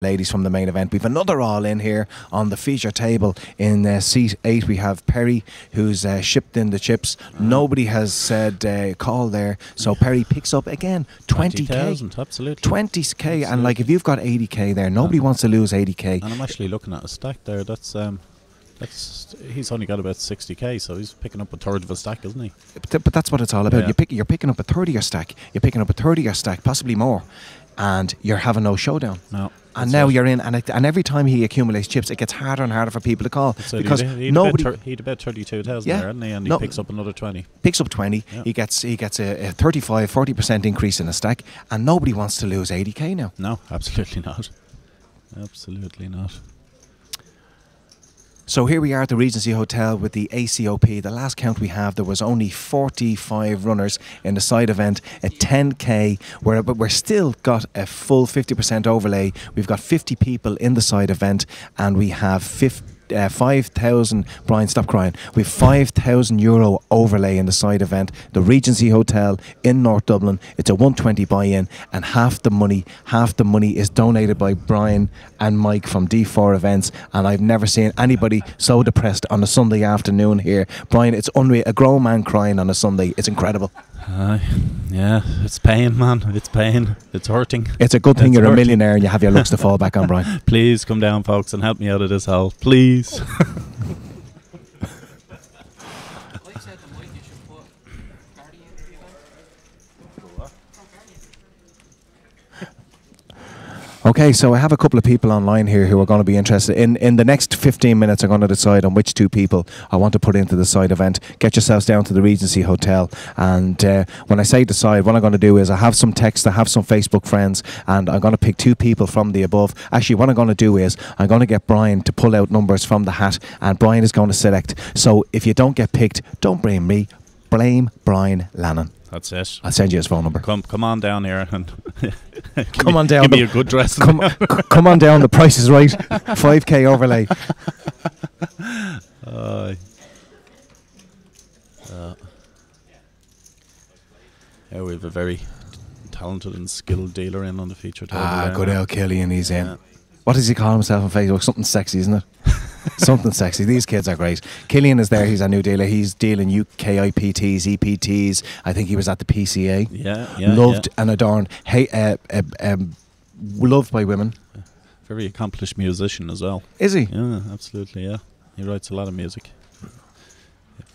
ladies from the main event. We've another all in here on the feature table. In seat 8 we have Perry, who's shipped in the chips. Nobody has said call there, so Perry picks up again 20k. Absolutely 20k, and like if you've got 80k there, nobody wants to lose 80k. And I'm actually looking at a stack there. That's he's only got about 60k, so he's picking up a third of a stack, isn't he? But that's what it's all about. Yeah. You're picking up a 30-year stack. You're picking up a 30-year stack, possibly more, and you're having no showdown. No. And now you're in, and every time he accumulates chips, it gets harder and harder for people to call, because nobody. He'd about 32,000 Yeah. there, hadn't he? And he picks up another 20. Picks up 20. Yeah. He gets a 35-40% increase in a stack, and nobody wants to lose 80k now. No, absolutely not. Absolutely not. So here we are at the Regency Hotel with the ACOP. The last count we have, there was only 45 runners in the side event at 10k, but we're still got a full 50% overlay. We've got 50 people in the side event, and we have 5,000, Brian, stop crying. We have €5,000 overlay in the side event. The Regency Hotel in North Dublin. It's a 120 buy-in, and half the money is donated by Brian and Mike from D4 Events. And I've never seen anybody so depressed on a Sunday afternoon here. Brian, it's unreal. A grown man crying on a Sunday. It's incredible. Yeah, it's pain, man. It's pain. It's hurting. It's a good thing you're a millionaire and you have your looks to fall back on, Brian. Please come down, folks, and help me out of this hole. Please. Okay, so I have a couple of people online here who are going to be interested. In the next 15 minutes, I'm going to decide on which two people I want to put into the side event. Get yourselves down to the Regency Hotel. And when I say decide, what I'm going to do is I have some text, I have some Facebook friends, and I'm going to pick two people from the above. Actually, what I'm going to do is I'm going to get Brian to pull out numbers from the hat, and Brian is going to select. So if you don't get picked, don't blame me. Blame Brian Lannon. That's it. I'll send you his phone number. Come on down here and come on down. Give me a good dress. Come on down. The price is right. 5k overlay. Yeah, we have a very talented and skilled dealer in on the feature table. Good old Killian, he's in. What does he call himself on Facebook? Something sexy, isn't it? Something sexy. These kids are great. Killian is there. He's a new dealer. He's dealing UKIPTs, EPTs. I think he was at the PCA. Loved and adorned. Loved by women. Very accomplished musician as well. Is he? Yeah, absolutely. Yeah, he writes a lot of music.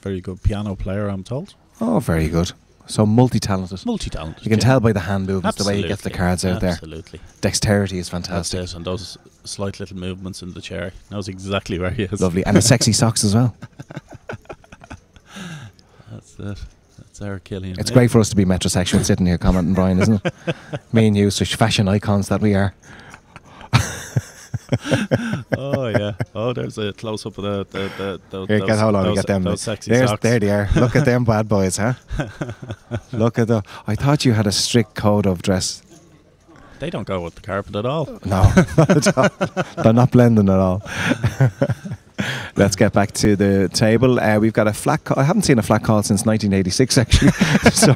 Very good piano player, I'm told. Oh, very good. So multi-talented. Multi-talented. You can tell by the hand movements, the way he gets the cards out there. Absolutely. Dexterity is fantastic. That's it, and those slight little movements in the chair. Knows exactly where he is. Lovely. And the sexy socks as well. That's it. That's our Killian. It's great for us to be metrosexual sitting here commenting, Brian, isn't it? Me and you, such fashion icons that we are. Oh yeah. Oh, there's a close up of those sexy socks. There they are. Look at them bad boys, huh? Look at the. I thought you had a strict code of dress. They don't go with the carpet at all. No, not at all. They're not blending at all. Let's get back to the table. We've got a flat call. I haven't seen a flat call since 1986, actually. So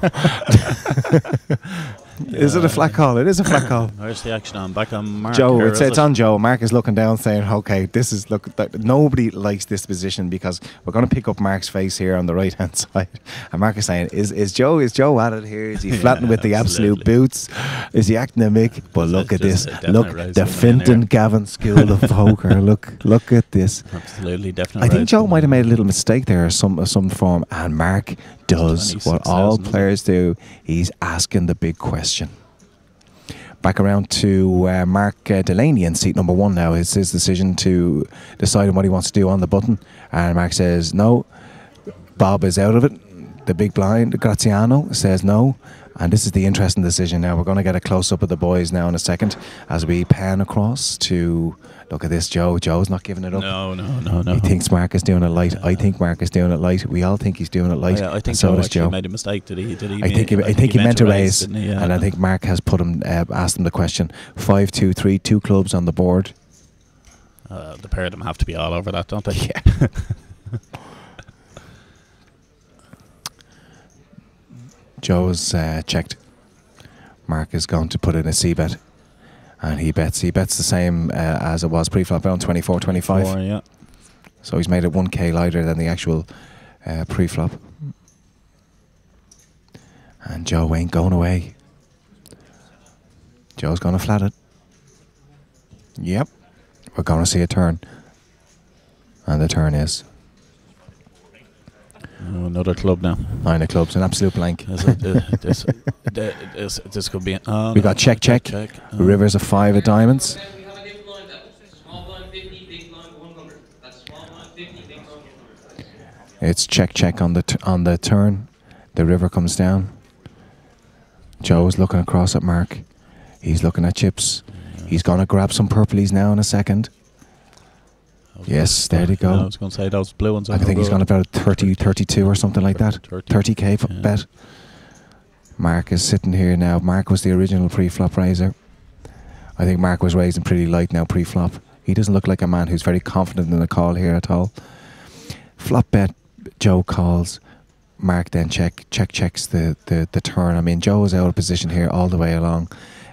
is it a flat call? It is a flat call. Where's the action on? Back on Mark. Joe, here, it's on Joe. Mark is looking down saying, okay, this is nobody likes this position because we're going to pick up Mark's face here on the right hand side. And Mark is saying, is Joe at it here? Is he flatting with the absolute boots? Is he acting a mick? But look at this. Look, the Finton Gavin School of Poker. Look at this. Absolutely, definitely. I think Joe might have made a little mistake there of some form, and Mark does what all players do. He's asking the big question. Back around to Mark Delaney in seat number 1 now. It's his decision to decide on what he wants to do on the button. And Mark says no. Bob is out of it. The big blind, Graziano, says no. And this is the interesting decision now. We're going to get a close-up of the boys now in a second as we pan across to... Look at this, Joe. Joe's not giving it up. No. He thinks Mark is doing it light. I think Mark is doing it light. We all think he's doing it light. I think so does Joe. Made a mistake. Did he? I think he meant to raise, and I think Mark has put him, asked him the question. 5, 2, 3, 2 clubs on the board. The pair of them have to be all over that, don't they? Yeah. Joe's checked. Mark is going to put in a C-bet. And he bets the same as it was pre-flop, around 24-25. Yeah. So he's made it 1k lighter than the actual pre-flop. And Joe ain't going away. Joe's going to flat it. Yep. We're going to see a turn. And the turn is... Oh, another club now. 9 of clubs, an absolute blank. This could be... We got check. Rivers of 5 of diamonds. It's check on the turn. The river comes down. Joe's looking across at Mark. He's looking at chips. He's going to grab some purplies now in a second. Yes, there they go. I was going to say those blue ones. I think he's gone about 30, 32 or something like that. 30k bet. Mark is sitting here now. Mark was the original pre-flop raiser. I think Mark was raising pretty light now pre-flop. He doesn't look like a man who's very confident in the call here at all. Flop bet, Joe calls. Mark then checks the turn. I mean, Joe is out of position here all the way along.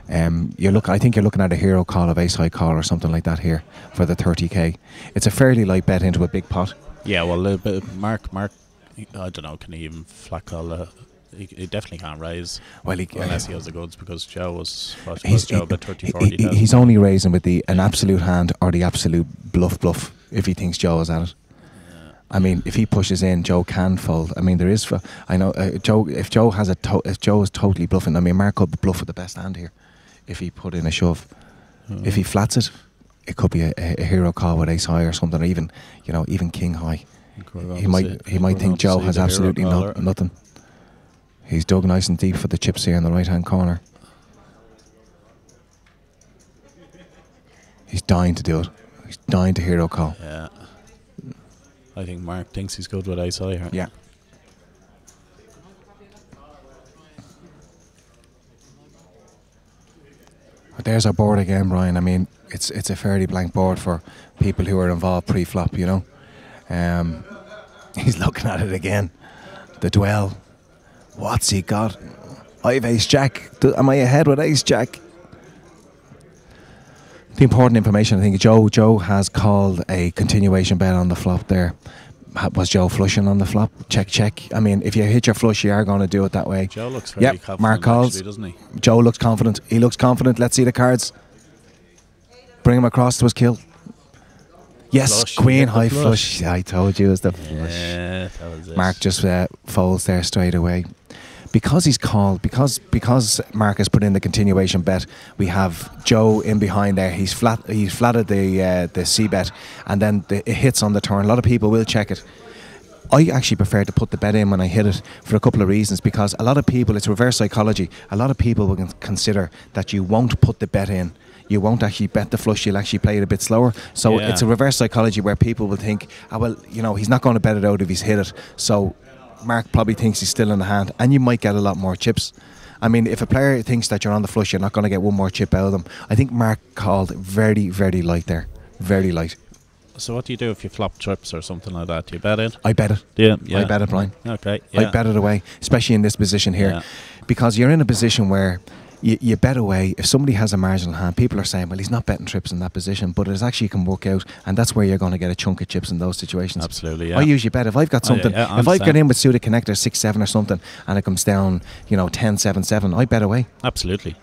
I think you're looking at a hero call of ace high call or something like that here for the 30k. It's a fairly light bet into a big pot. Yeah, well, Mark, I don't know, can he even flat call? He definitely can't raise. Well, unless he has the goods, because Joe was Joe about 30-40. He's only raising with an absolute hand or the absolute bluff if he thinks Joe is at it. I mean, if he pushes in, Joe can fold. I mean, there is. I know Joe. If Joe is totally bluffing, I mean, Mark could bluff with the best hand here. If he put in a shove, if he flats it, it could be a hero call with ace high or something, or even king high. He might think Joe has absolutely nothing. He's dug nice and deep for the chips here in the right hand corner. He's dying to do it. He's dying to hero call. Yeah. I think Mark thinks he's good with ace high here. Yeah. But there's our board again, Brian. I mean, it's a fairly blank board for people who are involved pre-flop, He's looking at it again. The dwell. What's he got? I have ace jack. Am I ahead with ace jack? The important information, I think, Joe has called a continuation bet on the flop there. Was Joe flushing on the flop? Check. I mean, if you hit your flush, you are going to do it that way. Joe looks very confident. Mark calls. Actually, doesn't he? Joe looks confident. He looks confident. Let's see the cards. Bring him across to his kill. Yes, Flush. queen high flush. I told you it was the flush. Yeah, that was it. Mark just folds there straight away. Because he's called, because Mark has put in the continuation bet, we have Joe in behind there. He's flatted the C bet, and then it hits on the turn. A lot of people will check it. I actually prefer to put the bet in when I hit it for a couple of reasons, because a lot of people, it's reverse psychology. A lot of people will consider that you won't put the bet in. You won't actually bet the flush, you'll actually play it a bit slower. So it's a reverse psychology where people will think, he's not going to bet it out if he's hit it. So Mark probably thinks he's still in the hand, and you might get a lot more chips. I mean, if a player thinks that you're on the flush, you're not going to get one more chip out of them. I think Mark called very, very light there. Very light. So what do you do if you flop trips or something like that? Do you bet it? I bet it. Yeah. I bet it, Brian. Okay. Yeah. I bet it away, especially in this position here. Yeah. Because you're in a position where you bet away. If somebody has a marginal hand, people are saying, well, he's not betting trips in that position, but it actually can work out, and that's where you're going to get a chunk of chips in those situations. Absolutely, yeah. I usually bet if I've got something, if I've got in with suited connector 6-7 or something, and it comes down, 10-7-7, I bet away. Absolutely.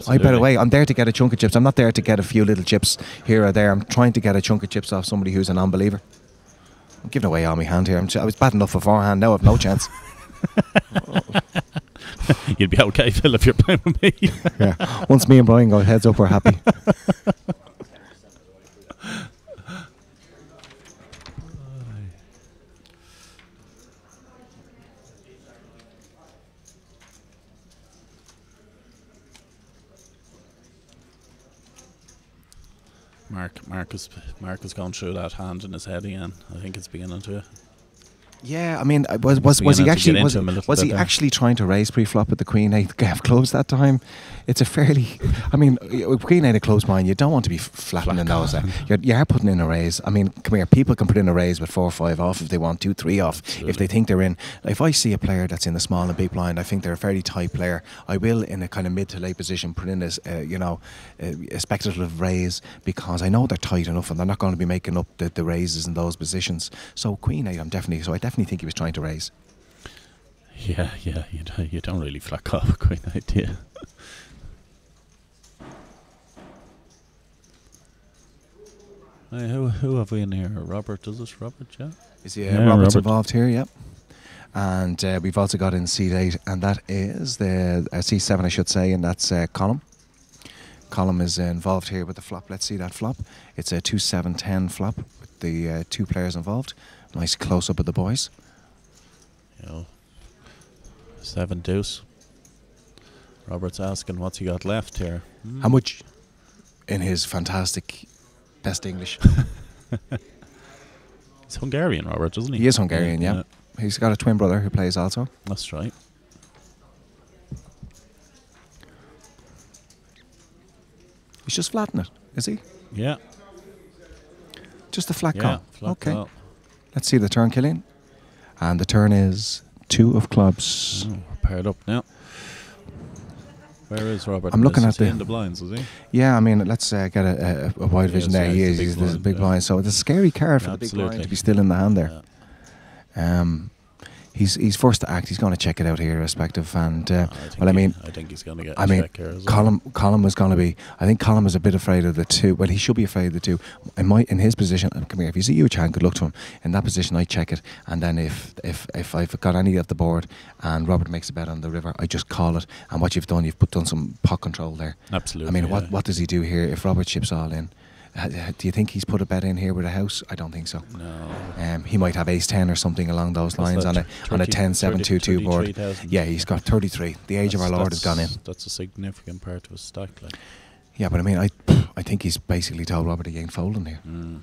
I bet away. I'm there to get a chunk of chips. I'm not there to get a few little chips here or there. I'm trying to get a chunk of chips off somebody who's a non-believer. I'm giving away all my hand here. I was bad enough beforehand. Now I've no chance. You'd be okay, Phil, if you're playing with me. Yeah. Once me and Brian go heads up, we're happy. Mark has gone through that hand in his head again. I think it's beginning to. Yeah, I mean, was he actually trying to raise pre-flop with the Queen 8 clubs that time? It's a fairly, I mean, Queen 8 close blind, you don't want to be flattening in those. You are putting in a raise. I mean, come here, people can put in a raise with 4 or 5 off if they want, 2, 3 off. Absolutely. If they think they're in. If I see a player that's in the small and big blind, I think they're a fairly tight player, I will, in a kind of mid to late position, put in a speculative raise, because I know they're tight enough and they're not going to be making up the raises in those positions. So Queen 8, I definitely think he was trying to raise. Yeah, you don't really flack off Queen 8, do you? Hey, who have we in here? Robert, is this Robert, yeah? Robert's involved here, yep. And we've also got in seat 8, and that is seat 7, I should say, and that's Colm. Colm is involved here with the flop. Let's see that flop. It's a 2-7-10 flop with the 2 players involved. Nice close-up of the boys. 7 deuce. Robert's asking what's he got left here. How much? In his fantastic best English. He's Hungarian, Robert, isn't he? He is Hungarian, yeah. He's got a twin brother who plays also. That's right. He's just flatting it, is he? Yeah. Just a flat call. Okay. Call. Let's see the turn, Killian. And the turn is 2 of clubs. Paired up now. Where is Robert? I'm looking at in the blinds, is he? Yeah, I mean, let's get a wide vision there. He is. He's a big blind. So it's a scary card for the big blind to be still in the hand there. Yeah. He's forced to act. He's going to check it out here, irrespective. And I think he's going to get. Check here as well. Colm was going to be. I think Colm is a bit afraid of the 2. Well, he should be afraid of the 2. In his position, come here. If you see huge hand, good luck to him. In that position, I check it, and then if I've got any of the board and Robert makes a bet on the river, I just call it. And what you've done, you've done some pot control there. Absolutely. I mean, what does he do here if Robert chips all in? Do you think he's put a bet in here with a house? I don't think so. No. He might have ace 10 or something along those lines on a 10-7-2-2 board. Yeah, he's got 33. The age of our Lord has gone in. That's a significant part of his stack. Like. Yeah, but I mean, I think he's basically told Robert he ain't folding here. No,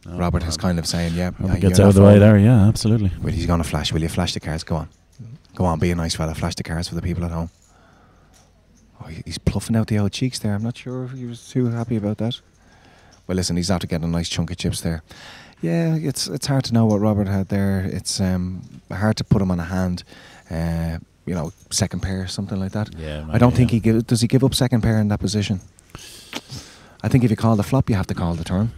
Robert is kind of saying, yeah. Gets out of the way there, yeah, absolutely. Well, he's going to flash. Will you flash the cards? Go on. Go on, be a nice fella. Flash the cards for the people at home. Oh, he's pluffing out the old cheeks there. I'm not sure if he was too happy about that. Well, listen, he's after getting a nice chunk of chips there. Yeah, it's hard to know what Robert had there. It's hard to put him on a hand. Second pair, something like that. Yeah, maybe, I don't think does he give up second pair in that position? I think if you call the flop, you have to call the turn.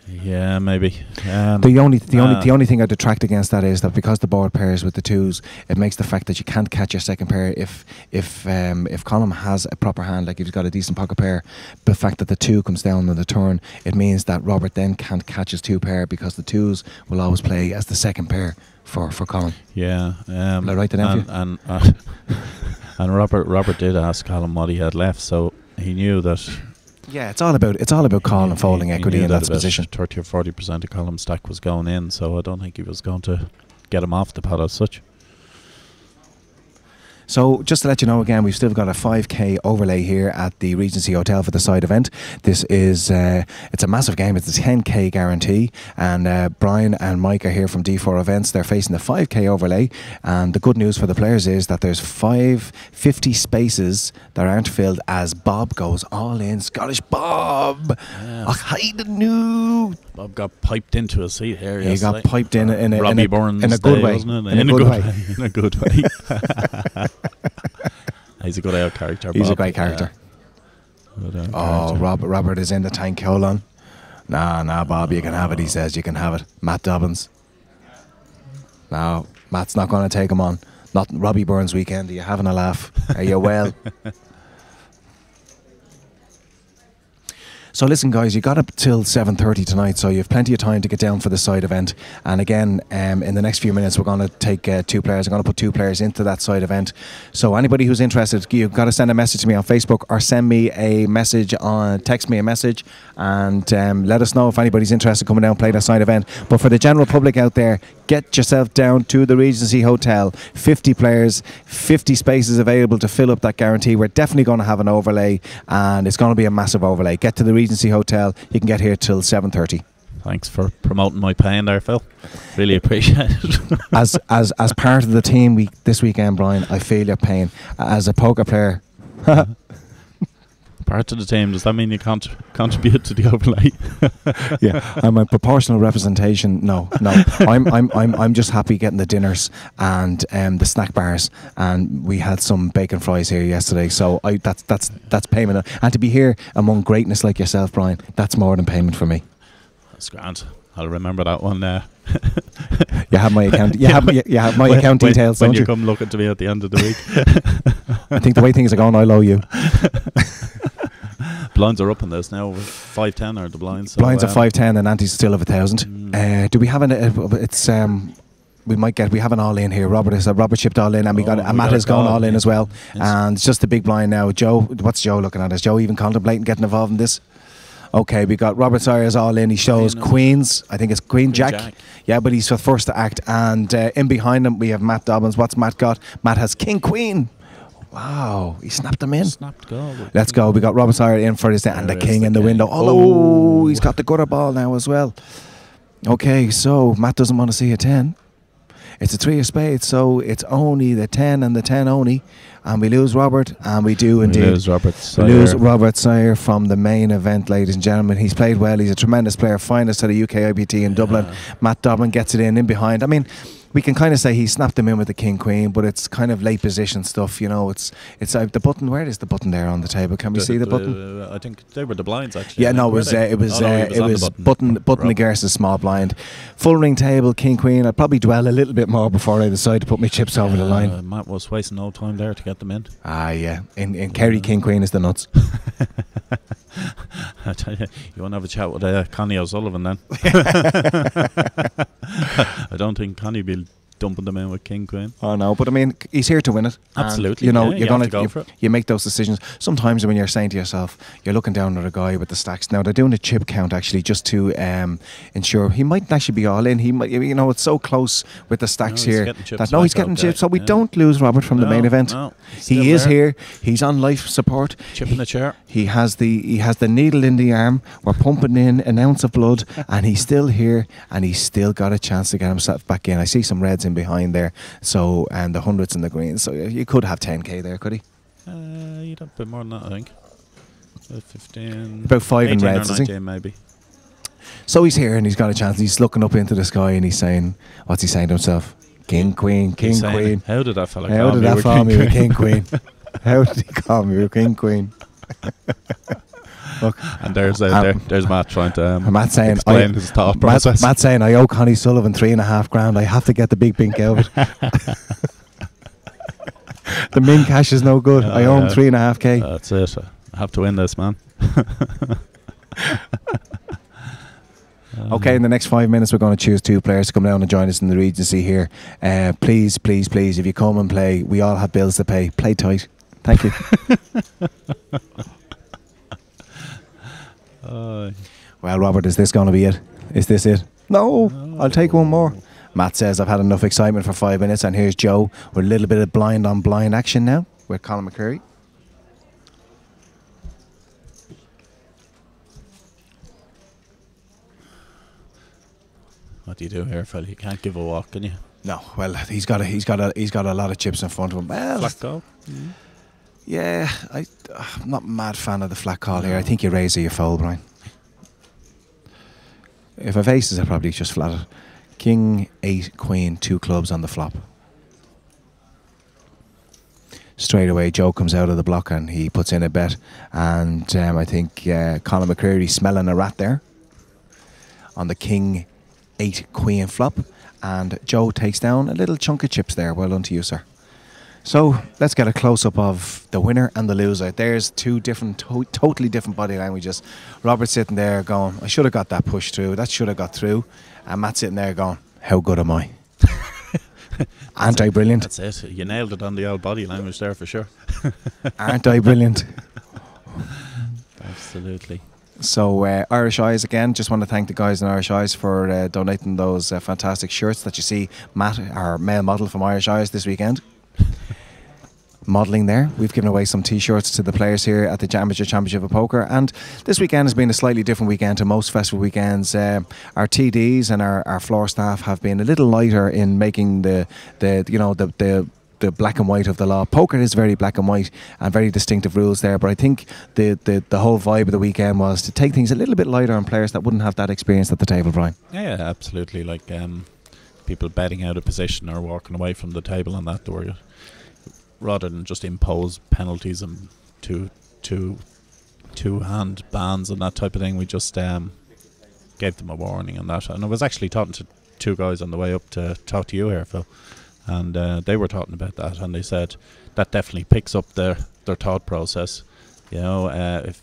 Yeah, maybe. The only thing I detract against that is that because the board pairs with the 2s, it makes the fact that you can't catch your second pair if Colm has a proper hand, like if he's got a decent pocket pair. The fact that the 2 comes down on the turn, it means that Robert then can't catch his 2 pair because the 2s will always play as the second pair for Colm. Yeah. Am I right then, and Robert did ask Colm what he had left, so he knew that. Yeah, it's all about call and folding equity in that position. 30 or 40% of Colm's stack was going in, so I don't think he was going to get him off the pot as such. So just to let you know again, we've still got a 5k overlay here at the Regency Hotel for the side event. This is it's a massive game. It's a 10k guarantee, and Brian and Mike are here from D4 Events. They're facing the 5k overlay, and the good news for the players is that there's 50 spaces that aren't filled as Bob goes all in. Scottish Bob. Bob got piped into a seat here. He got piped in a Robbie Burns in a good way. In a good way. He's a good out character. He's Bob. A great character. Robert is in the tank, hold on. Nah, Bob, you can have it, he says. You can have it. Matt Dobbins. No, Matt's not going to take him on. Not Robbie Burns weekend. Are you having a laugh? Are you well? So listen, guys, you got up till 7:30 tonight, so you have plenty of time to get down for the side event. And again, in the next few minutes, we're going to take 2 players. I'm going to put 2 players into that side event. So anybody who's interested, you've got to send a message to me on Facebook or send me a message text me a message, and let us know if anybody's interested in coming down and play that side event. But for the general public out there, get yourself down to the Regency Hotel. 50 players, 50 spaces available to fill up that guarantee. We're definitely going to have an overlay, and it's going to be a massive overlay. Get to the Regency Hotel. You can get here till 7:30. Thanks for promoting my pain there, Phil. Really appreciate it. as part of the team this weekend, Brian, I feel your pain. As a poker player, part of the team, does that mean you can't contribute to the overlay? Yeah, I'm a proportional representation. No. I'm just happy getting the dinners and the snack bars, and we had some bacon fries here yesterday. So that's payment, and to be here among greatness like yourself, Brian, that's more than payment for me. That's grand. I'll remember that one. You have my account. You have my account details. When don't you come looking to me at the end of the week. I think the way things are going, I'll owe you. Blinds are up on this now. 510 are the blinds. So blinds are 510, and antes still of 1,000. Do we have we have an all in here. Robert chipped all in, and Matt has gone all in as well. Yes. And it's just a big blind now. Joe, what's Joe looking at? Is Joe even contemplating getting involved in this? Okay, we got Robert Sawyer's all in. He shows Queens. I think it's Queen Jack. Yeah, but he's the first to act. And in behind him, we have Matt Dobbins. What's Matt got? Matt has King Queen. Wow, he snapped them in. Let's go. We got Robert Sawyer in for this, and the King in the window. Oh, he's got the gutter ball now as well. Okay, so Matt doesn't want to see a 10. It's a 3 of spades, so it's only the 10 and the 10 only. And we lose Robert, and we do indeed. Lose Robert Sawyer from the main event, ladies and gentlemen. He's played well. He's a tremendous player. Finest at the UK IBT in Dublin. Matt Dobbin gets it in behind. I mean, we can kind of say he snapped them in with the King Queen, but it's kind of late position stuff, you know. It's the button. Where is the button there on the table? Can we see the button? I think they were the blinds actually. Yeah, no, it was button McGarris's small blind. Full ring table, King Queen. I'd probably dwell a little bit more before I decide to put my chips over the line. Matt was wasting no time there to get them in. Ah, yeah. In Kerry, King Queen is the nuts. I tell you, you want to have a chat with Connie O'Sullivan then? I don't think Connie will be dumping them in with King Queen. Oh no, but I mean, he's here to win it. Absolutely. You know, you're going to go for it. You make those decisions. Sometimes when you're saying to yourself, you're looking down at a guy with the stacks. Now they're doing a chip count actually, just to ensure he might actually be all in. He might, you know, it's so close with the stacks here that he's getting chips. So we don't lose Robert from the main event. No, he is here. He's on life support. Chip in the chair. He has the needle in the arm. We're pumping in an ounce of blood, and he's still here, and he's still got a chance to get himself back in. I see some reds in behind there, so, and the hundreds and the greens. So you could have 10k there, could he? You'd have a bit more than that, I think. 15. About 5 in reds, is he? Maybe. So he's here, and he's got a chance. He's looking up into the sky, and he's saying, what's he saying to himself? King Queen, King Queen. How did that fella call me with King Queen? How did he call me with King Queen? Look, and there's Matt trying to explain his thought process. Matt saying, I owe Connie Sullivan $3.5 grand. I have to get the big pink out of it. The min cash is no good. I owe him 3.5k. That's it. I have to win this, man. Okay, in the next 5 minutes, we're going to choose 2 players to come down and join us in the Regency here. Please, please, please, if you come and play, we all have bills to pay. Play tight. Thank you. Well, Robert, is this going to be it? Is this it? No, I'll take one more. Matt says, I've had enough excitement for 5 minutes, and here's Joe with a little bit of blind on blind action now with Colin McCurry. What do you do here, fella? You can't give a walk, can you? No. Well, he's got a lot of chips in front of him. Well, flat call. Yeah, I'm not a mad fan of the flat call here. I think you raise or you fold, Brian. If I've aces, I probably just flat it. King, 8, Queen, 2 clubs on the flop. Straight away, Joe comes out of the block and he puts in a bet. And I think Colin McCreary smelling a rat there on the King, 8, Queen flop. And Joe takes down a little chunk of chips there. Well done to you, sir. So let's get a close-up of the winner and the loser. There's 2 different, totally different body languages. Robert's sitting there going, I should have got that push through. That should have got through. And Matt's sitting there going, how good am I? Aren't I brilliant? That's it. You nailed it on the old body language there for sure. Aren't I brilliant? Absolutely. So Irish Eyes again, just want to thank the guys in Irish Eyes for donating those fantastic shirts that you see Matt, our male model from Irish Eyes this weekend, modelling there. We've given away some t-shirts to the players here at the Amateur Championship of Poker, and this weekend has been a slightly different weekend to most festival weekends. Our TDs and our floor staff have been a little lighter in making the black and white of the law. Poker is very black and white and very distinctive rules there, but I think the whole vibe of the weekend was to take things a little bit lighter on players that wouldn't have that experience at the table, Brian. Yeah, absolutely. Like people betting out of position or walking away from the table and that, were rather than just impose penalties and two hand bans and that type of thing, we just gave them a warning and that. And I was actually talking to two guys on the way up to talk to you here, Phil, and they were talking about that, and they said that definitely picks up their thought process. If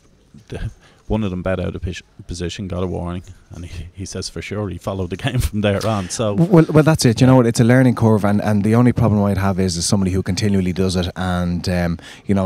one of them bet out of position, got a warning, and he says for sure he followed the game from there on. So well, that's it. You know what? It's a learning curve, and the only problem I'd have is somebody who continually does it and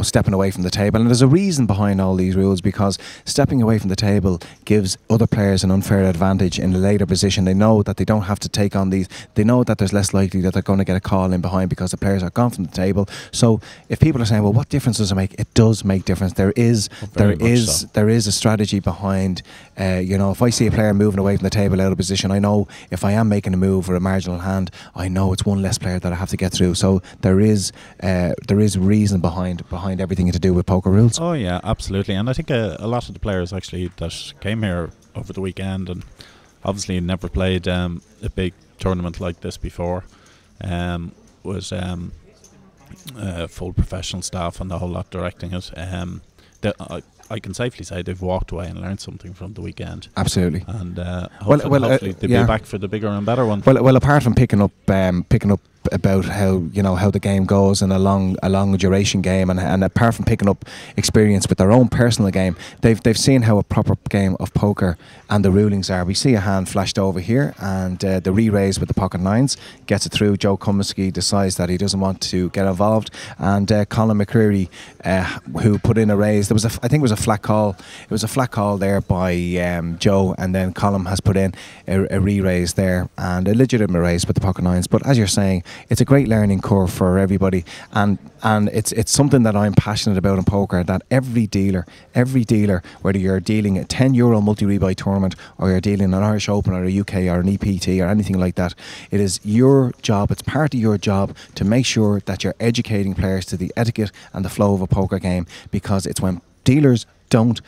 stepping away from the table. And there's a reason behind all these rules, because stepping away from the table gives other players an unfair advantage in a later position. They know that they don't have to take on these. They know that there's less likely that they're going to get a call in behind because the players are gone from the table. So if people are saying, well, what difference does it make? It does make difference. There is a strategy behind. If I see a player moving away from the table out of position, I know if I am making a move or a marginal hand, I know it's one less player that I have to get through. So there is reason behind everything to do with poker rules. Oh yeah, absolutely. And I think a lot of the players actually that came here over the weekend and obviously never played a big tournament like this before, was full professional staff and the whole lot directing it. I can safely say they've walked away and learned something from the weekend. Absolutely. And hopefully they'll be back for the bigger and better one. Well, apart from picking up about how the game goes and a long duration game, and apart from picking up experience with their own personal game, they've seen how a proper game of poker and the rulings are. We see a hand flashed over here, and the re-raise with the pocket nines gets it through. Joe Comiskey decides that he doesn't want to get involved, and Colin McCreary, who put in a raise, I think it was a flat call. It was a flat call there by Joe, and then Colin has put in a re-raise there and a legitimate raise with the pocket nines. But as you're saying, it's a great learning curve for everybody, and it's something that I'm passionate about in poker, that every dealer, whether you're dealing a €10 multi-rebuy tournament or you're dealing an Irish Open or a UK or an EPT or anything like that, it is your job, it's part of your job to make sure that you're educating players to the etiquette and the flow of a poker game, because it's when dealers don't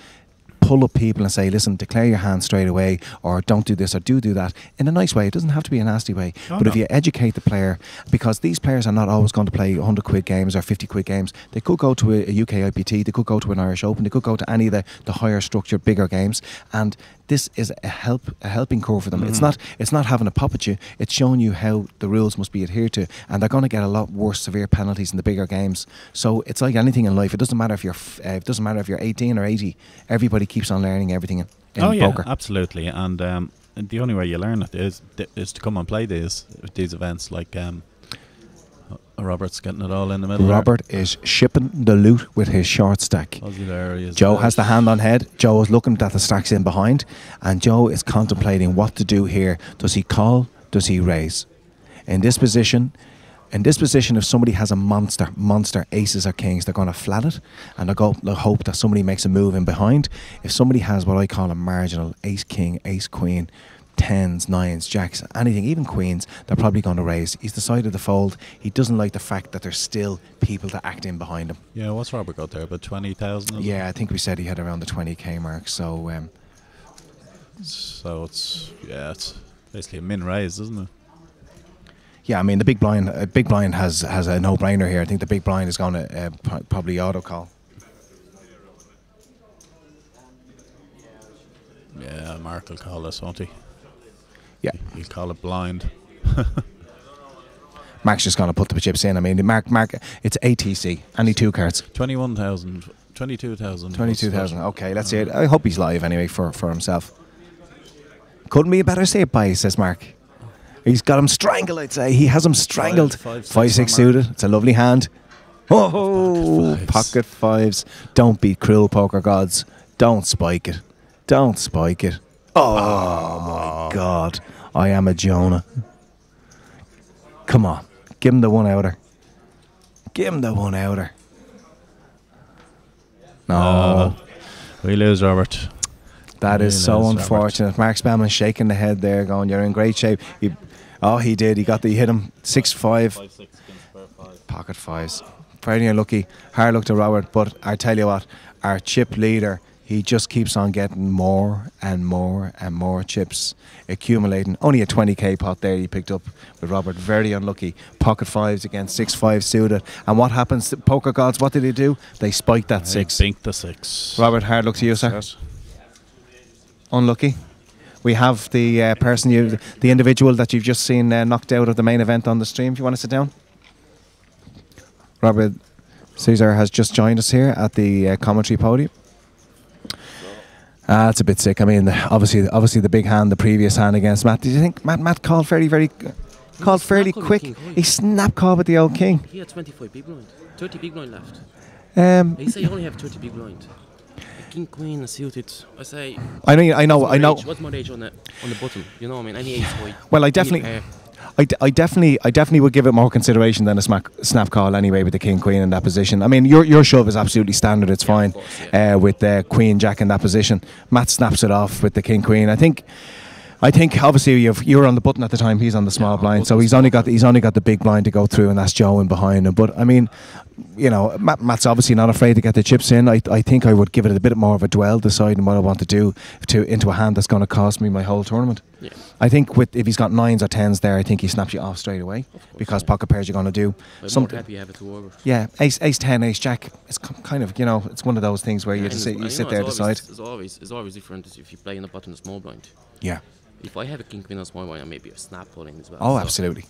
pull up people and say, listen, declare your hand straight away, or don't do this or do that, in a nice way. It doesn't have to be a nasty way. If you educate the player, because these players are not always going to play 100 quid games or 50 quid games. They could go to a UK IPT, they could go to an Irish Open, they could go to any of the higher structured, bigger games, and this is a helping curve for them. It's not having a pop at you, it's showing you how the rules must be adhered to, and they're going to get a lot worse severe penalties in the bigger games. So it's like anything in life. It doesn't matter if you're 18 or 80. Everybody keeps on learning everything in poker. Yeah, absolutely. And the only way you learn it is to come and play these events. Like Robert's getting it all in the middle. Robert is shipping the loot with his short stack. Joe has the hand on head. Joe is looking at the stacks in behind, and Joe is contemplating what to do here. Does he call? Does he raise? In this position, if somebody has a monster aces or kings, they're going to flat it, and they'll hope that somebody makes a move in behind. If somebody has what I call a marginal ace king, ace queen, tens, nines, jacks, anything, even queens, they're probably going to raise. He's decided to fold. He doesn't like the fact that there's still people to act in behind him. Yeah, what's Robert got there? About 20,000? Yeah, I think we said he had around the 20k mark. So it's basically a min raise, isn't it? Yeah, I mean the big blind has a no-brainer here. I think the big blind is going to probably auto call. Yeah, Mark will call this, won't he? Yeah, he'll call it blind. Mark's just going to put the chips in. I mean, Mark, it's ATC. Only two cards. 21,000, 22,000. 22,000. Okay, let's see it. I hope he's live anyway for himself. Couldn't be a better save by, says Mark. He's got him strangled, I'd say. He has him strangled. 5-6 suited. It's a lovely hand. Oh, pocket fives. Don't be cruel, poker gods. Don't spike it. Don't spike it. Oh my God. I am a Jonah. Come on. Give him the one outer. Give him the one outer. No. We lose, Robert. That is so lose, unfortunate. Robert. Mark Spellman shaking the head there, going, you're in great shape. He did. He hit him 6-5. Pocket fives. Pretty unlucky. Hard luck to Robert, but I tell you what, our chip leader, he just keeps on getting more and more and more chips accumulating. Only a 20k pot there he picked up with Robert. Very unlucky. Pocket fives against 6-5 suited. And what happens? Poker gods, what did they do? They spiked that 6. Binked the 6. Robert, hard luck to you, sir. Yes. Unlucky. We have the the individual that you've just seen knocked out of the main event on the stream. If you want to sit down. Robert Caesar has just joined us here at the commentary podium. It's a bit sick. I mean, obviously the big hand, the previous hand against Matt. Did you think Matt called fairly quick? He snap called with the old king. He had 25 big blind, 30 big blind left. They say you only have 30 big blind. King, queen, and suited. I say. I know. What's my age on the button? You know what I mean? Any ace white. Well, I definitely would give it more consideration than a snap call anyway with the king queen in that position. I mean, your shove is absolutely standard. It's fine course, yeah. with the queen jack in that position. Matt snaps it off with the king queen. I think obviously you were on the button at the time. He's on the small blind, so he's only got the big blind to go through, and that's Joe in behind him. But I mean, you know, Matt's obviously not afraid to get the chips in. I think I would give it a bit more of a dwell, deciding what I want to do into a hand that's going to cost me my whole tournament. Yeah. I think if he's got 9s or 10s there, I think he snaps you off straight away because pocket pairs you're going to do. I'm more happy you have it to over. Yeah, ace 10, ace jack. It's kind of, you know, it's one of those things where you sit there and decide. It's always different if you play in the button of small blind. Yeah. If I have a king queen on small blind, I maybe a snap pulling as well. Oh, so absolutely.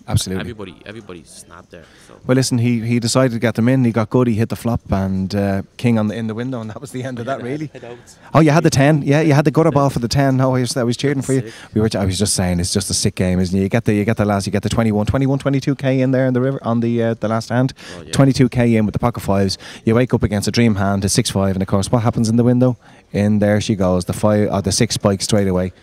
Everybody snapped there. So. Well, listen, he decided to get them in. He got good. He hit the flop and king in the window, and that was the end of that, really. Oh, you had the 10. Yeah, you had the gutter ball for the 10. No, I was cheering for you. I was just saying, it's just a sick game, isn't it? You get the 22k in there in the river on the last hand. Oh, yeah. 22k in with the pocket fives. You wake up against a dream hand, a 6-5, and of course, what happens in the window? In there she goes. The 6 spike straight away.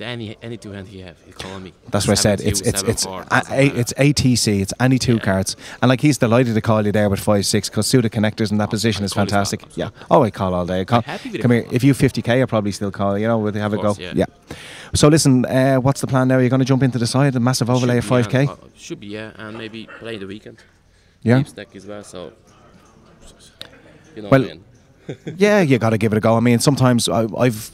Any two hand you have, you call me. That's what I said. It's ATC. It's any two cards, and like he's delighted to call you there with 5-6 because suited connectors in that position is fantastic. Yeah. Oh, I call all day. Come here. If you 50k, I probably still call. You know, we'll have a go. Yeah. So listen, what's the plan now? Are you going to jump into the side, a massive overlay of 5k? Should be, yeah, and maybe play the weekend. Yeah. Stack as well. So you know. Well, what I mean. Yeah, you got to give it a go. I mean, sometimes I've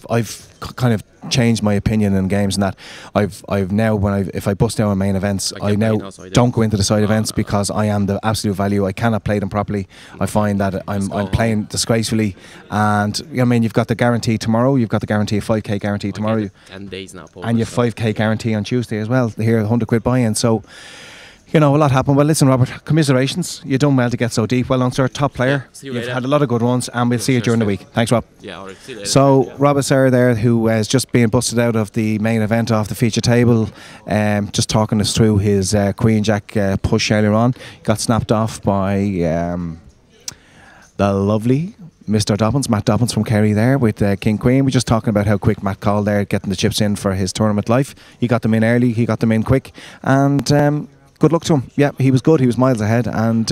kind of changed my opinion in games, and that I've now if I bust down on main events, I now don't go into the side events because I am the absolute value. I cannot play them properly. I find that I'm playing disgracefully, and I mean, you've got the guarantee tomorrow. You've got the guarantee, 5k guarantee tomorrow, 10 days now, and you have 5k guarantee on Tuesday as well. Here, 100 quid buy-in. So. You know, a lot happened. Well, listen, Robert, commiserations. You've done well to get so deep. Well done, sir. Top player. See you You've later. had a lot of good ones, and we'll see you during the week. Thanks, Rob. Yeah, all right. See you later. So, Robert Serra there, who has just been busted out of the main event off the feature table, just talking us through his Queen Jack push earlier on. Got snapped off by the lovely Mr. Dobbins, Matt Dobbins from Kerry there with King Queen. We're just talking about how quick Matt called there, getting the chips in for his tournament life. He got them in early, he got them in quick, and good luck to him. Yeah, he was good. He was miles ahead, and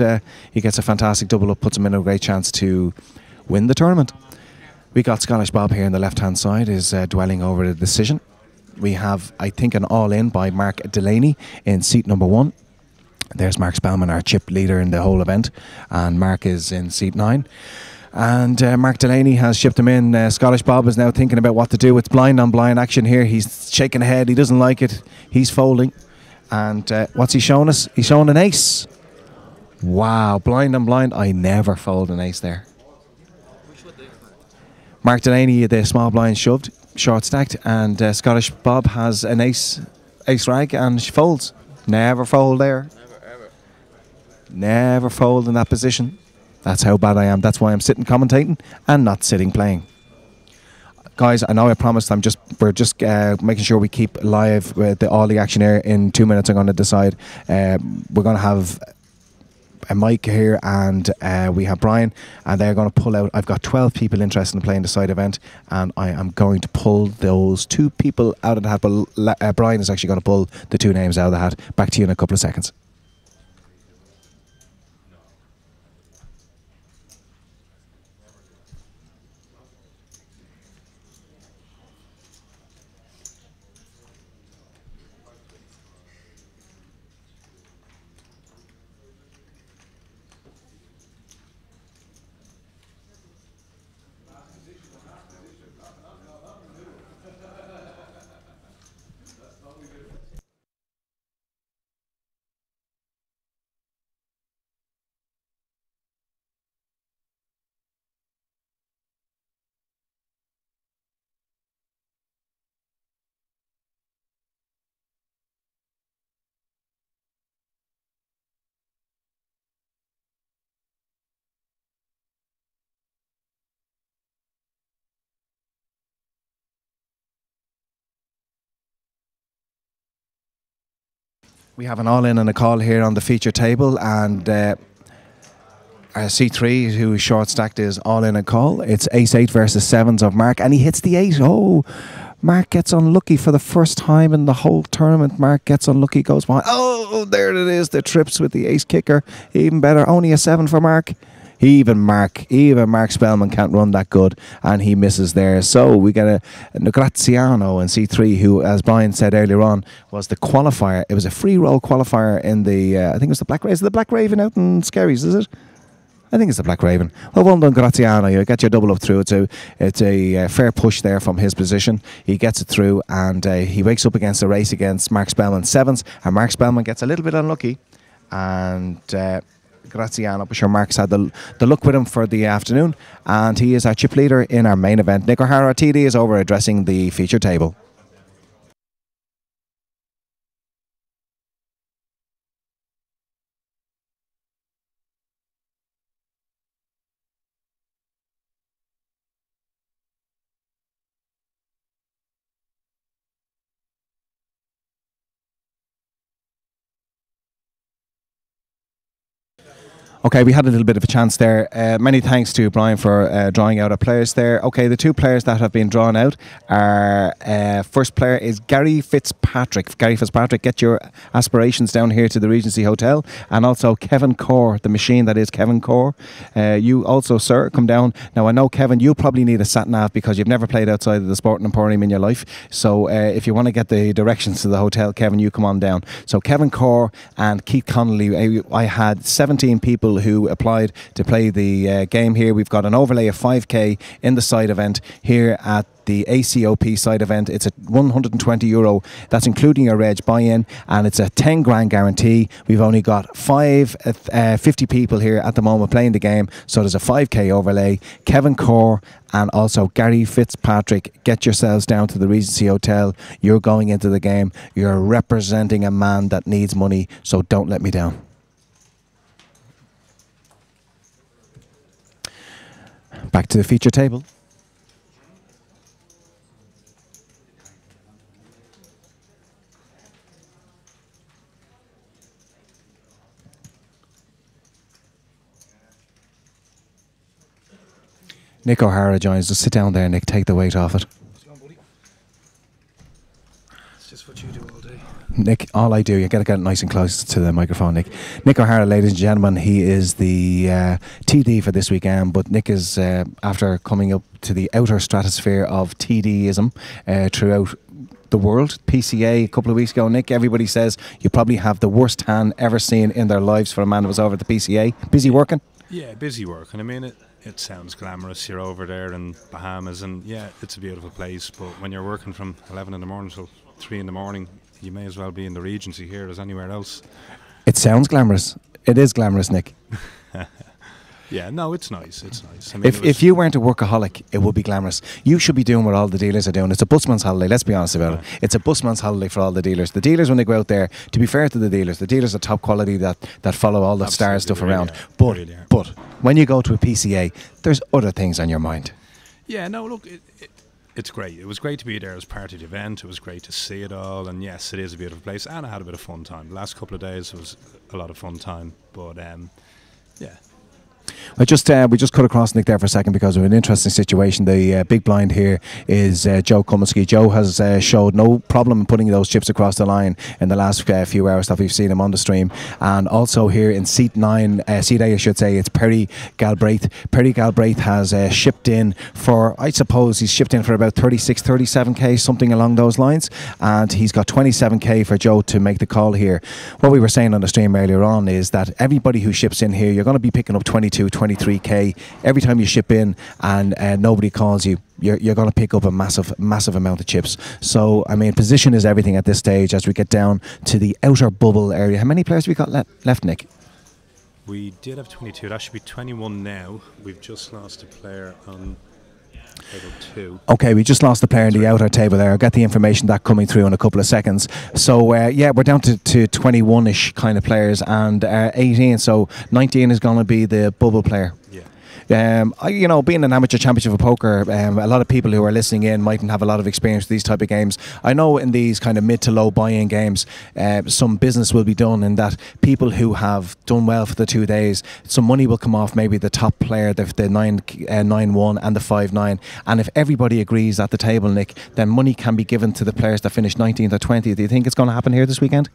he gets a fantastic double up, puts him in a great chance to win the tournament. We got Scottish Bob here on the left-hand side, is dwelling over the decision. We have, I think, an all-in by Mark Delaney in seat number 1. There's Mark Spellman, our chip leader in the whole event, and Mark is in seat 9. And Mark Delaney has shipped him in. Scottish Bob is now thinking about what to do. It's blind on blind action here. He's shaking ahead. He doesn't like it. He's folding. And what's he showing us? He's showing an ace. Wow, blind on blind. I never fold an ace there. Mark Delaney, the small blind shoved, short stacked, and Scottish Bob has an ace rag, and she folds. Never fold there. Never, ever. Never fold in that position. That's how bad I am. That's why I'm sitting commentating and not sitting playing. Guys, I know I promised we're just making sure we keep live with all the action here. In 2 minutes I'm going to decide. We're going to have Mike here, and we have Brian, and they're going to pull out. I've got 12 people interested in playing the side event, and I am going to pull those 2 people out of the hat. But Brian is actually going to pull the 2 names out of the hat. Back to you in a couple of seconds. We have an all-in and a call here on the feature table, and C3, who is short stacked, is all-in and call. It's ace-8 versus 7s of Mark, and he hits the 8. Oh, Mark gets unlucky for the first time in the whole tournament. Mark gets unlucky, goes behind. Oh, there it is, the trips with the ace kicker. Even better, only a 7 for Mark. Even Mark Spellman can't run that good, and he misses there. So we get a Graziano in C3, who, as Brian said earlier on, was the qualifier. It was a free roll qualifier in the, I think it was the Black Raven. Is it the Black Raven out in Skerries, is it? I think it's the Black Raven. Well done, Graziano. You get your double up through. It's a fair push there from his position. He gets it through, and he wakes up against a race against Mark Spellman 7s, and Mark Spellman gets a little bit unlucky, and Graziano, but sure Mark's had the luck with him for the afternoon, and he is our chip leader in our main event. Nick O'Hara, TD, is over addressing the feature table. Okay, we had a little bit of a chance there. Many thanks to Brian for drawing out our players there. Okay, the 2 players that have been drawn out are, first player is Gary Fitzpatrick. Gary Fitzpatrick, get your aspirations down here to the Regency Hotel. And also Kevin Core, the machine that is Kevin Core. You also, sir, come down. Now, I know, Kevin, you'll probably need a sat-nav because you've never played outside of the Sporting Emporium in your life. So if you want to get the directions to the hotel, Kevin, you come on down. So Kevin Core and Keith Connolly, I had 17 people who applied to play the game here. We've got an overlay of 5k in the side event here at the ACOP side event. It's at €120. That's including your reg buy-in, and it's a 10 grand guarantee. We've only got 50 people here at the moment playing the game, so there's a 5k overlay. Kevin Core and also Gary Fitzpatrick, get yourselves down to the Regency Hotel. You're going into the game. You're representing a man that needs money, so don't let me down. Back to the feature table. Nick O'Hara joins us. Sit down there, Nick. Take the weight off it. It's just what you do all day. Nick, all I do, you got to get nice and close to the microphone, Nick. Nick O'Hara, ladies and gentlemen, he is the TD for this weekend, but Nick is, after coming up to the outer stratosphere of TDism throughout the world, PCA a couple of weeks ago, Nick, everybody says you probably have the worst hand ever seen in their lives for a man who was over at the PCA. Busy working? Yeah, busy working. I mean, it sounds glamorous. You're over there in Bahamas, and yeah, it's a beautiful place, but when you're working from 11 in the morning till 3 in the morning, you may as well be in the Regency here as anywhere else. It sounds glamorous. It is glamorous, Nick. Yeah, no, it's nice. It's nice. I mean, if you weren't a workaholic, it would be glamorous. You should be doing what all the dealers are doing. It's a busman's holiday, let's be honest about it. It's a busman's holiday for all the dealers. The dealers, when they go out there, to be fair to the dealers are top quality that follow all the star stuff around. But when you go to a PCA, there's other things on your mind. Yeah, no, look, it's great. It was great to be there as part of the event. It was great to see it all, and yes, it is a beautiful place, and I had a bit of fun time. The last couple of days was a lot of fun time, but Yeah. We just cut across Nick there for a second because of an interesting situation. The big blind here is Joe Kuminski. Joe has showed no problem in putting those chips across the line in the last few hours that we've seen him on the stream. And also here in seat 9, seat A I should say, it's Perry Galbraith. Perry Galbraith has shipped in for, I suppose he's shipped in for about 36, 37k, something along those lines. And he's got 27k for Joe to make the call here. What we were saying on the stream earlier on is that everybody who ships in here, you're going to be picking up 22, 23k every time you ship in, and nobody calls you. You're going to pick up a massive amount of chips. So I mean, position is everything at this stage as we get down to the outer bubble area. How many players have we got left, Nick? We did have 22. That should be 21 now. We've just lost a player on table 2. Okay, we just lost the player in the outer table there. I'll get the information that coming through in a couple of seconds. So yeah, we're down to 21-ish kind of players, and 18. So 19 is going to be the bubble player. Yeah. You know, being an amateur championship of poker, a lot of people who are listening in mightn't have a lot of experience with these type of games. I know in these kind of mid to low buy-in games, some business will be done in that people who have done well for the 2 days, some money will come off maybe the top player, the 9-1 and the 5-9. And if everybody agrees at the table, Nick, then money can be given to the players that finish 19th or 20th. Do you think it's going to happen here this weekend?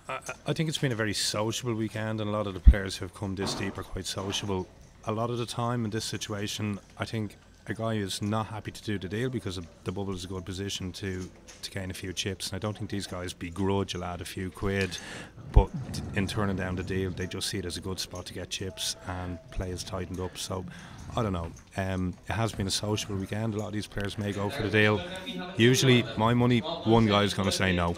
I think it's been a very sociable weekend, and a lot of the players who have come this deep are quite sociable. A lot of the time in this situation, I think a guy is not happy to do the deal because the bubble is a good position to gain a few chips, and I don't think these guys begrudge a lad a few quid, but in turning down the deal, they just see it as a good spot to get chips, and play is tightened up. So I don't know. It has been a sociable weekend. A lot of these players may go for the deal. Usually, my money, one guy is going to say no.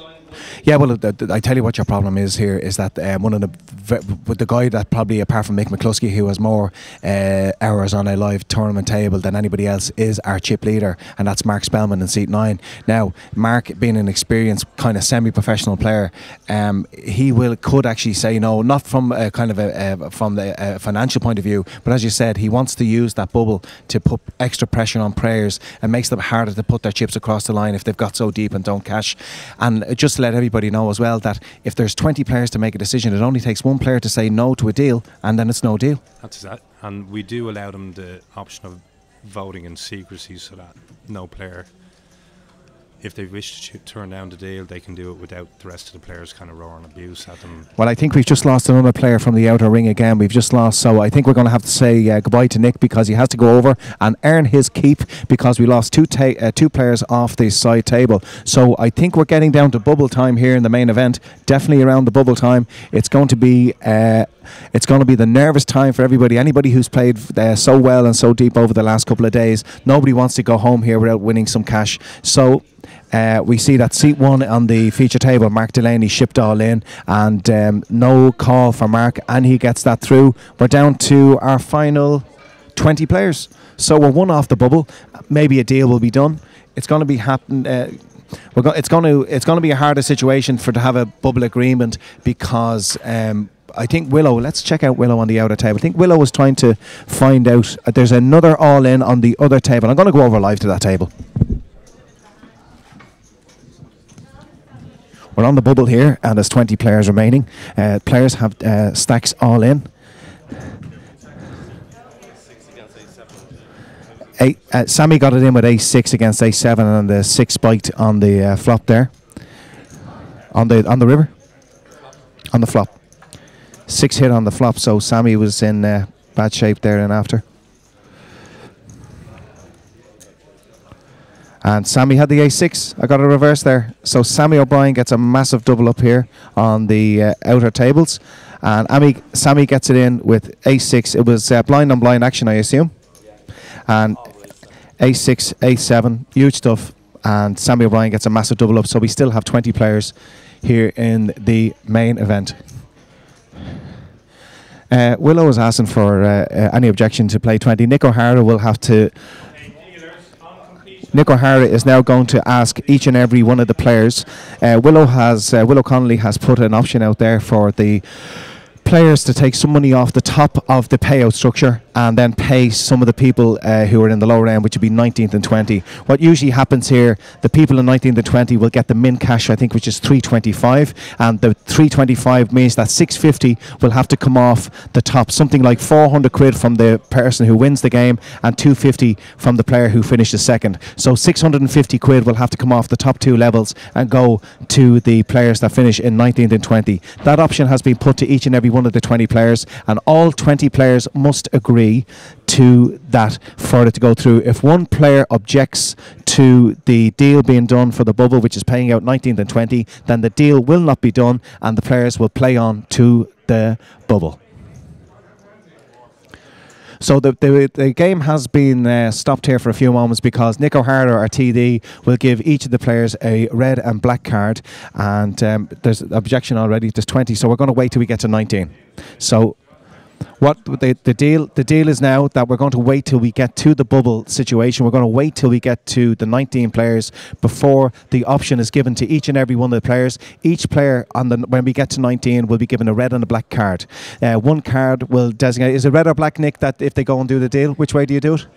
Yeah, well, I tell you what your problem is here is that one of the guy that probably, apart from Mick McCluskey, who has more hours on a live tournament table than anybody else, is our chip leader, and that's Mark Spellman in seat 9. Now, Mark, being an experienced kind of semi-professional player, he could actually say no, not from a kind of from the financial point of view, but as you said, he wants to use that bubble to put extra pressure on players and makes them harder to put their chips across the line if they've got so deep and don't cash. And just to let everybody know as well that if there's 20 players to make a decision, it only takes one player to say no to a deal, and then it's no deal. That's that. And we do allow them the option of voting in secrecy, so that no player, if they wish to turn down the deal, they can do it without the rest of the players kind of roaring abuse at them. Well, I think we've just lost another player from the outer ring again. We've just lost, so I think we're going to have to say goodbye to Nick, because he has to go over and earn his keep, because we lost two players off the side table. So I think we're getting down to bubble time here in the main event. Definitely around the bubble time. It's going to be the nervous time for everybody. Anybody who's played so well and so deep over the last couple of days, nobody wants to go home here without winning some cash. So we see that seat 1 on the feature table, Mark Delaney, shipped all in, and no call for Mark, and he gets that through. We're down to our final 20 players, so we're one off the bubble. Maybe a deal will be done. It's going to be it's going to be a harder situation to have a bubble agreement, because I think Willow, let's check out Willow on the outer table. I think Willow was trying to find out, there's another all-in on the other table. I'm going to go over live to that table. We're on the bubble here, and there's 20 players remaining. Players have stacks all in. Sammy got it in with ace-6 against ace-7, and the 6 spiked on the flop there. On the river? On the flop. 6 hit on the flop, so Sammy was in bad shape there and after. And Sammy had the ace-6. I got a reverse there. So Sammy O'Brien gets a massive double up here on the outer tables. And Sammy gets it in with ace-6. It was blind on blind action, I assume. And ace-6, ace-7, huge stuff. And Sammy O'Brien gets a massive double up. So we still have 20 players here in the main event. Willow is asking for any objection to play 20. Nick O'Hara will have to... Nick O'Hara is now going to ask each and every one of the players. Willow Connolly has put an option out there for the players to take some money off the top of the payout structure. and then pay some of the people who are in the lower end, which would be 19th and 20. What usually happens here, the people in 19th and 20 will get the min cash, I think, which is 325, and the 325 means that 650 will have to come off the top, something like 400 quid from the person who wins the game and 250 from the player who finishes second. So 650 quid will have to come off the top two levels and go to the players that finish in 19th and 20. That option has been put to each and every one of the 20 players, and all 20 players must agree to that for it to go through. If one player objects to the deal being done for the bubble, which is paying out 19th and 20, then the deal will not be done and the players will play on to the bubble. So the game has been stopped here for a few moments because Nick O'Hara, our TD, will give each of the players a red and black card, and there's an objection already. There's 20, so we're going to wait till we get to 19. So what the deal is now that we're going to wait till we get to the bubble situation. We're going to wait till we get to the 19 players before the option is given to each and every one of the players. Each player when we get to 19 will be given a red and a black card. One card will designate, is it red or black, Nick, that if they go and do the deal, which way do you do it?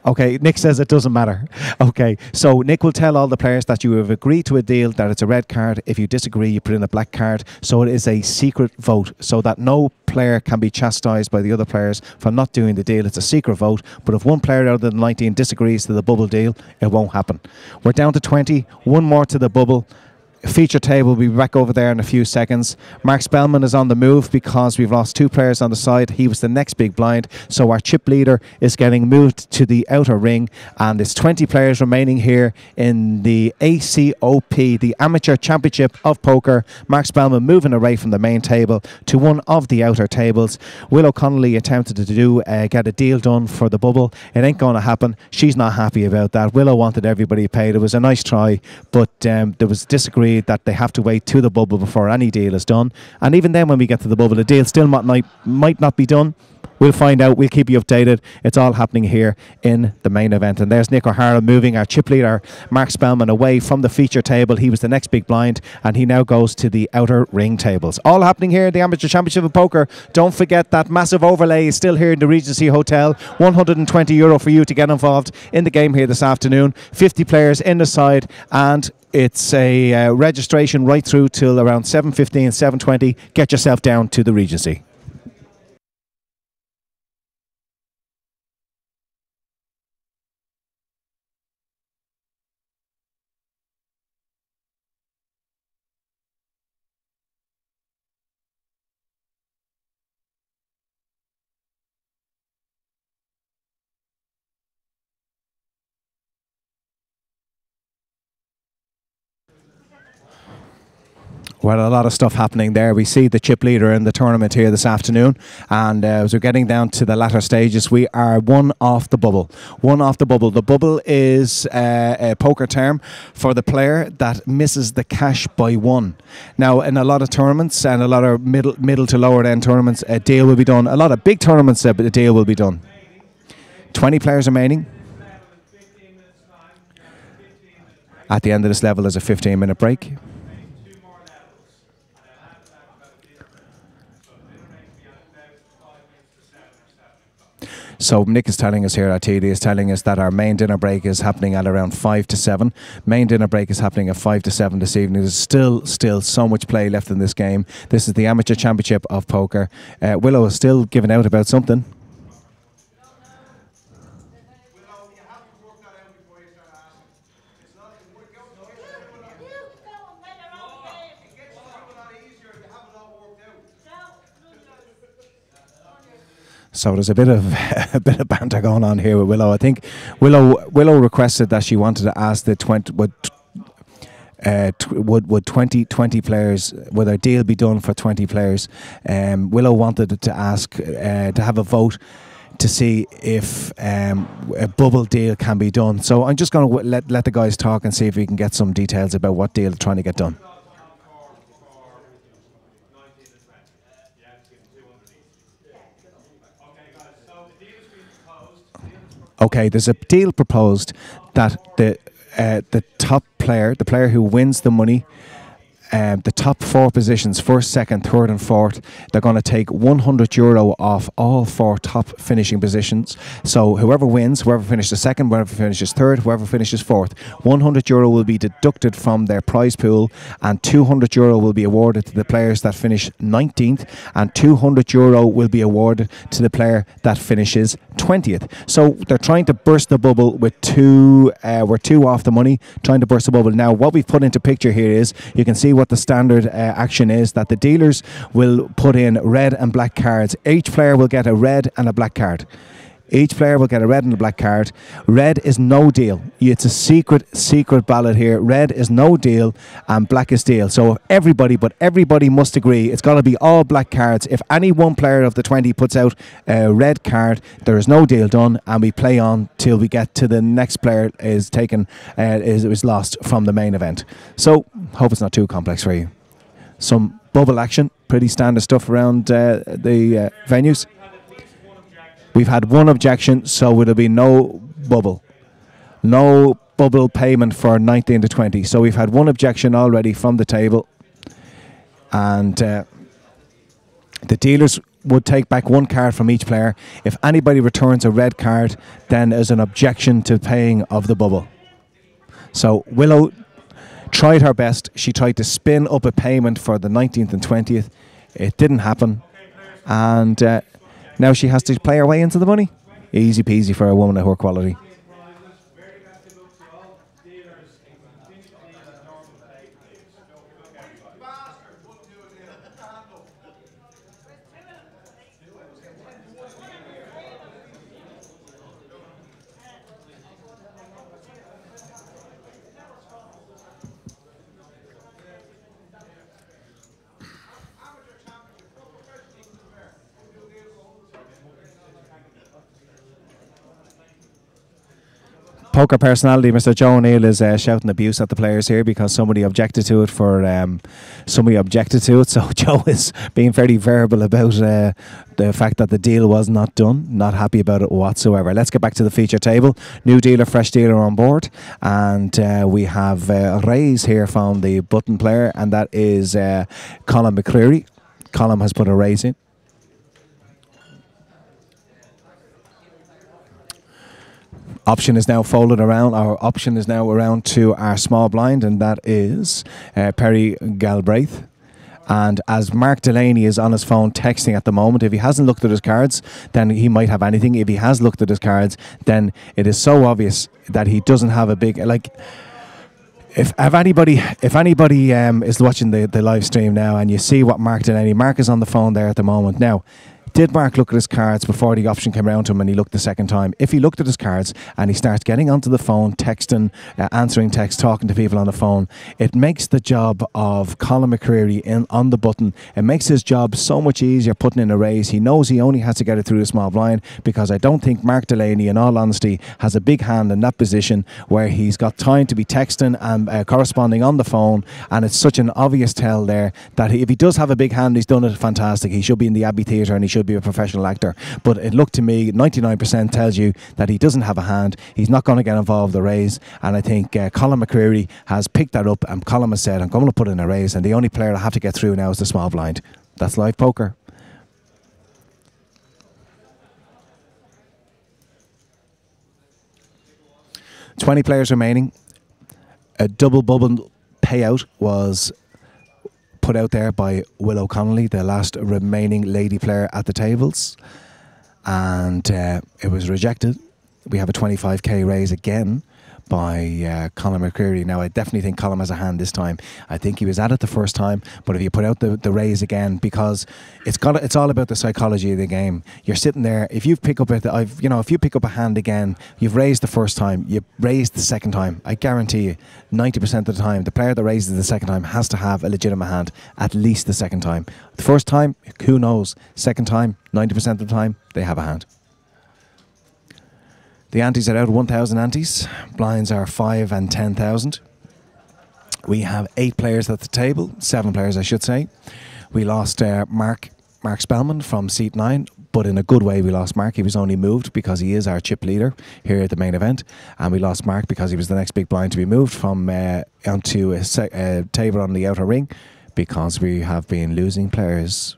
Okay, Nick says it doesn't matter. Okay, so Nick will tell all the players that you have agreed to a deal, that it's a red card. If you disagree, you put in a black card. So it is a secret vote, so that no player can be chastised by the other players for not doing the deal. It's a secret vote, but if one player out of the 19 disagrees to the bubble deal, it won't happen. We're down to 20, one more to the bubble. Feature table will be back over there in a few seconds. Mark Spellman is on the move because we've lost two players on the side. He was the next big blind, so our chip leader is getting moved to the outer ring, and there's 20 players remaining here in the ACOP, the Amateur Championship of Poker. Mark Spellman moving away from the main table to one of the outer tables. Willow Connolly attempted to get a deal done for the bubble. It ain't going to happen. She's not happy about that. Willow wanted everybody paid. It was a nice try, but there was disagreement that they have to wait to the bubble before any deal is done. And even then, when we get to the bubble, the deal still might not be done. We'll find out. We'll keep you updated. It's all happening here in the main event. And there's Nick O'Hara moving our chip leader, Mark Spellman, away from the feature table. He was the next big blind, and he now goes to the outer ring tables. All happening here at the Amateur Championship of Poker. Don't forget that massive overlay is still here in the Regency Hotel. €120 for you to get involved in the game here this afternoon. 50 players in the side, and it's a registration right through till around 7:15, 7:20. Get yourself down to the Regency. Well, a lot of stuff happening there. We see the chip leader in the tournament here this afternoon, and as we're getting down to the latter stages, we are one off the bubble. One off the bubble. The bubble is a poker term for the player that misses the cash by one. Now, in a lot of tournaments and a lot of middle to lower end tournaments, a deal will be done. A lot of big tournaments, a deal will be done. 20 players remaining. At the end of this level, there's a 15-minute break. So Nick is telling us here, our TD is telling us that our main dinner break is happening at around 5 to 7. Main dinner break is happening at 5 to 7 this evening. There's still so much play left in this game. This is the Amateur Championship of Poker. Willow is still giving out about something. So there's a bit of banter going on here with Willow. I think Willow requested that she wanted to ask the 20 would 20 players, would a deal be done for 20 players? Willow wanted to ask to have a vote to see if a bubble deal can be done. So I'm just going to let the guys talk and see if we can get some details about what deal they're trying to get done. Okay, there's a deal proposed that the top player, the player who wins the money, the top 4 positions, first, second, third and fourth, they're going to take €100 off all 4 top finishing positions. So whoever wins, whoever finishes second, whoever finishes third, whoever finishes fourth, €100 will be deducted from their prize pool, and €200 will be awarded to the players that finish 19th, and €200 will be awarded to the player that finishes 20th. So they're trying to burst the bubble with we're 2 off the money, trying to burst the bubble. Now what we've put into picture here is, you can see what the standard action is, that the dealers will put in red and black cards. Each player will get a red and a black card. Each player will get a red and a black card. Red is no deal. It's a secret ballot here. Red is no deal and black is deal. So everybody must agree. It's got to be all black cards. If any one player of the 20 puts out a red card, there is no deal done, and we play on till we get to the next player is taken, is lost from the main event. So hope it's not too complex for you. Some bubble action, pretty standard stuff around the venues. We've had 1 objection, so it'll be no bubble. No bubble payment for 19 to 20. So we've had 1 objection already from the table. And the dealers would take back 1 card from each player. If anybody returns a red card, then there's an objection to paying of the bubble. So Willow tried her best. She tried to spin up a payment for the 19th and 20th. It didn't happen. And now she has to play her way into the money. Easy peasy for a woman of her quality. Poker personality Mr. Joe O'Neill is shouting abuse at the players here because somebody objected to it. So Joe is being very verbal about the fact that the deal was not done. Not happy about it whatsoever. Let's get back to the feature table. New dealer, fresh dealer on board, and we have a raise here from the button player, and that is Colin McCreary. Colin has put a raise in. Option is now folded around. Our option is now around to our small blind, and that is Perry Galbraith. And as Mark Delaney is on his phone texting at the moment, if he hasn't looked at his cards, then he might have anything. If he has looked at his cards, then it is so obvious that he doesn't have a big, like, if anybody is watching the live stream now and you see what Mark is on the phone there at the moment now. Did Mark look at his cards before the option came around to him and he looked the second time? If he looked at his cards and he starts getting onto the phone, texting, answering texts, talking to people on the phone, it makes the job of Colin McCreary on the button, it makes his job so much easier putting in a raise. He knows he only has to get it through the small blind, because I don't think Mark Delaney, in all honesty, has a big hand in that position where he's got time to be texting and corresponding on the phone, and it's such an obvious tell there that if he does have a big hand, he's done it fantastic. He should be in the Abbey Theatre and he should be a professional actor, but it looked to me 99% tells you that he doesn't have a hand. He's not going to get involved in the raise, and I think Colin McCreary has picked that up, and Colin has said, I'm going to put in a raise, and the only player I have to get through now is the small blind. That's live poker. $20 players remaining. A double bubble payout was put out there by Willow Connolly, the last remaining lady player at the tables, and it was rejected. We have a 25k raise again by Colin McCreary. Now, I definitely think Colin has a hand this time. I think he was at it the first time, but if you put out the raise again, because it's all about the psychology of the game. You're sitting there. If you pick up if you pick up a hand again, you've raised the first time, you raised the second time. I guarantee you, 90% of the time, the player that raises the second time has to have a legitimate hand at least the second time. The first time, who knows? Second time, 90% of the time, they have a hand. The antes are out 1,000 antes. Blinds are 5 and 10,000. We have 8 players at the table, 7 players I should say. We lost Mark Spellman from seat 9, but in a good way we lost Mark. He was only moved because he is our chip leader here at the main event, and we lost Mark because he was the next big blind to be moved from onto a table on the outer ring, because we have been losing players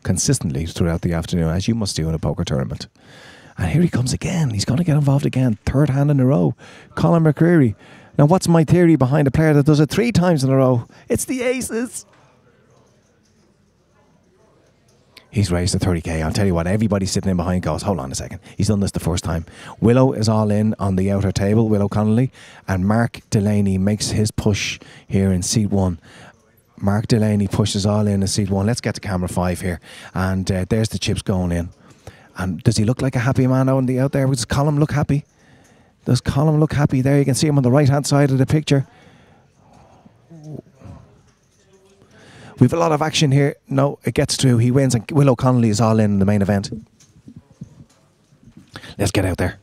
consistently throughout the afternoon, as you must do in a poker tournament. And here he comes again. He's going to get involved again. Third hand in a row. Colin McCreary. Now, what's my theory behind a player that does it 3 times in a row? It's the aces. He's raised to 30k. I'll tell you what, everybody sitting in behind goes, hold on a second. He's done this the first time. Willow is all in on the outer table, Willow Connolly, and Mark Delaney makes his push here in seat 1. Mark Delaney pushes all in seat 1. Let's get to camera 5 here. And there's the chips going in. And does he look like a happy man out there? Does Colin look happy? Does Colin look happy? There you can see him on the right-hand side of the picture. We've a lot of action here. No, it gets through. He wins, and Willow Connolly is all in the main event. Let's get out there.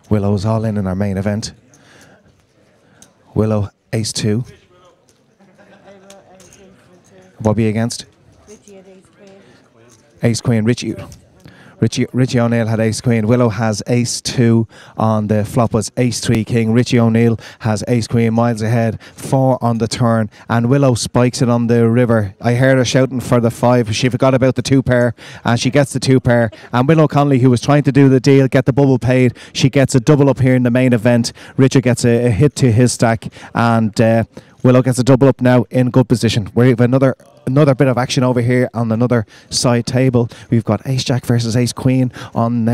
Willow's all in our main event. Willow, ace 2. What be against? Richie had ace queen. Ace queen. Richie O'Neill had ace queen. Willow has ace 2 on the flop, was ace 3 king. Richie O'Neill has ace queen, miles ahead, 4 on the turn, and Willow spikes it on the river. I heard her shouting for the 5. She forgot about the 2 pair, and she gets the 2 pair. And Willow Connolly, who was trying to do the deal, get the bubble paid, she gets a double up here in the main event. Richard gets a hit to his stack, and Willow gets a double up now in good position. We have another bit of action over here on another side table. We've got ace jack versus ace queen on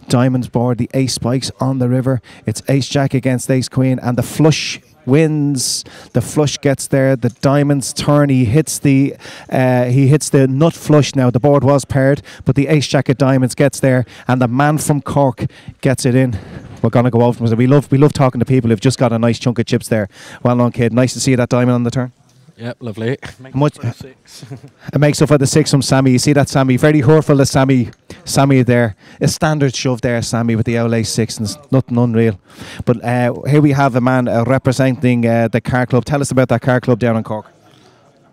Diamond's board. The ace spikes on the river. It's ace jack against ace queen, and the flush wins. The flush gets there. The diamond's turn. He hits the nut flush. Now the board was paired, but the ace jack of diamonds gets there, and the man from Cork gets it in. We're gonna go over. We love talking to people who've just got a nice chunk of chips there. Well done, kid. Nice to see that diamond on the turn. Yep, lovely. It makes up for the 6 from Sammy. You see that, Sammy? Very hurtful of Sammy there. A standard shove there, Sammy, with the old ace 6, and it's nothing unreal. But here we have a man representing the car club. Tell us about that car club down in Cork.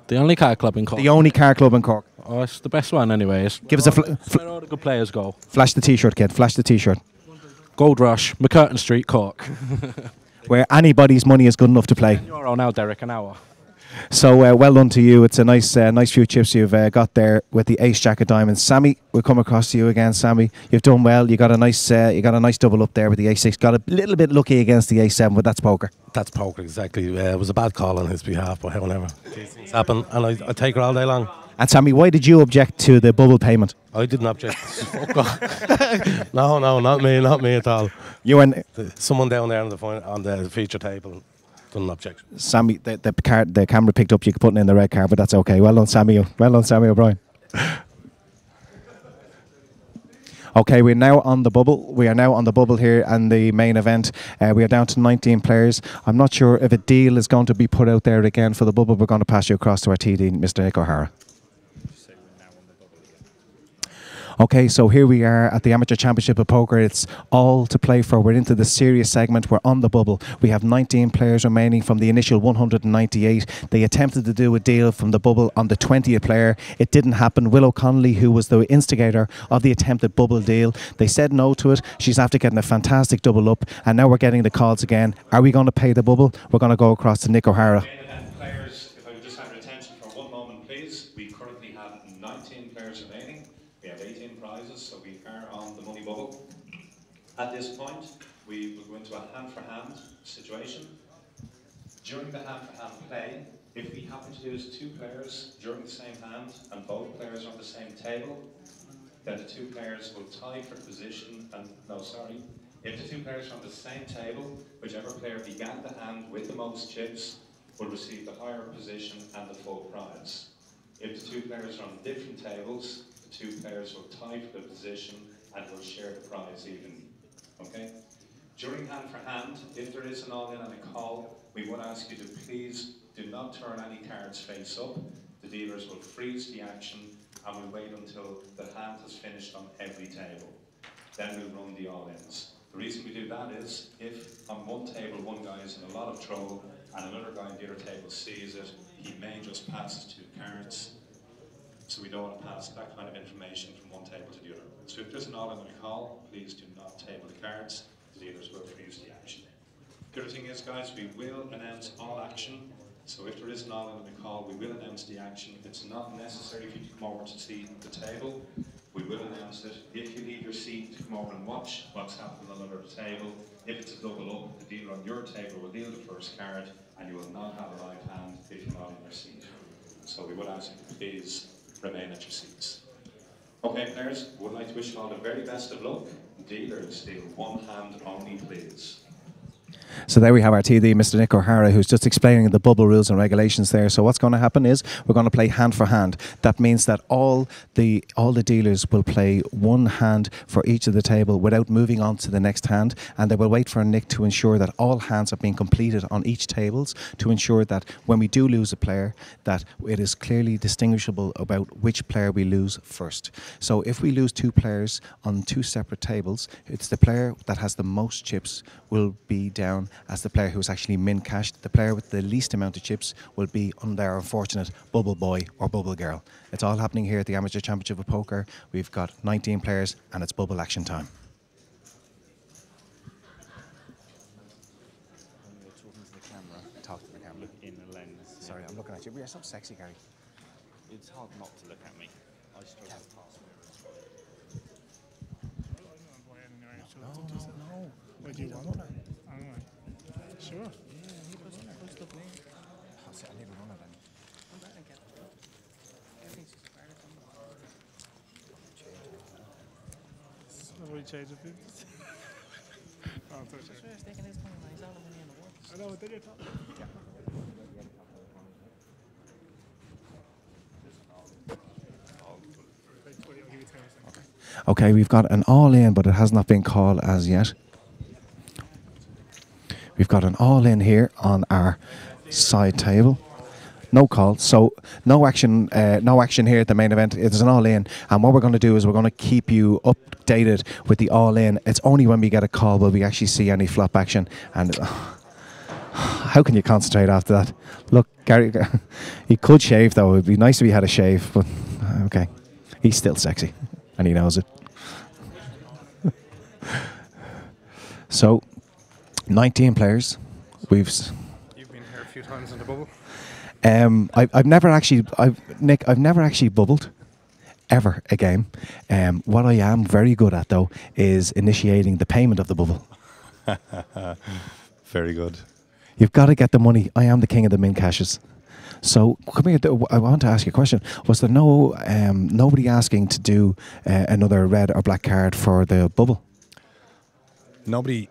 The only car club in Cork. The only car club in Cork. Oh, it's the best one anyway. Give us a where all the good players go. Flash the T-shirt, kid. Flash the T-shirt. Gold Rush, McCurtain Street, Cork. Where anybody's money is good enough to play. €1 now, Derek, an hour. So well done to you. It's a nice few chips you've got there with the ace jack of diamonds. Sammy, we'll come across to you again. Sammy, you've done well. You got a nice double up there with the ace 6. Got a little bit lucky against the ace 7, but that's poker. That's poker, exactly. It was a bad call on his behalf, but however, these things happen, and I take her all day long. And Sammy, why did you object to the bubble payment? I didn't object. No, not me at all. You and someone down there on the feature table. Objection. Sammy, the camera picked up you putting in the red card, but that's okay. Well done, Sammy. Well done, Sammy O'Brien. Okay, we're now on the bubble. We are now on the bubble here and the main event. We are down to 19 players. I'm not sure if a deal is going to be put out there again for the bubble. We're going to pass you across to our TD, Mr. Nick O'Hara. Okay, so here we are at the Amateur Championship of Poker. It's all to play for. We're into the serious segment. We're on the bubble. We have 19 players remaining from the initial 198. They attempted to do a deal from the bubble on the 20th player. It didn't happen. Willow Connolly, who was the instigator of the attempted bubble deal, they said no to it. She's after getting a fantastic double up, and now we're getting the calls again. Are we going to pay the bubble? We're going to go across to Nick O'Hara. Players, if I could just have your attention for one moment, please. We currently have 19 players remaining. We have 18 prizes, so we are on the money bubble. At this point, we will go into a hand-for-hand situation. During the hand-for-hand play, if we happen to lose 2 players during the same hand and both players are on the same table, then the 2 players will tie for position and, if the 2 players are on the same table, whichever player began the hand with the most chips will receive the higher position and the full prize. If the 2 players are on different tables, the 2 players will tie for the position and will share the prize evenly. Okay? During hand for hand, if there is an all-in and a call, we would ask you to please do not turn any cards face up. The dealers will freeze the action and we'll wait until the hand has finished on every table. Then we'll run the all-ins. The reason we do that is if on one table one guy is in a lot of trouble and another guy on the other table sees it, he may just pass his 2 cards. So we don't want to pass that kind of information from one table to the other. So if there's an all-in on a call, please do not table the cards. The dealers will freeze the action. The other thing is, guys, we will announce all action. So if there is an all-in on the call, we will announce the action. It's not necessary for you to come over to see the table. We will announce it. If you leave your seat to come over and watch what's happening on another table, if it's a double up, the dealer on your table will deal the first card, and you will not have a live hand if you're not in your seat. So we would ask you to please remain at your seats. Okay, players, would like to wish you all the very best of luck. Dealers, deal one hand only, please. So there we have our TD, Mr. Nick O'Hara, who's just explaining the bubble rules and regulations there. So what's going to happen is we're going to play hand for hand. That means that all the dealers will play one hand for each of the table without moving on to the next hand, and they will wait for Nick to ensure that all hands have been completed on each tables to ensure that when we do lose a player, that it is clearly distinguishable about which player we lose first. So if we lose 2 players on 2 separate tables, it's the player that has the most chips will be down as the player who's actually min-cashed. The player with the least amount of chips will be on their unfortunate bubble boy or bubble girl. It's all happening here at the Amateur Championship of Poker. We've got 19 players and it's bubble action time. Talk to the camera. In the lens. Sorry, I'm looking at you. You're so sexy, Gary. It's hard not to look at me. I struggle to pass. No. What do you want? Sure. I'll leave it on then. Nobody change the fifties. Oh, I'm sorry. I know, then you're talking. Okay, we've got an all-in, but it has not been called as yet. We've got an all-in here on our side table. No call, so no action here at the main event. It's an all-in, and what we're going to do is we're going to keep you updated with the all-in. It's only when we get a call will we actually see any flop action. And how can you concentrate after that? Look, Gary, he could shave though. It'd be nice if he had a shave, but okay, he's still sexy, and he knows it. So, 19 players. You've been here a few times in the bubble. I've never actually bubbled ever a game. What I am very good at though is initiating the payment of the bubble. Very good. You've got to get the money. I am the king of the min cashes. So come here. I want to ask you a question. Was there nobody asking to do another red or black card for the bubble? Nobody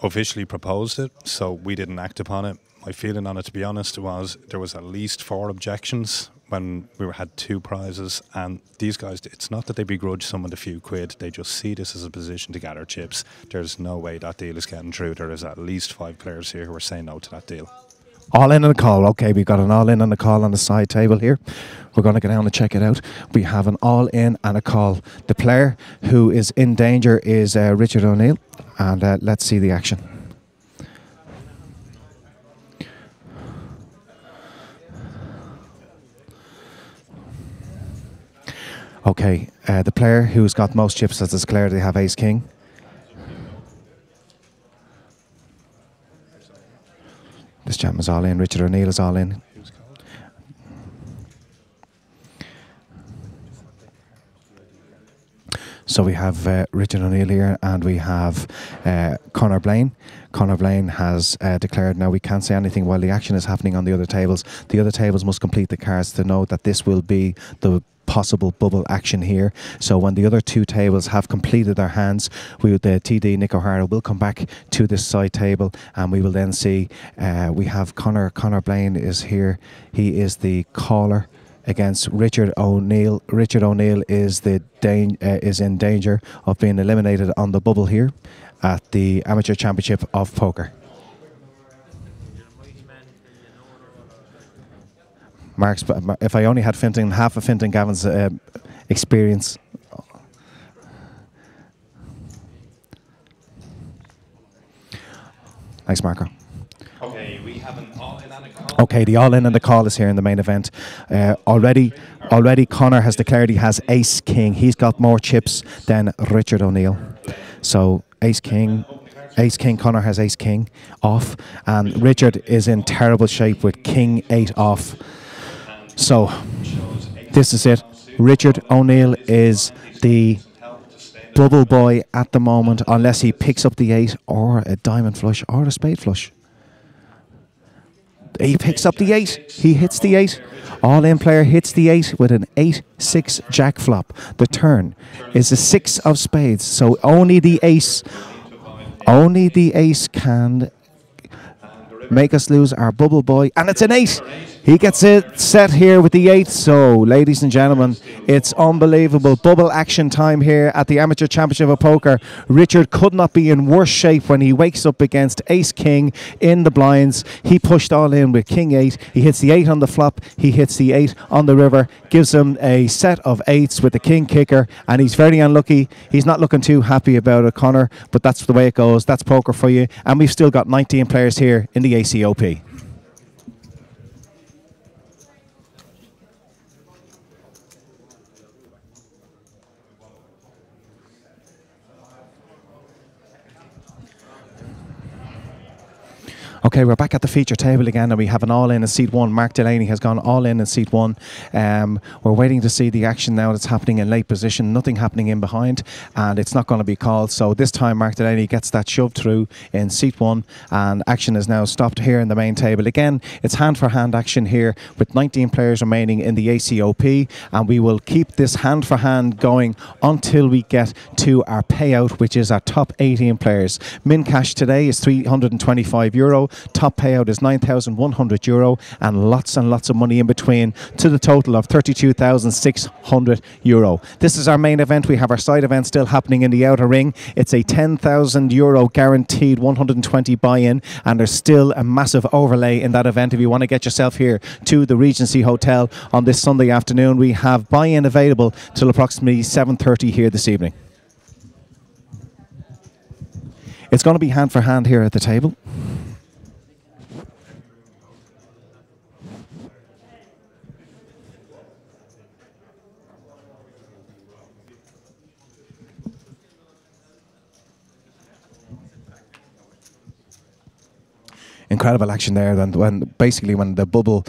officially proposed it, so we didn't act upon it. My feeling on it, to be honest, was there was at least 4 objections when we had 2 prizes, and these guys, it's not that they begrudge someone a few quid, they just see this as a position to gather chips. There's no way that deal is getting through. There is at least 5 players here who are saying no to that deal. All in on a call. Okay, we've got an all in and a call on the side table here. We're going to go down and check it out. We have an all in and a call. The player who is in danger is Richard O'Neill, and let's see the action. Okay, the player who's got most chips has declared they have ace king. This gentleman is all in. Richard O'Neill is all in. So we have Richard O'Neill here, and we have Conor Blaine. Conor Blaine has declared now we can't say anything while the action is happening on the other tables. The other tables must complete the cards to know that this will be the possible bubble action here. So when the other 2 tables have completed their hands, the TD Nick O'Hara will come back to this side table, and we will then see we have Conor Blaine is here. He is the caller against Richard O'Neill. Richard O'Neill is is in danger of being eliminated on the bubble here at the Amateur Championship of Poker. Mark's, if I only had half of Fintan Gavin's experience. Thanks, Marco. Okay, we have an all-in and a call. Okay, the all-in and the call is here in the main event. Already Conor has declared he has Ace King. He's got more chips than Richard O'Neill. So Ace King, Conor has Ace King off, and Richard is in terrible shape with King 8 off. So this is it. Richard O'Neill is the bubble boy at the moment, unless he picks up the 8 or a diamond flush or a spade flush. He picks up the 8. He hits the 8. All-in player hits the 8 with an 8-6 jack flop. The turn is a 6 of spades. So only the ace can make us lose our bubble boy. And it's an 8. He gets it set here with the 8. So, ladies and gentlemen, it's unbelievable. Bubble action time here at the Amateur Championship of Poker. Richard could not be in worse shape when he wakes up against Ace King in the blinds. He pushed all in with King 8. He hits the 8 on the flop. He hits the 8 on the river. Gives him a set of 8s with the King kicker. And he's very unlucky. He's not looking too happy about it, Conor. But that's the way it goes. That's poker for you. And we've still got 19 players here in the ACOP. Okay, we're back at the feature table again, and we have an all-in in seat 1. Mark Delaney has gone all-in in seat 1. We're waiting to see the action now that's happening in late position. Nothing happening in behind, and it's not going to be called. So this time Mark Delaney gets that shoved through in seat 1, and action is now stopped here in the main table. Again, it's hand-for-hand action here with 19 players remaining in the ACOP, and we will keep this hand-for-hand going until we get to our payout, which is our top 18 players. Min cash today is €325. Top payout is €9,100 and lots of money in between, to the total of €32,600. This is our main event. We have our side event still happening in the outer ring. It's a €10,000 guaranteed 120 buy-in, and there's still a massive overlay in that event. If you want to get yourself here to the Regency Hotel on this Sunday afternoon, we have buy-in available till approximately 7:30 here this evening. It's going to be hand for hand here at the table. Incredible action there. When the bubble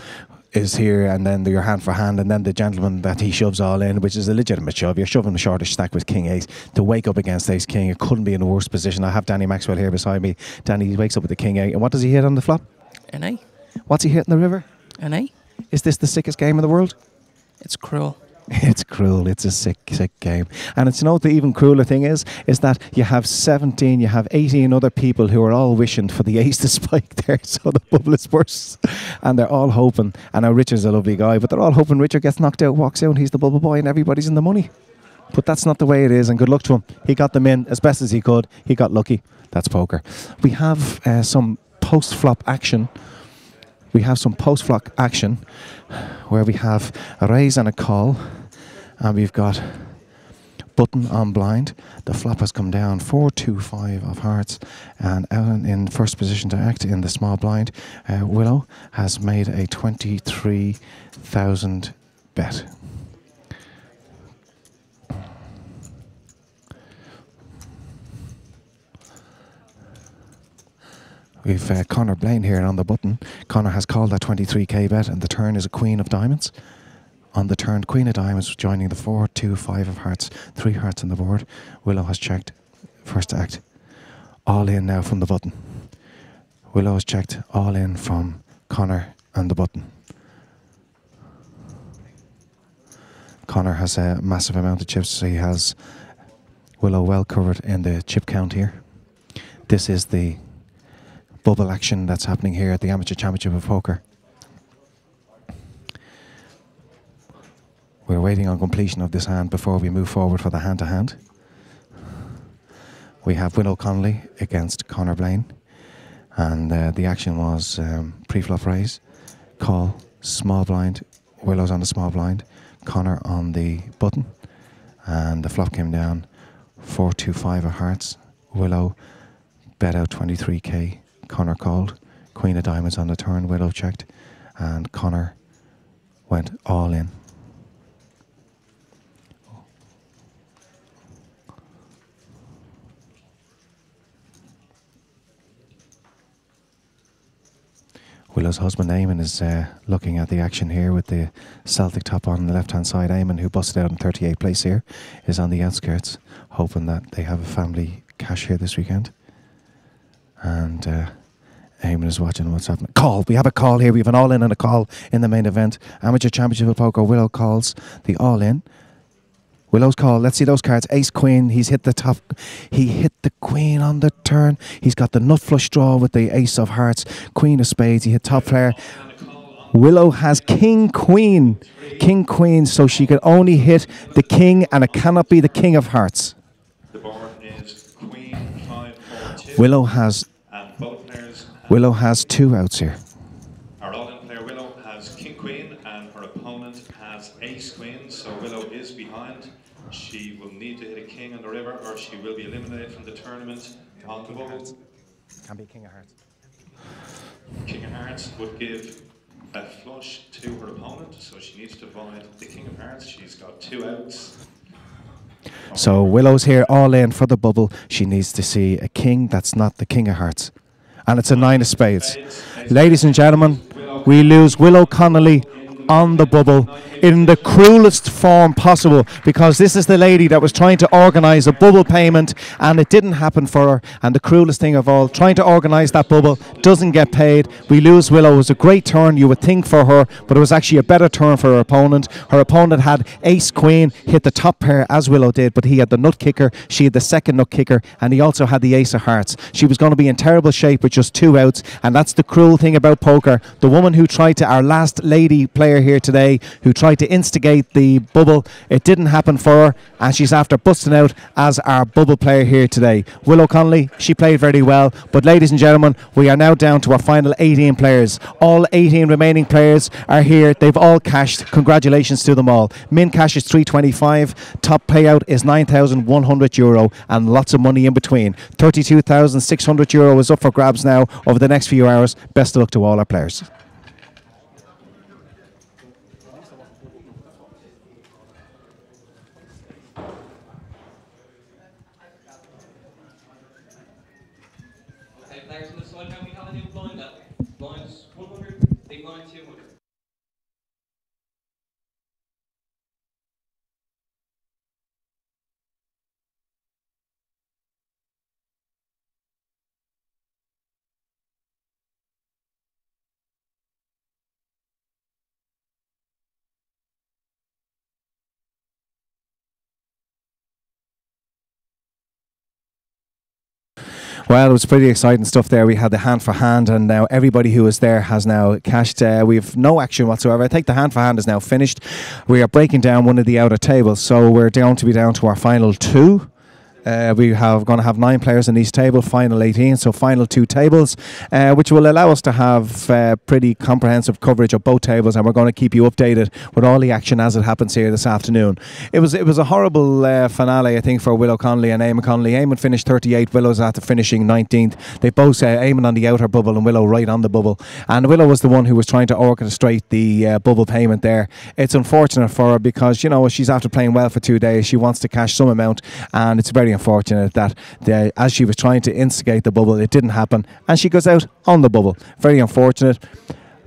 is here, and then your hand for hand, and then the gentleman that he shoves all in, which is a legitimate shove. You're shoving a shortish stack with King 8 to wake up against Ace King. It couldn't be in a worse position. I have Danny Maxwell here beside me. Danny wakes up with the King 8, and what does he hit on the flop? An A. What's he hitting the river? An A. Is this the sickest game in the world? It's cruel. It's cruel. It's a sick game. And it's, the even crueler thing is that you have 18 other people who are all wishing for the ace to spike there, so the bubble is worse. And they're all hoping, and now Richard's a lovely guy, but they're all hoping Richard gets knocked out, walks out, and he's the bubble boy, and everybody's in the money. But that's not the way it is, and good luck to him. He got them in as best as he could. He got lucky. That's poker. We have some post-flop action. Where we have a raise and a call, and we've got button on blind. The flop has come down 4-2-5 of hearts, and Ellen in first position to act in the small blind. Willow has made a 23,000 bet. We've Conor Blaine here on the button. Conor has called that 23k bet, and the turn is a queen of diamonds. On the turn, queen of diamonds joining the 4-2-5 of hearts, 3 hearts on the board. Willow has checked first act. All in now from the button. Willow has checked all in from Conor and the button. Conor has a massive amount of chips, so he has Willow well covered in the chip count here. This is the bubble action that's happening here at the Amateur Championship of Poker. We're waiting on completion of this hand before we move forward for the hand-to-hand. We have Willow Connolly against Conor Blaine, and the action was pre-flop raise, call, small blind. Willow's on the small blind, Conor on the button, and the flop came down 4-2-5 of hearts. Willow bet out 23k Connor called. Queen of diamonds on the turn. Willow checked. And Connor went all in. Willow's husband Eamon is looking at the action here with the Celtic top on the left hand side. Eamon, who busted out in 38th place here, is on the outskirts, hoping that they have a family cash here this weekend. And Eamon is watching what's happening. Call! We have a call here. We have an all-in and a call in the main event. Amateur Championship of Poker. Willow calls the all-in. Willow's call. Let's see those cards. Ace, Queen. He's hit the top. He hit the Queen on the turn. He's got the nut flush draw with the Ace of Hearts. Queen of Spades. He hit top player. Willow has King, Queen. King, Queen. So she can only hit the King, and it cannot be the King of Hearts. The board is Queen 5 4 2. Willow has 2 outs here. Our all-in player Willow has King Queen, and her opponent has Ace Queen. So Willow is behind. She will need to hit a king on the river, or she will be eliminated from the tournament on the bubble. Can be King of Hearts. King of Hearts would give a flush to her opponent, so she needs to avoid the King of Hearts. She's got 2 outs. So Willow's here all in for the bubble. She needs to see a king that's not the King of Hearts. And it's a 9 of spades. Ladies and gentlemen, we lose Willow Connolly on the bubble in the cruelest form possible, because this is the lady that was trying to organise a bubble payment and it didn't happen for her. And the cruelest thing of all, trying to organise that bubble, doesn't get paid. We lose Willow. It was a great turn, you would think, for her, but it was actually a better turn for her opponent. Her opponent had Ace Queen, hit the top pair as Willow did, but he had the nut kicker, she had the second nut kicker, and he also had the Ace of Hearts. She was going to be in terrible shape with just 2 outs, and that's the cruel thing about poker. The woman who tried to, our last lady player here today, who tried to instigate the bubble, it didn't happen for her, and she's after busting out as our bubble player here today. Willow Connolly, she played very well, but ladies and gentlemen, we are now down to our final 18 players. All 18 remaining players are here. They've all cashed. Congratulations to them all. Min cash is 325, top payout is €9,100, and lots of money in between. €32,600 is up for grabs now over the next few hours. Best of luck to all our players. Players on the side, how many have a new blind at? Blinds 100, big blind 200. Well, it was pretty exciting stuff there. We had the hand for hand, and now everybody who was there has now cashed. We have no action whatsoever. I think the hand for hand is now finished. We are breaking down one of the outer tables, so we're down to our final 2. We have going to have 9 players in each table, final 18, so final 2 tables, which will allow us to have pretty comprehensive coverage of both tables, and we're going to keep you updated with all the action as it happens here this afternoon. It was a horrible finale, I think, for Willow Connolly and Eamon Connolly. Eamon finished 38, Willow's after finishing 19th. They both Eamon on the outer bubble and Willow right on the bubble, and Willow was the one who was trying to orchestrate the bubble payment there. It's unfortunate for her because, you know, she's after playing well for 2 days. She wants to cash some amount, and it's very unfortunate that as she was trying to instigate the bubble, it didn't happen, and she goes out on the bubble. Very unfortunate.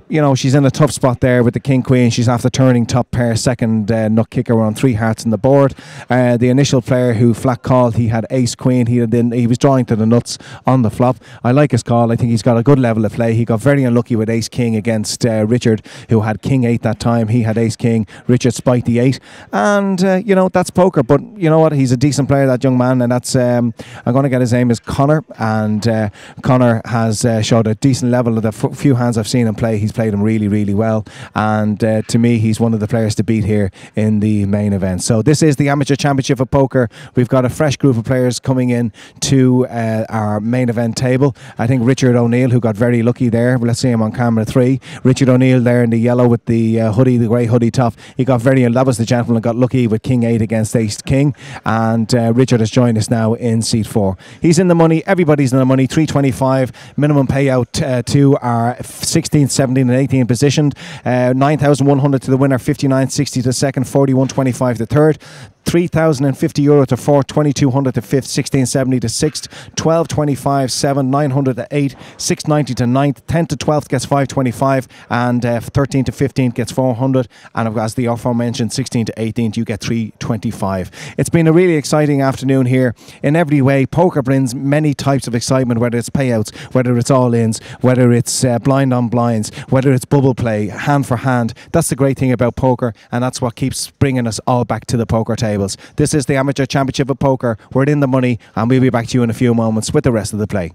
You know, she's in a tough spot there with the King Queen. She's after turning top pair, second nut kicker on 3 hearts on the board. The initial player who flat called, he had Ace Queen. He was drawing to the nuts on the flop. I like his call. I think he's got a good level of play. He got very unlucky with Ace King against Richard, who had King 8 that time. He had Ace King. Richard spiked the 8, and you know, that's poker. But you know what? He's a decent player, that young man, and that's I'm going to get his name is Connor, and Connor has showed a decent level of the few hands I've seen him play. He's played played him really, really well. And to me, he's one of the players to beat here in the main event. So this is the Amateur Championship of Poker. We've got a fresh group of players coming in to our main event table. I think Richard O'Neill, who got very lucky there. Let's see him on camera 3. Richard O'Neill there in the yellow with the hoodie, the grey hoodie top. He got that was the gentleman who got lucky with King 8 against Ace King. And Richard has joined us now in seat 4. He's in the money. Everybody's in the money. 325 minimum payout to our 16th, 17th and 18th positioned. 9,100 to the winner, 59.60 to second, 41.25 to third. €3,050 to fourth, 2,200 to fifth, 16.70 to sixth, 12.25 7, 900 to eighth, 6.90 to ninth, 10 to 12th gets 5.25, and 13 to 15th gets 400, and as the aforementioned 16 to 18th you get 3.25. It's been a really exciting afternoon here in every way. Poker brings many types of excitement, whether it's payouts, whether it's all-ins, whether it's blind on blinds, whether it's bubble play, hand for hand. That's the great thing about poker, and that's what keeps bringing us all back to the poker table. This is the Amateur Championship of Poker. We're in the money, and we'll be back to you in a few moments with the rest of the play.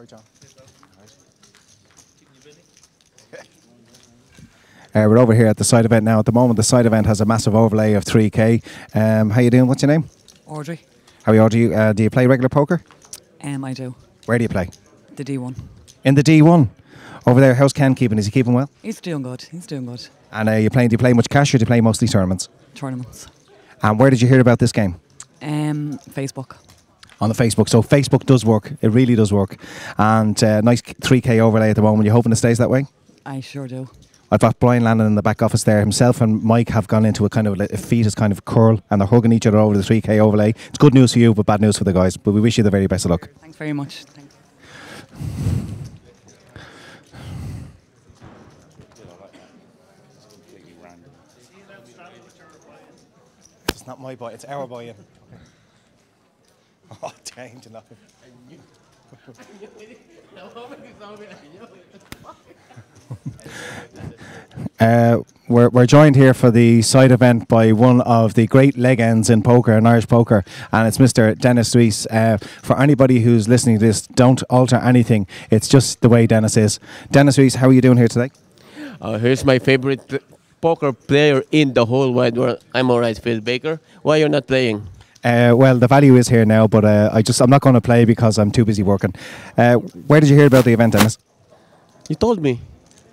John. We're over here at the side event now. At the moment, the side event has a massive overlay of 3K. How you doing? What's your name? Audrey. How are you? Do you play regular poker? I do. Where do you play? The D1. In the D1? Over there, how's Ken keeping? Is he keeping well? He's doing good. He's doing good. And do you play much cash or do you play mostly tournaments? Tournaments. And where did you hear about this game? Facebook. On the Facebook. So Facebook does work. It really does work. And nice 3K overlay at the moment. You hoping it stays that way? I sure do. I've got Brian Landon in the back office there. Himself and Mike have gone into a kind of a fetus kind of curl, and they're hugging each other over the 3K overlay. It's good news for you, but bad news for the guys. But we wish you the very best of luck. Thanks very much. Thanks. It's not my boy, it's our boy. Oh, dang, We're joined here for the side event by one of the great legends in poker and Irish poker, and it's Mr. Dennis Rees. For anybody who's listening to this, don't alter anything. It's just the way Dennis is. Dennis Rees, how are you doing here today? Here's my favorite poker player in the whole wide world. I'm alright, Phil Baker. Why you're not playing? Well, the value is here now, but I'm not going to play because I'm too busy working. Where did you hear about the event, Dennis? You told me.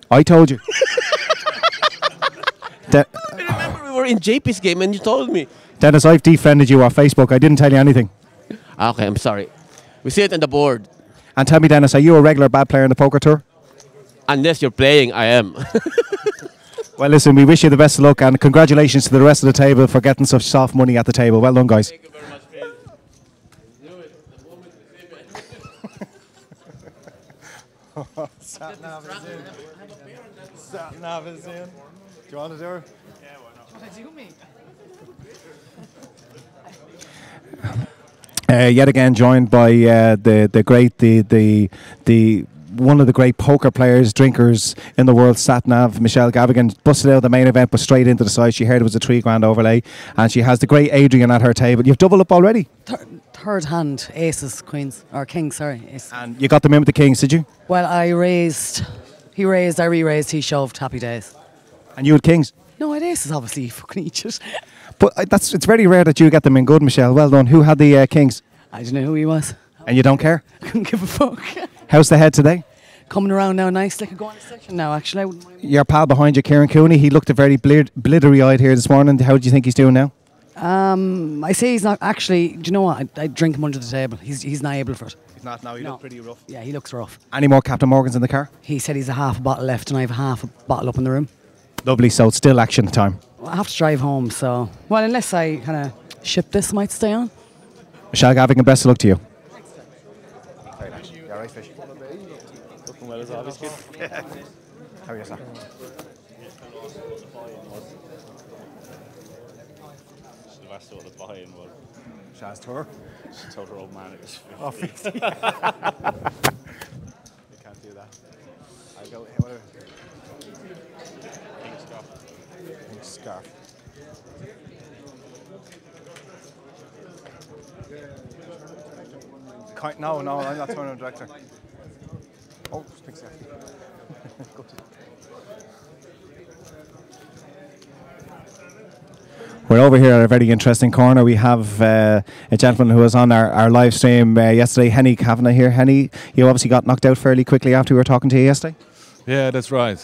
I told you. I remember we were in JP's game and you told me. Dennis, I've defriended you off Facebook. I didn't tell you anything. Okay, I'm sorry. We see it on the board. And tell me, Dennis, are you a regular bad player in the poker tour? Unless you're playing, I am. Well, listen, we wish you the best of luck and congratulations to the rest of the table for getting such soft money at the table. Well done, guys. Thank you very much, Phil. Sat nav is in. Sat nav is in. Do you want to do her? Yeah, why not? Do you want to do me? Yet again joined by the great the one of the great poker players, drinkers in the world, Satnav, Michelle Gavigan, busted out of the main event but straight into the side. She heard it was a $3,000 overlay, and she has the great Adrian at her table. You've doubled up already. Third hand, aces, queens, or kings, sorry. Aces. And you got them in with the kings, did you? Well, I raised, he raised, I re-raised, he shoved, happy days. And you had kings? No, I had aces, obviously, you fucking eat it. But it's very rare that you get them in good, Michelle. Well done. Who had the kings? I didn't know who he was. And you don't care? I couldn't give a fuck. How's the head today? Coming around now nicely. I could go on a section now, actually. I wouldn't mind. Your pal behind you, Kieran Cooney, he looked a very blittery-eyed here this morning. How do you think he's doing now? I say he's not, actually, do you know what? I drink him under the table. He's not able for it. He's not now, he looks pretty rough. Yeah, he looks rough. Any more Captain Morgans in the car? He said he's a half a bottle left and I have half a bottle up in the room. Lovely, so it's still action time. Well, I have to drive home, so... Well, unless I kind of ship this, might stay on. Michelle Gavigan, best of luck to you. Very much. You alright, Fish? Looking well as always, kid. How are you, sir? Should have asked what the buy-in was. She asked her. She told her old man it was 50. Oh, 50. You can't do that. I go, whatever. Pink scarf. Pink scarf. No, I'm not tournament director. Oh, pink scarf. Good. We're over here at a very interesting corner. We have a gentleman who was on our live stream yesterday, Henny Kavanagh here. Henny, you obviously got knocked out fairly quickly after we were talking to you yesterday. Yeah, that's right.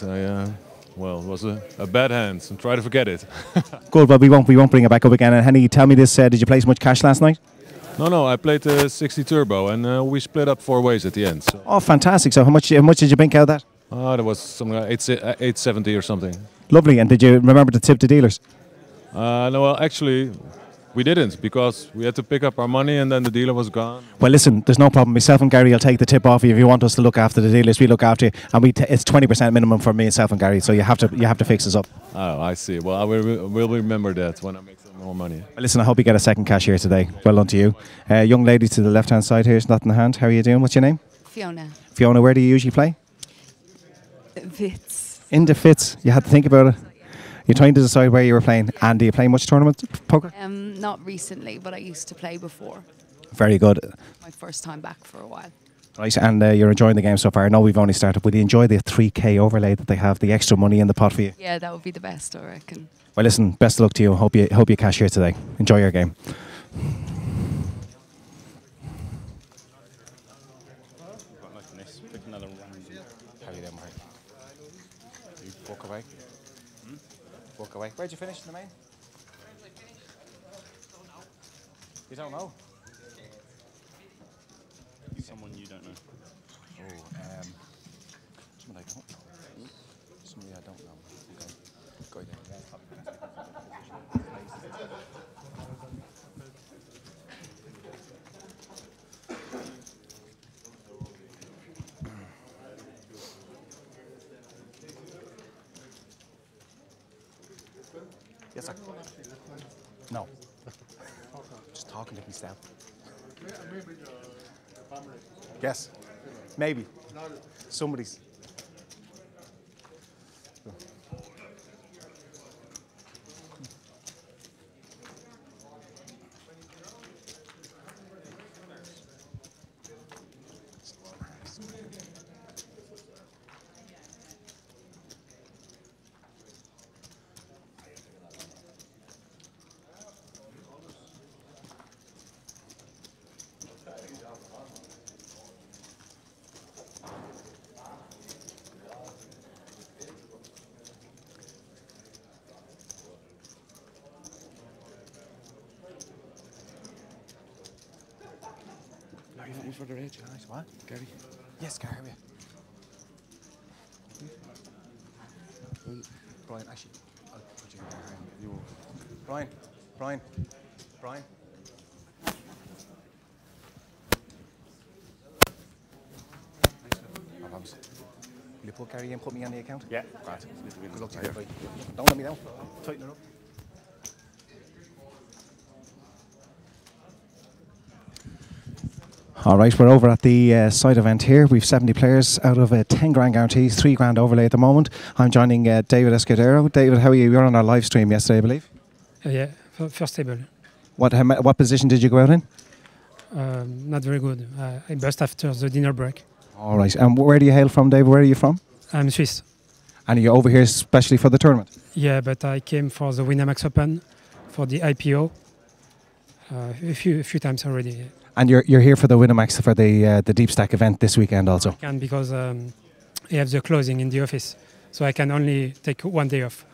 Well, it was a bad hand, so try to forget it. Good, but we won't bring it back up again. And Henny, tell me this, did you place much cash last night? No, I played 60 turbo, and we split up 4 ways at the end. So. Oh, fantastic. So how much did you bink out of that? There was something like 870 or something. Lovely. And did you remember to tip the dealers? No, well, actually, we didn't, because we had to pick up our money and then the dealer was gone. Well, listen, there's no problem. Myself and Gary will take the tip off you if you want us to look after the dealers. We look after you, and it's 20% minimum for me, myself and Gary. So you have to fix us up. Oh, I see. Well, I will remember that when I make some more money. Well, listen, I hope you get a second cashier today. Well done to you. Young lady to the left-hand side here, not in the hand. How are you doing? What's your name? Fiona. Fiona, where do you usually play? Fits. In the Fits. You had to think about it. You're trying to decide where you were playing. And do you play much tournament poker? Not recently, but I used to play before. Very good. My first time back for a while. Right, and you're enjoying the game so far. I know we've only started. Would you enjoy the 3K overlay that they have, the extra money in the pot for you? Yeah, that would be the best, I reckon. Well, listen, best of luck to you. Hope you cash here today. Enjoy your game. Pick another round. How you doing, Mark? You walk away. Walk away. Where'd you finish in the main? You don't know? Someone you don't know. Oh, someone I don't know. Somebody I don't know. Okay. Go again. Yes, sir. No. Just talking to me, Stan. Yes. Maybe. Somebody's. Who's for the age? Nice. What? Gary. Yes, Gary. Brian, actually, I'll put you in there. You. Brian. No problems. Will you put Gary in, put me on the account? Yeah. Great. Good luck to you. Don't let me down. Tighten it up. All right, we're over at the side event here. We've 70 players out of 10 grand guarantees, 3 grand overlay at the moment. I'm joining David Escudero. David, how are you? You were on our live stream yesterday, I believe. Yeah, first table. What position did you go out in? Not very good. I burst after the dinner break. All right, and where do you hail from, David? Where are you from? I'm Swiss. And are you over here especially for the tournament? Yeah, but I came for the Winamax Open for the IPO a few times already. Yeah. And you're here for the Winamax for the Deep Stack event this weekend also. I can because I have the closing in the office, so I can only take one day off.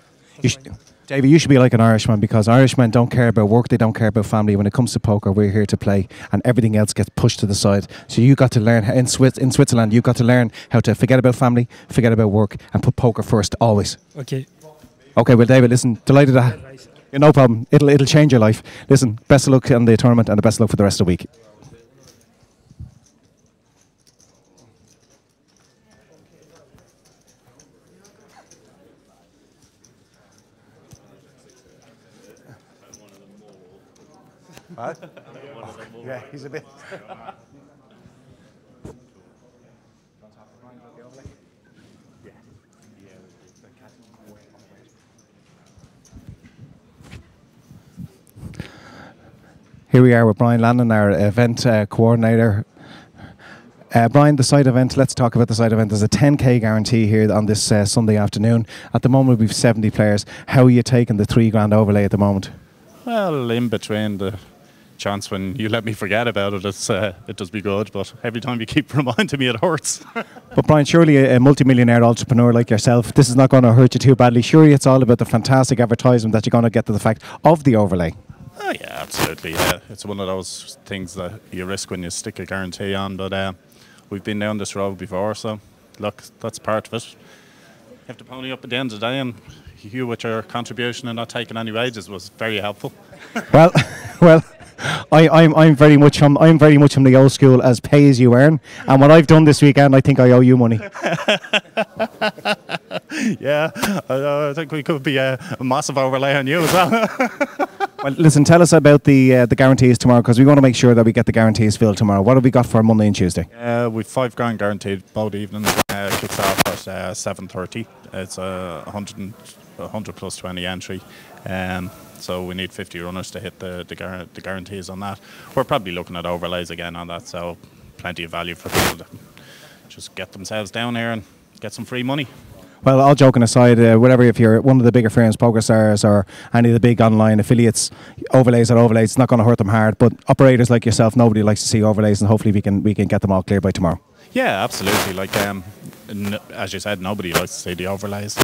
Davey, you should be like an Irishman, because Irishmen don't care about work, they don't care about family. When it comes to poker, we're here to play, and everything else gets pushed to the side. So you got to learn, in Switzerland, you've got to learn how to forget about family, forget about work, and put poker first, always. Okay. Okay, well, David, listen, delighted to no problem. It'll change your life. Listen, best of luck on the tournament, and the best of luck for the rest of the week. What? Yeah, he's a bit. Here we are with Brian Landon, our event coordinator. Brian, the side event, let's talk about the side event. There's a 10k guarantee here on this Sunday afternoon. At the moment, we've 70 players. How are you taking the $3 grand overlay at the moment? Well, in between the chance when you let me forget about it, it does be good, but every time you keep reminding me, it hurts. But Brian, surely a multimillionaire entrepreneur like yourself, this is not going to hurt you too badly. Surely it's all about the fantastic advertisement that you're going to get to the fact of the overlay. Oh yeah, absolutely. Yeah. It's one of those things that you risk when you stick a guarantee on, but we've been down this road before, so look, that's part of it. You have to pony up at the end of the day, and you with your contribution and not taking any wages was very helpful. Well, I'm very much on the old school as pay as you earn, and what I've done this weekend, I think I owe you money. Yeah, I think we could be a massive overlay on you as well. Well, listen, tell us about the guarantees tomorrow, because we want to make sure that we get the guarantees filled tomorrow. What have we got for Monday and Tuesday? We've $5 grand guaranteed both evenings. Kicks off at 7:30. It's 100 plus 20 entry. So we need 50 runners to hit the guarantees on that. We're probably looking at overlays again on that, so plenty of value for people to just get themselves down here and get some free money. Well, all joking aside, if you're one of the bigger firms, PokerStars or any of the big online affiliates, overlays are overlays. It's not going to hurt them hard. But operators like yourself, nobody likes to see overlays, and hopefully we can get them all clear by tomorrow. Yeah, absolutely. Like as you said, nobody likes to see the overlays.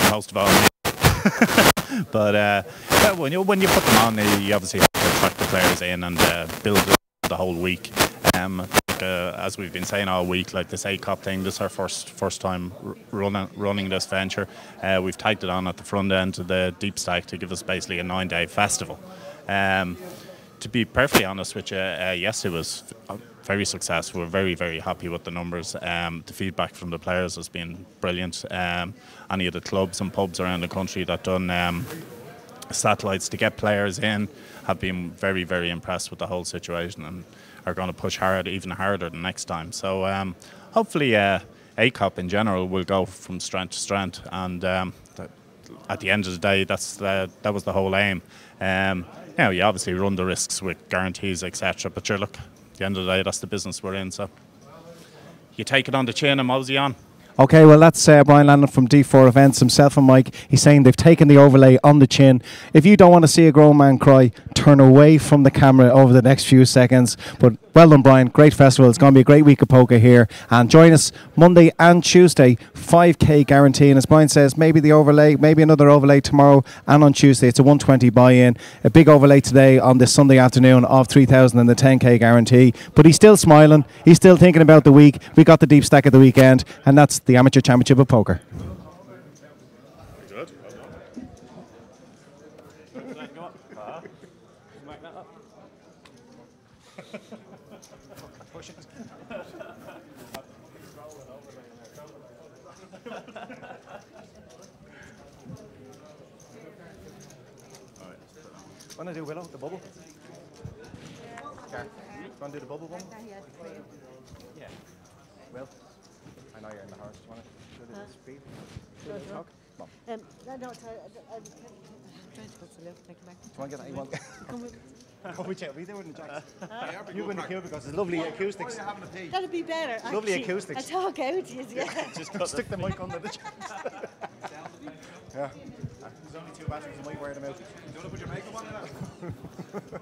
Most of all me. But when you put them on, you obviously have to attract the players in and build the whole week. As we've been saying all week, like this ACOP thing, this is our first time running this venture. We've tagged it on at the front end of the Deep Stack to give us basically a 9-day festival. To be perfectly honest with you, yes, it was very successful. We're very, very happy with the numbers. The feedback from the players has been brilliant. Any of the clubs and pubs around the country that done satellites to get players in have been very, very impressed with the whole situation and are going to push hard, even harder the next time. So hopefully ACOP in general will go from strength to strength, and at the end of the day, that was the whole aim. Now, you obviously run the risks with guarantees, etc. But sure, look, at the end of the day, that's the business we're in. So you take it on the chin and mosey on. Okay, well, that's Brian Landon from D4 Events, himself and Mike. He's saying they've taken the overlay on the chin. If you don't want to see a grown man cry, turn away from the camera over the next few seconds. But well done, Brian. Great festival. It's going to be a great week of poker here. And join us Monday and Tuesday, 5K guarantee. And as Brian says, maybe the overlay, maybe another overlay tomorrow and on Tuesday. It's a 120 buy-in. A big overlay today on this Sunday afternoon of 3,000 and the 10K guarantee. But he's still smiling. He's still thinking about the week. We got the deep stack at the weekend. And that's the Amateur Championship of Poker. Good. Want to do Willow, the bubble? Want to do the bubble one? Yeah. Will? I know you're in the horse. Do you want to do the speed? Do the talk? Come on. No, sorry, I'm trying to put some left. Take it back. Do you want to get that? You want Come with Come with you. We do it in the jacks. You in the queue because there's lovely acoustics. That'd be better. Lovely actually. acoustics. I'll talk out, yeah. Just stick the mic under the jacks. Yeah. There's only 2 batteries. You might wear them out. Do you want to put your makeup on that?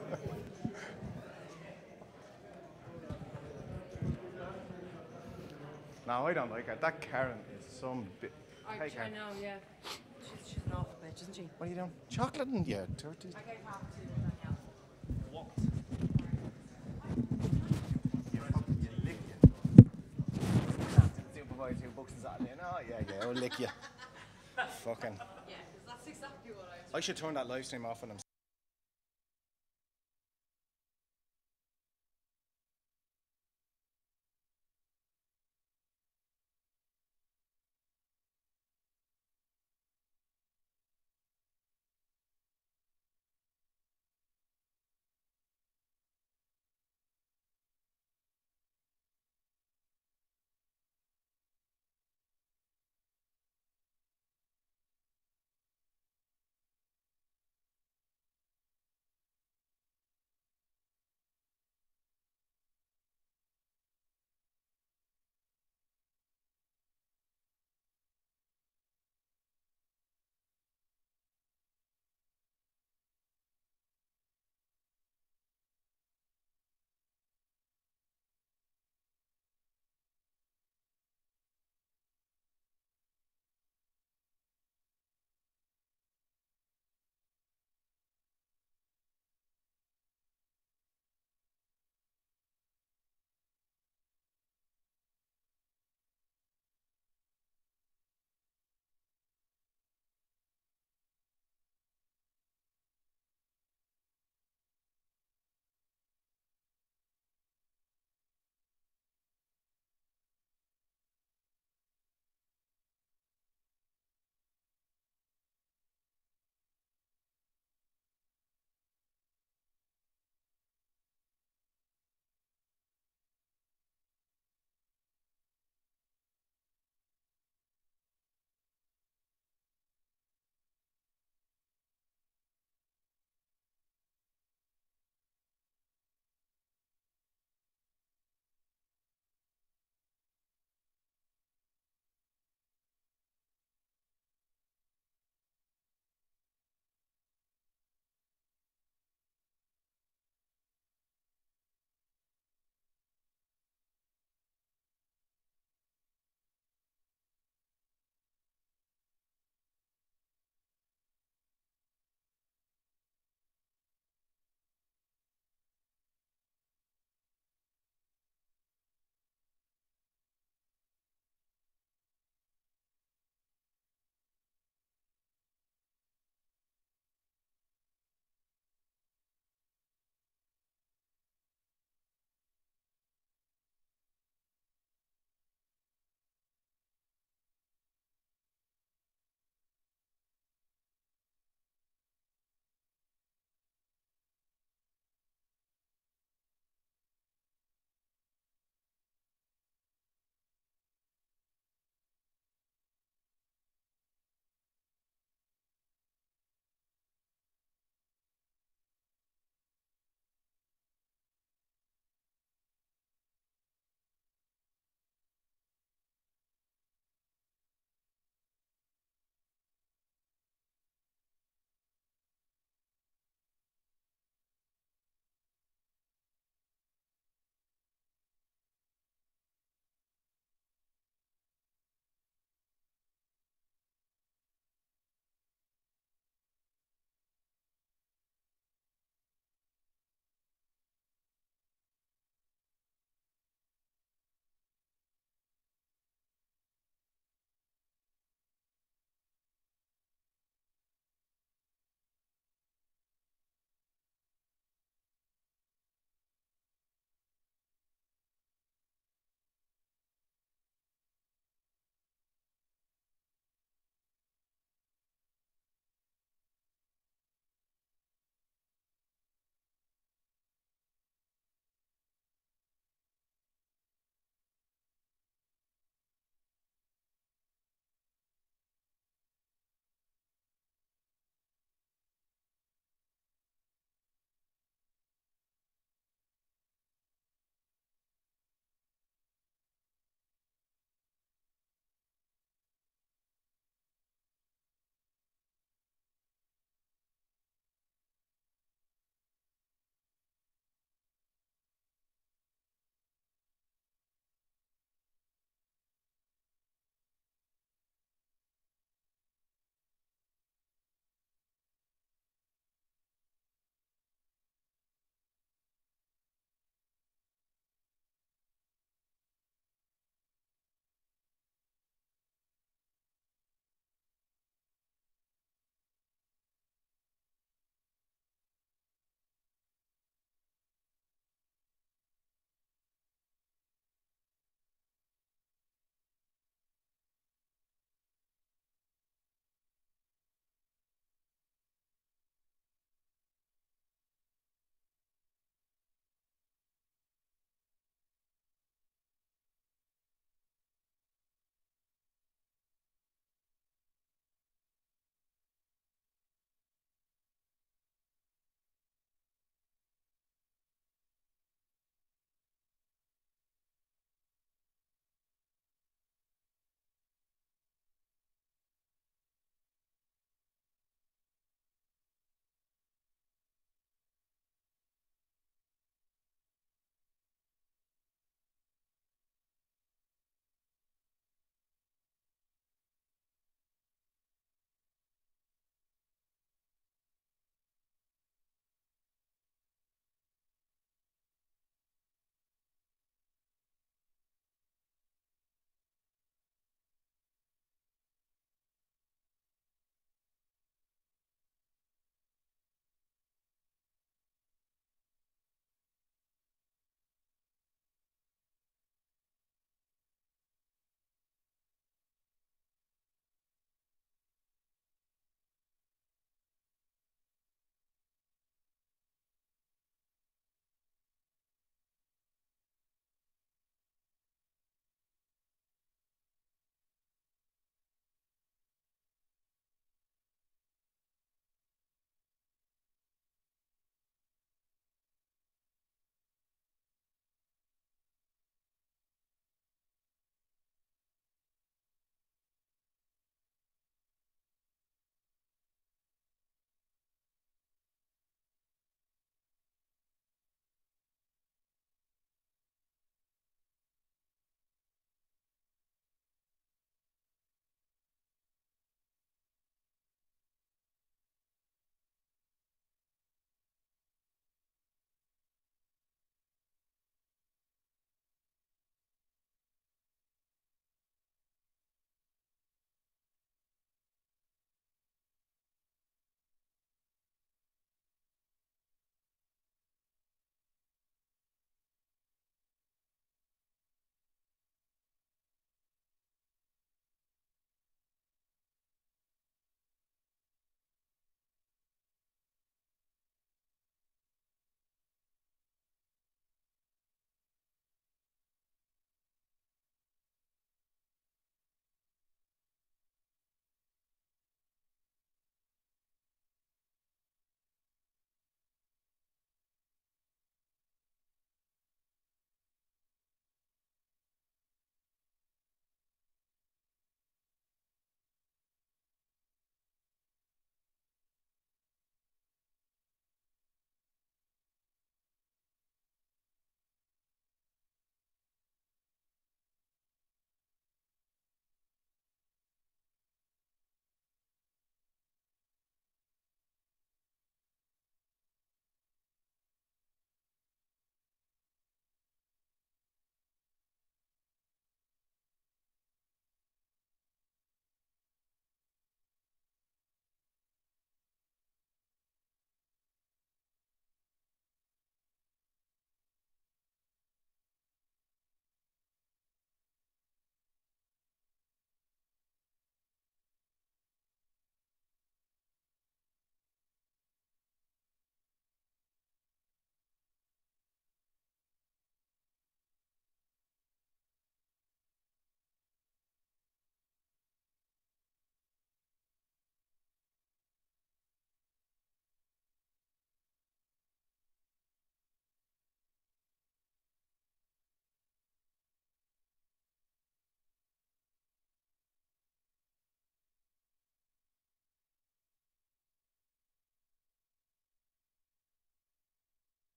No, I don't like her. That Karen is some bit. Hey, I know, yeah. She's an awful bitch, isn't she? What are you doing? Chocolate and yeah, turkeys. I gave half to Danielle. What? Supervise 2 bucks is Saturday. Oh yeah, I'll lick you. Fucking. Yeah, that's exactly what I should turn that live stream off when I'm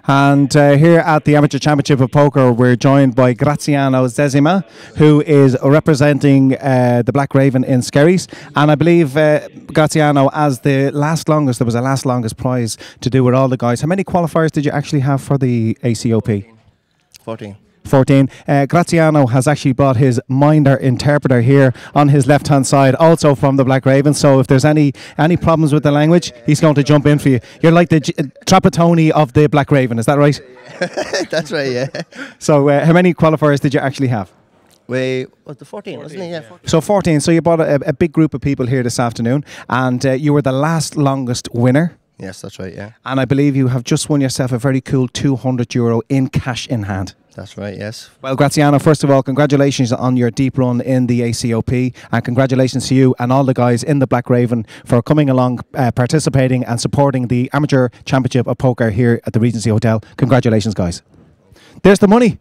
And here at the Amateur Championship of Poker, we're joined by Graziano Zezima, who is representing the Black Raven in Skerries. And I believe, Graziano, as the last longest, there was a last longest prize to do with all the guys. How many qualifiers did you actually have for the ACOP? 14. 14. Graziano has actually brought his minder interpreter here on his left-hand side, also from the Black Raven. So if there's any problems with the language, he's going to jump in for you. You're like the Trapattoni of the Black Raven, is that right? That's right, yeah. So how many qualifiers did you actually have? We was the 14, wasn't it? Yeah. 14. So 14. So you brought a big group of people here this afternoon, and you were the last longest winner. Yes, that's right, yeah. And I believe you have just won yourself a very cool €200 in cash in hand. That's right, yes. Well, Graziano, first of all, congratulations on your deep run in the ACOP, and congratulations to you and all the guys in the Black Raven for coming along, participating and supporting the Amateur Championship of Poker here at the Regency Hotel. Congratulations, guys. There's the money.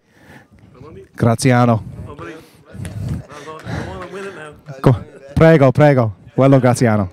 Graziano. Go. Prego, prego. Well done, Graziano.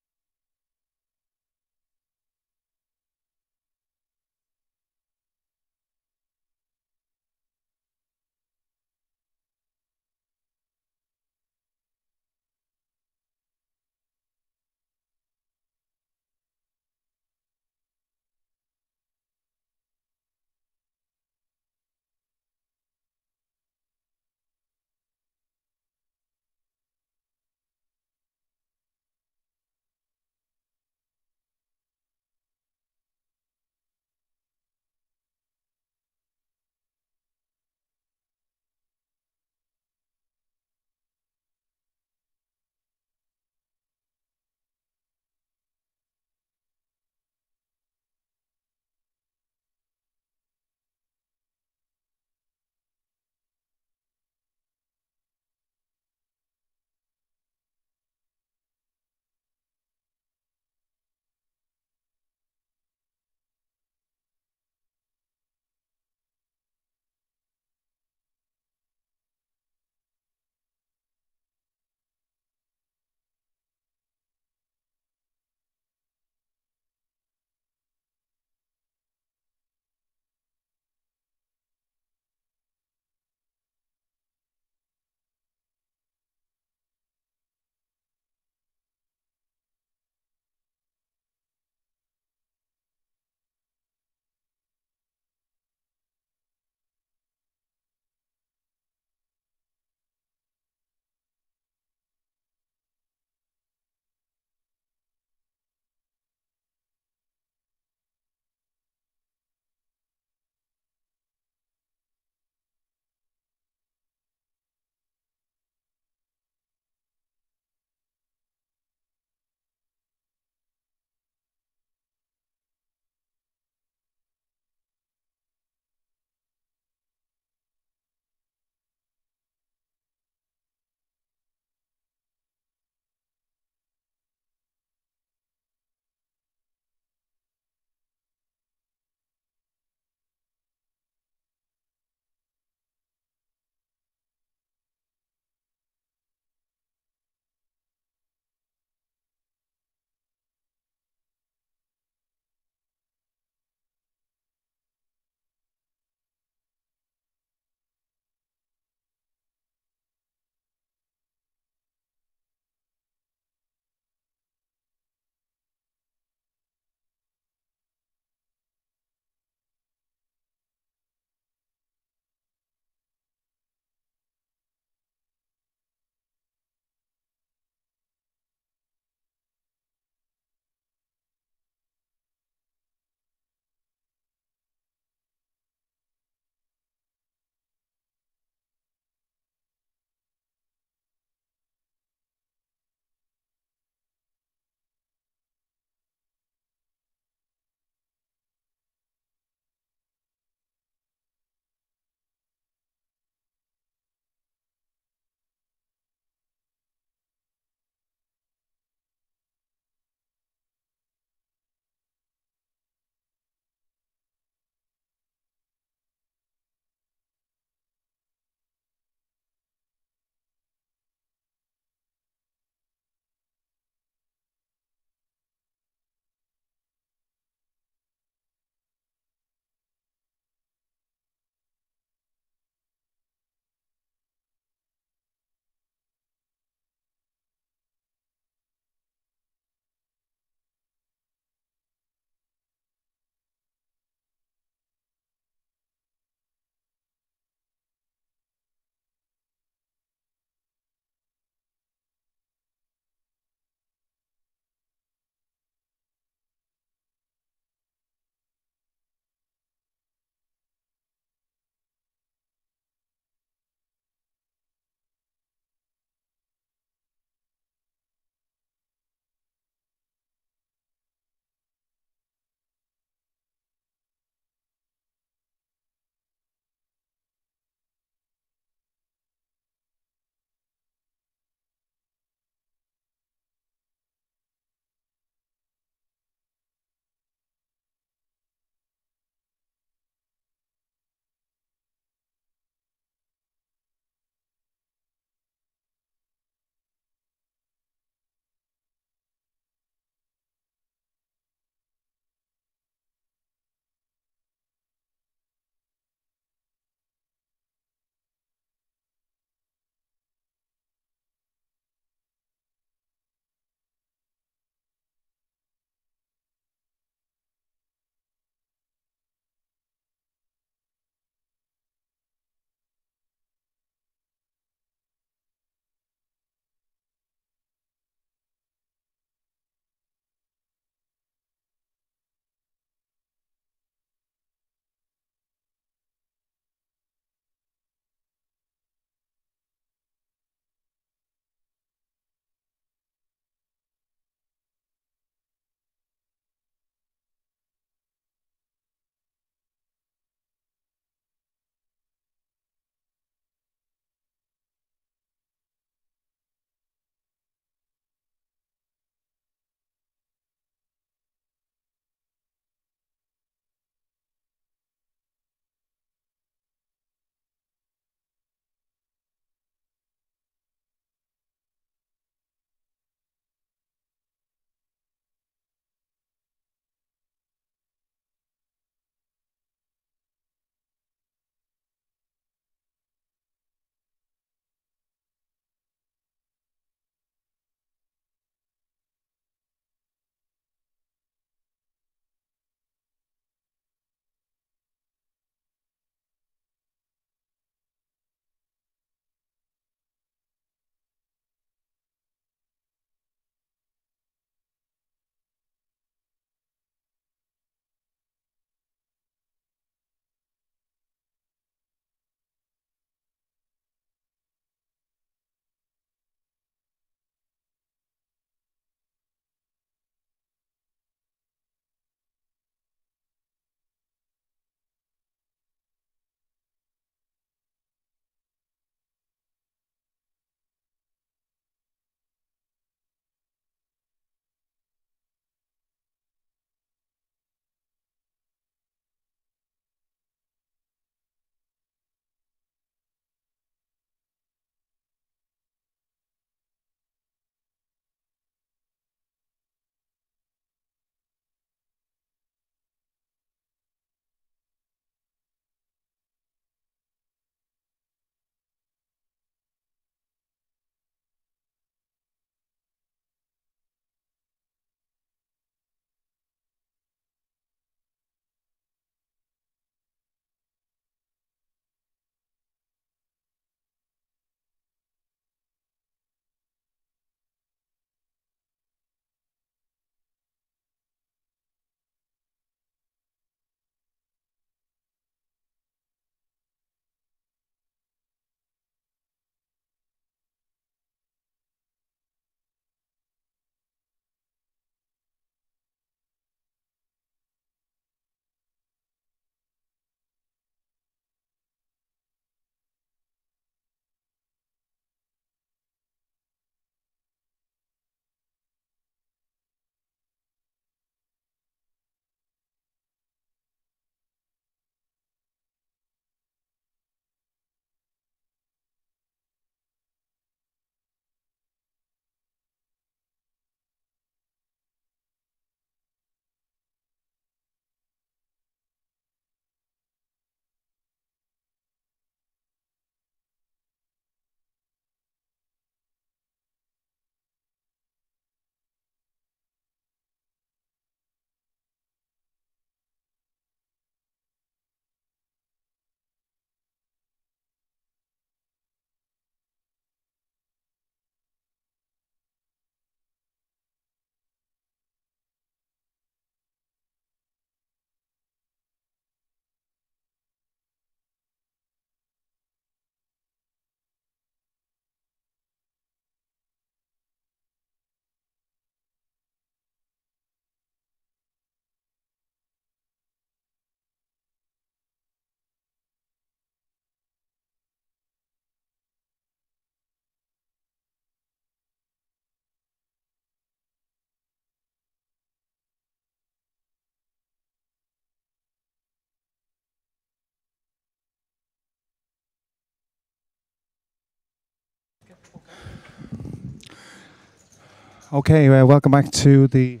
Okay, welcome back to the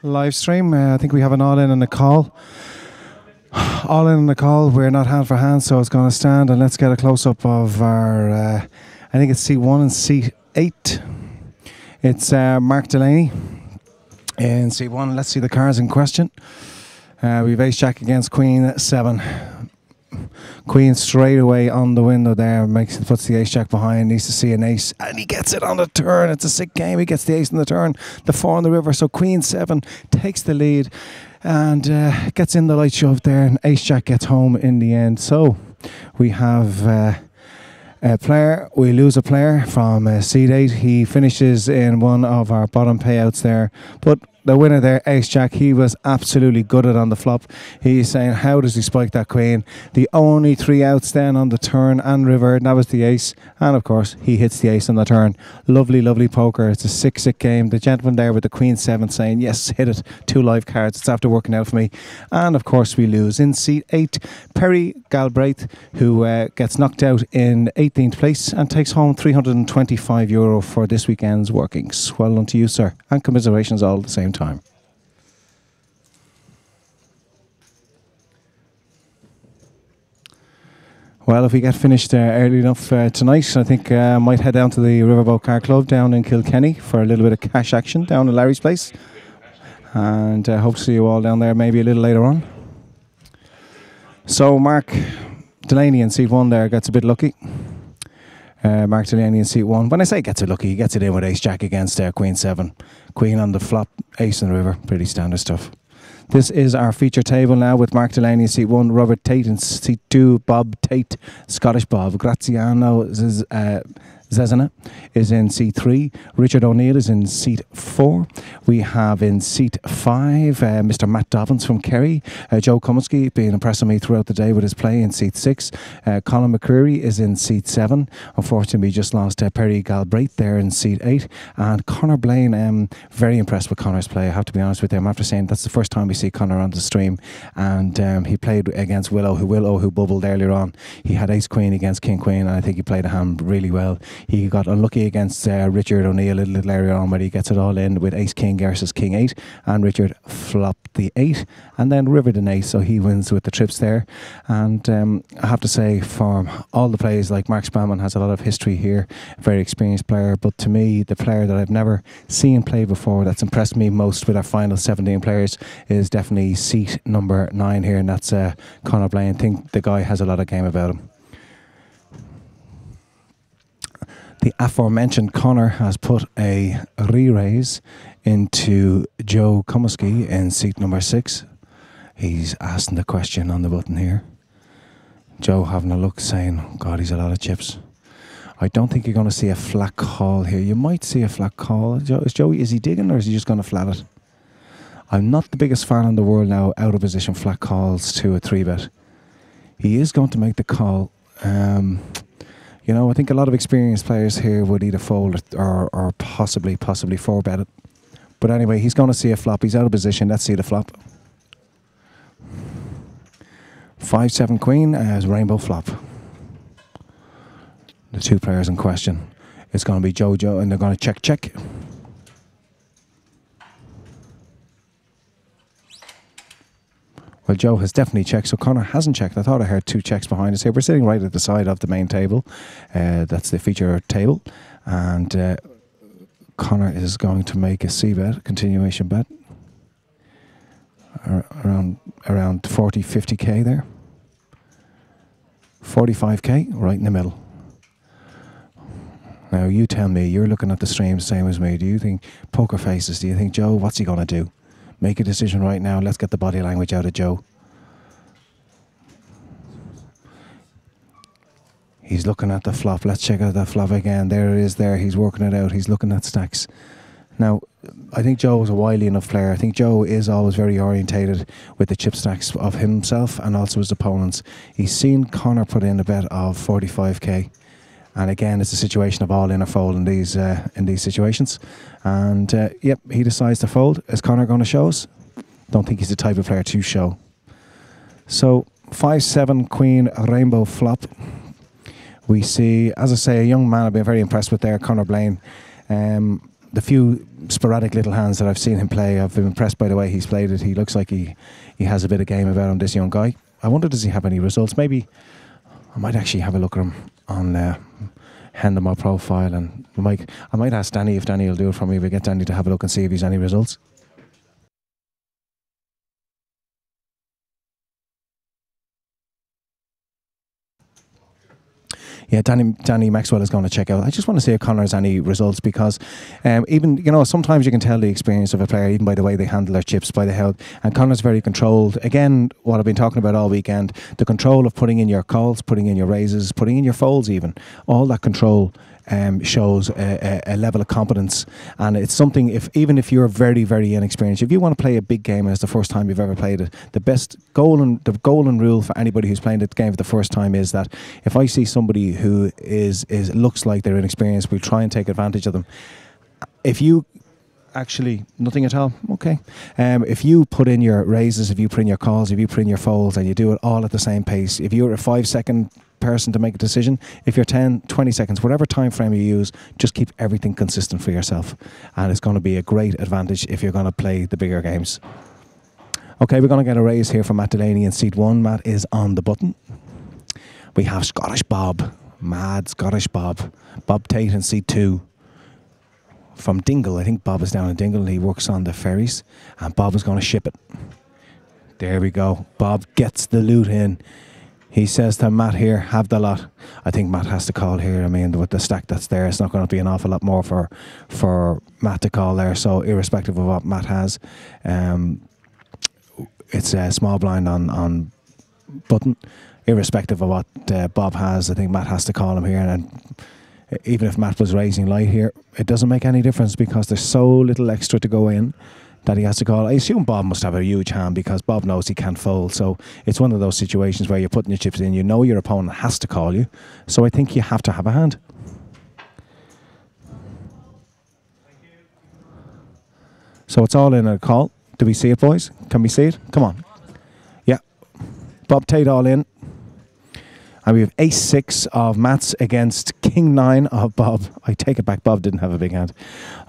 live stream. I think we have an all-in on the call. All-in on the call. We're not hand for hand, so it's going to stand. And let's get a close-up of our, I think it's seat 1 and seat 8. It's Mark Delaney in seat 1. Let's see the cards in question. We've ace-jack against Queen 7. Queen straight away on the window there, puts the ace-jack behind, needs to see an ace, and he gets it on the turn. It's a sick game. He gets the ace on the turn, the 4 on the river. So Queen 7 takes the lead and gets in the light shove there, and ace-jack gets home in the end. So we have a player, we lose a player from seed 8. He finishes in one of our bottom payouts there, but the winner there, ace-jack, he was absolutely gutted on the flop. He's saying, how does he spike that queen? The only 3 outs then on the turn and river, and that was the ace. And of course, he hits the ace on the turn. Lovely, lovely poker. It's a sick game. The gentleman there with the Queen 7 saying, yes, hit it. 2 live cards. It's after working out for me. And of course, we lose. In seat 8, Perry Galbraith, who gets knocked out in 18th place and takes home €325 for this weekend's workings. Well done to you, sir. And commiserations all at the same time. Well, if we get finished early enough tonight, I think I might head down to the Riverboat Car Club down in Kilkenny for a little bit of cash action down in Larry's place. And hope to see you all down there maybe a little later on. So Mark Delaney in seat 1 there gets a bit lucky. Mark Delaney in seat 1. When I say gets it lucky, he gets it in with ace-jack against Queen 7. Queen on the flop, ace in the river. Pretty standard stuff. This is our feature table now with Mark Delaney in seat 1, Robert Tate in seat 2, Bob Tate, Scottish Bob, Graziano Zezina is in seat 3, Richard O'Neill is in seat 4. We have in seat 5 Mr. Matt Dobbins from Kerry, Joe Comiskey being impressing me throughout the day with his play in seat 6. Colin McCreary is in seat 7. Unfortunately, we just lost Perry Galbraith there in seat 8. And Conor Blaine, very impressed with Conor's play, I have to be honest with him. After saying that's the first time we see Conor on the stream, and he played against Willow who bubbled earlier on. He had ace queen against king queen, and I think he played a hand really well. He got unlucky against Richard O'Neill a little earlier on, where he gets it all in with ace king versus king 8, and Richard flopped the 8 and then rivered an ace, so he wins with the trips there. And I have to say, for all the plays, like Mark Spamman has a lot of history here, very experienced player, but to me the player that I've never seen play before that's impressed me most with our final 17 players is definitely seat number 9 here, and that's Conor Blaine. I think the guy has a lot of game about him. The aforementioned Conor has put a re-raise into Joe Comiskey in seat number 6. He's asking the question on the button here. Joe having a look, saying, God, he's a lot of chips. I don't think you're going to see a flat call here. You might see a flat call. Is he digging, or is he just going to flat it? I'm not the biggest fan in the world now, out of position flat calls to a 3-bet. He is going to make the call. You know, I think a lot of experienced players here would either fold or possibly 4-bet it. But anyway, he's going to see a flop. He's out of position. Let's see the flop. 5-7 queen as rainbow flop. The 2 players in question. It's going to be Joe, and they're going to check. Well, Joe has definitely checked, so Conor hasn't checked. I thought I heard 2 checks behind us here. We're sitting right at the side of the main table. That's the feature table. And Conor is going to make a C-bet, continuation bet. Around 40, 50k there. 45k, right in the middle. Now, you tell me, you're looking at the stream same as me. Do you think, poker faces, do you think, Joe, what's he going to do? Make a decision right now. Let's get the body language out of Joe. He's looking at the flop. Let's check out that flop again. There it is there. He's working it out. He's looking at stacks. Now, I think Joe is a wily enough player. I think Joe is always very orientated with the chip stacks of himself and also his opponents. He's seen Conor put in a bet of 45k. And again, it's a situation of all in or fold in these situations. And yep, he decides to fold. Is Conor going to show us? Don't think he's the type of player to show. So 5-7 queen rainbow flop. We see, as I say, a young man I've been very impressed with there, Conor Blaine. the few sporadic little hands that I've seen him play, I've been impressed by the way he's played it. He looks like he has a bit of game about him, this young guy. I wonder, does he have any results? Maybe I might actually have a look at him on Hendemar profile, and I might ask Danny if Danny will do it for me. We'll get Danny to have a look and see if he's any results. Yeah, Danny Maxwell is going to check out. I just want to see if Conor has any results, because even, you know, sometimes you can tell the experience of a player even by the way they handle their chips, by the health. And Conor's very controlled. Again, what I've been talking about all weekend, the control of putting in your calls, putting in your raises, putting in your folds even. All that control shows a level of competence, and it's something, even if you're very, very inexperienced, if you want to play a big game and it's the first time you've ever played it, the golden rule for anybody who's playing the game for the first time is that if I see somebody who looks like they're inexperienced, we'll try and take advantage of them. If you actually nothing at all, okay. If you put in your raises, if you put in your calls, if you put in your folds, and you do it all at the same pace, if you're a 5-second person to make a decision, if you're 10, 20 seconds, whatever time frame you use, just keep everything consistent for yourself, and it's going to be a great advantage if you're going to play the bigger games. Okay, we're going to get a raise here from Matt Delaney in seat 1. Matt is on the button. We have Scottish Bob, mad Scottish Bob Tate in seat 2 from Dingle. I think Bob is down in Dingle. He works on the ferries, and Bob is going to ship it. There we go. Bob gets the loot in. He says to Matt here, have the lot. I think Matt has to call here. I mean, with the stack that's there, it's not going to be an awful lot more for Matt to call there. So irrespective of what Matt has, it's a small blind on button. Irrespective of what Bob has, I think Matt has to call him here. And even if Matt was raising light here, it doesn't make any difference, because there's so little extra to go in that he has to call. I assume Bob must have a huge hand, because Bob knows he can't fold. So it's one of those situations where you're putting your chips in, you know your opponent has to call you. So I think you have to have a hand. So it's all in a call. Do we see it, boys? Can we see it? Come on. Yeah. Bob Tate all in. And we have ace-6 of Matt's against king-9 of Bob. I take it back, Bob didn't have a big hand.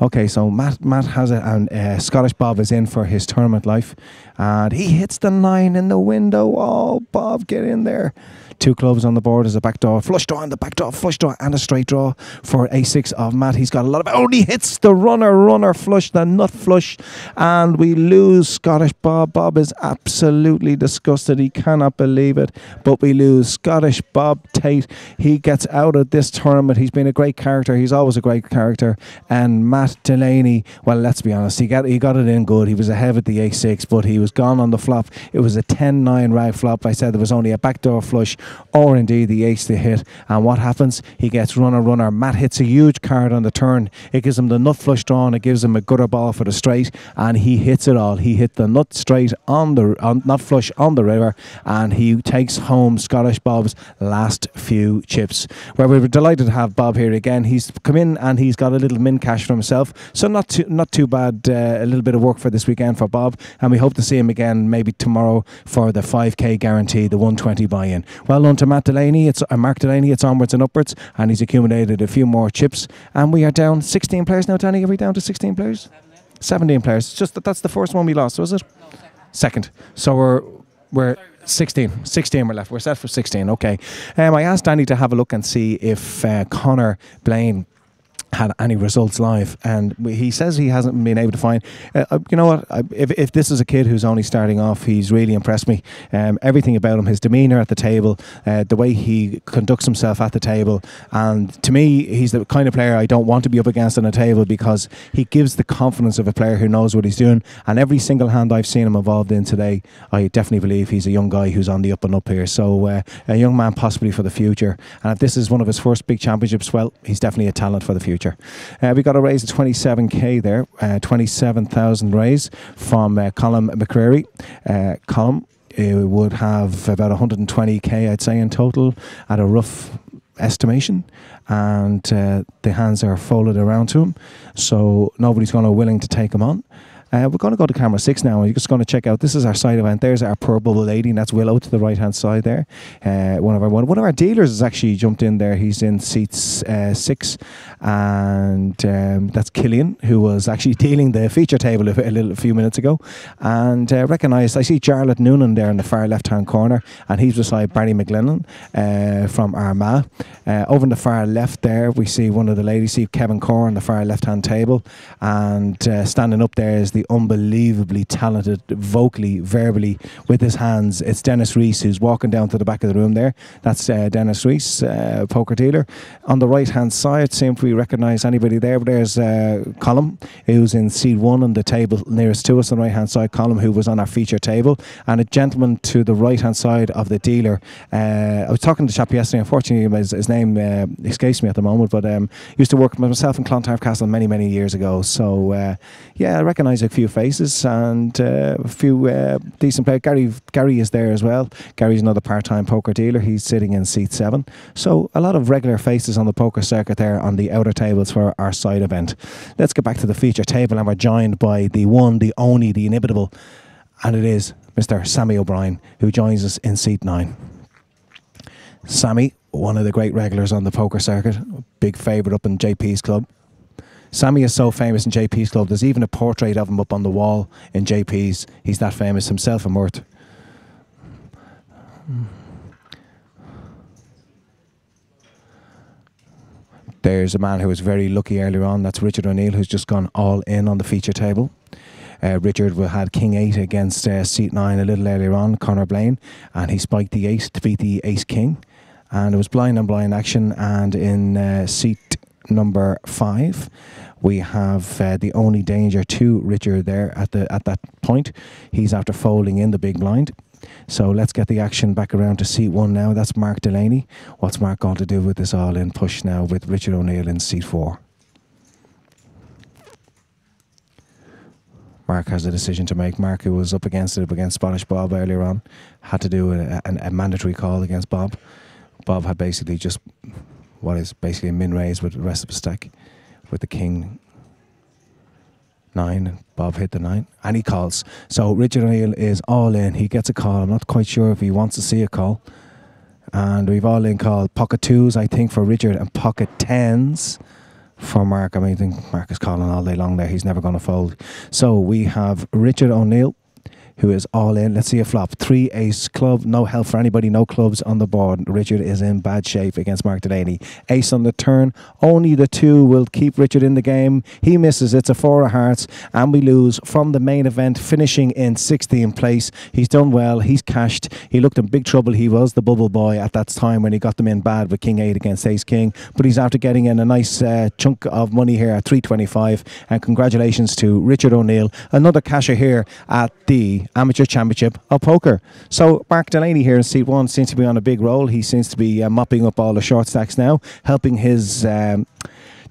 Okay, so Matt has it, and Scottish Bob is in for his tournament life. And he hits the 9 in the window. Oh, Bob, get in there. 2 clubs on the board as a backdoor flush draw, and the backdoor flush draw, and a straight draw for ace-6 of Matt. He's got a lot of... Oh, he hits the runner flush, the nut flush, and we lose Scottish Bob. Bob is absolutely disgusted. He cannot believe it, but we lose Scottish Bob Tate. He gets out of this tournament. He's been a great character. He's always a great character. And Matt Delaney, well, let's be honest, he got it in good. He was ahead with the ace-6, but he was gone on the flop. It was a 10-9 rag flop. I said there was only a backdoor flush, or indeed the ace to hit. And what happens? He gets runner. Matt hits a huge card on the turn. It gives him the nut flush draw, and it gives him a gutter ball for the straight, and he hits it all. He hit the nut straight nut flush on the river, and he takes home Scottish Bob's last few chips. Well, we were delighted to have Bob here again. He's come in and he's got a little min cash for himself, so not too bad. A little bit of work for this weekend for Bob, and we hope to see him again maybe tomorrow for the 5k guarantee, the 120 buy-in. Well done to Mark Delaney. It's onwards and upwards, and he's accumulated a few more chips, and we are down 16 players now. Danny, are we down to 16 players? 17 players. It's just that's the first one we lost, was it? No, second. So we're 16 we're left. We're set for 16. Okay. I asked Danny to have a look and see if Conor Blaine had any results live, and he says he hasn't been able to find. You know what? If this is a kid who's only starting off, he's really impressed me. Everything about him, his demeanour at the table, the way he conducts himself at the table, and to me, he's the kind of player I don't want to be up against on a table, because he gives the confidence of a player who knows what he's doing. And every single hand I've seen him involved in today, I definitely believe he's a young guy who's on the up and up here. So a young man possibly for the future. And if this is one of his first big championships, well, he's definitely a talent for the future. We got a raise of 27k there, 27,000 raise from Colm McCreary. Colm would have about 120k, I'd say, in total at a rough estimation, and the hands are folded around to him, so nobody's willing to take him on. We're going to go to camera 6 now, and you're just going to check out. This is our side event. There's our poor bubble lady, and that's Willow to the right hand side there. One of our dealers has actually jumped in there. He's in seats 6, and that's Killian, who was actually dealing the feature table a few minutes ago. And recognised, I see Jarlath Noonan there in the far left hand corner, and he's beside Barry McGlennon from Armagh. Over in the far left there, we see one of the ladies, see Kevin Corr on the far left hand table, and standing up there is the unbelievably talented, vocally, verbally, with his hands, it's Dennis Reese, who's walking down to the back of the room there. That's Dennis Reese, poker dealer. On the right hand side, see if we recognise anybody there, but there's Colm, who's in seat 1 on the table nearest to us on the right hand side. Colm, who was on our feature table, and a gentleman to the right hand side of the dealer. I was talking to the chap yesterday, unfortunately his name escapes me at the moment, but used to work with myself in Clontarf Castle many years ago. So yeah, I recognise a few faces and a few decent players. Gary is there as well. Gary's another part-time poker dealer. He's sitting in seat 7. So a lot of regular faces on the poker circuit there on the outer tables for our side event. Let's get back to the feature table, and we're joined by the one, the only, the inimitable, and it is Mr. Sammy O'Brien, who joins us in seat 9. Sammy, one of the great regulars on the poker circuit, big favourite up in JP's club. Sammy is so famous in JP's club, there's even a portrait of him up on the wall in JP's. He's that famous himself and worth. There's a man who was very lucky earlier on. That's Richard O'Neill, who's just gone all in on the feature table. Richard had King 8 against seat 9 a little earlier on, Conor Blaine, and he spiked the 8 to beat the Ace King. And it was blind on blind action, and in seat number 5 we have the only danger to Richard there at that point. He's after folding in the big blind. So let's get the action back around to seat 1 now. That's Mark Delaney. What's Mark going to do with this all-in push now with Richard O'Neill in seat 4? Mark has a decision to make. Mark, who was up against Spanish Bob earlier on, had to do a mandatory call against Bob. Bob had basically just what is basically a min raise with the rest of the stack with the King 9. Bob hit the 9 and he calls. So Richard O'Neill is all in. He gets a call. I'm not quite sure if he wants to see a call. And we've all in called pocket 2s, I think, for Richard, and pocket 10s for Mark. I mean, I think Mark is calling all day long there. He's never going to fold. So we have Richard O'Neill, who is all in. Let's see a flop. 3 ace club. No help for anybody. No clubs on the board. Richard is in bad shape against Mark Delaney. Ace on the turn. Only the 2 will keep Richard in the game. He misses. It's a 4 of hearts. And we lose from the main event, finishing in 16th place. He's done well. He's cashed. He looked in big trouble. He was the bubble boy at that time when he got them in bad with King 8 against Ace King. But he's after getting in a nice chunk of money here at 325. And congratulations to Richard O'Neill. Another casher here at the Amateur Championship of Poker. So Mark Delaney here in seat 1 seems to be on a big roll. He seems to be mopping up all the short stacks now, helping his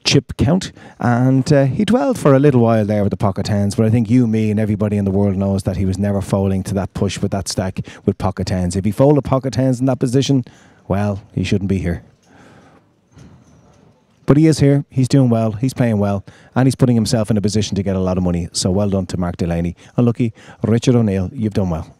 chip count, and he dwelled for a little while there with the pocket 10s, but I think you, me and everybody in the world knows that he was never folding to that push with that stack with pocket 10s. If he folded pocket 10s in that position, well, he shouldn't be here. But he is here, he's doing well, he's playing well, and he's putting himself in a position to get a lot of money. So well done to Mark Delaney. Unlucky, Richard O'Neill, you've done well.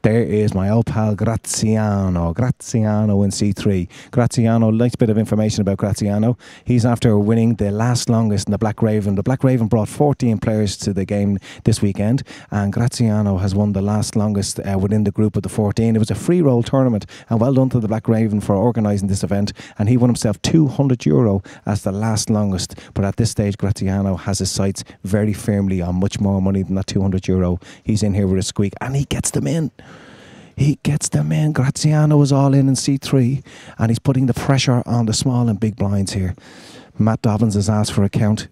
There is my old pal Graziano. Graziano in C3. Graziano, nice bit of information about Graziano. He's after winning the last longest in the Black Raven. The Black Raven brought 14 players to the game this weekend, and Graziano has won the last longest within the group of the 14. It was a free roll tournament, and well done to the Black Raven for organising this event. And he won himself €200 as the last longest. But at this stage, Graziano has his sights very firmly on much more money than that €200. He's in here with a squeak, and he gets them in. He gets them in. Graziano is all in C3, and he's putting the pressure on the small and big blinds here. Matt Dobbins has asked for a count.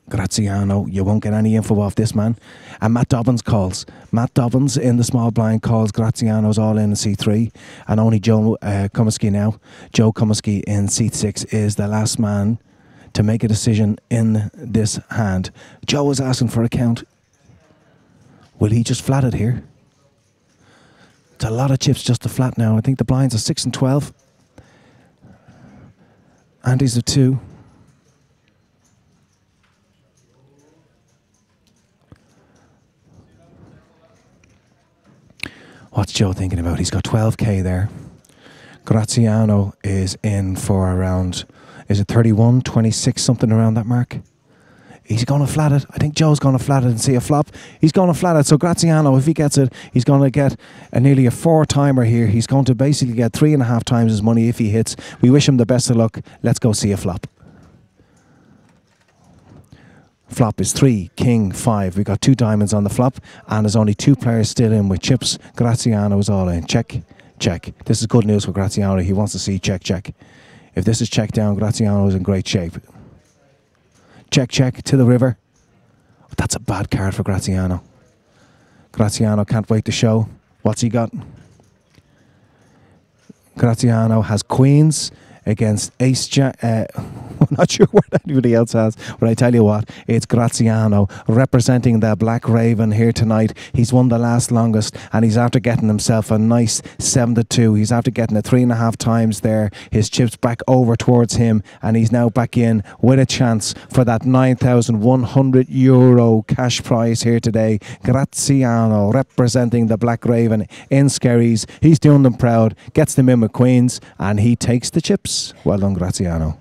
Graziano, you won't get any info off this man. And Matt Dobbins calls. Matt Dobbins in the small blind calls. Graziano's all in C3, and only Joe Comiskey now. Joe Comiskey in seat 6 is the last man to make a decision in this hand. Joe is asking for a count. Will he just flat it here? It's a lot of chips just to flat now. I think the blinds are 6 and 12. Andy's a 2. Joe thinking about? He's got 12k there. Graziano is in for around, is it 31, 26, something around that mark? He's going to flat it. I think Joe's going to flat it and see a flop. He's going to flat it. So Graziano, if he gets it, he's going to get nearly a 4-timer here. He's going to basically get 3.5 times his money if he hits. We wish him the best of luck. Let's go see a flop. Flop is 3, king, 5. We got 2 diamonds on the flop, and there's only 2 players still in with chips. Graziano is all in. Check, check. This is good news for Graziano. He wants to see check, check. If this is check down, Graziano is in great shape. Check, check to the river. That's a bad card for Graziano. Graziano can't wait to show. What's he got? Graziano has queens against ace jack. I'm not sure what anybody else has, but I tell you what, it's Graziano representing the Black Raven here tonight. He's won the last longest, and he's after getting himself a nice 7-2. He's after getting it 3.5 times there. His chips back over towards him, and he's now back in with a chance for that €9,100 cash prize here today. Graziano representing the Black Raven in Skerries. He's doing them proud, gets them in with queens, and he takes the chips. Well done, Graziano.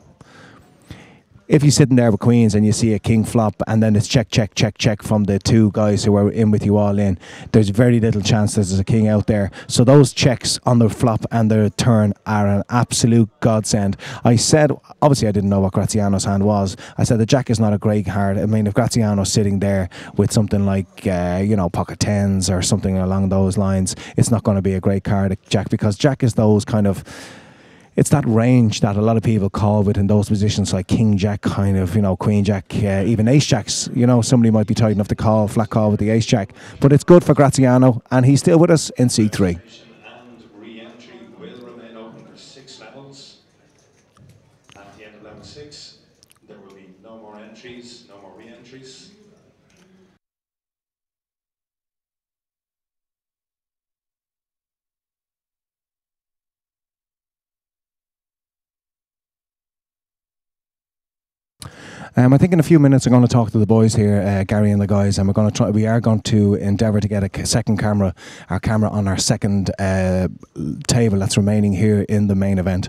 If you're sitting there with queens and you see a king flop and then it's check, check, check, check from the 2 guys who are in with you all in, there's very little chance that there's a king out there. So those checks on the flop and the turn are an absolute godsend. I said, obviously I didn't know what Graziano's hand was. I said the jack is not a great card. I mean, if Graziano's sitting there with something like, pocket 10s or something along those lines, it's not going to be a great card, jack, because jack is those kind of... It's that range that a lot of people call with in those positions, like king jack, kind of, queen jack, even ace jacks. Somebody might be tight enough to call, flat call with the ace jack. But it's good for Graziano, and he's still with us in C3. And re-entry will remain open for 6 levels. At the end of level 6, there will be no more entries, no more re-entries. I think in a few minutes I'm going to talk to the boys here, Gary and the guys, and we are going to endeavour to get a second camera, our camera on our second table that's remaining here in the main event.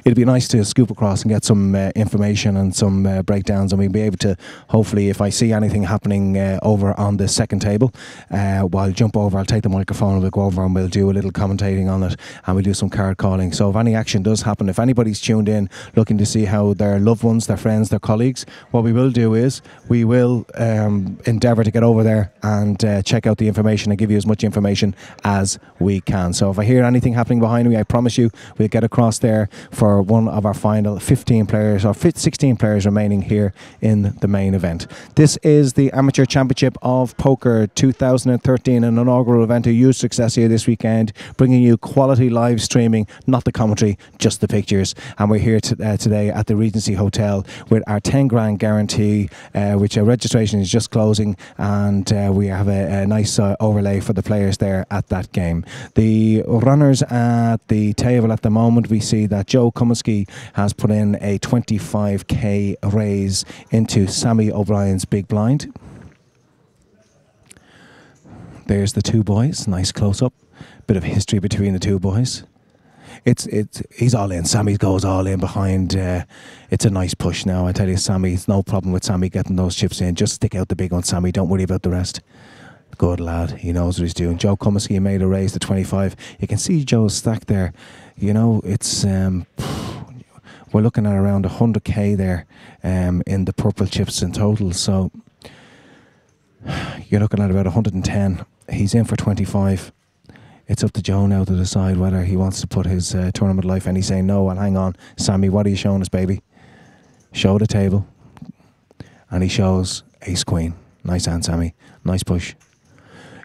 It'd be nice to scoop across and get some information and some breakdowns, and we'll be able to, hopefully, if I see anything happening over on the second table, I'll jump over, I'll take the microphone and we'll go over and we'll do a little commentating on it, and we'll do some card calling. So if any action does happen, if anybody's tuned in looking to see how their loved ones, their friends, their colleagues, what we will do is we will endeavour to get over there and check out the information and give you as much information as we can. So if I hear anything happening behind me, I promise you we'll get across there for one of our final 15 players or 16 players remaining here in the main event. This is the Amateur Championship of Poker 2013, an inaugural event, a huge success here this weekend, bringing you quality live streaming, not the commentary, just the pictures. And we're here today at the Regency Hotel with our 10 grand guarantee, which registration is just closing, and we have a nice overlay for the players there at that game. The runners at the table at the moment, we see that Joe Comiskey has put in a 25k raise into Sammy O'Brien's big blind. There's the 2 boys, nice close up, bit of history between the 2 boys. He's all in. Sammy goes all in behind. It's a nice push now. I tell you, Sammy, it's no problem with Sammy getting those chips in. Just stick out the big one, Sammy. Don't worry about the rest. Good lad. He knows what he's doing. Joe Comiskey made a raise to 25. You can see Joe's stack there. It's we're looking at around 100k there in the purple chips in total. So you're looking at about 110. He's in for 25. It's up to Joe now to decide whether he wants to put his tournament life, and he's saying no. Well, hang on, Sammy, what are you showing us, baby? Show the table. And he shows ace queen. Nice hand, Sammy. Nice push.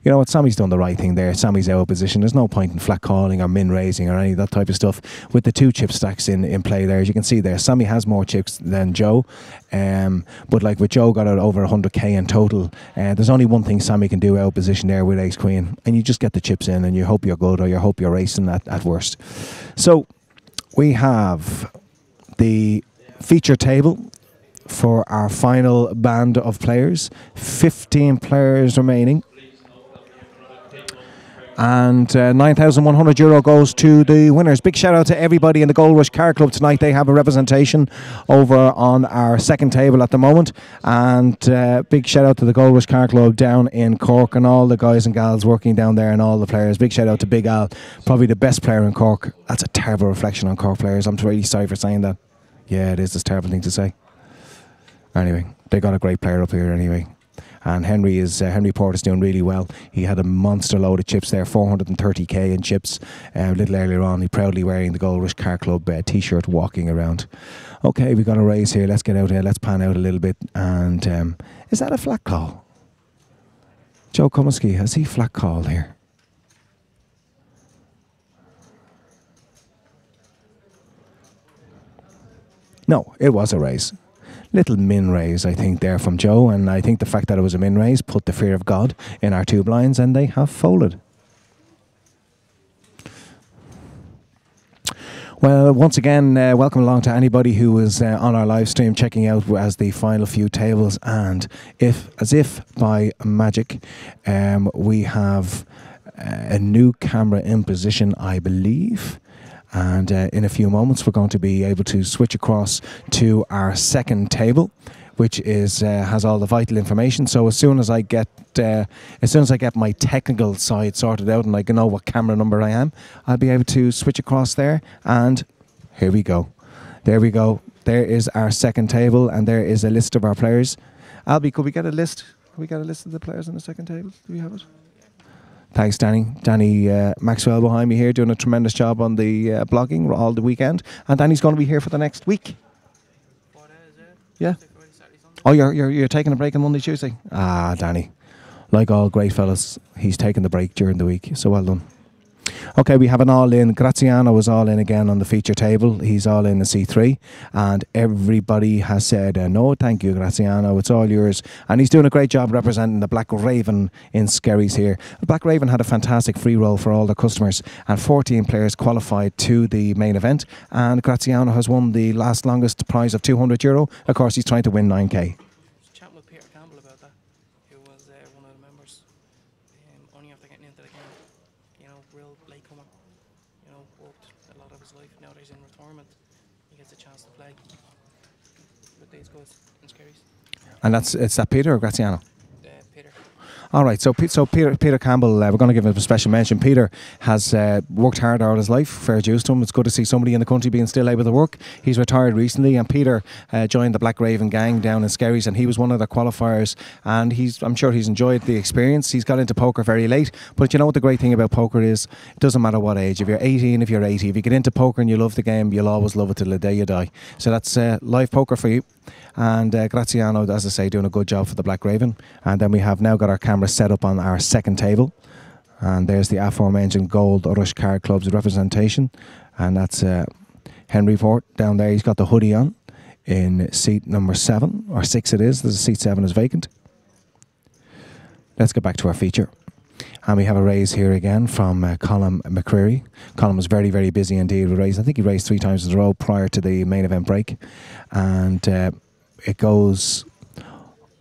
You know what, Sammy's done the right thing there. Sammy's out of position. There's no point in flat calling or min raising or any of that type of stuff with the 2 chip stacks in play there. As you can see there, Sammy has more chips than Joe, but like with Joe got out over 100k in total, there's only one thing Sammy can do out of position there with ace queen, and you just get the chips in and you hope you're good, or you hope you're racing at worst. So we have the feature table for our final band of players. 15 players remaining. And €9,100 goes to the winners. Big shout out to everybody in the Gold Rush Car Club tonight. They have a representation over on our second table at the moment. And big shout out to the Gold Rush Car Club down in Cork and all the guys and gals working down there and all the players. Big shout out to Big Al, probably the best player in Cork. That's a terrible reflection on Cork players. I'm really sorry for saying that. Yeah, it is. It's a terrible thing to say. Anyway, they got a great player up here anyway. And Henry Porter's doing really well. He had a monster load of chips there, 430k in chips a little earlier on. He proudly wearing the Gold Rush Car Club t-shirt walking around. Okay, we got a race here. Let's get out here. Let's pan out a little bit. And is that a flat call? Joe Comiskey, has he flat called here? No, it was a race. Little min raise, I think, there from Joe, and I think the fact that it was a min raise put the fear of God in our two blinds, and they have folded. Well, once again, welcome along to anybody who was on our live stream checking out as the final few tables, and as if by magic, we have a new camera in position, I believe. And in a few moments, we're going to be able to switch across to our second table, which has all the vital information. So as soon as I get my technical side sorted out and I can know what camera number I am, I'll be able to switch across there. And here we go. There we go. There is our second table, and there is a list of our players. Albie, could we get a list? Could we get a list of the players on the second table? Do we have it? Thanks, Danny. Danny Maxwell behind me here doing a tremendous job on the blogging all the weekend. And Danny's going to be here for the next week. Yeah. Oh, you're taking a break on Monday, Tuesday? Ah, Danny. Like all great fellas, he's taking the break during the week. So well done. Okay, we have an all-in. Graziano was all-in again on the feature table. He's all-in the C3. And everybody has said, no, thank you, Graziano. It's all yours. And he's doing a great job representing the Black Raven in Skerries here. The Black Raven had a fantastic free roll for all the customers. And 14 players qualified to the main event. And Graziano has won the last longest prize of €200. Of course, he's trying to win 9k. Chatting with Peter Campbell about that, who was one of the members. Only after getting into the game. Real latecomer, worked a lot of his life. Now that he's in retirement, he gets a chance to play with these guys in Skerries. And it's that Peter or Graziano? Peter. All right, so Peter Campbell, we're going to give him a special mention. Peter has worked hard all his life, fair dues to him. It's good to see somebody in the country being still able to work. He's retired recently, and Peter joined the Black Raven gang down in Skerries, and he was one of the qualifiers, and I'm sure he's enjoyed the experience. He's got into poker very late, but you know what the great thing about poker is? It doesn't matter what age. If you're 18, if you're 80, if you get into poker and you love the game, you'll always love it till the day you die. So that's live poker for you. And Graziano, as I say, doing a good job for the Black Raven. And then we have now got our camera set up on our second table. And there's the aforementioned Gold Rush Car Club's representation. And that's Henry Fort down there. He's got the hoodie on in seat number 7, or 6 it is. There's a seat 7 is vacant. Let's get back to our feature. And we have a raise here again from Colm McCreary. Colm was very, very busy indeed with raise. I think he raised 3 times in a row prior to the main event break. And it goes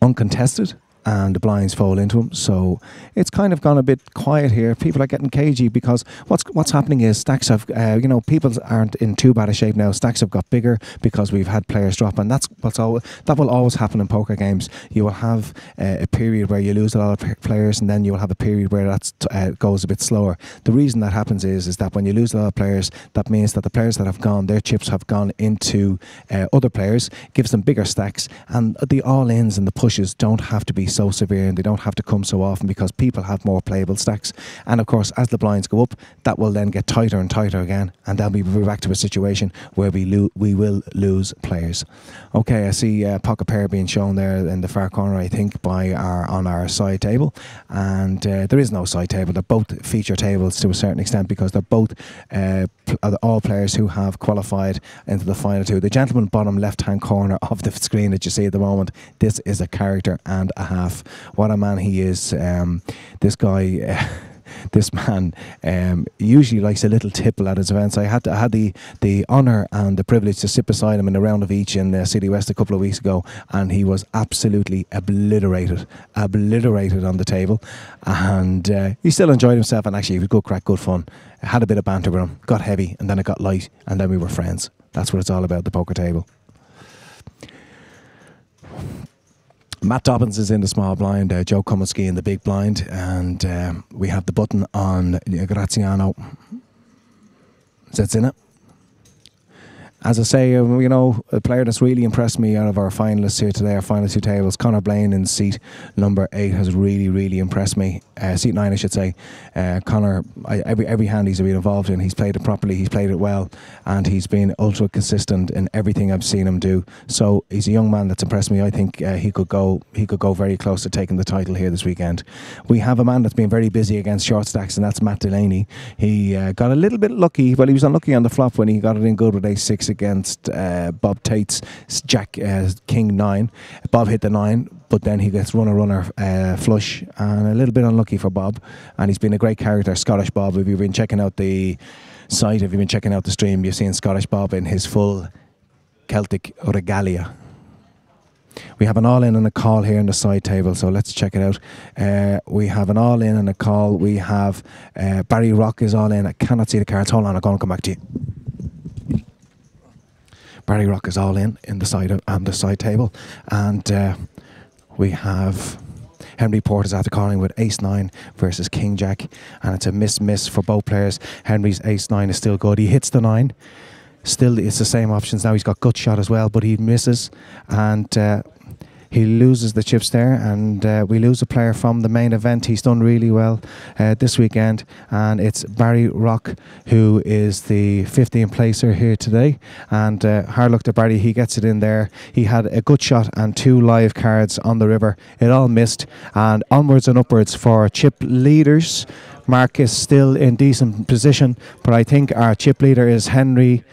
uncontested, and the blinds fall into him. So it's kind of gone a bit quiet here. People are getting cagey because what's happening is stacks have, people aren't in too bad a shape now. Stacks have got bigger because we've had players drop, and that will always happen in poker games. You will have a period where you lose a lot of players, and then you will have a period where that goes a bit slower. The reason that happens is that when you lose a lot of players, that means that the players that have gone, their chips have gone into other players, gives them bigger stacks, and the all-ins and the pushes don't have to be so severe, and they don't have to come so often because people have more playable stacks. And of course, as the blinds go up, that will then get tighter and tighter again, and then we'll be back to a situation where we will lose players. Okay, I see pocket pair being shown there in the far corner, I think, on our side table, and there is no side table. They're both feature tables to a certain extent because they're both all players who have qualified into the final 2. The gentleman bottom left-hand corner of the screen that you see at the moment, this is a character and a half. What a man he is. This guy this man usually likes a little tipple at his events. I had the honour and the privilege to sit beside him in a round of each in City West a couple of weeks ago, and he was absolutely obliterated on the table, and he still enjoyed himself, and actually it was good crack, good fun. I had a bit of banter with him, got heavy, and then it got light, and then we were friends. That's what it's all about, the poker table. Matt Dobbins is in the small blind, Joe Comiskey in the big blind, and we have the button on Graziano Zetsina. As I say, a player that's really impressed me out of our finalists here today, our final two tables, Conor Blaine in seat number 8 has really, really impressed me. Seat 9, I should say. Conor, every hand he's been involved in, he's played it properly, he's played it well, and he's been ultra consistent in everything I've seen him do. So he's a young man that's impressed me. I think he could go very close to taking the title here this weekend. We have a man that's been very busy against short stacks, and that's Matt Delaney. He got a little bit lucky. Well, he was unlucky on the flop when he got it in good with ace-6 against Bob Tate's Jack King 9. Bob hit the 9, but then he gets runner flush, and a little bit unlucky for Bob. And he's been a great character, Scottish Bob. If you've been checking out the site, if you've been checking out the stream, you've seen Scottish Bob in his full Celtic regalia. We have an all-in and a call here in the side table, so let's check it out. We have an all-in and a call. We have Barry Rock is all-in. I cannot see the cards. Hold on, I'm going to come back to you. Barry Rock is all-in on the side table, and we have Henry Porter's after calling with ace-9 versus king-jack, and it's a miss for both players. Henry's ace-9 is still good. He hits the 9. Still, it's the same options now. He's got gut shot as well, but he misses, and he loses the chips there, and we lose a player from the main event. He's done really well this weekend, and it's Barry Rock, who is the 15th placer here today. And hard luck to Barry, he gets it in there. He had a good shot and 2 live cards on the river. It all missed, and onwards and upwards for chip leaders. Mark is still in decent position, but I think our chip leader is Henry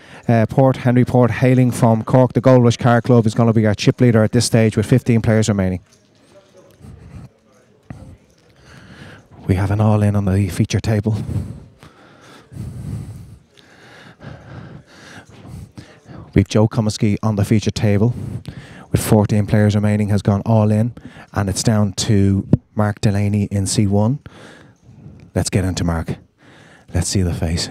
Port. Henry Port, hailing from Cork. The Gold Rush Car Club is going to be our chip leader at this stage with 15 players remaining. We have an all-in on the feature table. We've Joe Comiskey on the feature table with 14 players remaining, has gone all in, and it's down to Mark Delaney in C1. Let's get into Mark. Let's see the face.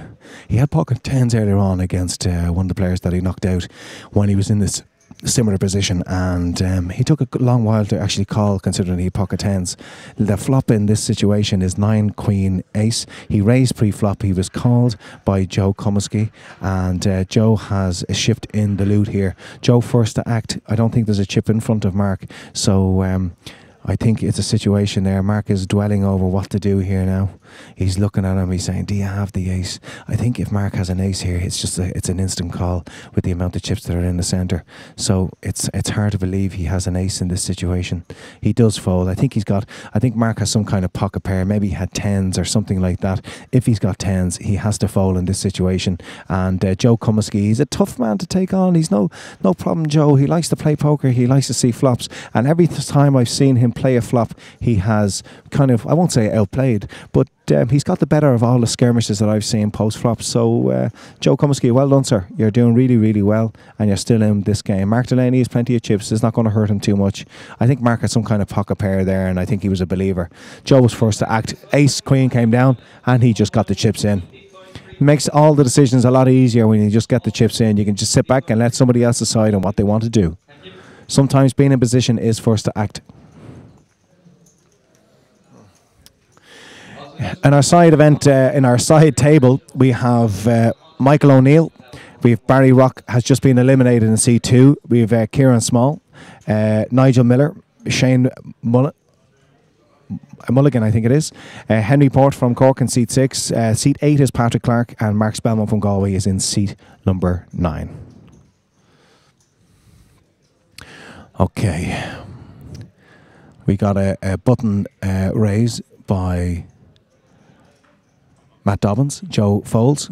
He had pocket 10s earlier on against one of the players that he knocked out when he was in this similar position, and he took a long while to actually call, considering he had pocket 10s. The flop in this situation is 9 queen ace. He raised pre-flop. He was called by Joe Comiskey, and Joe has a shift in the loot here. Joe first to act. I don't think there's a chip in front of Mark, so I think it's a situation there. Mark is dwelling over what to do here now. He's looking at him, he's saying, do you have the ace? I think if Mark has an ace here, it's an instant call with the amount of chips that are in the centre. So it's hard to believe he has an ace in this situation. He does fold. I think Mark has some kind of pocket pair. Maybe he had 10s or something like that. If he's got 10s, he has to fold in this situation. And Joe Comiskey, he's a tough man to take on. He's no problem, Joe. He likes to play poker. He likes to see flops. And every time I've seen him play a flop, he has kind of, I won't say outplayed, but he's got the better of all the skirmishes that I've seen post-flop. So Joe Comiskey, well done, sir. You're doing really, really well, and you're still in this game. Mark Delaney has plenty of chips. It's not going to hurt him too much. I think Mark had some kind of pocket pair there, and I think he was a believer. Joe was first to act. Ace, queen came down, and he just got the chips in. Makes all the decisions a lot easier when you just get the chips in. You can just sit back and let somebody else decide on what they want to do. Sometimes being in position is first to act. In our side event, in our side table, we have Michael O'Neill. We have Barry Rock has just been eliminated in C2. We have Kieran Small, Nigel Miller, Shane Mulligan, I think it is. Henry Port from Cork in seat 6. Seat 8 is Patrick Clark, and Mark Spellman from Galway is in seat number 9. Okay. We got a button raise by Matt Dobbins. Joe folds,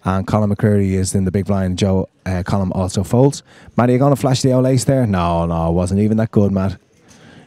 and Colin McCreary is in the big blind. Joe Colin also folds. Matt, are you going to flash the old ace there? No, it wasn't even that good, Matt.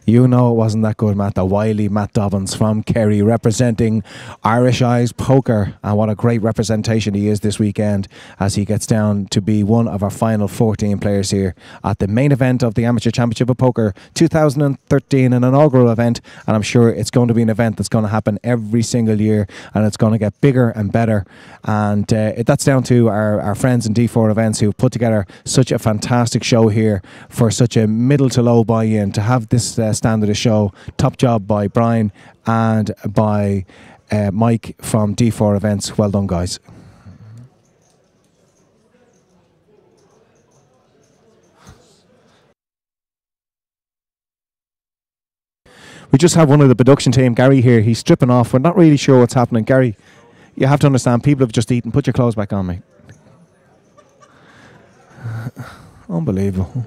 You know it wasn't that good, Matt. The wily Matt Dobbins from Kerry representing Irish Eyes Poker. And what a great representation he is this weekend as he gets down to be one of our final 14 players here at the main event of the Amateur Championship of Poker 2013, an inaugural event. And I'm sure it's going to be an event that's going to happen every single year, and it's going to get bigger and better. And that's down to our friends in D4 Events who've put together such a fantastic show here for such a middle to low buy-in to have this stand of the show. Top job by Brian and by Mike from D4 Events. Well done, guys. We just have one of the production team, Gary, here. He's stripping off. We're not really sure what's happening. Gary, you have to understand, people have just eaten. Put your clothes back on, mate. Unbelievable.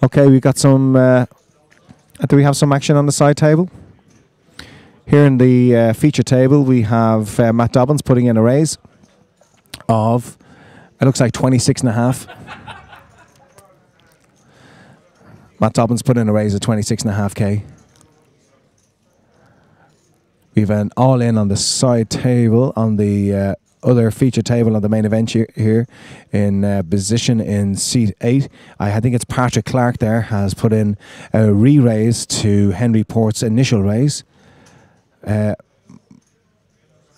Okay, we got some. Do we have some action on the side table? Here in the feature table, we have Matt Dobbins putting in a raise of, it looks like 26.5. Matt Dobbins put in a raise of 26.5k. We have an all-in on the side table on the other feature table on the main event here in position in seat 8. I think it's Patrick Clark there has put in a re-raise to Henry Port's initial raise. And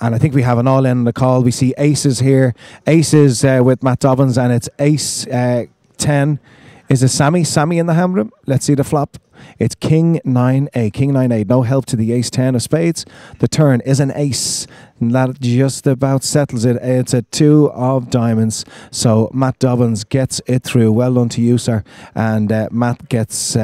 I think we have an all-in on the call. We see aces here. Aces with Matt Dobbins, and it's ace 10. Is it Sammy? Sammy in the hand room? Let's see the flop. It's King 9-8. King 9-8. No help to the ace 10 of spades. The turn is an ace. That just about settles it. It's a 2 of diamonds. So Matt Dobbins gets it through. Well done to you, sir. And Matt gets...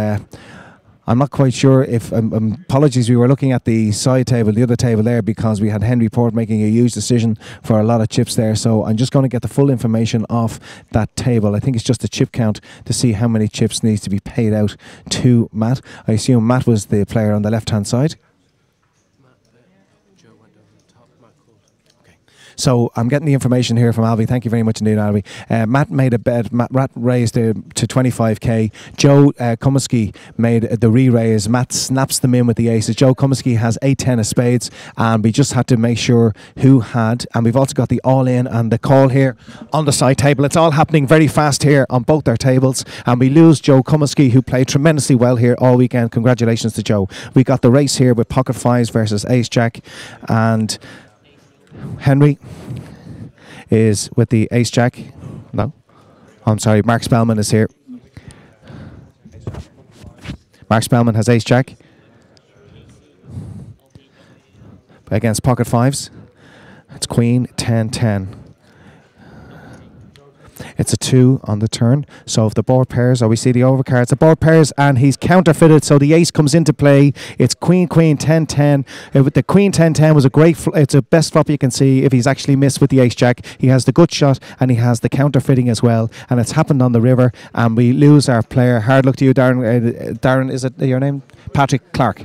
I'm not quite sure if... apologies, we were looking at the side table, the other table there, because we had Henry Port making a huge decision for a lot of chips there. So I'm just going to get the full information off that table. I think it's just a chip count to see how many chips needs to be paid out to Matt. I assume Matt was the player on the left-hand side. So I'm getting the information here from Alvy. Thank you very much indeed, Alvy. Matt made a bet. Matt raised to 25k. Joe Comiskey made the re-raise. Matt snaps them in with the aces. Joe Comiskey has 8-10 of spades, and we just had to make sure who had. And we've also got the all-in and the call here on the side table. It's all happening very fast here on both their tables, and we lose Joe Comiskey, who played tremendously well here all weekend. Congratulations to Joe. We got the race here with pocket fives versus ace jack, and Henry is with the ace jack. No, I'm sorry, Mark Spellman is here. Mark Spellman has ace jack against pocket fives. It's queen 10-10. It's a 2 on the turn. So if the board pairs, or we see the overcards, the board pairs, and he's counterfeited, so the ace comes into play. It's queen 10-10. With the queen 10-10 was a great, it's a best flop you can see if he's actually missed with the ace jack. He has the good shot, and he has the counterfeiting as well, and it's happened on the river, and we lose our player. Hard luck to you, Darren. Darren, is it your name? Patrick Clark.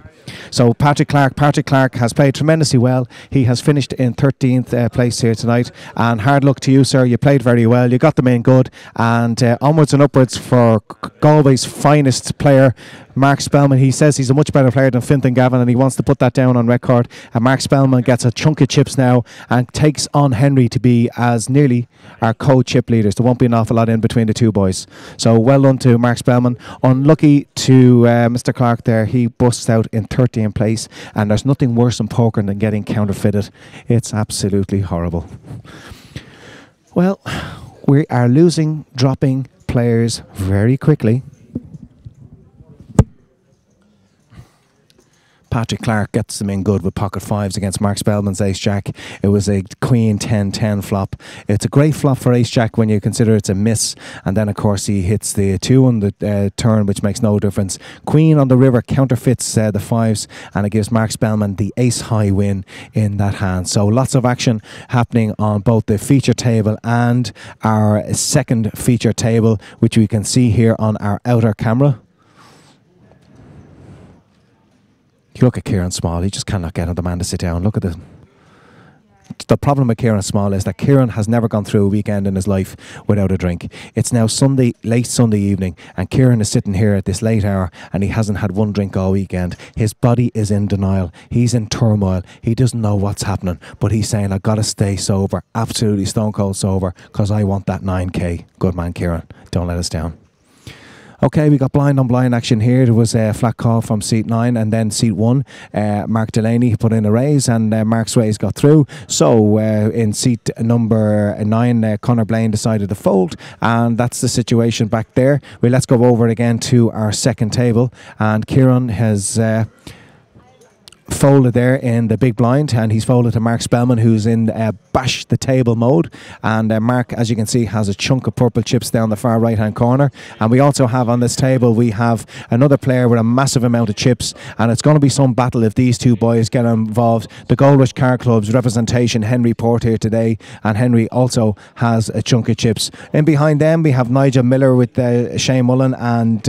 So Patrick Clark has played tremendously well. He has finished in 13th place here tonight, and hard luck to you, sir. You played very well. You got them in good, and onwards and upwards for Galway's finest player, Mark Spellman. He says he's a much better player than Fintan Gavin, and he wants to put that down on record. And Mark Spellman gets a chunk of chips now and takes on Henry to be as nearly our co-chip leaders. There won't be an awful lot in between the two boys. So well done to Mark Spellman. Unlucky to Mr. Clark there. He busts out in 13th place, and there's nothing worse in poker than getting counterfeited. It's absolutely horrible. Well, we are dropping players very quickly. Patrick Clark gets them in good with pocket fives against Mark Spellman's ace jack. It was a queen 10-10 flop. It's a great flop for ace jack when you consider it's a miss, and then of course he hits the 2 on the turn, which makes no difference. Queen on the river counterfeits the fives, and it gives Mark Spellman the ace high win in that hand. So lots of action happening on both the feature table and our second feature table, which we can see here on our outer camera. You look at Kieran Small, he just cannot get the man to sit down. Look at the the problem with Kieran Small is that Kieran has never gone through a weekend in his life without a drink. It's now Sunday, late Sunday evening, and Kieran is sitting here at this late hour and he hasn't had one drink all weekend. His body is in denial. He's in turmoil. He doesn't know what's happening, but he's saying, I've got to stay sober, absolutely stone cold sober, because I want that 9k. Good man, Kieran. Don't let us down. Okay, we got blind on blind action here. There was a flat call from seat 9 and then seat 1. Mark Delaney put in a raise and Mark's raise got through. So in seat number 9, Conor Blaine decided to fold, and that's the situation back there. Well, let's go over it again to our second table, and Kieran has folded there in the big blind, and he's folded to Mark Spellman, who's in bash the table mode. And Mark, as you can see, has a chunk of purple chips down the far right hand corner. And we also have on this table, we have another player with a massive amount of chips, and it's going to be some battle if these two boys get involved. The Gold Rush Car Club's representation, Henry Port, here today, and Henry also has a chunk of chips. In behind them we have Nigel Miller with Shane Mullen and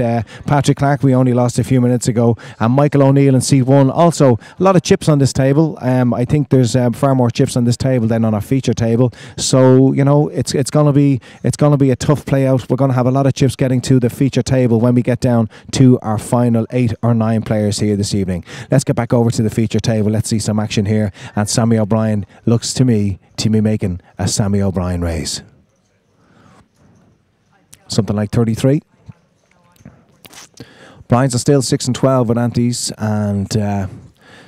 Patrick Clark, we only lost a few minutes ago, and Michael O'Neill in seat 1. Also a lot of chips on this table. I think there's far more chips on this table than on our feature table. So you know, it's gonna be a tough play out. We're gonna have a lot of chips getting to the feature table when we get down to our final 8 or 9 players here this evening. Let's get back over to the feature table. Let's see some action here. And Sammy O'Brien looks to me making a Sammy O'Brien raise. Something like 33. Blinds are still 6 and 12 with antes, and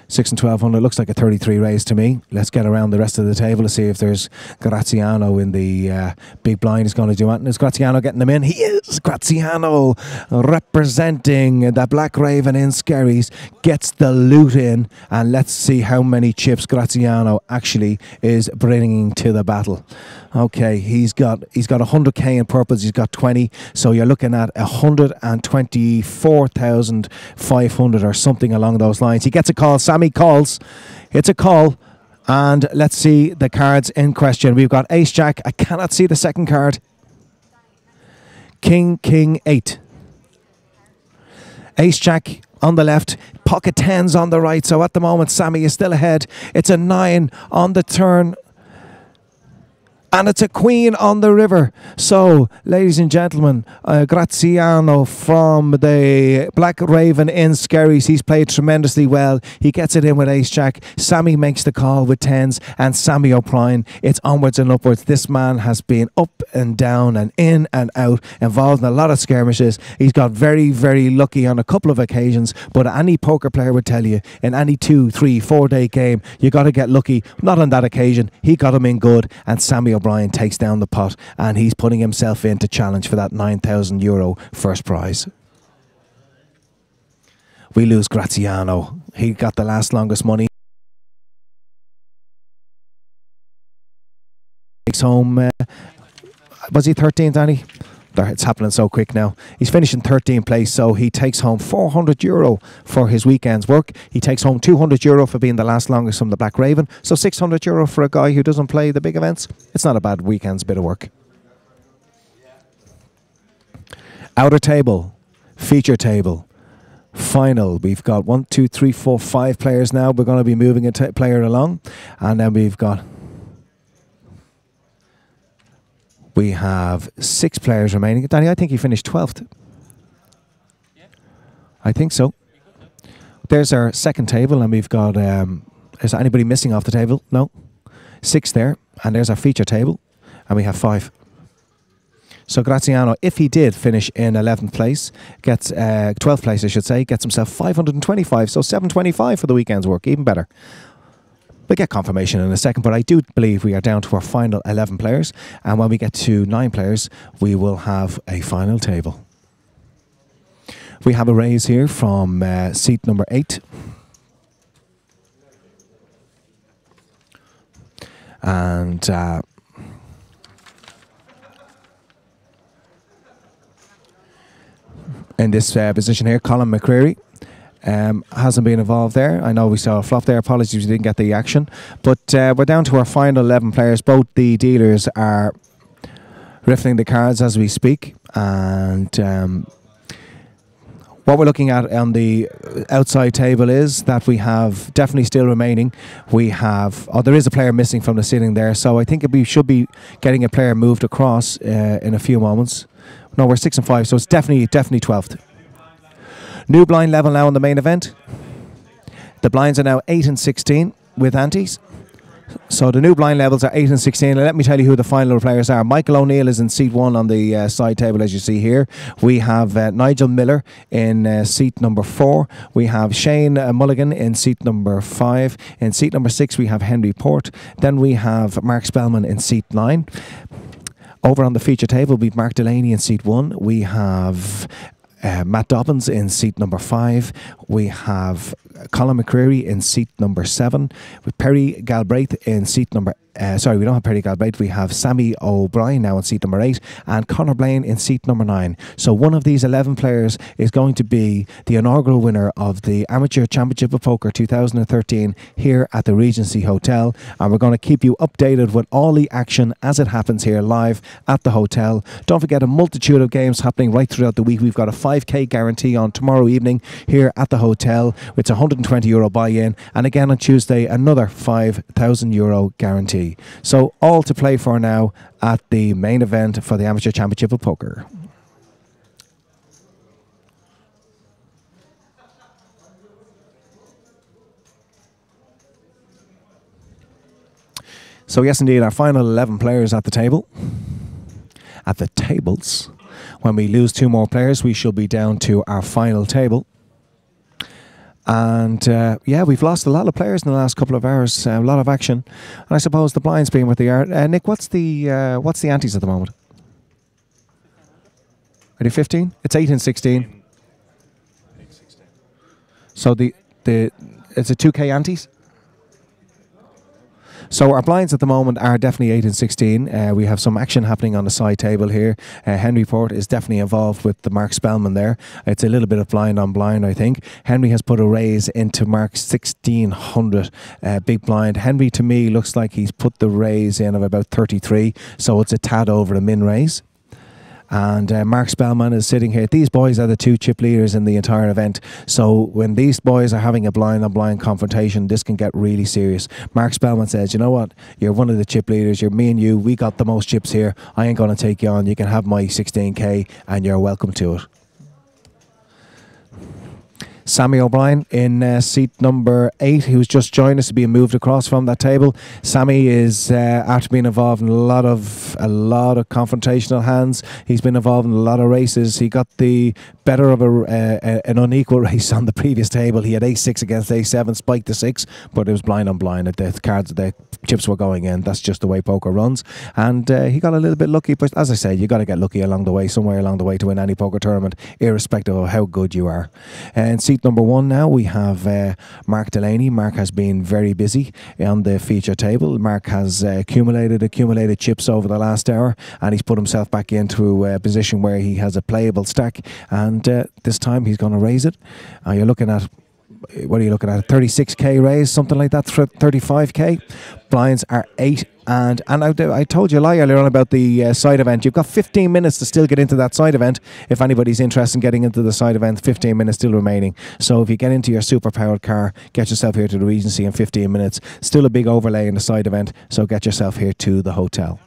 6 and 1200 looks like a 33 raise to me. Let's get around the rest of the table to see if there's Graziano in the big blind is going to do it. Is Graziano getting them in? He is! Graziano representing the Black Raven in Skerries gets the loot in, and let's see how many chips Graziano actually is bringing to the battle. Okay, he's got 100k in purples, he's got 20, so you're looking at 124,500 or something along those lines. He gets a call, Sammy calls, it's a call, and let's see the cards in question. We've got Ace Jack, I cannot see the second card. King 8. Ace Jack on the left, pocket 10s on the right, so at the moment Sammy is still ahead. It's a 9 on the turn, and it's a queen on the river. So, ladies and gentlemen, Graziano from the Black Raven in Skerries. He's played tremendously well. He gets it in with Ace Jack. Sammy makes the call with 10s, and Sammy O'Brien, it's onwards and upwards. This man has been up and down and in and out, involved in a lot of skirmishes. He's got very, very lucky on a couple of occasions, but any poker player would tell you, in any 2, 3, 4 day game, you got to get lucky. Not on that occasion. He got him in good, and Sammy O'Brien takes down the pot, and he's putting himself in to challenge for that €9,000 first prize. We lose Graziano. He got the last longest money. Takes home, was he 13th, Danny? It's happening so quick now. He's finishing 13th place, so he takes home €400 for his weekend's work. He takes home €200 for being the last longest from the Black Raven. So €600 for a guy who doesn't play the big events. It's not a bad weekend's bit of work. Outer table, feature table, final. We've got 1, 2, 3, 4, 5 players now. We're going to be moving a player along, and then we have 6 players remaining. Danny, I think he finished 12th. I think so. There's our second table, and we've got, is anybody missing off the table? No. 6 there, and there's our feature table, and we have 5. So Graziano, if he did finish in 11th place, gets 12th place, I should say, gets himself 525, so 725 for the weekend's work, even better. We'll get confirmation in a second, but I do believe we are down to our final 11 players, and when we get to 9 players, we will have a final table. We have a raise here from seat number 8. And in this position here, Colin McCreary hasn't been involved there. I know we saw a flop there. Apologies we didn't get the action. But we're down to our final 11 players. Both the dealers are riffling the cards as we speak. And What we're looking at on the outside table is that we have definitely still remaining. We have, there is a player missing from the sitting there, so I think we should be getting a player moved across in a few moments. No, we're 6 and 5, so it's definitely 12th. New blind level now in the main event. The blinds are now 8 and 16 with antes. So the new blind levels are 8 and 16. And let me tell you who the final players are. Michael O'Neill is in seat 1 on the side table, as you see here. We have Nigel Miller in seat number 4. We have Shane Mulligan in seat number 5. In seat number 6, we have Henry Port. Then we have Mark Spellman in seat 9. Over on the feature table, we have Mark Delaney in seat 1. We have Matt Dobbins in seat number 5. We have Colin McCreary in seat number 7. With Perry Galbraith in seat number we don't have Perry Galbraith. We have Sammy O'Brien now in seat number 8 and Conor Blaine in seat number 9. So one of these 11 players is going to be the inaugural winner of the Amateur Championship of Poker 2013 here at the Regency Hotel, and we're going to keep you updated with all the action as it happens here live at the hotel. Don't forget, a multitude of games happening right throughout the week. We've got a 5k guarantee on tomorrow evening here at the hotel. It's €120 buy-in, and again on Tuesday another €5,000 guarantee. So all to play for now at the main event for the Amateur Championship of Poker. So yes, indeed, our final 11 players at the table. At the tables. When we lose 2 more players, we shall be down to our final table. And yeah, we've lost a lot of players in the last couple of hours. A lot of action, and I suppose the blinds being what they are. Nick, what's the antes at the moment? Are they 15? It's 8 and 16. So it's a 2k antes. So our blinds at the moment are definitely 8 and 16. We have some action happening on the side table here. Henry Port is definitely involved with the Mark Spellman there. It's a little bit of blind on blind, I think. Henry has put a raise into Mark's 1600 big blind. Henry, to me, looks like he's put the raise in of about 33, so it's a tad over the min raise. And Mark Spellman is sitting here. These boys are the 2 chip leaders in the entire event. So when these boys are having a blind-on-blind confrontation, this can get really serious. Mark Spellman says, you know what? You're one of the chip leaders. You're me and you. We got the most chips here. I ain't going to take you on. You can have my 16k and you're welcome to it. Sammy O'Brien in seat number 8, who's just joined us, being moved across from that table. Sammy is after being involved in a lot of confrontational hands. He's been involved in a lot of races. He got the better of an unequal race on the previous table. He had ace-6 against ace-7, spiked the 6, but it was blind on blind. The chips were going in. That's just the way poker runs. And he got a little bit lucky, but as I say, you got to get lucky along the way, somewhere along the way, to win any poker tournament, irrespective of how good you are. And seat number 1 now, we have Mark Delaney. Mark has been very busy on the feature table. Mark has accumulated chips over the last hour, and he's put himself back into a position where he has a playable stack, and this time he's going to raise it. You're looking at, what are you looking at, a 36k raise, something like that, 35k. Blinds are 8. And I told you a lie earlier on about the side event. You've got 15 minutes to still get into that side event. If anybody's interested in getting into the side event, 15 minutes still remaining. So if you get into your super powered car, get yourself here to the Regency in 15 minutes. Still a big overlay in the side event, so get yourself here to the hotel.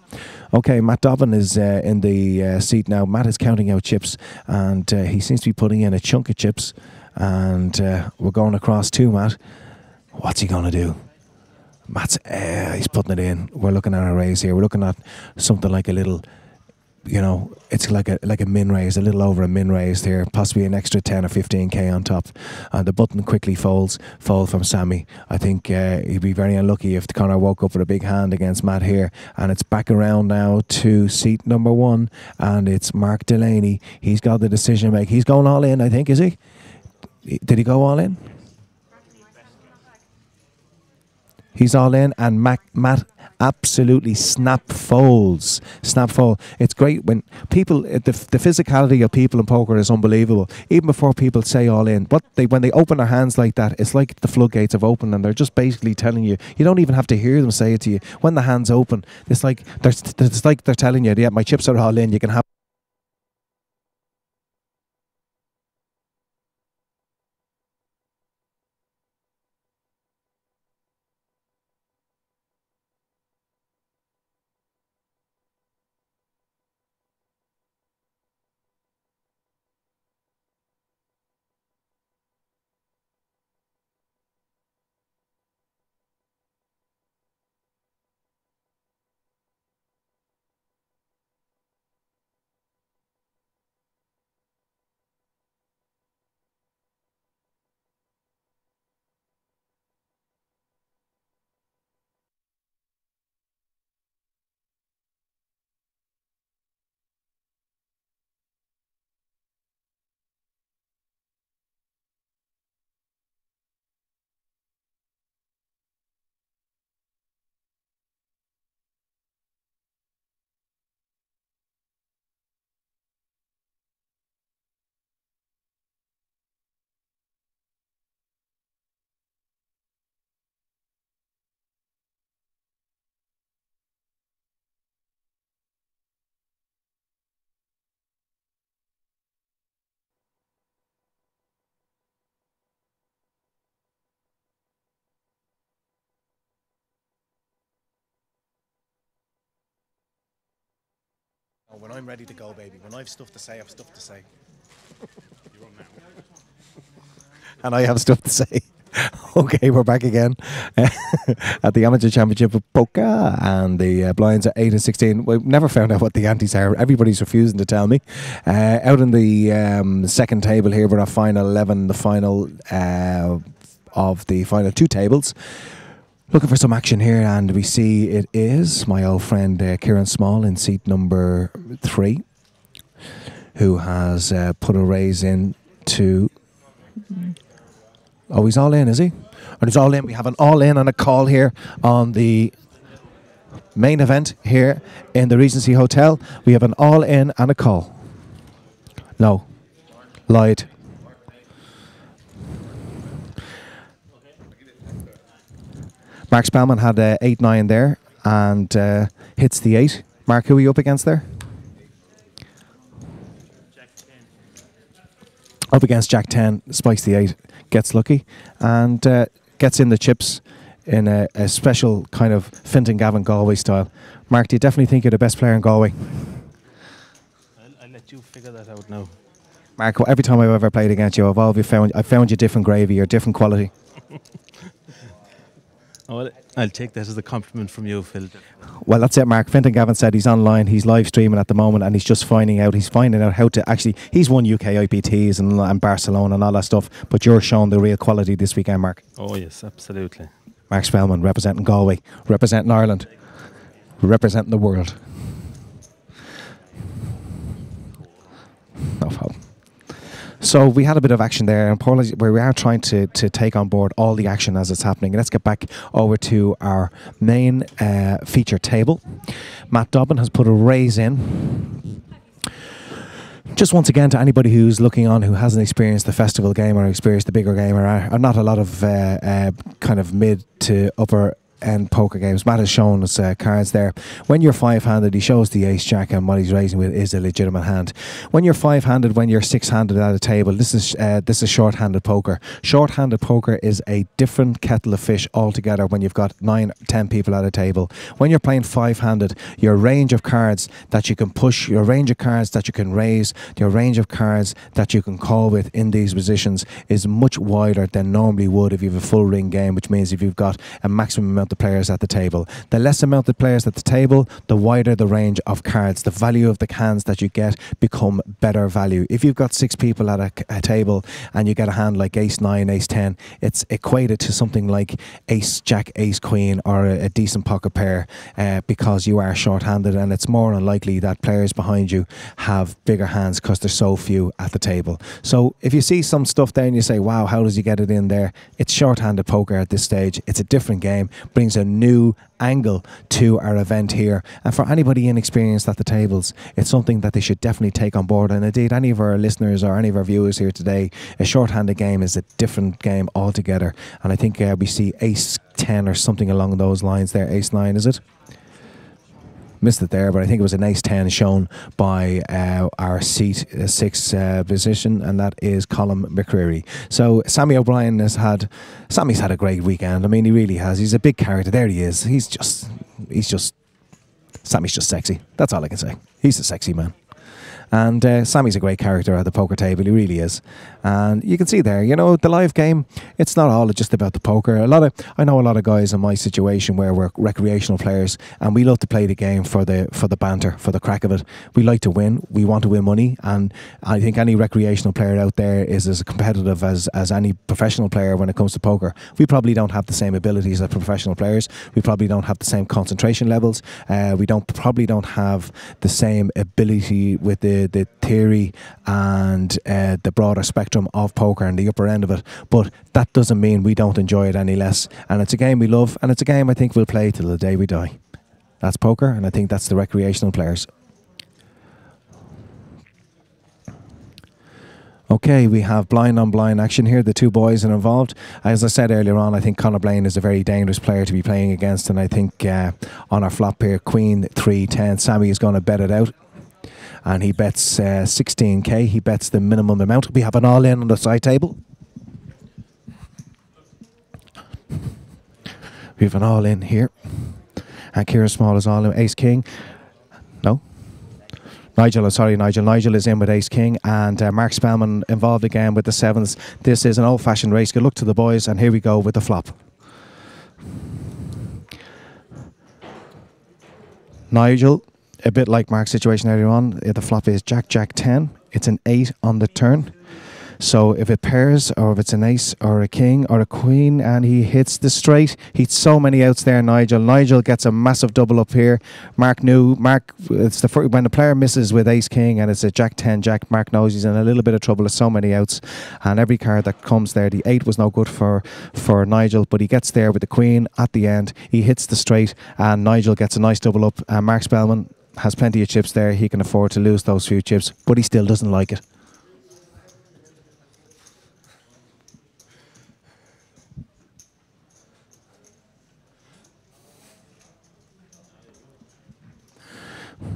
Okay, Matt Dobbin is in the seat now. Matt is counting out chips, and he seems to be putting in a chunk of chips. And we're going across to Matt. What's he going to do? Matt's, he's putting it in. We're looking at a raise here. We're looking at something like a little, you know, it's like a min raise, a little over a min raise here, possibly an extra 10 or 15k on top. And the button quickly fold from Sammy. I think he'd be very unlucky if Conor woke up with a big hand against Matt here. And it's back around now to seat number 1, and it's Mark Delaney. He's got the decision to make. He's going all in, I think, is he? Did he go all in? He's all in, and Matt absolutely snap folds. It's great when people, the physicality of people in poker is unbelievable. Even before people say all in, when they open their hands like that, it's like the floodgates have opened, and they're just basically telling you. You don't even have to hear them say it to you. When the hands open, it's like they're telling you, yeah, my chips are all in. You can have. Oh, when I'm ready to go, baby. When I've stuff to say, I've stuff to say. And I have stuff to say. Okay, we're back again at the Amateur Championship of Poker, and the blinds are 8 and 16. We've never found out what the antes are. Everybody's refusing to tell me. Out in the second table here, we're at final 11, the final of the final two tables. Looking for some action here, and we see it is my old friend Kieran Small in seat number 3, who has put a raise in to... Oh, he's all in, is he? And he's all in. We have an all in and a call here on the main event here in the Regency Hotel. We have an all in and a call. No. Lied. Mark Spellman had 8-9 there and hits the 8. Mark, who are you up against there? Up against Jack 10, spikes the 8, gets lucky, and gets in the chips in a special kind of Fintan Gavin Galway style. Mark, do you definitely think you're the best player in Galway? I'll let you figure that out now. Mark, every time I've ever played against you, I've found you different gravy or different quality. Well, I'll take that as a compliment from you, Phil. Well, that's it, Mark. Fintan Gavin said he's online, he's live streaming at the moment, and he's just finding out how to actually... He's won UK IPTs and Barcelona and all that stuff, but you're showing the real quality this weekend, Mark. Oh, yes, absolutely. Mark Spellman, representing Galway, representing Ireland, representing the world. No problem. So we had a bit of action there, and where we are trying to take on board all the action as it's happening. Let's get back over to our main feature table. Matt Dobbin has put a raise in. Just once again, to anybody who's looking on who hasn't experienced the festival game or experienced the bigger game, or not a lot of kind of mid to upper and poker games. Matt has shown us cards there. When you're 5-handed, he shows the ace jack, and what he's raising with is a legitimate hand. When you're 5-handed, when you're 6-handed at a table, this is short-handed poker. Short-handed poker is a different kettle of fish altogether when you've got 9-10 people at a table. When you're playing 5-handed, your range of cards that you can push, your range of cards that you can raise, your range of cards that you can call with in these positions is much wider than normally would if you have a full ring game, which means if you've got a maximum amount of players at the table. The less amount of players at the table, the wider the range of cards. The value of the hands that you get become better value. If you've got 6 people at a table and you get a hand like ace 9, ace 10, it's equated to something like ace jack, ace queen, or a decent pocket pair because you are short-handed, and it's more unlikely that players behind you have bigger hands because there's so few at the table. So if you see some stuff there and you say, wow, how does he get it in there? It's short-handed poker at this stage. It's a different game, brings a new angle to our event here, and for anybody inexperienced at the tables, it's something that they should definitely take on board. And indeed, any of our listeners or any of our viewers here today, a short-handed game is a different game altogether, and I think we see ace 10 or something along those lines there. Ace 9, is it? Missed it there, but I think it was an ace 10 shown by our seat 6 position, and that is Colin McCreary. So Sammy O'Brien Sammy's had a great weekend. I mean, he really has. He's a big character. There he is. Sammy's just sexy. That's all I can say. He's a sexy man. And Sammy's a great character at the poker table. He really is. And you can see there, you know, the live game, it's not all just about the poker. I know a lot of guys in my situation where we're recreational players, and we love to play the game for the banter, for the crack of it. We like to win. We want to win money. And I think any recreational player out there is as competitive as any professional player when it comes to poker. We probably don't have the same abilities as professional players. We probably don't have the same concentration levels. We probably don't have the same ability with the theory and the broader spectrum of poker and the upper end of it, but that doesn't mean we don't enjoy it any less. And it's a game we love, and it's a game I think we'll play till the day we die. That's poker, and I think that's the recreational players. Okay, we have blind on blind action here. The two boys are involved. As I said earlier on, I think Conor Blaine is a very dangerous player to be playing against, and I think on our flop here, Queen 3-10, Sammy is going to bet it out. And he bets 16k. He bets the minimum amount. We have an all-in on the side table. We have an all-in here. And Kieran Small is all-in. Ace-King. No. Nigel, I'm sorry, Nigel. Nigel is in with Ace King, and Mark Spellman involved again with the sevens. This is an old-fashioned race. Good luck to the boys, and here we go with the flop. Nigel, a bit like Mark's situation earlier on, the flop is Jack, Jack 10. It's an 8 on the turn. So if it pairs, or if it's an ace or a king or a queen, and he hits the straight, he's so many outs there, Nigel. Nigel gets a massive double up here. Mark knew, it's the first, when the player misses with ace king and it's a Jack 10 Jack, Mark knows he's in a little bit of trouble. There's so many outs, and every card that comes there, the 8 was no good for Nigel, but he gets there with the queen at the end. He hits the straight, and Nigel gets a nice double up. And Mark Spellman has plenty of chips there. He can afford to lose those few chips, but he still doesn't like it.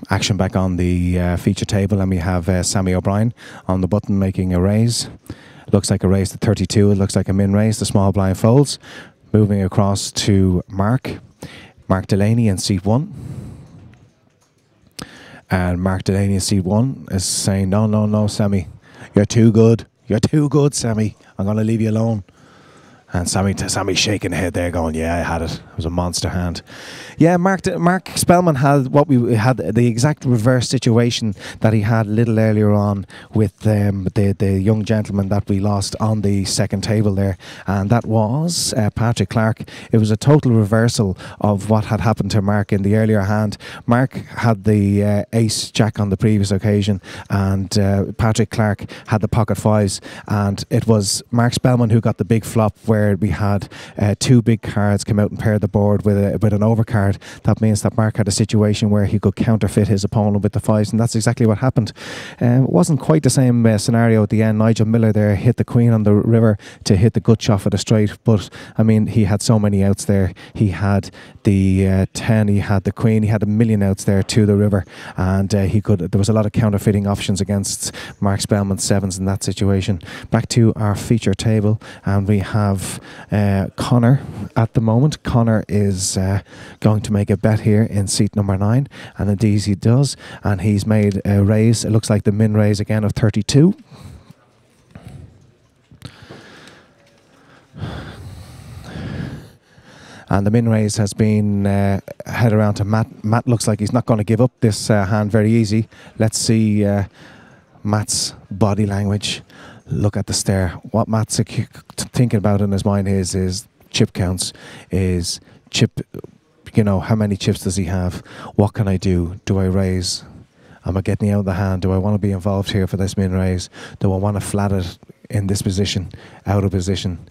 Action back on the feature table, and we have Sammy O'Brien on the button making a raise. Looks like a raise to 32. It looks like a min raise. The small blind folds. Moving across to Mark Delaney in seat 1. And Mark Delaney in seat 1 is saying, no, Sammy. You're too good. You're too good, Sammy. I'm going to leave you alone. And Sammy's shaking the head there going, yeah, I had it. It was a monster hand. Yeah, Mark Spellman had the exact reverse situation that he had a little earlier on with the young gentleman that we lost on the second table there. And that was Patrick Clark. It was a total reversal of what had happened to Mark in the earlier hand. Mark had the ace jack on the previous occasion, and Patrick Clark had the pocket fives. And it was Mark Spellman who got the big flop, where we had 2 big cards come out and pair the board with an overcard. That means that Mark had a situation where he could counterfeit his opponent with the fives, and that's exactly what happened. It wasn't quite the same scenario at the end. Nigel Miller there hit the queen on the river to hit the gut shot for the straight, but I mean, he had so many outs there. He had the 10, he had the queen, he had a million outs there to the river, and there was a lot of counterfeiting options against Mark Spellman's sevens in that situation. Back to our feature table, and we have Connor at the moment. Connor is going to make a bet here in seat number 9, and indeed he does, and he's made a raise. It looks like the min raise again of 32. And the min raise has been head around to Matt. Matt looks like he's not going to give up this hand very easy. Let's see Matt's body language. Look at the stare. What Matt's thinking about in his mind is chip counts, is chip, how many chips does he have? What can I do? Do I raise? Am I getting out of the hand? Do I want to be involved here for this min raise? Do I want to flat it in this position, out of position?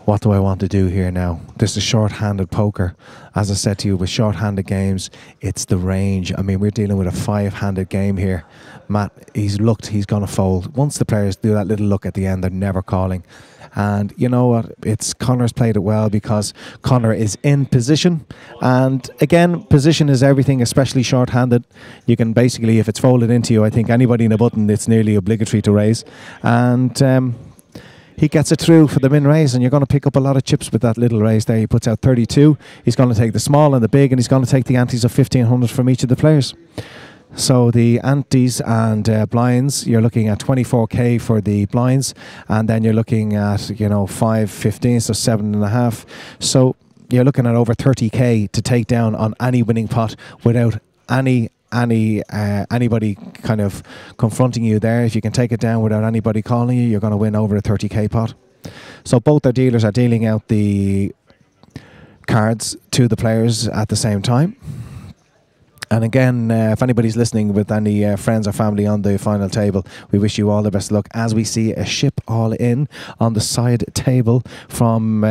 What do I want to do here now? This is short-handed poker. As I said to you, with short-handed games, it's the range. I mean, we're dealing with a 5-handed game here. Matt, he's going to fold. Once the players do that little look at the end, they're never calling. And you know what? Connor's played it well because Connor is in position. And again, position is everything, especially short-handed. You can basically, if it's folded into you, I think anybody in a button, it's nearly obligatory to raise. And he gets it through for the min raise, and you're going to pick up a lot of chips with that little raise there. He puts out 32. He's going to take the small and the big, and he's going to take the antes of 1,500 from each of the players. So the antes and blinds, you're looking at 24k for the blinds, and then you're looking at 5.15, so 7.5. So you're looking at over 30k to take down on any winning pot without anybody kind of confronting you there. If you can take it down without anybody calling you, you're going to win over a 30k pot. So both our dealers are dealing out the cards to the players at the same time. And again, if anybody's listening with any friends or family on the final table, we wish you all the best of luck as we see a ship all in on the side table from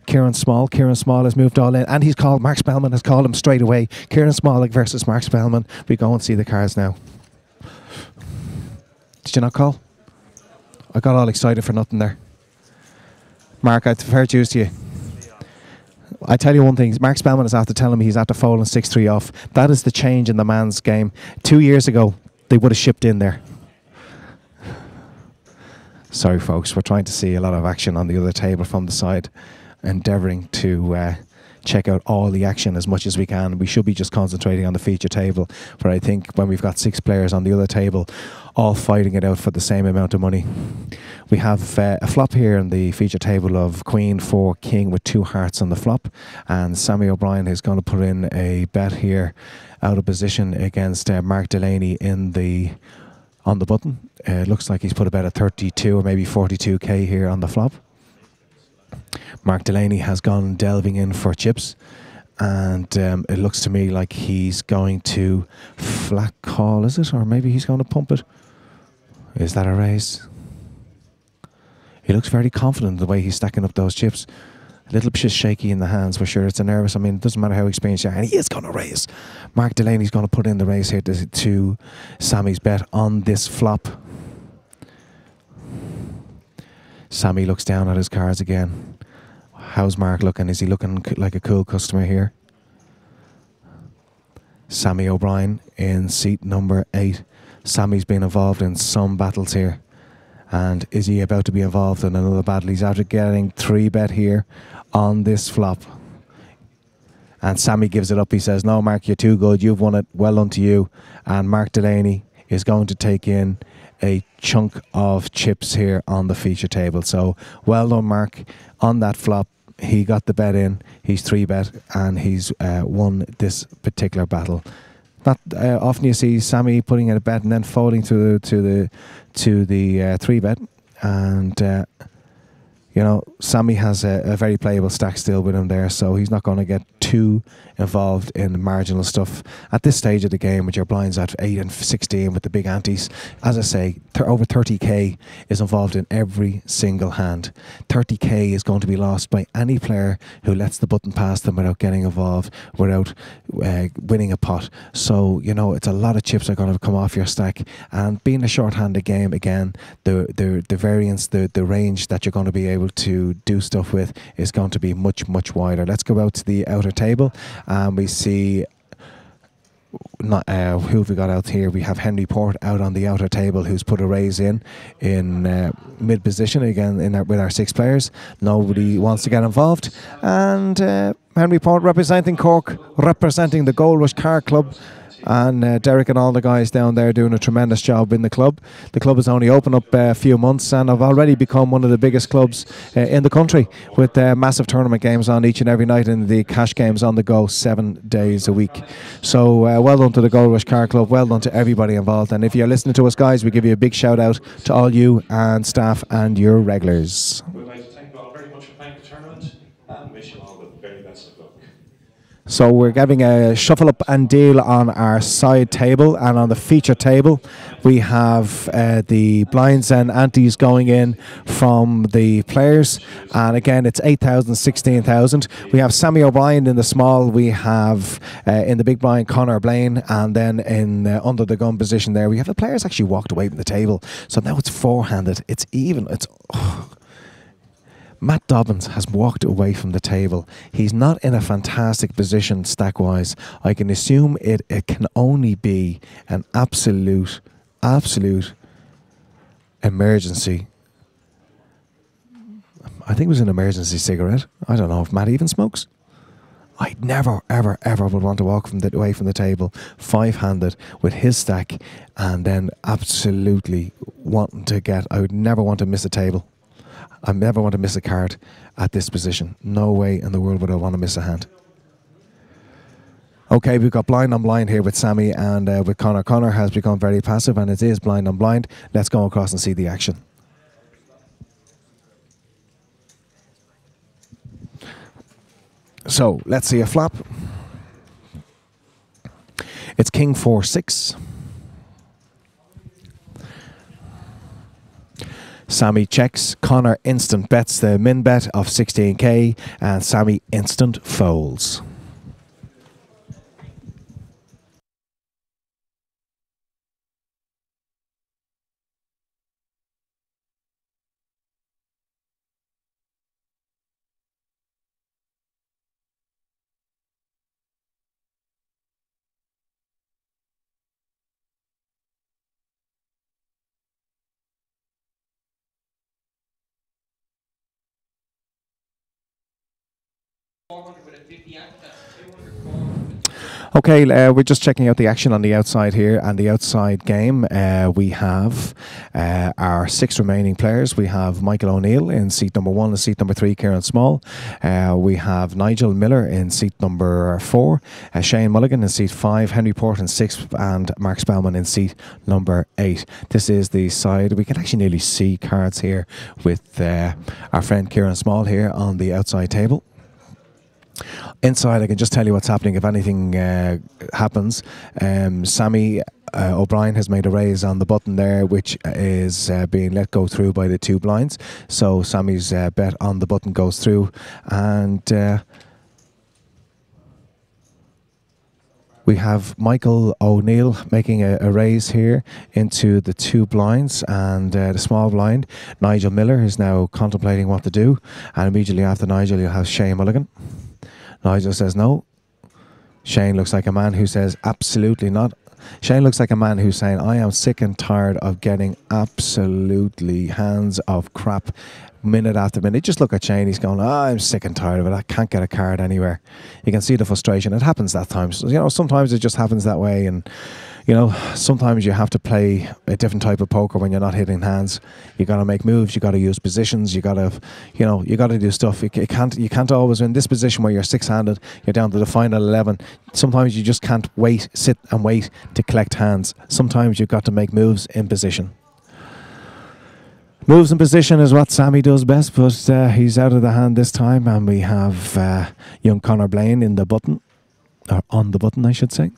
Kieran Small. Kieran Small has moved all in, and he's called, Mark Spellman has called him straight away. Kieran Small versus Mark Spellman. We go and see the cards now. Did you not call? I got all excited for nothing there. Mark, I fair dues to you. I tell you one thing, Mark Spellman is after telling me he's after folding 6-3 off. That is the change in the man's game. 2 years ago, they would have shipped in there. Sorry, folks, we're trying to see a lot of action on the other table from the side, endeavouring to check out all the action as much as we can. We should be just concentrating on the feature table, but I think when we've got 6 players on the other table all fighting it out for the same amount of money. We have a flop here in the feature table of Queen 4 King with 2 hearts on the flop, and Sammy O'Brien is going to put in a bet here out of position against Mark Delaney on the button. It looks like he's put about a 32 or maybe 42k here on the flop. Mark Delaney has gone delving in for chips, and it looks to me like he's going to flat call, is it? Or maybe he's going to pump it. Is that a raise? He looks very confident in the way he's stacking up those chips. A little bit shaky in the hands, for sure. It's a nervous. I mean, it doesn't matter how experienced you are, and he is going to raise. Mark Delaney's going to put in the raise here to Sammy's bet on this flop. Sammy looks down at his cards again. How's Mark looking? Is he looking like a cool customer here? Sammy O'Brien in seat number 8. Sammy's been involved in some battles here. And is he about to be involved in another battle? He's after getting 3-bet here on this flop. And Sammy gives it up. He says, no, Mark, you're too good. You've won it. Well done to you. And Mark Delaney is going to take in a chunk of chips here on the feature table. So well done, Mark, on that flop. He got the bet in. He's 3-bet and he's won this particular battle. Not often you see Sammy putting in a bet and then folding to the 3-bet, and you know, Sammy has a very playable stack still with him there, so he's not going to get too involved in marginal stuff at this stage of the game with your blinds at 8 and 16 with the big antes. As I say, over 30k is involved in every single hand. 30k is going to be lost by any player who lets the button pass them without getting involved, without winning a pot. So, you know, it's a lot of chips are going to come off your stack, and being a short-handed game, again, the variance, the range that you're going to be able to do stuff with is going to be much wider. Let's go out to the outer table, and we see who have we got out here? We have Henry Port out on the outer table, who's put a raise in mid position again with our 6 players. Nobody wants to get involved, and Henry Port representing Cork, representing the Gold Rush Car Club. And Derek and all the guys down there doing a tremendous job in the club. The club has only opened up a few months and have already become one of the biggest clubs in the country, with massive tournament games on each and every night and the cash games on the go 7 days a week. So well done to the Gold Rush Car Club, well done to everybody involved. And if you're listening to us, guys, we give you a big shout out to all you and staff and your regulars. We'd like to thank you all very much for playing the tournament and wish you all the very best of luck. So we're having a shuffle up and deal on our side table, and on the feature table we have the blinds and antes going in from the players, and again it's 8,000, 16,000. We have Sammy O'Brien in the small, we have in the big blind Conor Blaine, and then in under the gun position there we have the players actually walked away from the table, so now it's 4-handed, it's even, Matt Dobbins has walked away from the table. He's not in a fantastic position stack-wise. I can assume it can only be an absolute emergency. I think it was an emergency cigarette. I don't know if Matt even smokes. I never, ever would want to walk away from the table 5-handed with his stack and then absolutely wanting to get... I would never want to miss a table. I never want to miss a card at this position. No way in the world would I want to miss a hand. Okay, we've got blind on blind here with Sammy and with Conor. Conor has become very passive, and it is blind on blind. Let's go across and see the action. So let's see a flop. It's King 4-6. Sammy checks, Conor instant bets the min bet of 16k, and Sammy instant folds. Okay, we're just checking out the action on the outside here, and the outside game. We have our 6 remaining players. We have Michael O'Neill in seat number 1 and seat number 3, Kieran Small. We have Nigel Miller in seat number 4, Shane Mulligan in seat 5, Henry Port in 6th, and Mark Spellman in seat number 8. This is the side. We can actually nearly see cards here with our friend Kieran Small here on the outside table. Inside, I can just tell you what's happening if anything happens. Sammy O'Brien has made a raise on the button there, which is being let go through by the 2 blinds. So Sammy's bet on the button goes through, and we have Michael O'Neill making a raise here into the 2 blinds, and the small blind. Nigel Miller is now contemplating what to do, and immediately after Nigel you'll have Shane Mulligan. Nigel says no. Shane looks like a man who says absolutely not. Shane looks like a man who's saying, I am sick and tired of getting absolutely hands of crap minute after minute. Just look at Shane. He's going, I'm sick and tired of it. I can't get a card anywhere. You can see the frustration. It happens that times. You know, sometimes it just happens that way. And, you know, sometimes you have to play a different type of poker when you're not hitting hands. You got to make moves. You got to use positions. You got to, you know, you got to do stuff. You can't always, in this position where you're 6-handed, you're down to the final 11. Sometimes you just can't sit and wait to collect hands. Sometimes you've got to make moves in position. Moves in position is what Sammy does best, but he's out of the hand this time, and we have young Conor Blaine in the button, or on the button, I should say.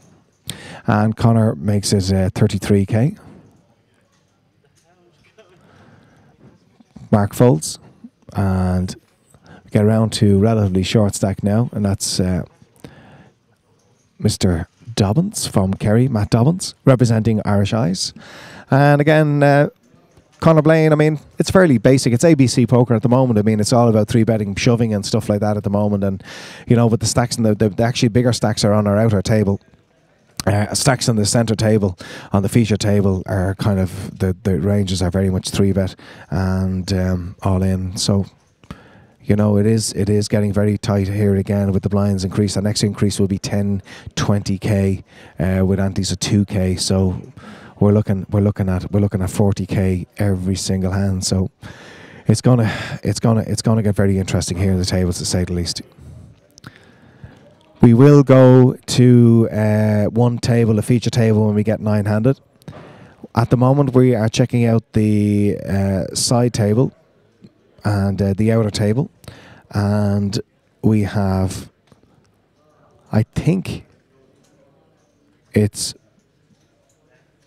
And Conor makes it 33k. Mark folds, and we get around to relatively short stack now, and that's Mr. Dobbins from Kerry, Matt Dobbins, representing Irish Eyes. And again, Conor Blaine, I mean, it's fairly basic. It's ABC poker at the moment. I mean, it's all about 3-betting, shoving and stuff like that at the moment. And, you know, with the stacks, and the actually bigger stacks are on our outer table. Stacks on the centre table, on the feature table, are kind of, the ranges are very much 3-bet and all in. So, you know, it is getting very tight here again with the blinds increase. The next increase will be 10, 20k with antes of 2k. So we're looking at 40k every single hand. So it's gonna get very interesting here in the tables, to say the least. We will go to one table, a feature table, when we get 9-handed. At the moment, we are checking out the side table and the outer table, and we have, I think it's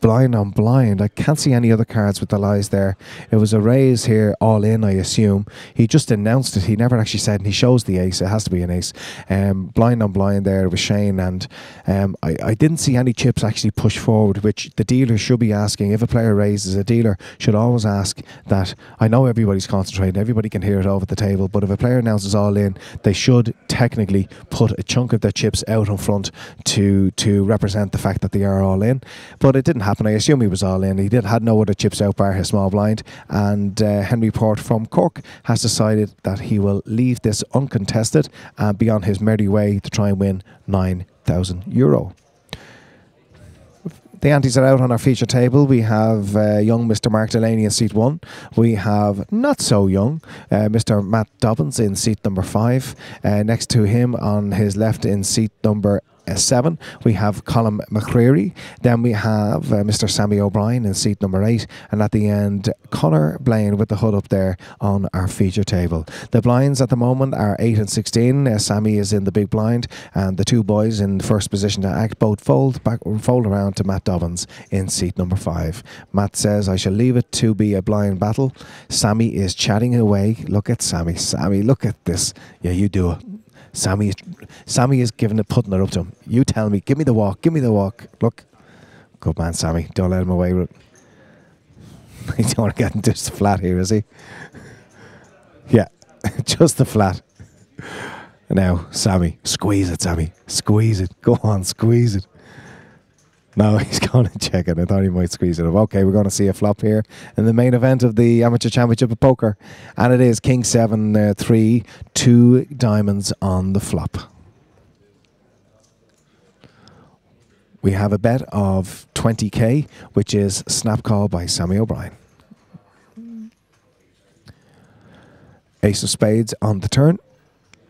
blind on blind. I can't see any other cards with the lies there. It was a raise here, all in, I assume. He just announced it. He never actually said, and he shows the ace. It has to be an ace. Blind on blind there with Shane, and I didn't see any chips actually push forward, which the dealer should be asking. If a player raises, a dealer should always ask that. I know everybody's concentrating, everybody can hear it over the table, but if a player announces all in, they should technically put a chunk of their chips out in front to represent the fact that they are all in. But it didn't happen. I assume he was all in. He had no other chips out bar his small blind, and Henry Port from Cork has decided that he will leave this uncontested and be on his merry way to try and win €9,000. The antes are out on our feature table. We have young Mr. Mark Delaney in seat 1. We have not so young Mr. Matt Dobbins in seat number 5. Next to him on his left in seat number 7, we have Colin McCreary. Then we have Mr. Sammy O'Brien in seat number 8, and at the end, Conor Blaine with the HUD up there on our feature table. The blinds at the moment are 8 and 16. Sammy is in the big blind, and the 2 boys in first position to act both fold around to Matt Dobbins in seat number 5. Matt says, I shall leave it to be a blind battle. Sammy is chatting away. Look at Sammy. Sammy, look at this. Yeah, you do it. Sammy is putting it up to him. You tell me. Give me the walk. Give me the walk. Look. Good man, Sammy. Don't let him away with it. He don't want to get into the flat here, is he? Yeah. Just the flat. Now, Sammy. Squeeze it, Sammy. Squeeze it. Go on, squeeze it. No, he's going to check it. I thought he might squeeze it up. Okay, we're going to see a flop here in the main event of the Amateur Championship of Poker. And it is King 7, 3, 2 diamonds on the flop. We have a bet of 20k, which is snap call by Sammy O'Brien. Ace of spades on the turn.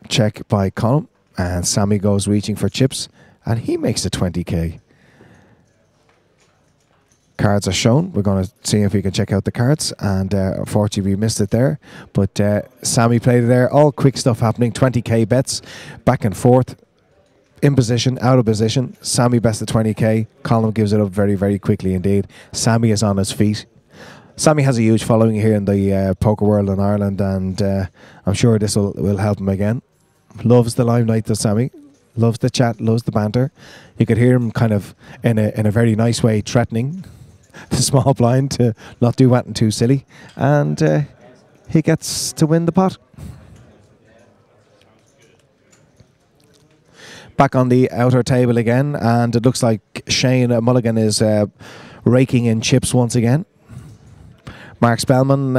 Check by Colm. And Sammy goes reaching for chips. And he makes a 20k. Cards are shown. We're going to see if we can check out the cards. And unfortunately, we missed it there. But Sammy played it there. All quick stuff happening. 20k bets. Back and forth. In position, out of position. Sammy bets the 20k. Colm gives it up very, very quickly indeed. Sammy is on his feet. Sammy has a huge following here in the poker world in Ireland. And I'm sure this will help him again. Loves the limelight, does Sammy. Loves the chat, loves the banter. You could hear him kind of in a very nice way threatening the small blind to not do anything too silly. And he gets to win the pot. Back on the outer table again, and it looks like Shane Mulligan is raking in chips once again. Mark Spellman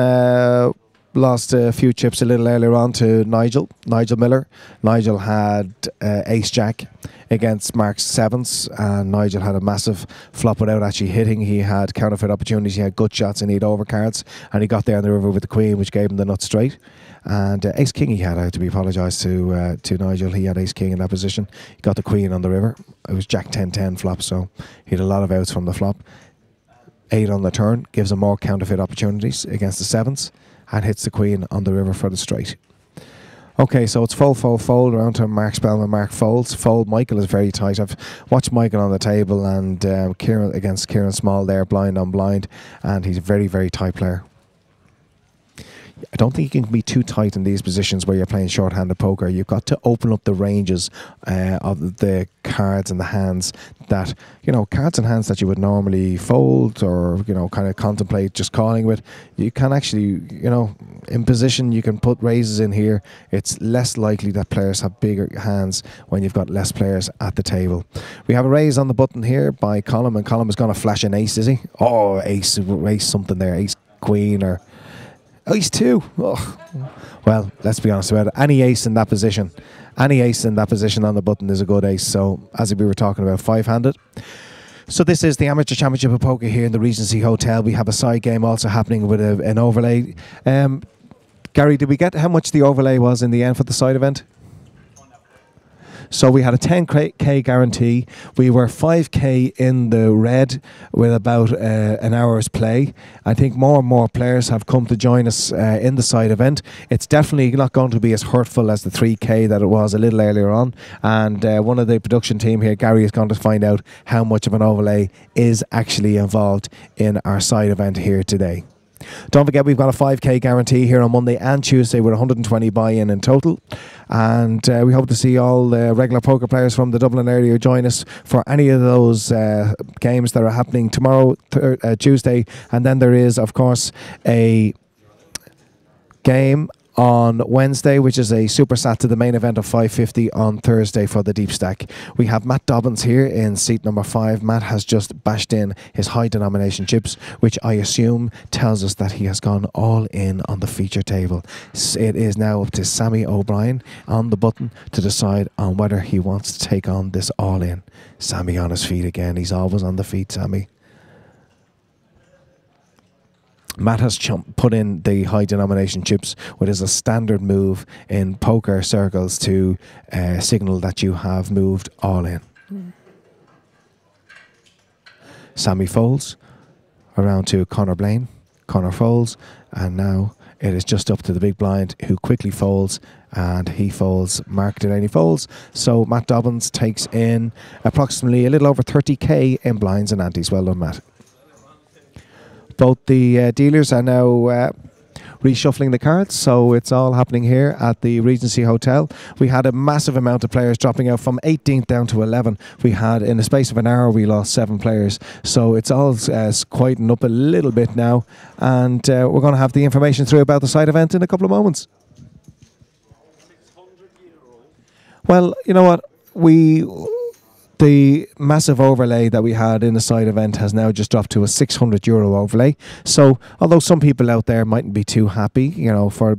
lost a few chips a little earlier on to Nigel Miller. Nigel had ace-jack against Mark's sevens, and Nigel had a massive flop without actually hitting. He had counterfeit opportunities, he had gut shots, and he had overcards, and he got there on the river with the queen, which gave him the nut straight. And ace-king he had, to be apologised to Nigel. He had ace-king in that position. He got the queen on the river. It was jack 10-10 flop, so he had a lot of outs from the flop. 8 on the turn, gives him more counterfeit opportunities against the sevens, and hits the queen on the river for the straight. Okay, so it's fold around to Mark Spellman. Mark folds. Fold. Michael is very tight. I've watched Michael on the table, and Kieran against Kieran Small there, blind on blind, and he's a very, very tight player. I don't think you can be too tight in these positions where you're playing short-handed poker. You've got to open up the ranges of the cards and the hands that, cards and hands that you would normally fold or, kind of contemplate just calling with. You can actually, in position, you can put raises in here. It's less likely that players have bigger hands when you've got less players at the table. We have a raise on the button here by Colm, and Colm is going to flash an ace, is he? Oh, ace something there. Ace queen or ace 2. Oh. Well, let's be honest about it. Any ace in that position on the button is a good ace. So, as we were talking about, 5-handed. So this is the Amateur Championship of Poker here in the Regency Hotel. We have a side game also happening with an overlay. Gary, did we get how much the overlay was in the end for the side event? So we had a 10k guarantee. We were 5k in the red with about an hour's play. I think more and more players have come to join us in the side event. It's definitely not going to be as hurtful as the 3k that it was a little earlier on. And one of the production team here, Gary, is going to find out how much of an overlay is actually involved in our side event here today. Don't forget, we've got a 5k guarantee here on Monday and Tuesday with 120 buy-in in total. And we hope to see all the regular poker players from the Dublin area join us for any of those games that are happening tomorrow, Tuesday. And then there is, of course, a game on Wednesday, which is a supersat to the main event of 550 on Thursday for the deep stack. We have Matt Dobbins here in seat number 5. Matt has just bashed in his high denomination chips, which I assume tells us that he has gone all in on the feature table. It is now up to Sammy O'Brien on the button to decide on whether he wants to take on this all in. Sammy on his feet again. He's always on the feet, Sammy. Matt has put in the high denomination chips, which is a standard move in poker circles to signal that you have moved all in. Sammy folds around to Conor Blaine. Conor folds, and now it is just up to the big blind, who quickly folds, and he folds. Mark Delaney folds. So Matt Dobbins takes in approximately a little over 30k in blinds and antes. Well done, Matt. Both the dealers are now reshuffling the cards, so it's all happening here at the Regency Hotel. We had a massive amount of players dropping out from 18th down to 11. We had, in the space of an hour, we lost 7 players. So it's all quieting up a little bit now, and we're going to have the information through about the side event in a couple of moments. Well, you know what? the massive overlay that we had in the side event has now just dropped to a €600 overlay. So although some people out there mightn't be too happy,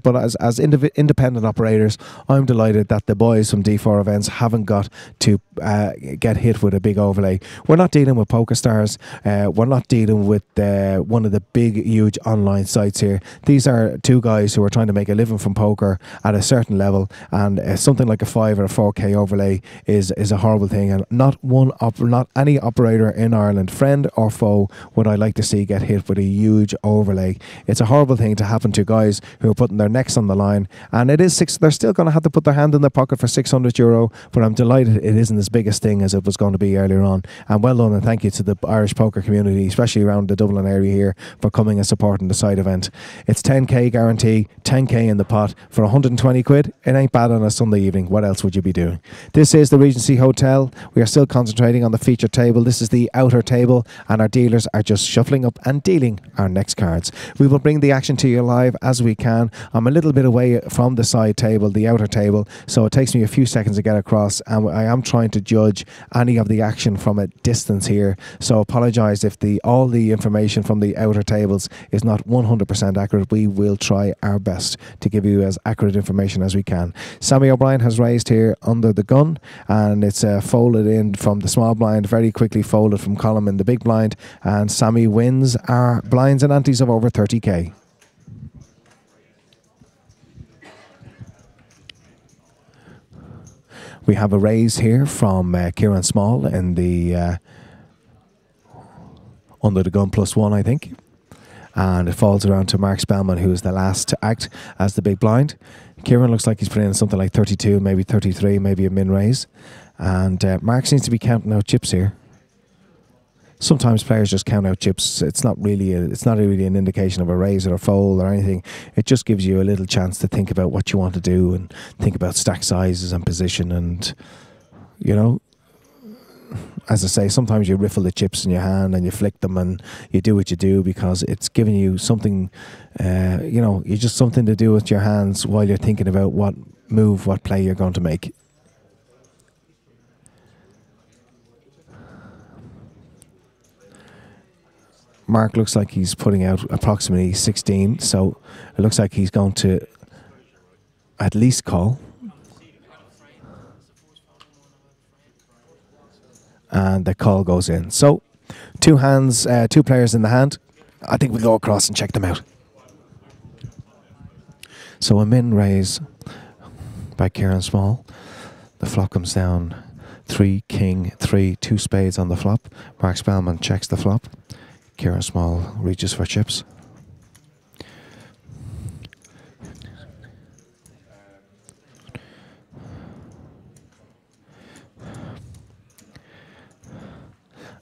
but as independent operators, I'm delighted that the boys from D4 Events haven't got to get hit with a big overlay. We're not dealing with PokerStars. We're not dealing with one of the big, huge online sites here. These are two guys who are trying to make a living from poker at a certain level, and something like a 5 or a 4K overlay is a horrible thing, and not any operator in Ireland, friend or foe, would I like to see get hit with a huge overlay. It's a horrible thing to happen to guys who are putting their necks on the line, and they're still going to have to put their hand in their pocket for €600, but I'm delighted it isn't as big a thing as it was going to be earlier on. And well done, and thank you to the Irish poker community, especially around the Dublin area here, for coming and supporting the side event. It's 10k guarantee, 10k in the pot for 120 quid. It ain't bad on a Sunday evening. What else would you be doing? This is the Regency Hotel. We are still concentrating on the feature table. This is the outer table, and our dealers are just shuffling up and dealing our next cards. We will bring the action to you live as we can. I'm a little bit away from the side table, the outer table, so it takes me a few seconds to get across, and I am trying to judge any of the action from a distance here, so apologise if all the information from the outer tables is not 100% accurate. We will try our best to give you as accurate information as we can. Sammy O'Brien has raised here under the gun, and it's folded in from the small blind, very quickly folded from column in the big blind, and Sammy wins our blinds and antes of over 30k. We have a raise here from Kieran Small in the under the gun +1, I think. And it falls around to Mark Spellman, who is the last to act as the big blind. Kieran looks like he's putting in something like 32, maybe 33, maybe a min raise. And Mark seems to be counting out chips here. Sometimes players just count out chips. It's not really an indication of a raise or a fold or anything. It just gives you a little chance to think about what you want to do and think about stack sizes and position, and as I say, sometimes you riffle the chips in your hand and you flick them and you do what you do because it's giving you something, you just something to do with your hands while you're thinking about what move, what play you're going to make. Mark looks like he's putting out approximately 16, so it looks like he's going to at least call. And the call goes in. So, two players in the hand. I think we'll go across and check them out. So a min raise by Kieran Small. The flop comes down 3, king, 3, 2 spades on the flop. Mark Spellman checks the flop. Kieran Small reaches for chips.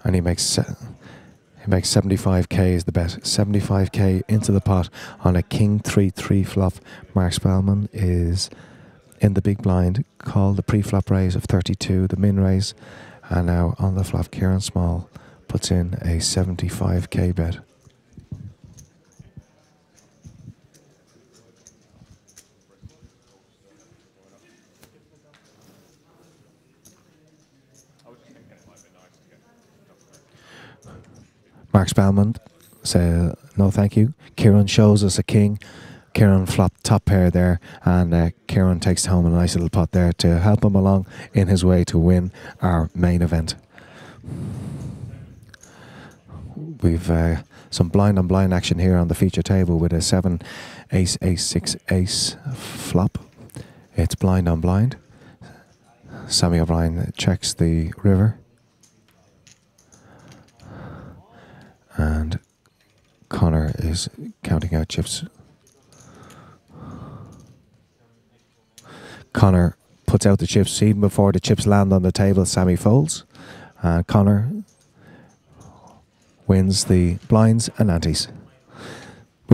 And he makes 75k is the bet. 75k into the pot on a king 3-3 flop. Mark Spellman is in the big blind. Called the pre-flop raise of 32, the min raise, and now on the flop, Kieran Small puts in a 75k bet. Mark Spellman says no thank you. Kieran shows us a king. Kieran flopped top pair there, and Kieran takes home a nice little pot there to help him along in his way to win our main event. We've some blind on blind action here on the feature table with a 7 ace ace 6 ace flop. It's blind on blind. Sammy O'Brien checks the river. And Connor is counting out chips. Connor puts out the chips even before the chips land on the table. Sammy folds. Connor wins the blinds and antes.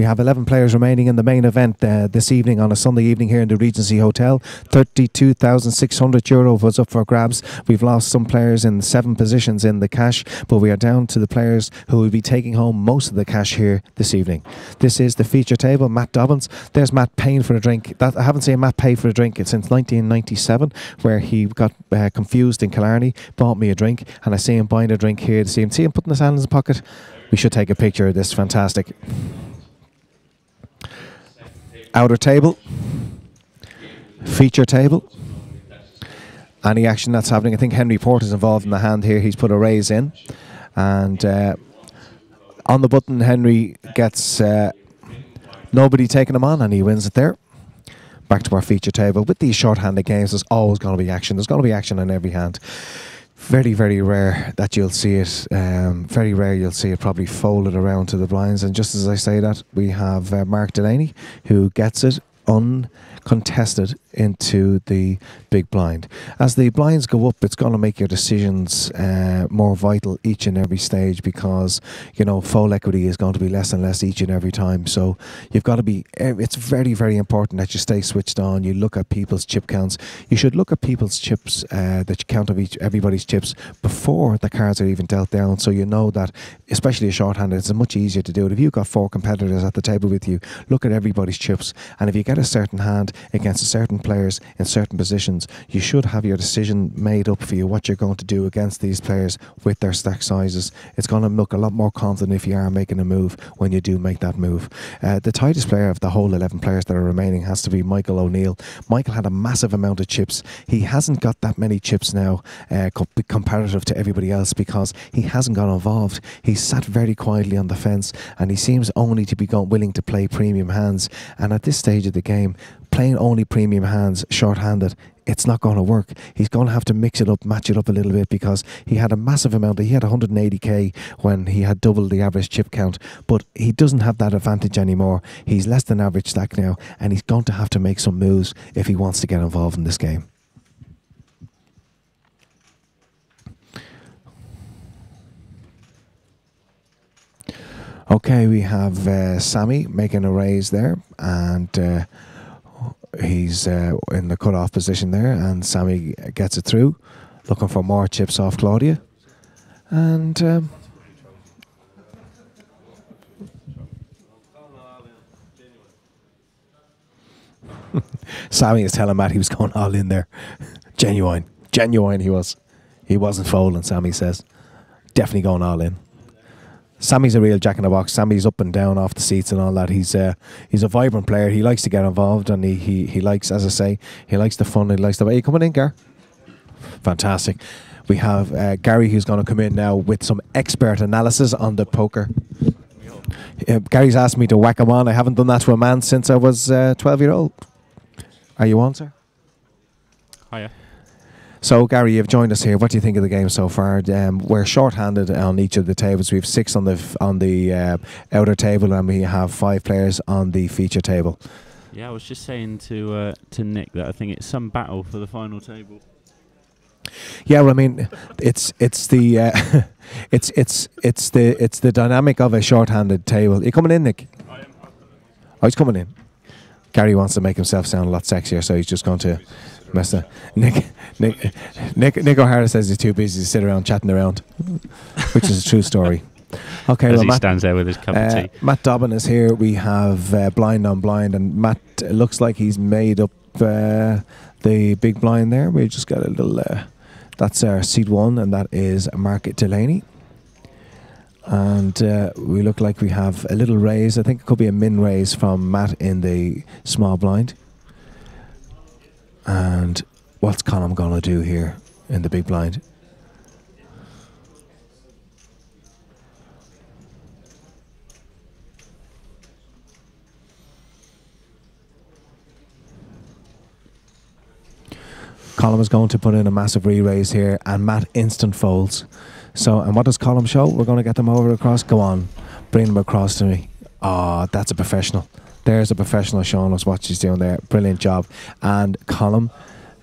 We have 11 players remaining in the main event this evening on a Sunday evening here in the Regency Hotel. €32,600 was up for grabs. We've lost some players in 7 positions in the cash, but we are down to the players who will be taking home most of the cash here this evening. This is the feature table. Matt Dobbins. There's Matt paying for a drink. I haven't seen Matt pay for a drink since 1997, where he got confused in Killarney, bought me a drink, and I see him buying a drink here this evening. See him putting his hand in his pocket. We should take a picture of this. Fantastic. Outer table. Feature table. Any action that's happening. I think Henry Porter's involved in the hand here. He's put a raise in. And on the button, Henry gets nobody taking him on, and he wins it there. Back to our feature table. With these short-handed games, there's always going to be action. There's going to be action on every hand. Very, very rare that you'll see it. Very rare you'll see it probably folded around to the blinds. And just as I say that, we have Mark Delaney, who gets it uncontested into the big blind. As the blinds go up, it's going to make your decisions more vital each and every stage, because full equity is going to be less and less each and every time. So you've got to be, it's very, very important that you stay switched on. You look at people's chip counts. You should look at people's chips, that you count of everybody's chips before the cards are even dealt down, so you know that, especially a short-handed, it's much easier to do it. If you've got 4 competitors at the table with you, look at everybody's chips, and if you get a certain hand against a certain players in certain positions, you should have your decision made up for you what you're going to do against these players with their stack sizes. It's going to look a lot more confident if you are making a move when you do make that move. The tightest player of the whole 11 players that are remaining has to be Michael O'Neill. Michael had a massive amount of chips. He hasn't got that many chips now comparative to everybody else, because he hasn't got involved. He's sat very quietly on the fence, and he seems only to be willing to play premium hands. And at this stage of the game, playing only premium hands short-handed, it's not going to work. He's going to have to mix it up, match it up a little bit, because he had a massive amount. He had 180k when he had double the average chip count, but he doesn't have that advantage anymore. He's less than average stack now, and he's going to have to make some moves if he wants to get involved in this game. Okay, we have Sammy making a raise there, and he's in the cut-off position there, and Sammy gets it through, looking for more chips off Claudia. And Sammy is telling Matt he was going all in there. Genuine he was. He wasn't folding, Sammy says. Definitely going all in. Sammy's a real jack in the box. Sammy's up and down off the seats and all that. He's a vibrant player. He likes to get involved, and he likes, as I say, he likes the fun. He likes the. Are you coming in, Gar? Fantastic. We have Gary, who's going to come in now with some expert analysis on the poker. Gary's asked me to whack him on. I haven't done that to a man since I was 12-year-old. Are you on, sir? Hiya. So, Gary, you've joined us here. What do you think of the game so far? We're short-handed on each of the tables. We have 6 on the outer table, and we have 5 players on the feature table. Yeah, I was just saying to Nick that I think it's some battle for the final table. Yeah, well, I mean, it's the it's the dynamic of a short-handed table. You coming in, Nick? I am. Oh, he's coming in. Gary wants to make himself sound a lot sexier, so he's just going to mess up. Nick O'Hara says he's too busy to sit around chatting around, which is a true story. Okay, as well, he Matt stands there with his cup of tea. Matt Dobbin is here. We have blind on blind, and Matt looks like he's made up the big blind there. We just got a little. That's our seat 1, and that is Mark Delaney. And we look like we have a little raise. I think it could be a min raise from Matt in the small blind. And what's Colm going to do here in the big blind? Colm is going to put in a massive re-raise here, and Matt instant folds. So, and what does Colm show? We're going to get them over across. Go on, bring them across to me. Oh, that's a professional. There's a professional showing us what she's doing there. Brilliant job. And Colm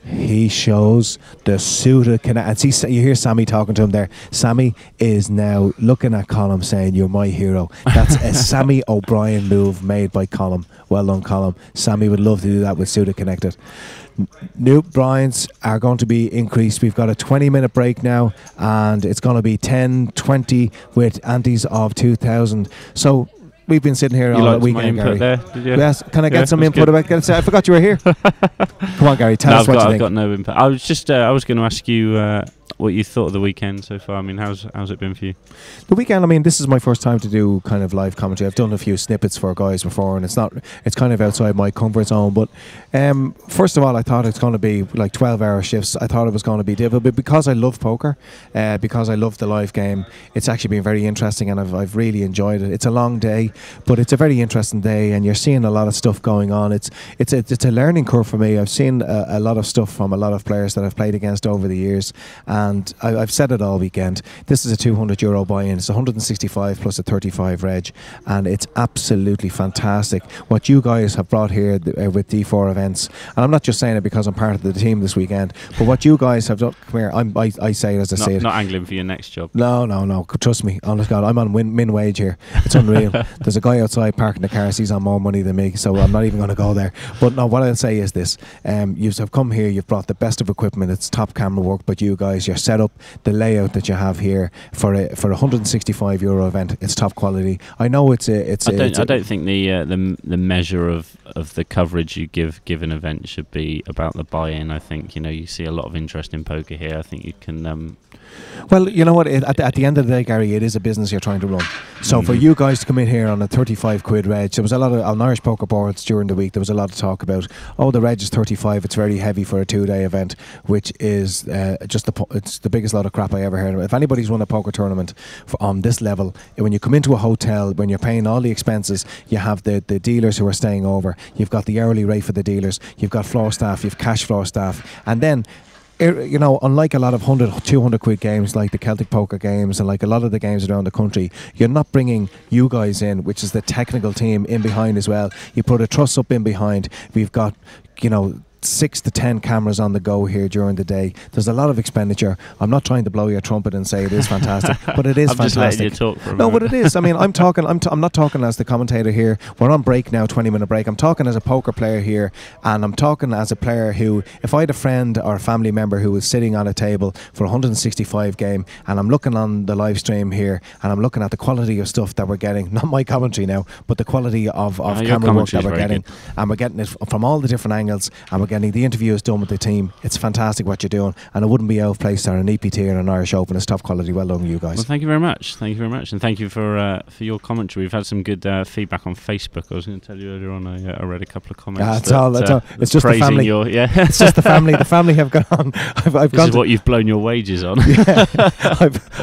He shows the suited connect. And see, you hear Sammy talking to him there. Sammy is now looking at Colm saying, "You're my hero." That's a Sammy O'Brien move made by Colm. Well done, Colm. Sammy would love to do that with suited connected. New Bryans are going to be increased. We've got a 20-minute break now, and it's going to be 10:20 with antes of 2,000. So we've been sitting here all weekend, Gary. There, did you? Yes, can I get Yeah, some that's input good. about? I forgot you were here. Come on, Gary. Tell us what you think. I've got no input. I was just I was going to ask you what you thought of the weekend so far. I mean, how's it been for you? The weekend, I mean, this is my first time to do kind of live commentary. I've done a few snippets for guys before, and it's kind of outside my comfort zone. But first of all, I thought it's going to be like 12-hour shifts. I thought it was going to be difficult, but because I love poker, because I love the live game, it's actually been very interesting, and I've really enjoyed it. It's a long day, but it's a very interesting day, and you're seeing a lot of stuff going on. It's a learning curve for me. I've seen a lot of stuff from a lot of players that I've played against over the years, and I've said it all weekend. This is a €200 buy-in. It's 165 plus a 35 reg, and it's absolutely fantastic what you guys have brought here with D4 events. And I'm not just saying it because I'm part of the team this weekend, but what you guys have done. Come here, I say it as I say it. Not angling for your next job. No. Trust me. Honest God, I'm on min wage here. It's unreal. There's a guy outside parking the cars. He's on more money than me, so I'm not even going to go there. But no, what I'll say is this: you have come here. You've brought the best of equipment. It's top camera work, but you guys, your setup, the layout that you have here for a €165 event, it's top quality. I know I don't think the measure of the coverage you give an event should be about the buy-in. I think you see a lot of interest in poker here. I think you can. Well, you know what? At the end of the day, Gary, it is a business you're trying to run. So for you guys to come in here on a 35 quid reg, there was a lot of on Irish poker boards during the week. There was a lot of talk about, the reg is 35. It's very heavy for a 2-day event, which is it's the biggest lot of crap I ever heard of. If anybody's run a poker tournament on this level, when you come into a hotel, when you're paying all the expenses, you have the dealers who are staying over. You've got the hourly rate for the dealers. You've got floor staff. You've cash floor staff, and then. Unlike a lot of 100, 200 quid games like the Celtic poker games and like a lot of the games around the country, you're not bringing you guys in, which is the technical team in behind as well. You put a truss up in behind. We've got, 6 to 10 cameras on the go here during the day. There's a lot of expenditure. I'm not trying to blow your trumpet and say it is fantastic, but it is I'm fantastic. just letting you talk for a No, minute. but it is. I mean, I'm not talking as the commentator here. We're on break now, 20-minute break. I'm talking as a poker player here, and I'm talking as a player who, if I had a friend or a family member who was sitting on a table for a 165 game, and I'm looking on the live stream here, and I'm looking at the quality of stuff that we're getting, not my commentary now, but the quality of camera work that we're getting, and we're getting it from all the different angles, and we're getting the interviews done with the team. It's fantastic what you're doing, and it wouldn't be out of place on an EPT or an Irish Open. It's top quality. Well done, you guys. Well, thank you very much. Thank you very much, and thank you for your commentary. We've had some good feedback on Facebook. I was going to tell you earlier on. I read a couple of comments. That's all. It's just the family. It's just the family. The family have gone on. This is what you've blown your wages on. Yeah,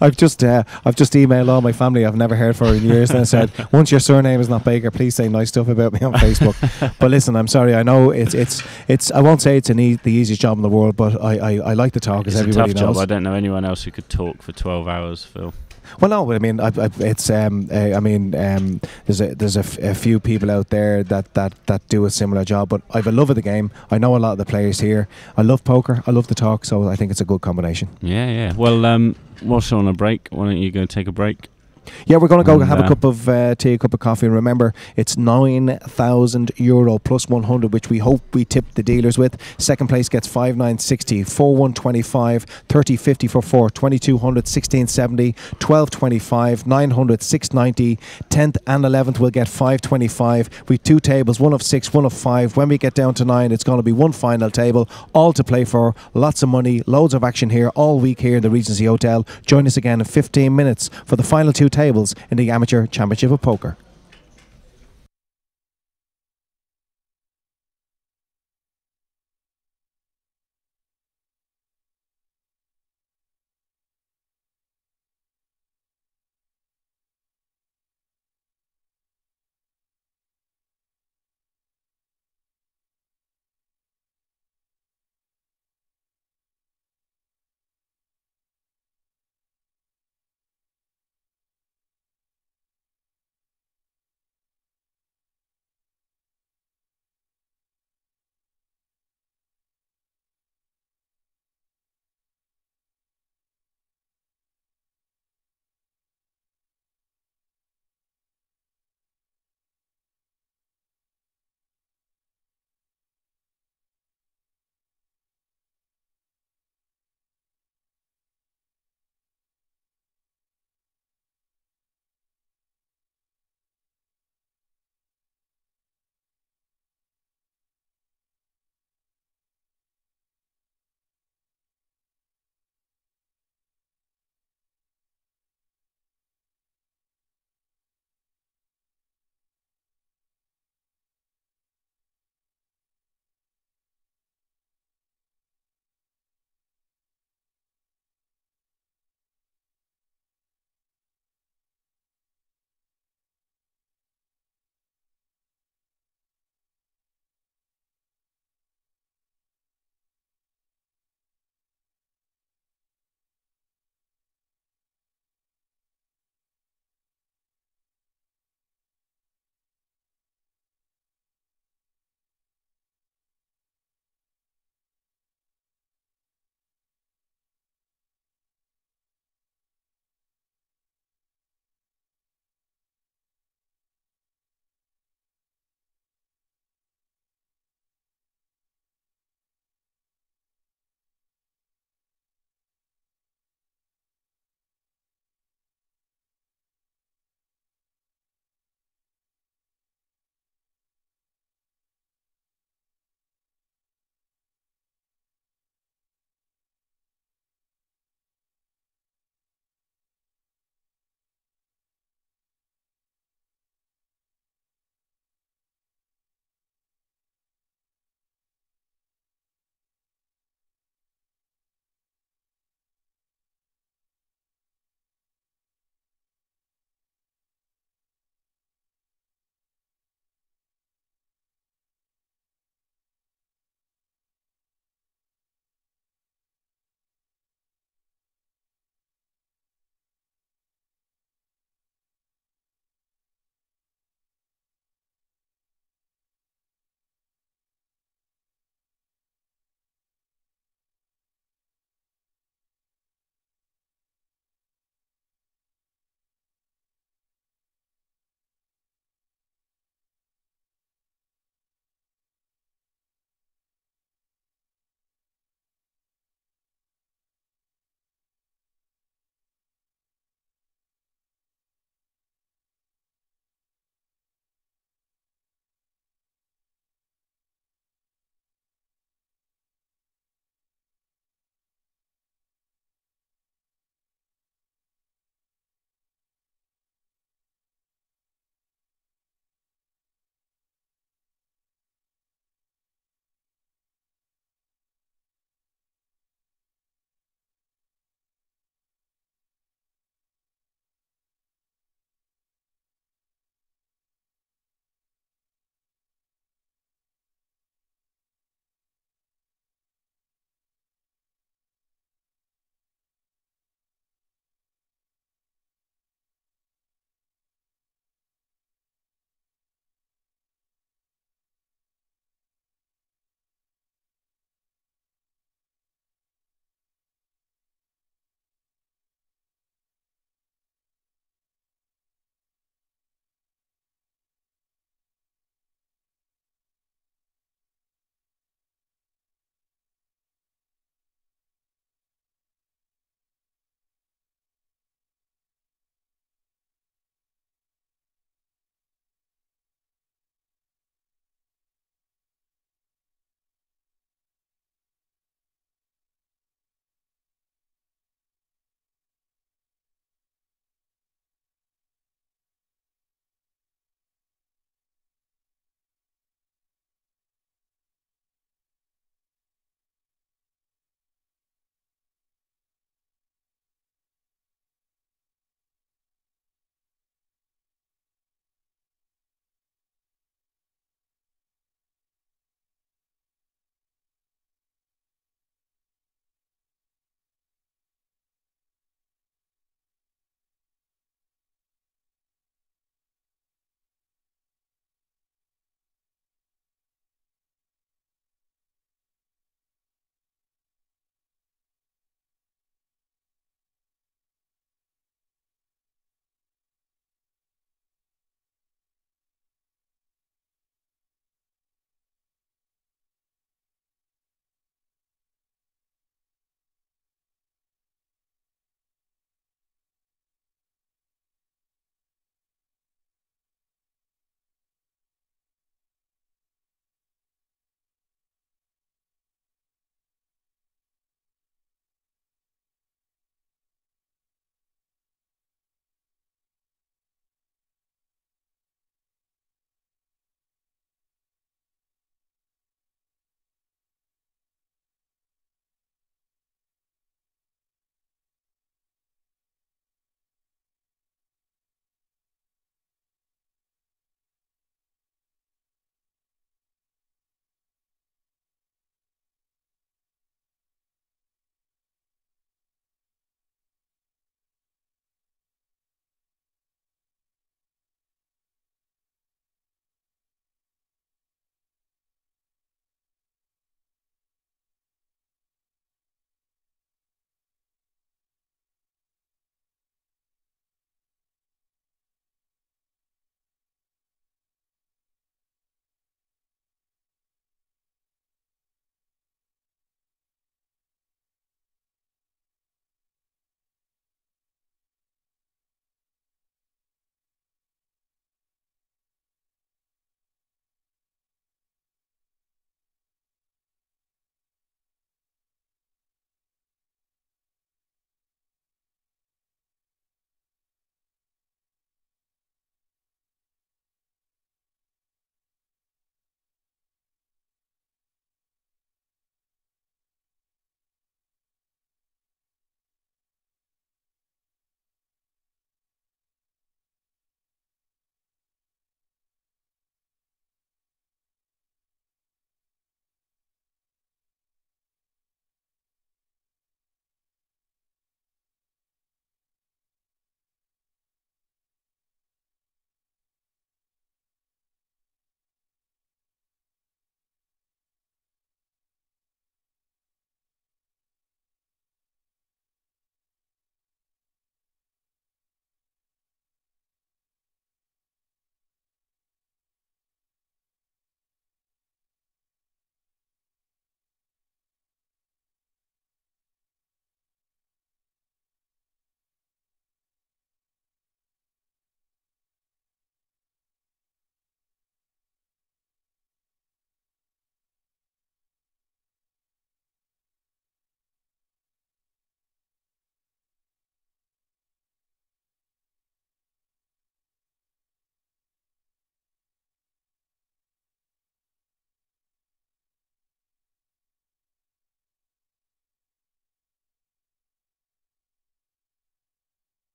I've just emailed all my family I've never heard for in years, and I said, once your surname is not Baker, please say nice stuff about me on Facebook. But listen, I'm sorry. I know it's. I won't say it's the easiest job in the world, but I like to talk, as everybody knows. knows. I don't know anyone else who could talk for 12 hours, Phil. Well, no, I mean, there's a few people out there that do a similar job, but I've a love of the game. I know a lot of the players here. I love poker. I love to talk, so I think it's a good combination. Yeah. Well, whilst we're on a break, why don't you go take a break? Yeah, we're going to go have a cup of tea, a cup of coffee. And remember, it's €9,000 plus 100, which we hope we tip the dealers with. Second place gets 5,960, 4,125, 3050 for 4, 2,200, 1,670, 1,225, 900, 690. 10th and 11th will get 525. We've 2 tables, 1 of 6, 1 of 5. When we get down to 9, it's going to be one final table, all to play for. Lots of money, loads of action here all week here in the Regency Hotel. Join us again in 15 minutes for the final 2 tables in the Amateur Championship of Poker.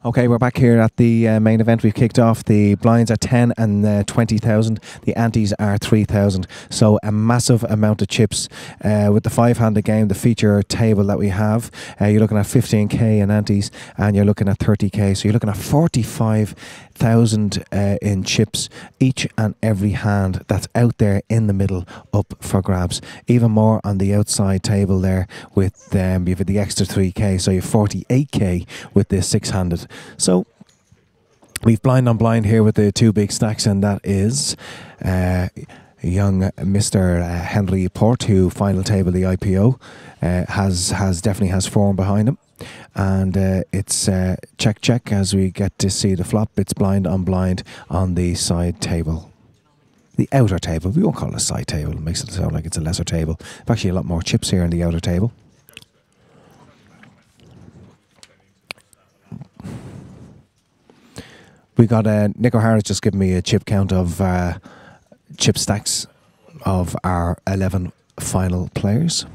Okay, we're back here at the main event. We've kicked off. The blinds are 10 and 20,000. The antes are 3,000. So a massive amount of chips with the five-handed game, the feature table that we have. You're looking at 15k in antes, and you're looking at 30k. So you're looking at 45,000 in chips, each and every hand that's out there in the middle up for grabs. Even more on the outside table there with you've the extra 3k, so you're 48k with this six-handed. So we've blind on blind here with the two big stacks, and that is young Mr. Henry Port, who final table the IPO, definitely has form behind him. And it's check as we get to see the flop. It's blind on the side table. The outer table. We won't call it a side table. It makes it sound like it's a lesser table. There's actually a lot more chips here in the outer table. We got Nick O'Hara's just given me a chip count of chip stacks of our 11 final players.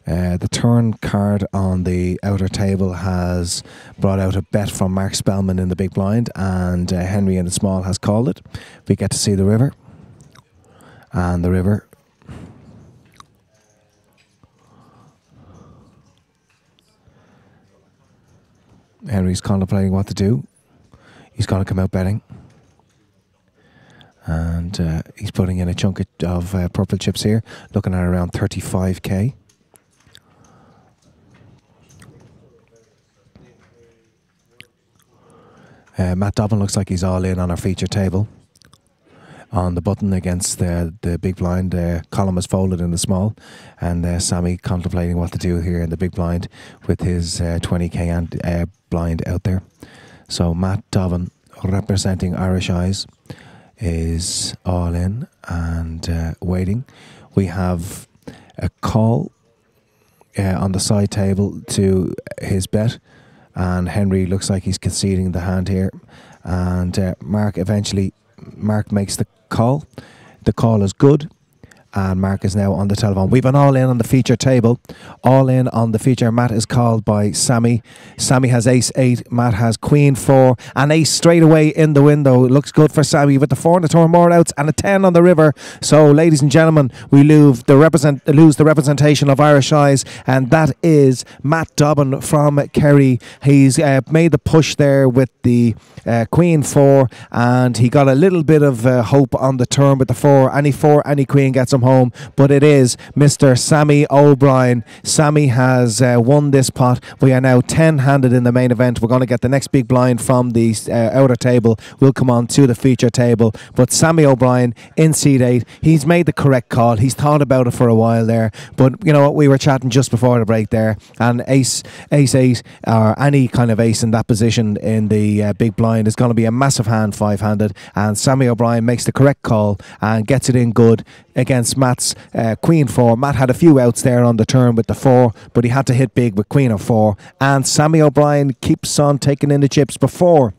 The turn card on the outer table has brought out a bet from Mark Spellman in the big blind, and Henry in the small has called it. We get to see the river. And the river Henry's contemplating what to do. He's going to come out betting. And he's putting in a chunk of purple chips here, looking at around 35k. Matt Dobbin looks like he's all in on our feature table. On the button against the big blind, Colin is folded in the small, and Sammy contemplating what to do here in the big blind with his 20k and blind out there. So Matt Dobbin, representing Irish Eyes, is all in and waiting. We have a call on the side table to his bet, and Henry looks like he's conceding the hand here, and Mark makes the call. The call is good, and Mark is now on the telephone. We've an all in on the feature table. All in on the feature. Matt is called by Sammy. Sammy has ace 8. Matt has queen 4. And ace straight away in the window. It looks good for Sammy with the 4 on the turn, more outs, and a 10 on the river. So, ladies and gentlemen, we lose the representation of Irish Eyes, and that is Matt Dobbin from Kerry. He's made the push there with the queen 4, and he got a little bit of hope on the turn with the 4. Any queen gets him home, but it is Mr. Sammy O'Brien. Sammy has won this pot. We are now 10-handed in the main event. We're going to get the next big blind from the outer table. We'll come on to the feature table, but Sammy O'Brien in seed 8, he's made the correct call. He's thought about it for a while there, but you know what, we were chatting just before the break there, and ace 8 or any kind of ace in that position in the big blind is going to be a massive hand, 5-handed, and Sammy O'Brien makes the correct call and gets it in good against Matt's queen 4. Matt had a few outs there on the turn with the 4, but he had to hit big with queen of 4, and Sammy O'Brien keeps on taking in the chips. Before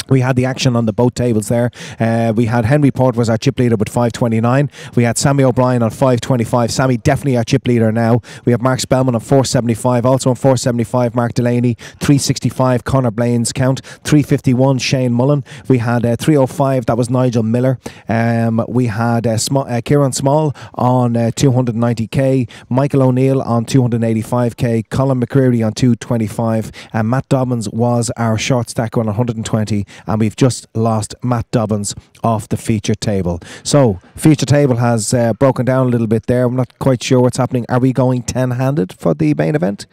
we had the action on the both tables there. We had Henry Port was our chip leader with 529. We had Sammy O'Brien on 525. Sammy definitely our chip leader now. We have Mark Spellman on 475. Also on 475, Mark Delaney. 365, Conor Blaine's count. 351, Shane Mullen. We had 305, that was Nigel Miller. We had Kieran Small on 290k. Michael O'Neill on 285k. Colin McCreary on 225. And Matt Dobbins was our short stacker on 120. And we've just lost Matt Dobbins off the feature table. So, feature table has broken down a little bit there. I'm not quite sure what's happening. Are we going 10-handed for the main event?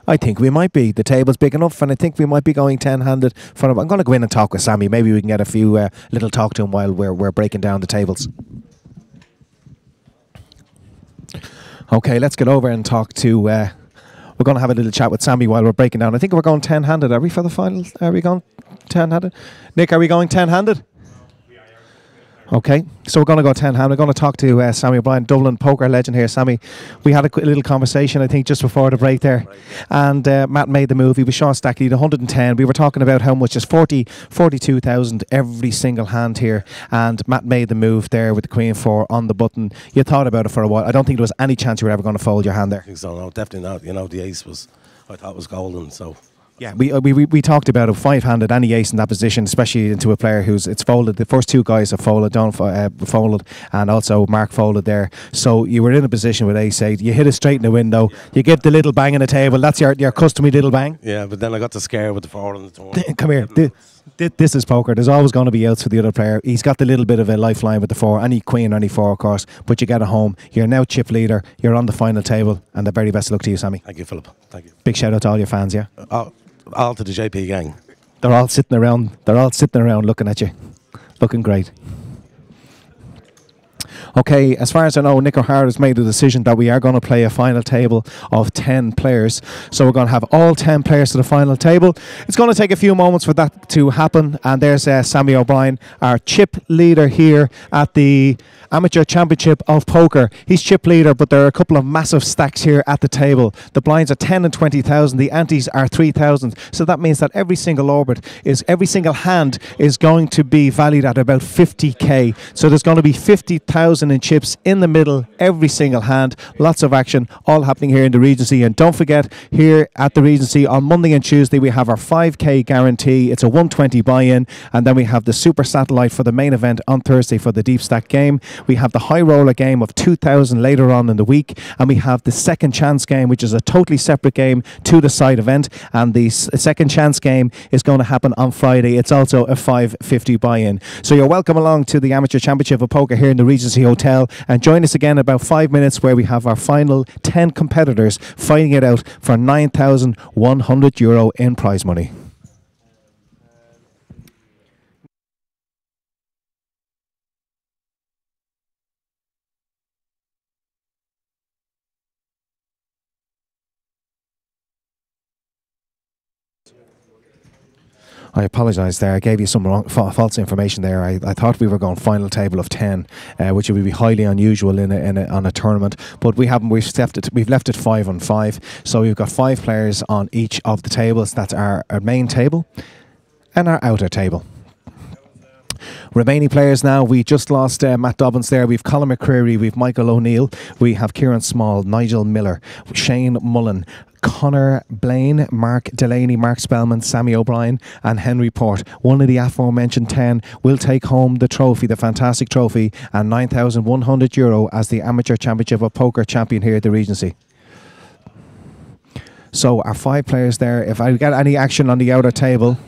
I think we might be. The table's big enough, and I think we might be going 10-handed. I'm going to go in and talk with Sammy. Maybe we can get a few little talk to him while we're breaking down the tables. Okay, let's get over and talk to... we're going to have a little chat with Sammy while we're breaking down. I think we're going 10-handed. Are we for the final? Are we going 10-handed? Nick, are we going 10-handed? Okay, so we're going to go 10-handed. We're going to talk to Sammy O'Brien, Dublin poker legend here. Sammy, we had a little conversation, I think, just before the break there. And Matt made the move. He was short stack lead, 110. We were talking about how much is 42,000 every single hand here. And Matt made the move there with the queen 4 on the button. You thought about it for a while. I don't think there was any chance you were ever going to fold your hand there. I think so, no, definitely not. You know, the ace was, I thought was golden, so Yeah, we talked about a five-handed any ace in that position, especially into a player it's folded. The first two guys have folded, folded, and also Mark folded there. So you were in a position with ace eight. You hit it straight in the window. You give the little bang on the table. That's your customary little bang. Yeah, but then I got the scare with the four on the turn. Come here. This is poker. There's always going to be outs for the other player. He's got the little bit of a lifeline with the four, any queen, any four, of course. But you get it home. You're now chip leader. You're on the final table, and the very best of luck to you, Sammy. Thank you, Philip. Thank you. Big shout out to all your fans. Yeah. All to the JP gang. They're all sitting around. They're all sitting around looking at you, looking great. Okay, as far as I know, Nick O'Hara has made a decision that we are going to play a final table of 10 players. So we're going to have all 10 players to the final table. It's going to take a few moments for that to happen. And there's Sammy O'Brien, our chip leader here at the Amateur Championship of Poker. He's chip leader, but there are a couple of massive stacks here at the table. The blinds are 10 and 20,000. The antes are 3,000. So that means that every single hand is going to be valued at about 50k. So there's going to be 50,000 in chips in the middle, every single hand. Lots of action, all happening here in the Regency. And don't forget, here at the Regency on Monday and Tuesday, we have our 5k guarantee. It's a 120 buy-in. And then we have the Super Satellite for the main event on Thursday for the Deep Stack game. We have the High Roller game of 2,000 later on in the week. And we have the Second Chance game, which is a totally separate game to the side event. And the Second Chance game is going to happen on Friday. It's also a 550 buy-in. So you're welcome along to the Amateur Championship of Poker here in the Regency Hotel, and join us again in about 5 minutes where we have our final 10 competitors fighting it out for €9,100 in prize money. I apologise there. I gave you some false information there. I thought we were going final table of 10, which would be highly unusual on a tournament. But we haven't. We've left it 5 on 5. So we've got 5 players on each of the tables. That's our main table and our outer table. Remaining players now, we just lost Matt Dobbins there. We've Colin McCreary, we've Michael O'Neill, we have Kieran Small, Nigel Miller, Shane Mullen, Connor Blaine, Mark Delaney, Mark Spellman, Sammy O'Brien and Henry Port. One of the aforementioned 10 will take home the trophy, the fantastic trophy, and €9,100 as the Amateur Championship of Poker champion here at the Regency. So our 5 players there, if I get any action on the outer table,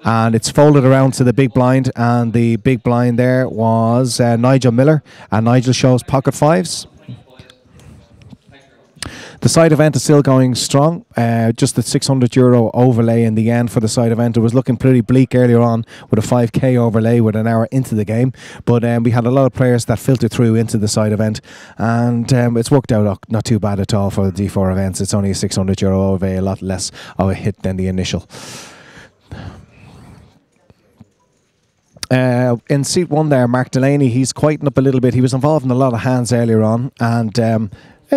and it's folded around to the big blind, and the big blind there was Nigel Miller, and Nigel shows pocket 5s. The side event is still going strong. Just the €600 overlay in the end for the side event. It was looking pretty bleak earlier on with a 5k overlay with an hour into the game. But we had a lot of players that filtered through into the side event. And it's worked out not too bad at all for the D4 events. It's only a €600 overlay, a lot less of a hit than the initial. In seat 1 there, Mark Delaney, he's quieting up a little bit. He was involved in a lot of hands earlier on, and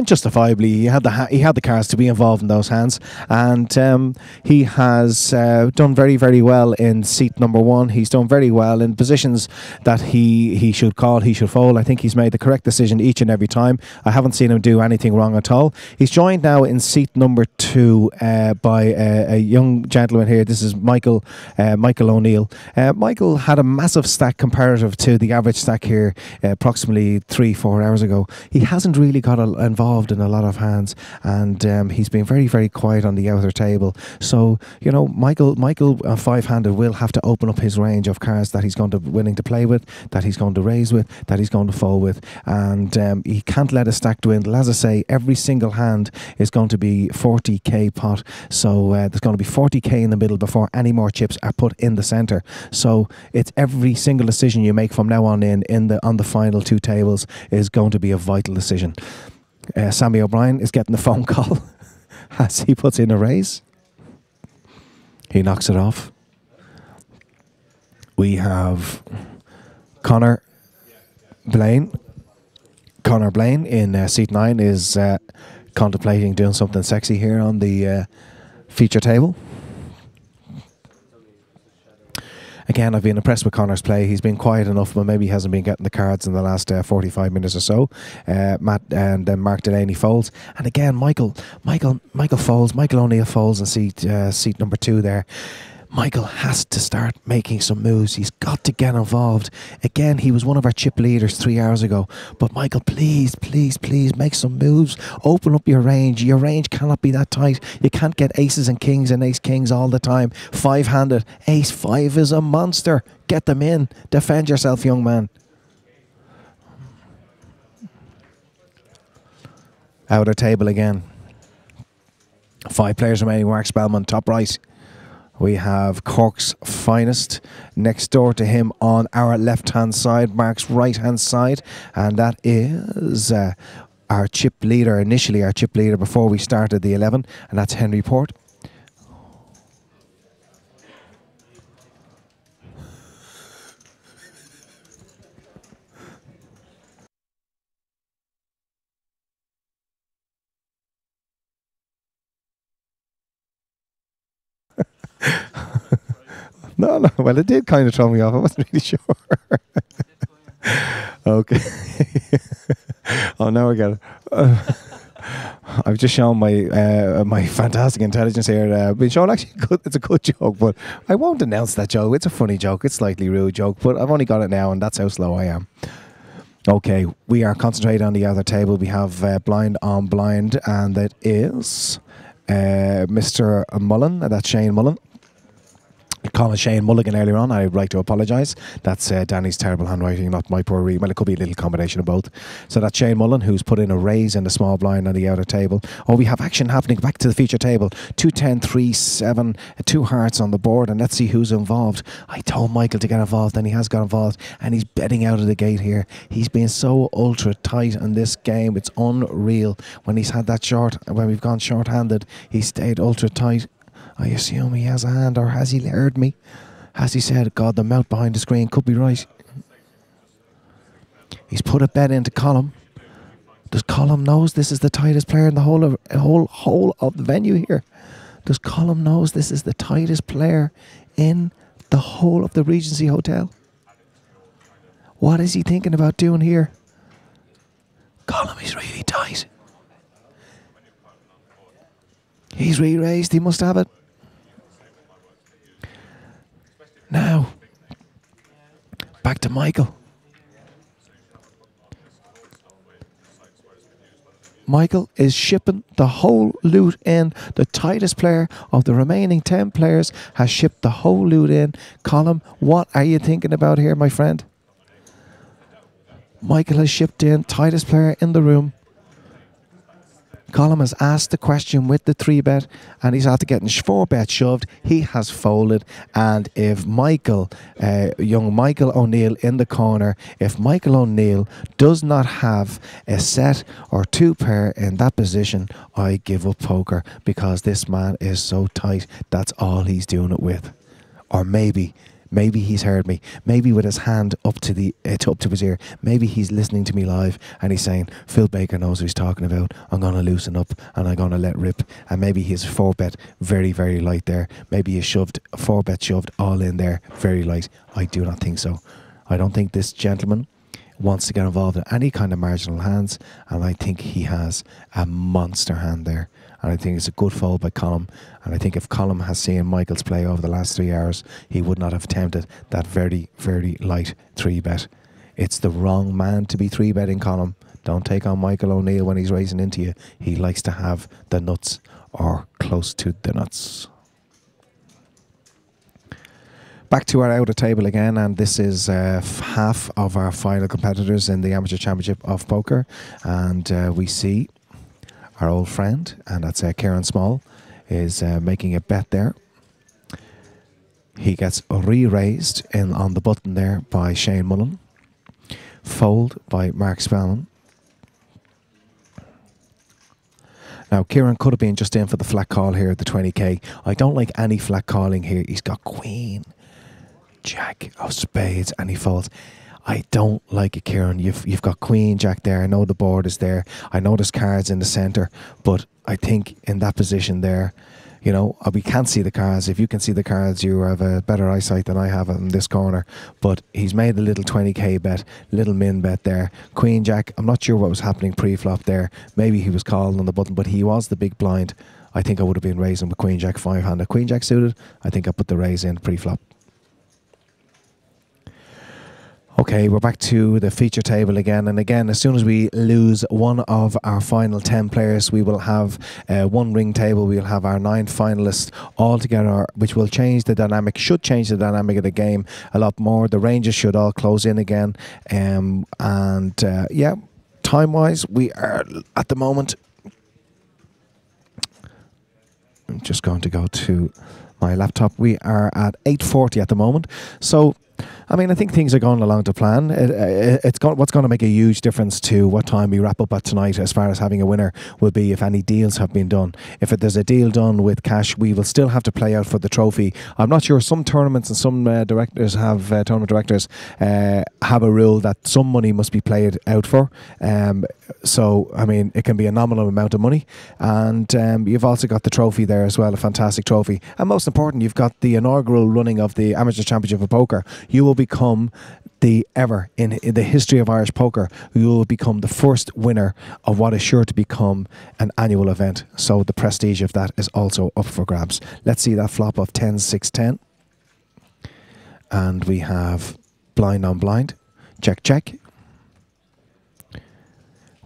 justifiably, he had the cards to be involved in those hands, and he has done very, very well in seat number 1. He's done very well in positions that he should call, he should fold. I think he's made the correct decision each and every time. I haven't seen him do anything wrong at all. He's joined now in seat number 2 by a young gentleman here. This is Michael O'Neill. Michael had a massive stack comparative to the average stack here approximately 3-4 hours ago. He hasn't really got involved in a lot of hands, and he's been very, very quiet on the outer table. So, you know, Michael 5-handed will have to open up his range of cards that he's willing to play with, that he's going to raise with, that he's going to fold with, and he can't let a stack dwindle. As I say, every single hand is going to be 40k pot, so there's going to be 40k in the middle before any more chips are put in the centre. So it's every single decision you make from now on on the final 2 tables is going to be a vital decision. Sammy O'Brien is getting the phone call as he puts in a raise. He knocks it off. We have Connor Blaine. Connor Blaine in seat 9 is contemplating doing something sexy here on the feature table. And again, I've been impressed with Connor's play. He's been quiet enough, but maybe he hasn't been getting the cards in the last 45 minutes or so. Matt and then Mark Delaney folds, and again Michael folds. Michael O'Neill folds and seat number 2 there. Michael has to start making some moves. He's got to get involved. Again, he was one of our chip leaders 3 hours ago. But Michael, please, please, please make some moves. Open up your range. Your range cannot be that tight. You can't get aces and kings and ace kings all the time. 5-handed. Ace 5 is a monster. Get them in. Defend yourself, young man. Outer table again. 5 players remaining. Mark Spellman, top right. We have Cork's finest next door to him on our left-hand side, Mark's right-hand side. And that is our chip leader, initially our chip leader before we started the 11. And that's Henry Port. No, well, it did kind of throw me off. I wasn't really sure. Okay. Oh, now I get it. I've just shown my my fantastic intelligence here. Been shown actually it's a good joke, but I won't announce that joke. It's a funny joke. It's a slightly rude joke, but I've only got it now, and that's how slow I am. Okay, we are concentrating on the other table. We have blind on blind, and that is Mr. Mullen. That's Shane Mullen. Calling Shane Mulligan earlier on. I'd like to apologise. That's Danny's terrible handwriting, not my poor reading. Well, it could be a little combination of both. So that's Shane Mullen, who's put in a raise in the small blind on the outer table. Oh, we have action happening. Back to the feature table. 2, 10, 3, 7, 2 hearts on the board, and let's see who's involved. I told Michael to get involved, and he has got involved, and he's betting out of the gate here. He's been so ultra tight in this game. It's unreal. When he's had that when we've gone short-handed, he stayed ultra tight. I assume he has a hand, or has he heard me? Has he said, God, the mouth behind the screen could be right? He's put a bet into Colm. Does Colm knows this is the tightest player in the whole of the venue here? Does Colm knows this is the tightest player in the whole of the Regency Hotel? What is he thinking about doing here? Colm is really tight. He's re-raised, he must have it. Now, back to Michael. Michael is shipping the whole loot in. The tightest player of the remaining 10 players has shipped the whole loot in. Colm, what are you thinking about here, my friend? Michael has shipped in, tightest player in the room. Colm has asked the question with the 3-bet, and he's after getting 4-bet shoved. He has folded, and if Michael, young Michael O'Neill in the corner, if Michael O'Neill does not have a set or 2 pair in that position, I give up poker, because this man is so tight. That's all he's doing it with. Or maybe he's heard me. Maybe with his hand up to his ear. Maybe he's listening to me live and he's saying, Phil Baker knows what he's talking about. I'm going to loosen up and I'm going to let rip. And maybe he's 4-bet very, very light there. Maybe he's 4-bet shoved all in there very light. I do not think so. I don't think this gentleman wants to get involved in any kind of marginal hands, and I think he has a monster hand there. And I think it's a good fold by Colm. And I think if Colm has seen Michael's play over the last 3 hours, he would not have attempted that very, very light 3-bet. It's the wrong man to be 3-betting Colm. Don't take on Michael O'Neill when he's racing into you. He likes to have the nuts or close to the nuts. Back to our outer table again, and this is half of our final competitors in the Amateur Championship of Poker. And we see our old friend, and that's Kieran Small, is making a bet there. He gets re-raised on the button there by Shane Mullen. Fold by Mark Spellman. Now, Kieran could have been just in for the flat call here at the 20k. I don't like any flat calling here. He's got Queen, Jack of Spades, and he folds. I don't like it, Kieran. You've got Queen, Jack there. I know the board is there. I know there's cards in the centre, but I think in that position there, You know, we can't see the cards. If you can see the cards, you have a better eyesight than I have in this corner. But he's made a little 20k bet, little min bet there. Queen Jack, I'm not sure what was happening pre-flop there. Maybe he was calling on the button, but he was the big blind. I think I would have been raising with Queen Jack 5-handed. Queen Jack suited, I think I put the raise in pre-flop. Okay, we're back to the feature table again. And again, as soon as we lose one of our final 10 players, we will have one ring table. We'll have our 9 finalists all together, which will change the dynamic, should change the dynamic of the game a lot more. The ranges should all close in again. Yeah, time-wise, we are at the moment... I'm just going to go to my laptop. We are at 8:40 at the moment. So... I mean, I think things are going along to plan. What's going to make a huge difference to what time we wrap up at tonight as far as having a winner will be if any deals have been done. If there's a deal done with cash, we will still have to play out for the trophy. I'm not sure, some tournaments and some directors have, tournament directors have a rule that some money must be played out for. So, I mean, it can be a nominal amount of money. And you've also got the trophy there as well, a fantastic trophy. And most important, you've got the inaugural running of the Amateur Championship of Poker. You will become in the history of Irish poker, you will become the first winner of what is sure to become an annual event. So the prestige of that is also up for grabs. Let's see that flop of 10-6-10. And we have blind on blind. Check, check.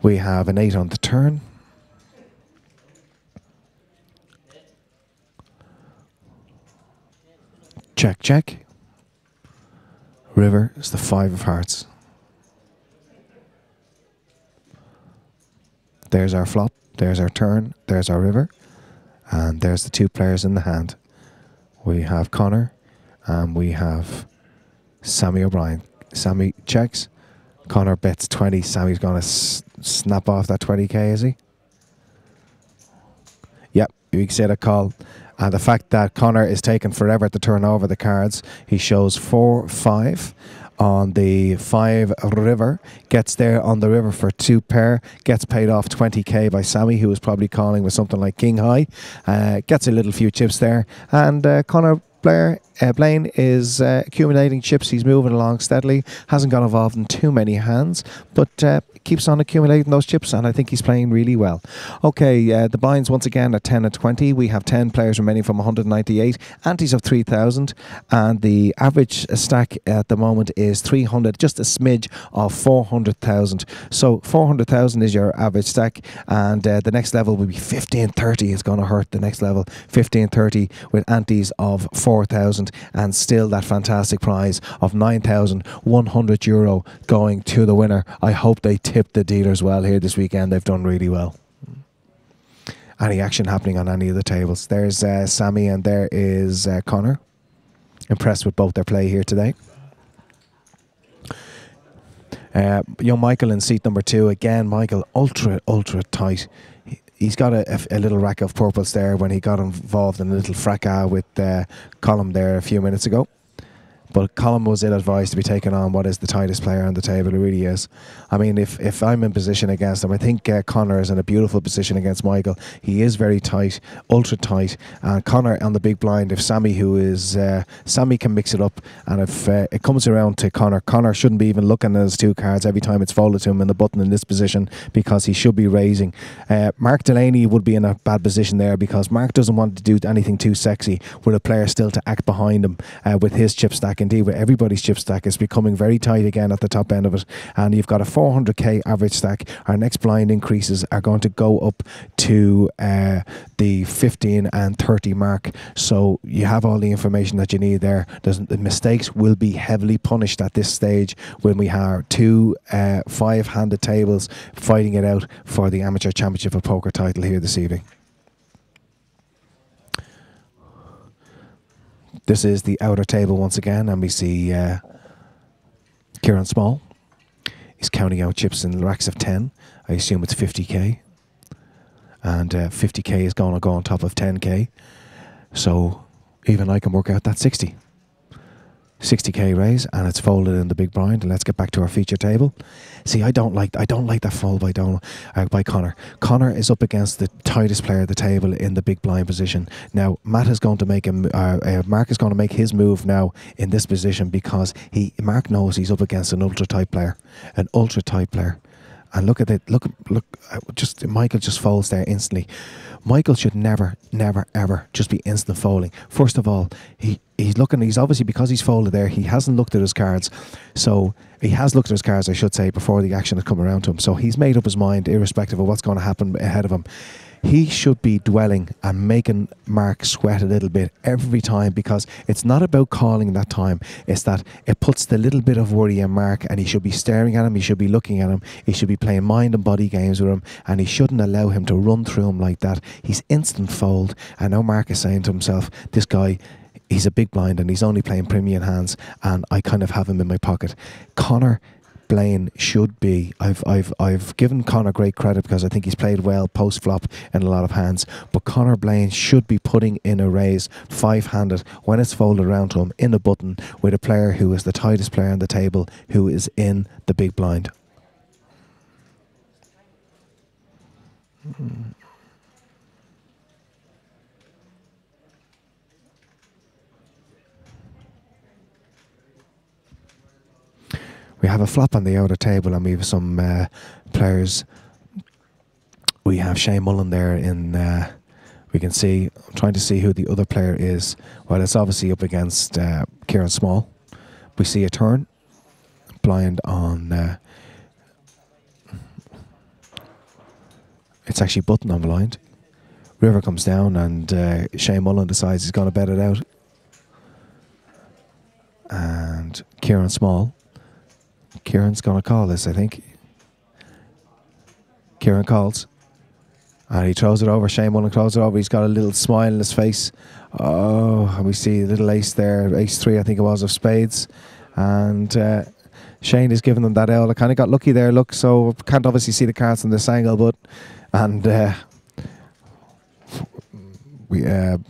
We have an 8 on the turn. Check, check. River is the 5 of hearts. There's our flop, there's our turn, there's our river, and there's the 2 players in the hand. We have Connor and we have Sammy O'Brien. Sammy checks, Connor bets 20. Sammy's going to snap off that 20k, is he? Yep, you can say that call. And the fact that Connor is taking forever to turn over the cards, he shows 4-5 on the 5 river, gets there on the river for 2 pair, gets paid off 20k by Sammy, who was probably calling with something like king high, gets a little few chips there, and Connor Blaine is accumulating chips. He's moving along steadily, hasn't got involved in too many hands, but keeps on accumulating those chips, and I think he's playing really well. Okay, the blinds once again at 10 and 20. We have 10 players remaining from 198, antes of 3,000, and the average stack at the moment is 300, just a smidge of 400,000. So 400,000 is your average stack, and the next level will be 1530. Is going to hurt the next level, 1530 with antes of 4,000, and still that fantastic prize of €9,100 going to the winner. I hope they tip the dealers well here this weekend. They've done really well. Any action happening on any of the tables? There's Sammy and there is Connor. Impressed with both their play here today. Young Michael in seat number 2. Again, Michael ultra tight. He's got a little rack of purples there when he got involved in a little fracas with Colm there a few minutes ago. But Colm was ill-advised to be taking on what is the tightest player on the table. It really is. I mean, if I'm in position against him, I think Connor is in a beautiful position against Michael. He is very tight, ultra tight. And Connor on the big blind, if Sammy, who is... Sammy can mix it up. And if it comes around to Connor, Connor shouldn't be even looking at his 2 cards every time it's folded to him in the button in this position, because he should be raising. Mark Delaney would be in a bad position there, because Mark doesn't want to do anything too sexy with a player still to act behind him with his chip stack. Indeed, with everybody's chip stack is becoming very tight again at the top end of it, and you've got a 400k average stack. Our next blind increases are going to go up to the 15 and 30 mark, so you have all the information that you need there. The mistakes will be heavily punished at this stage when we have 2 5-handed tables fighting it out for the Amateur Championship of Poker title here this evening. This is the outer table once again, and we see Kieran Small. He's counting out chips in racks of 10. I assume it's 50k. And 50k is going to go on top of 10k. So even I can work out that 60. 60k raise, and it's folded in the big blind. And let's get back to our feature table. See, I don't like that fold by Connor. Connor is up against the tightest player at the table in the big blind position. Now Mark is going to make his move now in this position, because Mark knows he's up against an ultra tight player. And look at it. Look! Just Michael just folds there instantly. Michael should never, ever just be instant folding. First of all, he's looking. He's obviously, because he's folded there, he hasn't looked at his cards. So he has looked at his cards, I should say, before the action has come around to him. So he's made up his mind, irrespective of what's going to happen ahead of him. He should be dwelling and making Mark sweat a little bit every time, because it's not about calling that time. It's that it puts the little bit of worry in Mark, and he should be staring at him, he should be looking at him, he should be playing mind and body games with him, and he shouldn't allow him to run through him like that. He's instant fold, and now Mark is saying to himself, this guy, he's a big blind and he's only playing premium hands, and I kind of have him in my pocket. Connor Blaine should be. I've given Connor great credit, because I think he's played well post flop in a lot of hands. But Connor Blaine should be putting in a raise 5-handed when it's folded around to him in a button with a player who is the tightest player on the table, who is in the big blind. We have a flop on the outer table, and we have some players. We have Shane Mullen there in. We can see. I'm trying to see who the other player is. Well, it's obviously up against Kieran Small. We see a turn blind on. It's actually button on blind. River comes down, and Shane Mullen decides he's going to bet it out. And Kieran Small. Kieran's going to call this, I think. Kieran calls. And he throws it over. Shane Mullen throws it over. He's got a little smile in his face. Oh, and we see a little ace there. Ace 3, I think it was, of spades. And Shane is giving them that L. I kind of got lucky there, look. So can't obviously see the cards in this angle, but... And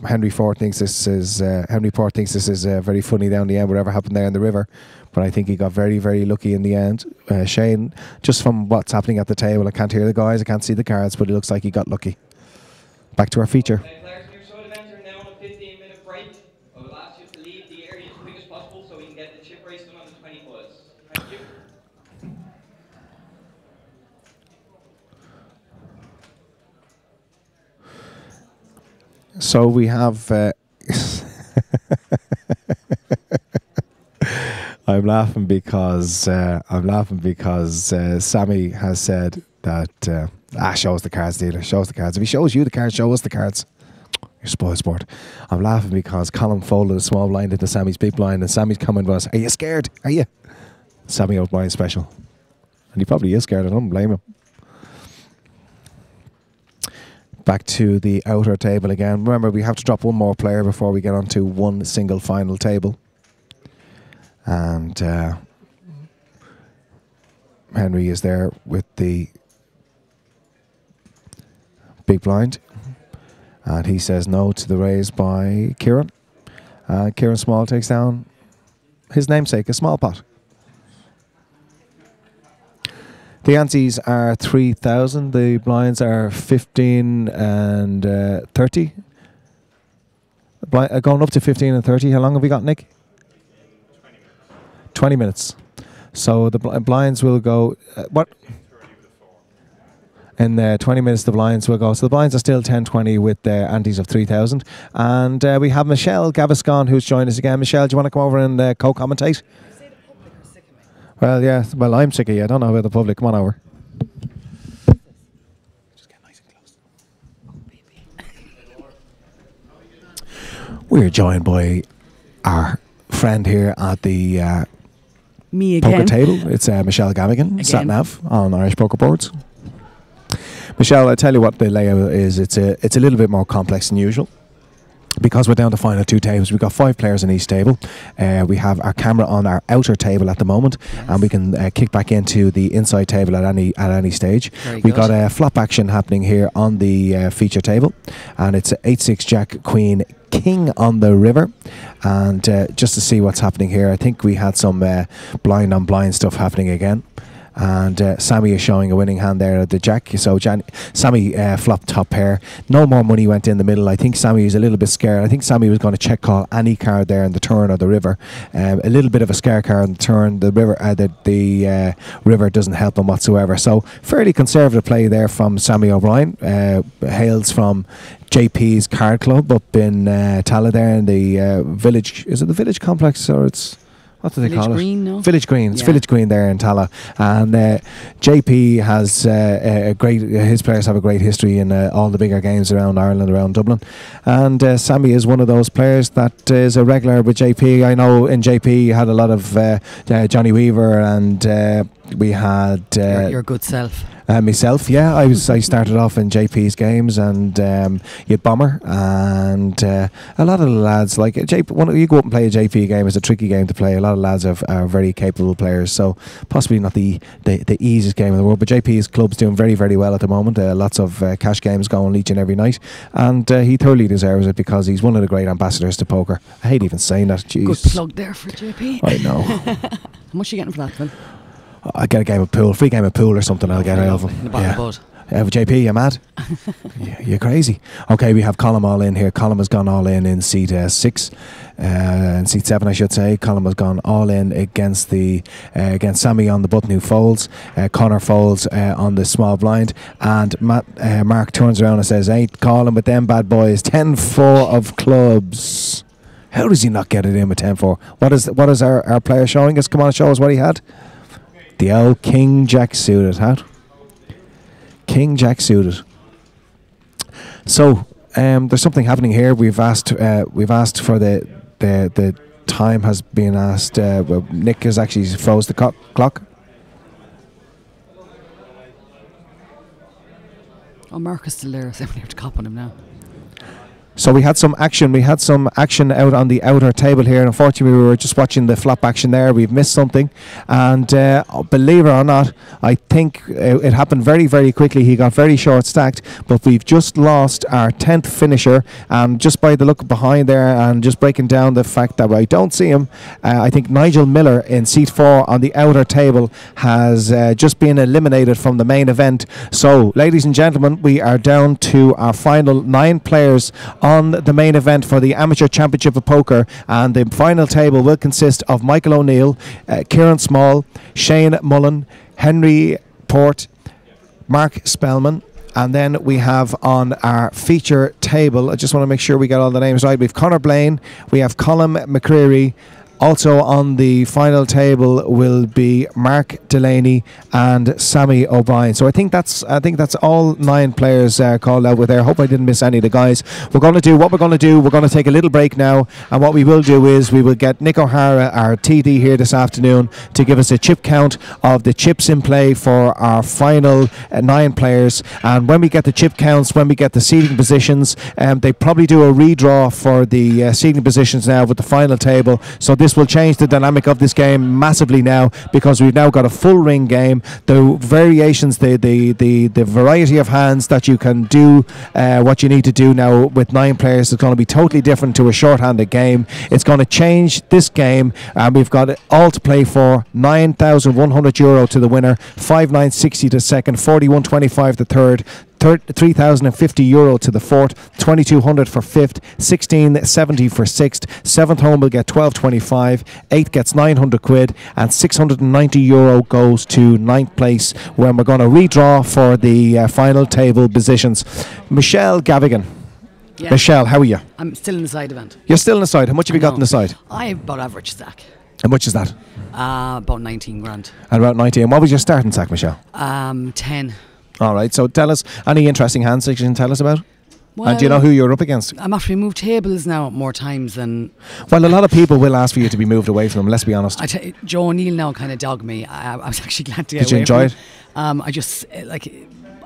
Henry Ford thinks this is very funny down the end, whatever happened there in the river. But I think he got very, very lucky in the end. Shane, just from what's happening at the table, I can't hear the guys, I can't see the cards, but it looks like he got lucky. Back to our feature. Players on your side event are now on a 15-minute break. I will ask you to leave the area as quick as possible so we can get the chip race done on the 20 balls. Thank you. So we have... I'm laughing because Sammy has said that show us the cards, dealer. Show us the cards. If he shows you the cards, show us the cards. You're spoiled sport. I'm laughing because Colin folded a small blind into Sammy's big blind, and Sammy's coming to us. Are you scared? Are you? Sammy out blind special, and he probably is scared. I don't blame him. Back to the outer table again. Remember, we have to drop one more player before we get onto one single final table. And Henry is there with the big blind. And he says no to the raise by Kieran. Kieran Small takes down his namesake, a small pot. The antes are 3,000. The blinds are 15 and 30. Going up to 15 and 30. How long have we got, Nick? 20 minutes. So the blinds will go... what? In 20 minutes, the blinds will go. So the blinds are still 10-20 with the antes of 3,000. And we have Michelle Gaviscon, who's joined us again. Michelle, do you want to come over and co-commentate? Well, yeah. Well, I'm sick of you. I don't know about the public. Come on over. Just get nice and close. We're joined by our friend here at the Me poker again. table. It's Michelle Gavigan, sat nav on Irish Poker Boards. Michelle, I tell you what the layout is. It's a little bit more complex than usual. because we're down to final 2 tables. We've got 5 players in each table. We have our camera on our outer table at the moment, and we can kick back into the inside table at any stage. We've got a flop action happening here on the feature table, and it's 8-6 Jack Queen King on the river. And just to see what's happening here, I think we had some blind on blind stuff happening again. And Sammy is showing a winning hand there at the jack. So Sammy flopped top pair. No more money went in the middle. I think Sammy is a little bit scared. I think Sammy was going to check call any card there in the turn or the river. A little bit of a scare card in the turn. The river, the river doesn't help him whatsoever. So fairly conservative play there from Sammy O'Brien. Hails from JP's Card Club up in Tala there in the village. Is it the village complex, or it's... What do they call it? Green, no? Village Green. It's Village Green there in Tala. And JP has a great... his players have a great history in all the bigger games around Ireland, around Dublin. And Sammy is one of those players that is a regular with JP. I know in JP you had a lot of Johnny Weaver, and we had... your good self. Myself, yeah, I started off in JP's games, and you had Bomber, and a lot of the lads like JP. You go up and play a JP game, it's a tricky game to play. A lot of lads are very capable players, so possibly not the easiest game in the world. But JP's club's doing very, very well at the moment. Lots of cash games going each and every night, and he thoroughly deserves it because he's one of the great ambassadors to poker. I hate even saying that. Jeez. Good plug there for JP. I know. How much are you getting for that, Phil? I get a game of pool, free game of pool or something. I'll get out of him. JP, you mad? You're crazy. Okay, we have Colm all in here. Colm has gone all in seat 6, in seat 7, I should say. Colm has gone all in against Sammy on the button who folds. Connor folds on the small blind, and Mark turns around and says, "Ain't calling with them bad boys." 10-4 of clubs. How does he not get it in with 10-4? What is our player showing us? Come on, show us what he had. The old King Jack suited, huh? King Jack suited. So there's something happening here. We've asked for the time has been asked. Nick has actually froze the clock. Oh, Mark is still there. So we have to cop on him now. So we had some action. We had some action out on the outer table here. Unfortunately, we were just watching the flop action there. We've missed something, and believe it or not, I think it happened very, very quickly. He got very short stacked, but we've just lost our 10th finisher. And just by the look behind there, and just breaking down the fact that I don't see him, I think Nigel Miller in seat 4 on the outer table has just been eliminated from the main event. So, ladies and gentlemen, we are down to our final 9 players on the main event for the Amateur Championship of Poker, and the final table will consist of Michael O'Neill, Kieran Small, Shane Mullen, Henry Port, Mark Spellman, and then we have on our feature table, I just want to make sure we get all the names right, we have Conor Blaine, we have Colm McCreary. Also on the final table will be Mark Delaney and Sammy O'Brien. So I think that's all 9 players called out with there. I hope I didn't miss any of the guys. We're going to take a little break now, and what we will do is we will get Nick O'Hara, our TD here this afternoon, to give us a chip count of the chips in play for our final 9 players. And when we get the chip counts, when we get the seating positions, they probably do a redraw for the seating positions now with the final table. So this will change the dynamic of this game massively now, because we've now got a full ring game. The variations, the variety of hands that you can do what you need to do now with 9 players is going to be totally different to a short-handed game. It's going to change this game, and we've got it all to play for. €9,100 to the winner, 5,960 to second, 4,125 to third, €3,050 to the fourth, 2,200 for fifth, 1,670 for sixth, seventh home will get 1,225, eighth gets 900 quid, and €690 goes to ninth place, when we're going to redraw for the final table positions. Michelle Gavigan. Yeah. Michelle, how are you? I'm still in the side event. You're still in the side. How much have you got in the side? I have about average stack. How much is that? About 19 grand. At about 19. What was your starting stack, Michelle? 10. All right, so tell us any interesting hands that you can tell us about. Well, and do you know who you're up against? I'm after moved tables now more times than... Well, a lot of people will ask for you to be moved away from them, let's be honest. Joe O'Neill now kind of dogged me. I was actually glad to get Did you away enjoy from it? I just,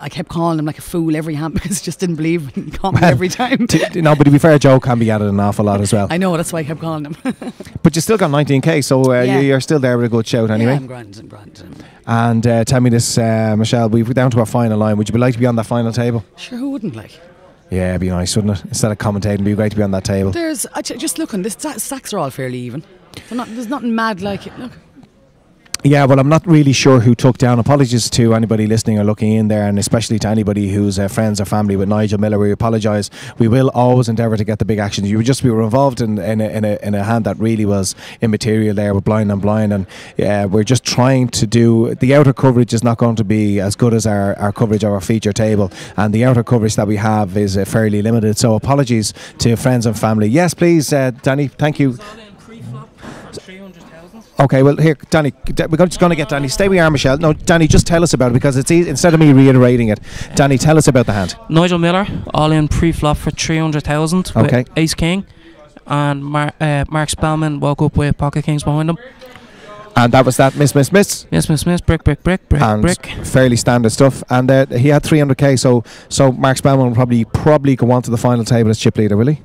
I kept calling him like a fool every hand because he just didn't believe me. He called me every time. No, but to be fair, Joe can be added an awful lot as well. I know, that's why I kept calling him. But you still got 19k, so you're still there with a good shout anyway. Yeah, I'm grand. And tell me this, Michelle, we're down to our final line. Would you like to be on that final table? Sure, who wouldn't like? Yeah, it'd be nice, wouldn't it? Instead of commentating, it'd be great to be on that table. There's just looking. The stacks are all fairly even. There's nothing mad like it. Look. Yeah, well, I'm not really sure who took down. Apologies to anybody listening or looking in there, and especially to anybody who's friends or family with Nigel Miller. We apologise. We will always endeavour to get the big action. We were involved in a hand that really was immaterial there with blind and blind, and we're just trying to do. The outer coverage is not going to be as good as our coverage of our feature table, and the outer coverage that we have is fairly limited. So apologies to friends and family. Yes, please, Danny. Thank you. Okay, well, here, Danny, we're just going to get Danny. Stay with Michelle. No, Danny, just tell us about it, because it's easy, instead of me reiterating it. Danny, tell us about the hand. Nigel Miller, all in pre-flop for 300,000 okay. with Ace King, and Mark Spellman woke up with Pocket Kings behind him. And that was that miss, Yes, brick, and fairly standard stuff. And he had 300k, so Mark Spellman will probably go on to the final table as chip leader, will he?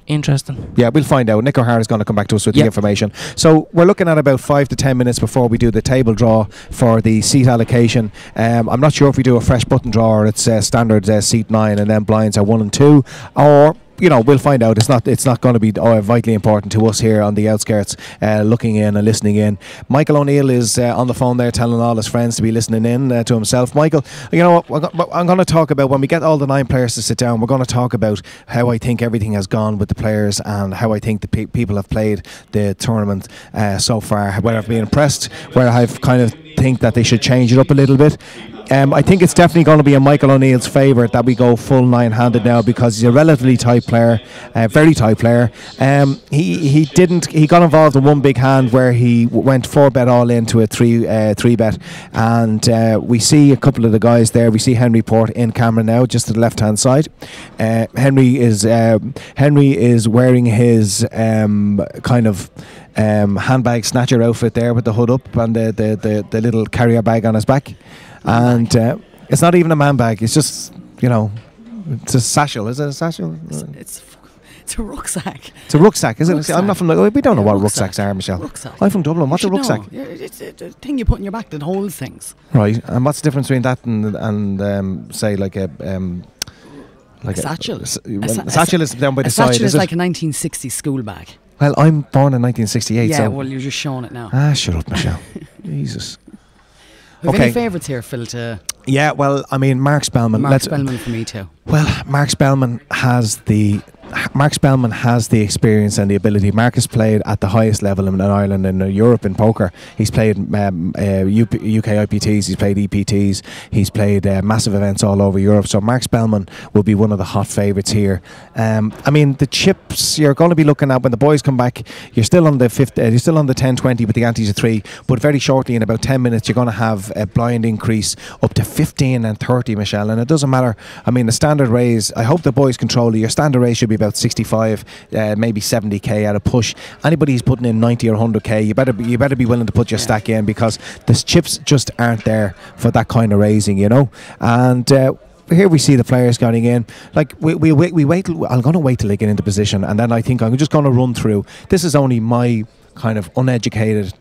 Interesting. Yeah, we'll find out. Nick O'Hara is going to come back to us with the information. So we're looking at about 5 to 10 minutes before we do the table draw for the seat allocation. I'm not sure if we do a fresh button draw or it's standard seat 9 and then blinds are 1 and 2, or we'll find out. It's not going to be vitally important to us here on the outskirts, looking in and listening in. Michael O'Neill is on the phone there, telling all his friends to be listening in to himself. Michael, you know what? I'm going to talk about, when we get all the 9 players to sit down, we're going to talk about how I think everything has gone with the players and how I think the people have played the tournament so far. Where I've been impressed, where I've kind of think that they should change it up a little bit. I think it's definitely going to be in Michael O'Neill's favour that we go full 9-handed now, because he's a relatively tight player, very tight player. He got involved in one big hand where he went 4-bet all into a 3-bet, and we see a couple of the guys there. We see Henry Port in camera now, just to the left hand side. Henry is wearing his kind of handbag snatcher outfit there with the hood up and the little carrier bag on his back. And it's not even a man bag, it's just, it's a satchel. Is it a satchel? It's a rucksack. It's a rucksack, is it? Rucksack. I'm not from we don't know what rucksacks are, Michelle. Rucksack. I'm from Dublin. What's a rucksack? It's a thing you put in your back that holds things. Right. And what's the difference between that and say like a satchel? A satchel is down by the side. A satchel is like a 1960s school bag. Well, I'm born in 1968. Yeah, so well, you're just showing it now. Shut up, Michelle. Jesus. Have any favourites here, Phil? Yeah, well, I mean, Mark Spellman. Mark Spellman for me too. Well, Mark Spellman has the experience and the ability. Mark has played at the highest level in Ireland and Europe in poker. He's played UK IPTs, he's played EPTs, he's played massive events all over Europe. So Mark Spellman will be one of the hot favourites here. I mean, the chips you're going to be looking at when the boys come back, you're still on the 10-20 with the antes of 3, but very shortly, in about 10 minutes, you're going to have a blind increase up to 15 and 30, Michelle. And it doesn't matter. I mean, the standard raise, I hope the boys control it. Your standard raise should be about 65, maybe 70k at a push. Anybody who's putting in 90 or 100k, you better be willing to put your stack in, because the chips just aren't there for that kind of raising, And here we see the players going in. Like we wait. I'm going to wait till they get into position, and then I think I'm just going to run through. This is only my kind of uneducated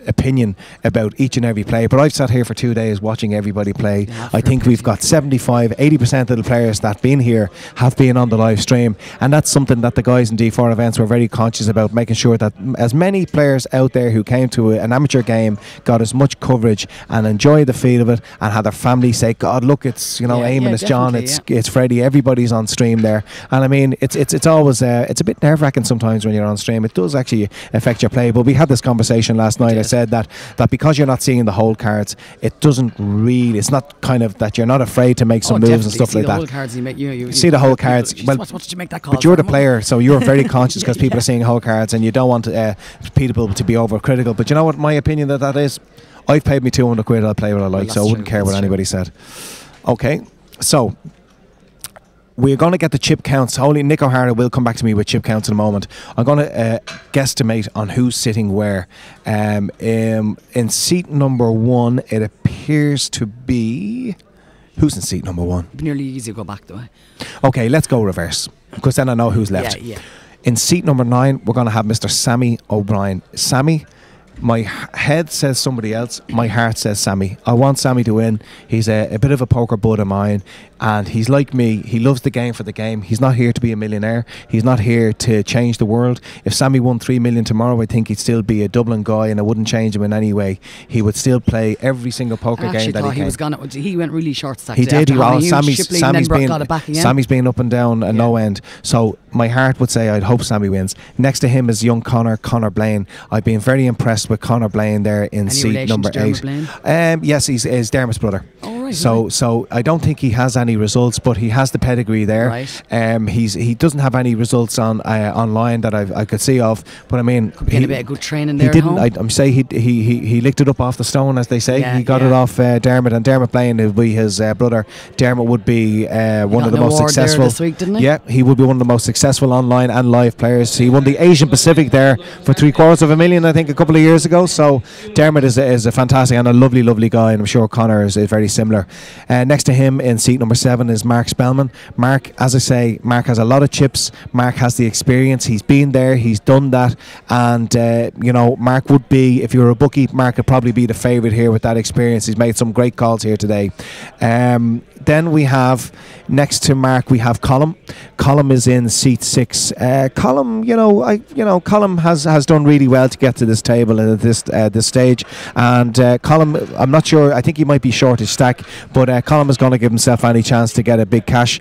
opinion about each and every player, but I've sat here for 2 days watching everybody play. I think we've got 75-80% of the players that have been here have been on the live stream, and that's something that the guys in D4 events were very conscious about, making sure that as many players out there who came to an amateur game got as much coverage and enjoyed the feel of it, and had their family say, God, look, it's Eamon, it's John, it's Freddie, everybody's on stream there. And I mean, it's always it's a bit nerve-wracking sometimes when you're on stream. It does actually affect your play, but we had this conversation last night. I said that because you're not seeing the whole cards, it doesn't really, it's not kind of that you're not afraid to make some moves and stuff like that. See the whole cards, you see the whole cards. Well, what did you make that call? But you're the player, so you're very conscious because people are seeing whole cards, and you don't want people to be overcritical. But you know what my opinion that is? I've paid me 200 quid, I'll play what I like, so I wouldn't care what anybody said. Okay, so we're going to get the chip counts. Only Nick O'Hara will come back to me with chip counts in a moment. I'm going to guesstimate on who's sitting where. In seat number 1, it appears to be... Who's in seat number 1? It'd be nearly easy to go back the way. Okay, let's go reverse, because then I know who's left. Yeah. In seat number 9, we're going to have Mr. Sammy O'Brien. Sammy, my head says somebody else. My heart says Sammy. I want Sammy to win. He's a bit of a poker bud of mine, and he's like me. He loves the game for the game. He's not here to be a millionaire. He's not here to change the world. If Sammy won 3 million tomorrow, I think he'd still be a Dublin guy, and I wouldn't change him in any way. He would still play every single poker game that he can. He went really short stack. He did. Sammy's been up and down and no end. So my heart would say I'd hope Sammy wins. Next to him is young Connor Blaine. I've been very impressed with Connor Blaine there in seat number 8. Yes, he's Dermot's brother. Oh, right. So I don't think he has any results, but he has the pedigree there. Right. He doesn't have any results on online that I could see of. But I mean, could be a bit of good training there. He didn't. I'm say he licked it up off the stone, as they say. He got it off Dermot, and Dermot Blaine would be his brother. Dermot would be one of the most successful. This week, didn't he? Yeah, he would be one of the most successful online and live players. He won the Asian Pacific there for $750,000, I think, a couple of years ago. So Dermot is a fantastic and a lovely guy, and I'm sure Connor is very similar. Next to him in seat number 7 is Mark Spellman. Mark, as I say, Mark has a lot of chips. Mark has the experience. He's been there. He's done that. And, Mark would be, if you were a bookie, Mark would probably be the favourite here with that experience. He's made some great calls here today. Then we have, next to Mark, we have Colm. Colm is in seat 6. Colm, Colm has done really well to get to this table at this stage. And Colm, I'm not sure, I think he might be short his stack, but Colm is going to give himself any chance to get a big cash.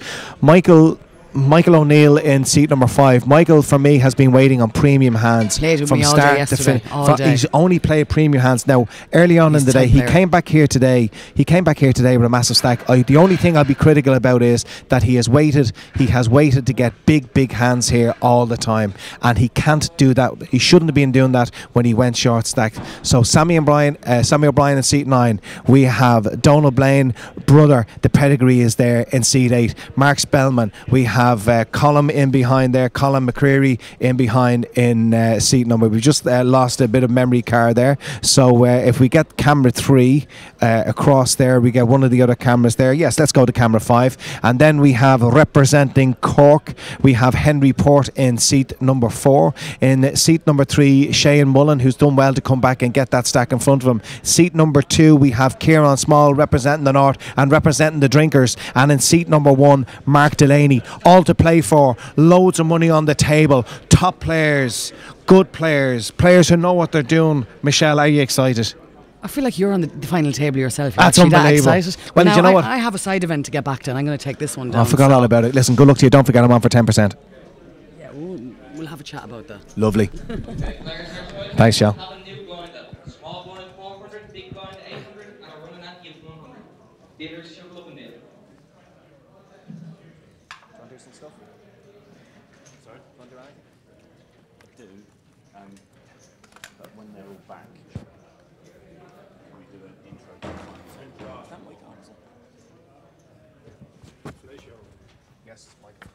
Michael O'Neill in seat number 5. Michael, for me, has been waiting on premium hands from start to finish. He's only played premium hands. Now, early on in the day, he came back here today. He came back here today with a massive stack. The only thing I'll be critical about is that he has waited. He has waited to get big hands here all the time, and he can't do that. He shouldn't have been doing that when he went short stack. So Sammy O'Brien in seat 9. We have Donald Blaine, brother. The pedigree is there in seat 8. Mark Spellman. We have Colm in behind there, Colin McCreary in behind in seat number. We've just lost a bit of memory card there. So if we get camera 3 across there, we get one of the other cameras there. Yes, let's go to camera 5. And then we have representing Cork, we have Henry Port in seat number 4. In seat number 3, Shane Mullen, who's done well to come back and get that stack in front of him. Seat number 2, we have Kieran Small representing the North and representing the Drinkers. And in seat number 1, Mark Delaney. All to play for, loads of money on the table, top players, good players who know what they're doing. Michelle, are you excited? I feel like you're on the final table yourself. You're That's actually unbelievable. That excited. Well, now, you know what? I have a side event to get back to, and I'm going to take this one down. I forgot all about it. Listen, good luck to you. Don't forget I'm on for 10%. Yeah, we'll have a chat about that. Lovely. Thanks, Shell. Small blind 400, big blind 800, and a running ante of 100. Bidders shuffle up and down. Want to do some stuff? Sorry? Want to do anything? I do. But when they're all back, we do an intro to Is that Mike Anderson? Yes, Mike.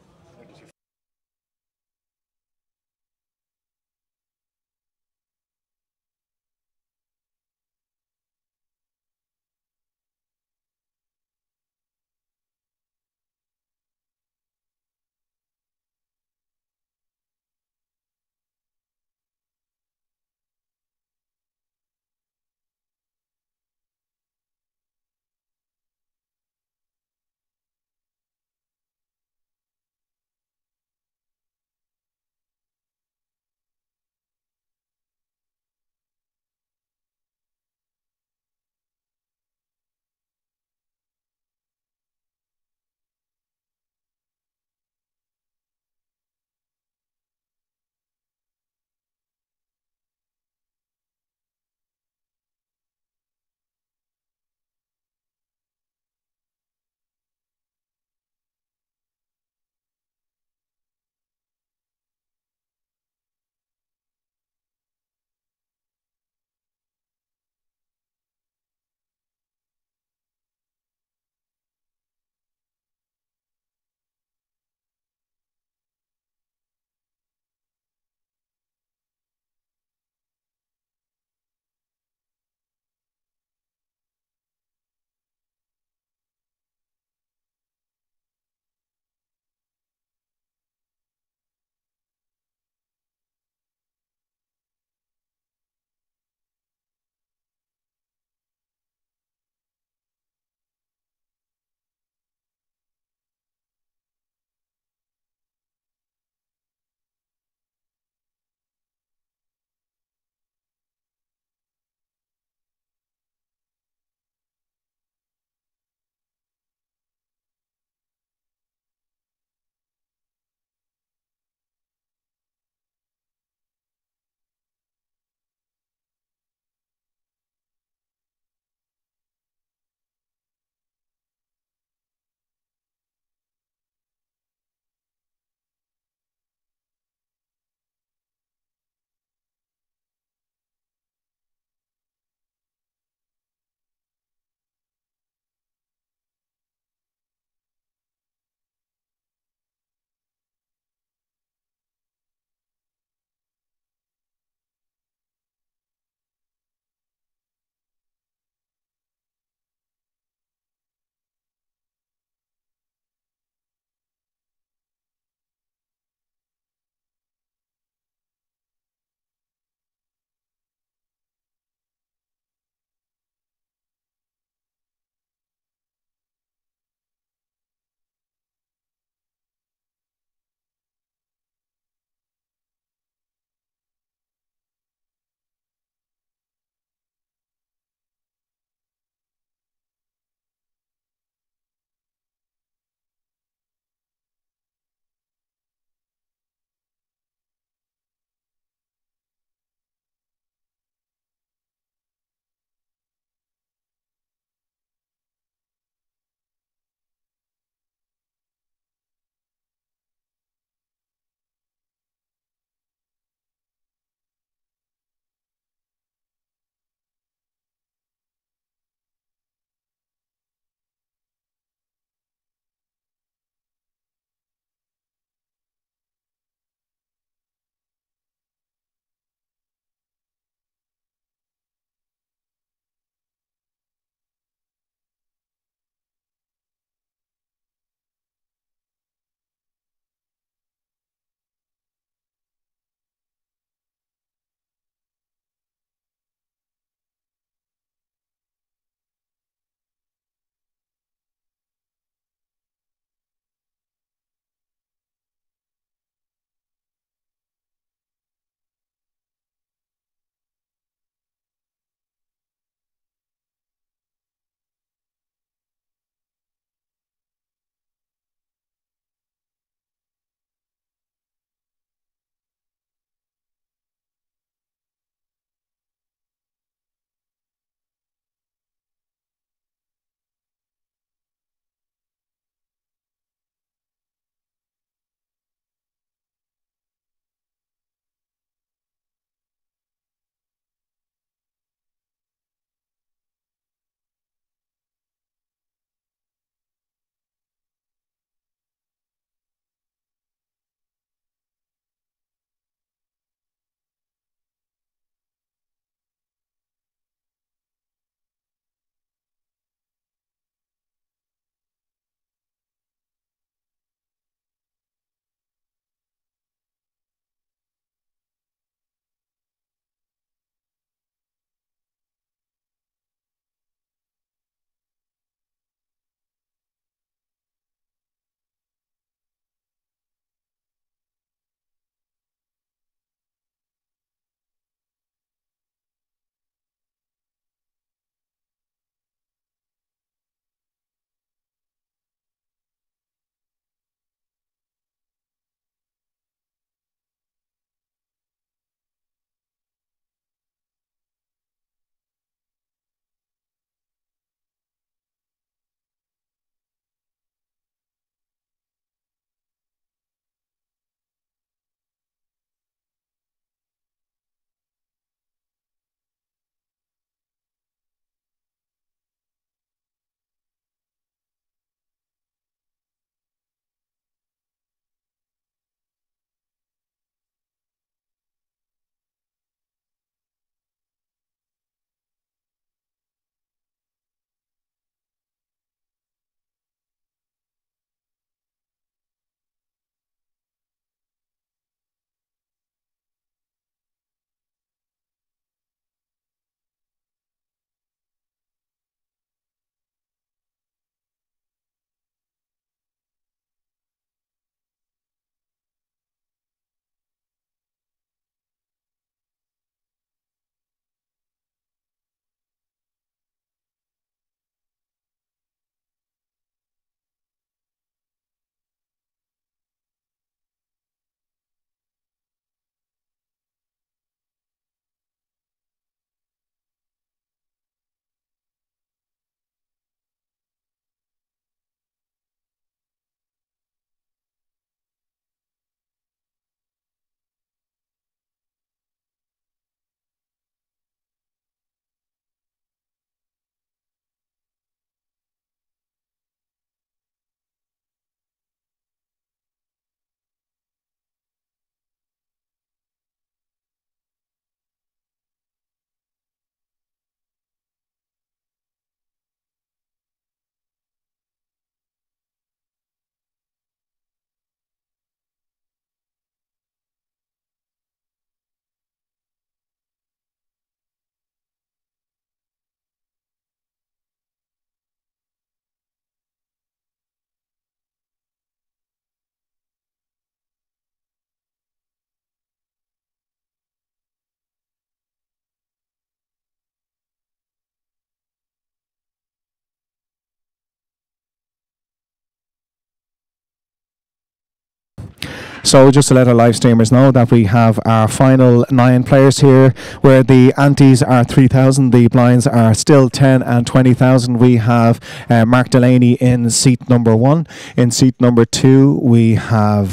So just to let our live streamers know that we have our final 9 players here, where the antes are 3,000, the blinds are still 10 and 20,000. We have Mark Delaney in seat number 1. In seat number 2, we have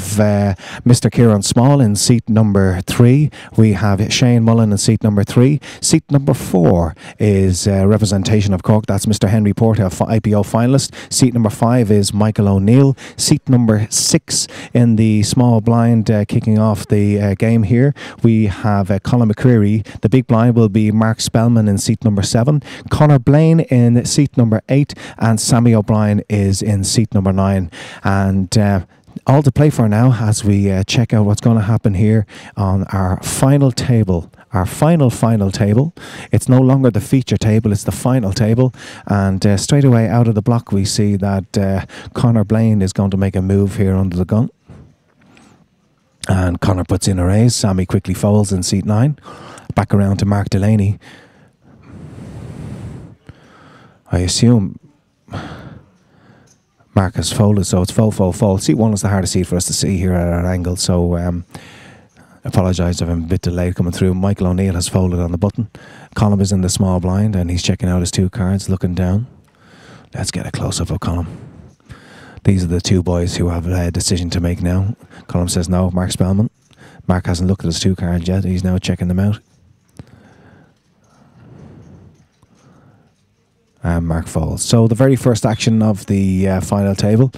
Mr. Kieran Small in seat number 3. We have Shane Mullen in seat number 3. Seat number 4 is representation of Cork. That's Mr. Henry Porter, IPO finalist. Seat number 5 is Michael O'Neill. Seat number 6 in the small blind, kicking off the game here, we have Colin McCreary. The big blind will be Mark Spellman in seat number 7. Conor Blaine in seat number 8. And Sammy O'Brien is in seat number 9. And all to play for now as we check out what's going to happen here on our final table. Our final table. It's no longer the feature table, it's the final table. And straight away out of the block we see that Conor Blaine is going to make a move here under the gun. And Conor puts in a raise. Sammy quickly folds in seat 9. Back around to Mark Delaney. I assume Mark has folded, so it's fold. Seat 1 is the hardest seat for us to see here at our angle, so apologise if I'm a bit delayed coming through. Michael O'Neill has folded on the button. Colin is in the small blind and he's checking out his 2 cards, looking down. Let's get a close-up of Colin. These are the 2 boys who have a decision to make now. Colin says no, Mark Spellman. Mark hasn't looked at his 2 cards yet, he's now checking them out. And Mark folds. So the very first action of the final table,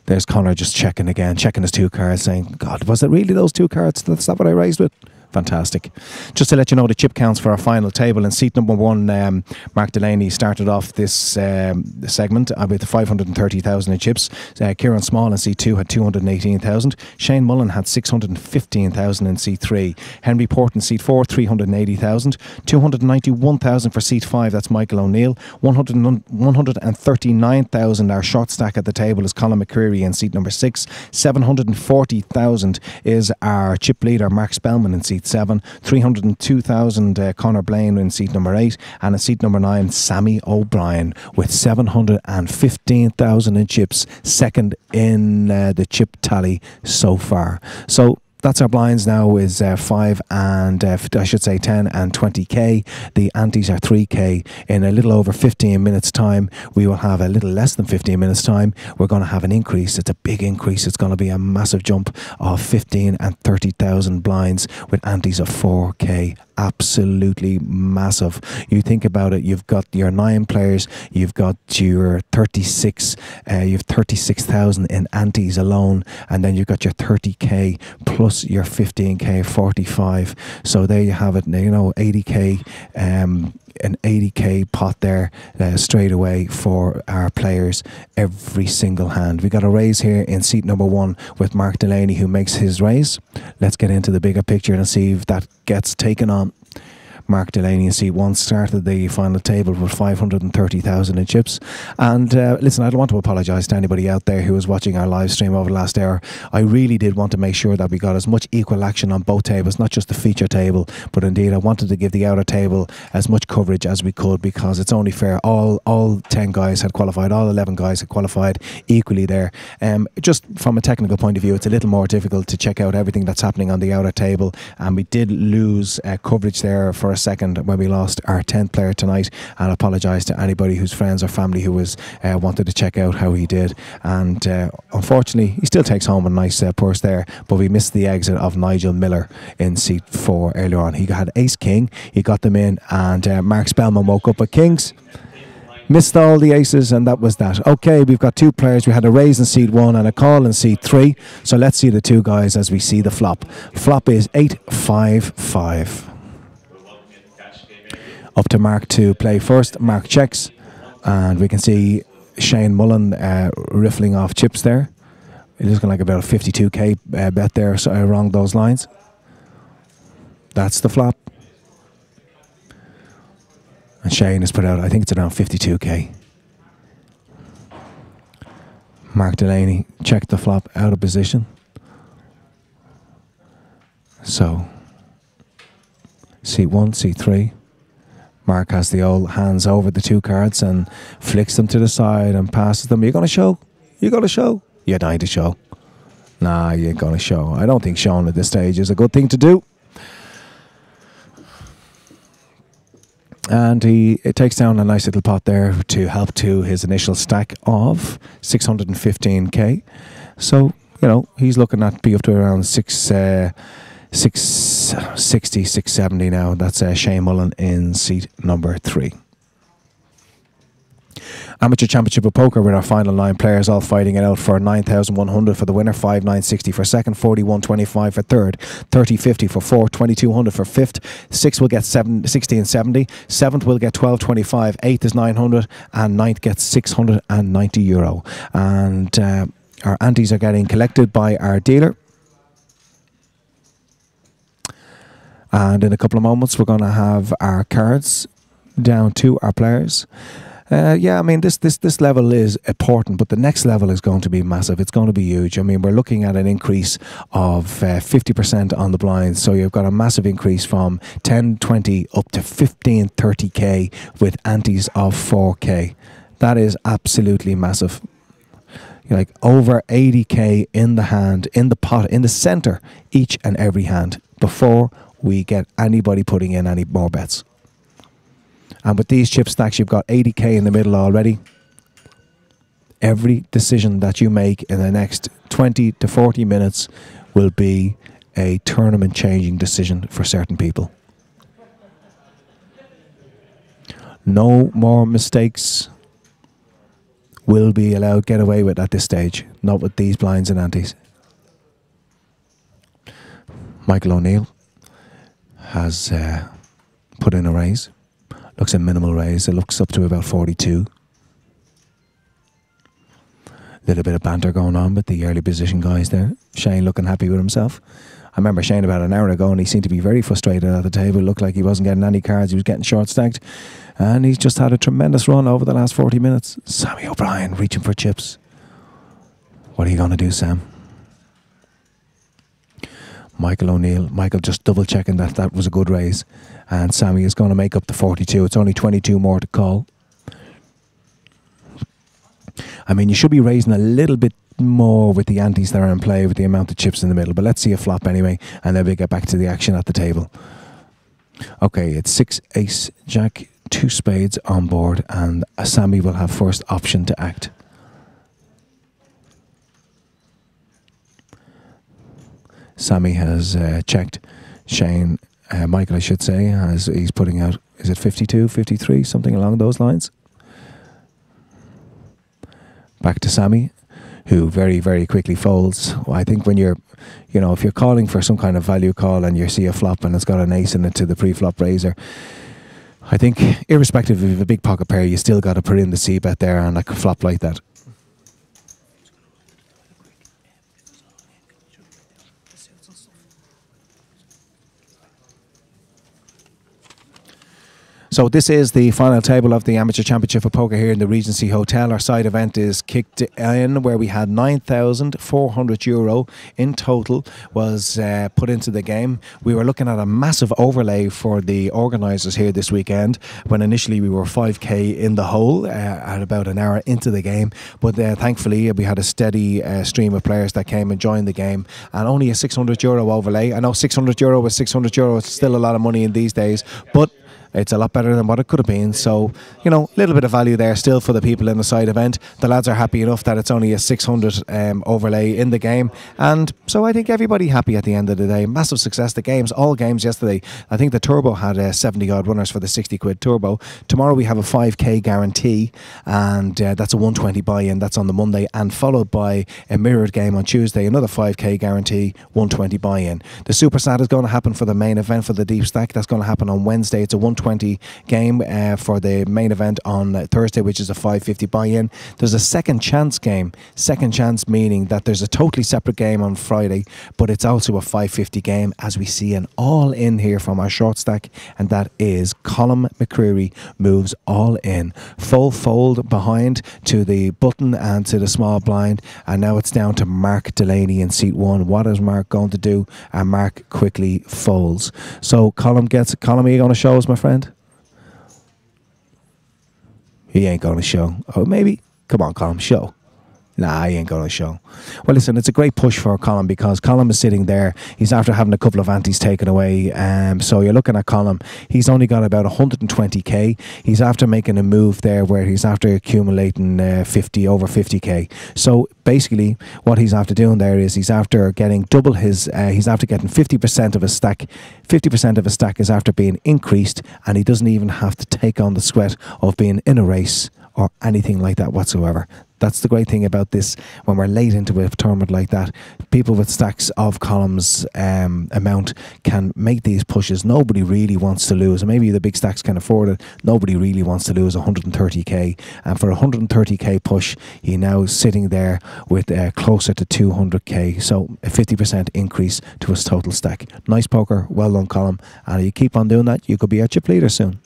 there's Conor just checking again, checking his 2 cards, saying, God, was it really those 2 cards? That's not what I raised with. Fantastic. Just to let you know the chip counts for our final table. In seat number 1, Mark Delaney started off this segment with 530,000 in chips. Kieran Small in seat 2 had 218,000. Shane Mullen had 615,000 in seat 3. Henry Port in seat 4, 380,000. 291,000 for seat 5, that's Michael O'Neill. 139,000, our short stack at the table, is Colin McCreary in seat number 6. 740,000 is our chip leader, Mark Spellman in seat 7, 302,000 Conor Blaine in seat number 8, and in seat number 9 Sammy O'Brien with 715,000 in chips, second in the chip tally so far. So that's our blinds now is 5 and I should say 10 and 20k. The antes are 3k. In a little over 15 minutes time, we will have a little less than 15 minutes time. We're going to have an increase. It's a big increase. It's going to be a massive jump of 15 and 30,000 blinds with antes of 4k. Absolutely massive. You think about it, you've got your 9 players, you've got your 36, you've 36,000 in antes alone, and then you've got your 30k plus your 15k 45. So there you have it, you know, 80k, an 80k pot there straight away for our players, every single hand. We got a raise here in seat number 1 with Mark Delaney, who makes his raise. Let's get into the bigger picture and see if that gets taken on. Mark Delaney in seat 1 started the final table with 530,000 in chips. And listen, I don't want to apologise to anybody out there who was watching our live stream over the last hour. I really did want to make sure that we got as much equal action on both tables, not just the feature table, but indeed I wanted to give the outer table as much coverage as we could, because it's only fair. All 10 guys had qualified, all 11 guys had qualified equally there. Just from a technical point of view, it's a little more difficult to check out everything that's happening on the outer table, and we did lose coverage there for a second when we lost our 10th player tonight, and I apologise to anybody whose friends or family who was wanted to check out how he did. And unfortunately he still takes home a nice purse there, but we missed the exit of Nigel Miller in seat 4 earlier on. He had ace king, he got them in, and Mark Spellman woke up with kings, missed all the aces, and that was that. Okay, we've got 2 players. We had a raise in seat 1 and a call in seat 3. So let's see the 2 guys as we see the flop. Flop is 8-5-5. Up to Mark to play first. Mark checks, and we can see Shane Mullen riffling off chips there. It is looking like about a 52k bet there, so along those lines. That's the flop. And Shane has put out, I think it's around 52k. Mark Delaney checked the flop out of position. So, seat 1, seat 3. Mark has the old hands over the 2 cards and flicks them to the side and passes them. You're going to show? You got to show? You're dying to show. Nah, you ain't going to show. I don't think showing at this stage is a good thing to do. And it takes down a nice little pot there to help to his initial stack of 615k. So, he's looking at be up to around 660, 670 now. That's Shane Mullen in seat number 3. Amateur Championship of Poker with our final 9 players all fighting it out for 9,100 for the winner, 5,960 for second, 41.25 for third, 30.50 for fourth, 2,200 for fifth, 6 will get 60 and 70, 7th will get 12.25, 8th is 900 and 9th gets €690. And our antes are getting collected by our dealer. And in a couple of moments we're going to have our cards down to our players. This level is important, but the next level is going to be massive. It's going to be huge. I mean, we're looking at an increase of 50% on the blinds. So you've got a massive increase from 10, 20 up to 15, 30k with antes of 4k. That is absolutely massive. Like over 80k in the hand, in the pot, in the center, each and every hand, before we get anybody putting in any more bets. And with these chip stacks, you've got 80k in the middle already. Every decision that you make in the next 20 to 40 minutes will be a tournament-changing decision for certain people. No more mistakes will be allowed get away with at this stage. Not with these blinds and antes. Michael O'Neill has put in a raise. Looks a minimal raise. It looks up to about 42. Little bit of banter going on with the early position guys there. Shane looking happy with himself. I remember Shane about an hour ago and he seemed to be very frustrated at the table. Looked like he wasn't getting any cards. He was getting short stacked. And he's just had a tremendous run over the last 40 minutes. Sammy O'Brien reaching for chips. What are you going to do, Sam? Michael O'Neill. Michael just double checking that was a good raise. And Sammy is going to make up the 42. It's only 22 more to call. I mean, you should be raising a little bit more with the antes that are in play with the amount of chips in the middle. But let's see a flop anyway. And then we get back to the action at the table. Okay, it's 6, ace, jack, 2 spades on board. And Sammy will have first option to act. Sammy has checked. Shane, Michael, I should say, he's putting out, is it 52, 53, something along those lines? Back to Sammy, who very, very quickly folds. I think when you're, if you're calling for some kind of value call and you see a flop and it's got an ace in it to the pre-flop raiser, I think irrespective of a big pocket pair, you still got to put in the C-bet there and a flop like that. So this is the final table of the Amateur Championship of Poker here in the Regency Hotel. Our side event is kicked in where we had €9,400 in total was put into the game. We were looking at a massive overlay for the organisers here this weekend when initially we were 5k in the hole at about an hour into the game. But thankfully we had a steady stream of players that came and joined the game, and only a €600 overlay. I know €600 was €600. It's still a lot of money in these days, but it's a lot better than what it could have been. So, a little bit of value there still for the people in the side event. The lads are happy enough that it's only a 600 overlay in the game. And so I think everybody happy at the end of the day. Massive success. The games, all games yesterday. I think the Turbo had 70 odd runners for the 60 quid Turbo. Tomorrow we have a 5k guarantee, and that's a 120 buy-in. That's on the Monday, and followed by a mirrored game on Tuesday. Another 5k guarantee, 120 buy-in. The Super Sat is going to happen for the main event for the Deep Stack. That's going to happen on Wednesday. It's a 120 game for the main event on Thursday, which is a 550 buy-in. There's a second chance game. Second chance meaning that there's a totally separate game on Friday, but it's also a 550 game, as we see an all in here from our short stack, and that is Colm McCreary moves all in. Full fold behind to the button and to the small blind, and now it's down to Mark Delaney in seat 1. What is Mark going to do? And Mark quickly folds. So Colm, are you going to show us, my friend? He ain't going to show. Oh, maybe. Come on, Colm, show. Nah, he ain't going to show. Well, listen, it's a great push for Colin because Colin is sitting there. He's after having a couple of antes taken away. So you're looking at Colin. He's only got about 120k. He's after making a move there where he's after accumulating over 50k. So basically, what he's after doing there is he's after getting double his. He's after getting 50% of his stack. 50% of his stack is after being increased, and he doesn't even have to take on the sweat of being in a race or anything like that whatsoever. That's the great thing about this. When we're late into a tournament like that, people with stacks of columns amount can make these pushes. Nobody really wants to lose, and maybe the big stacks can afford it. Nobody really wants to lose 130k, and for a 130k push, he now sitting there with closer to 200k, so a 50% increase to his total stack. Nice poker, well done, Colin, and if you keep on doing that, you could be our chip leader soon.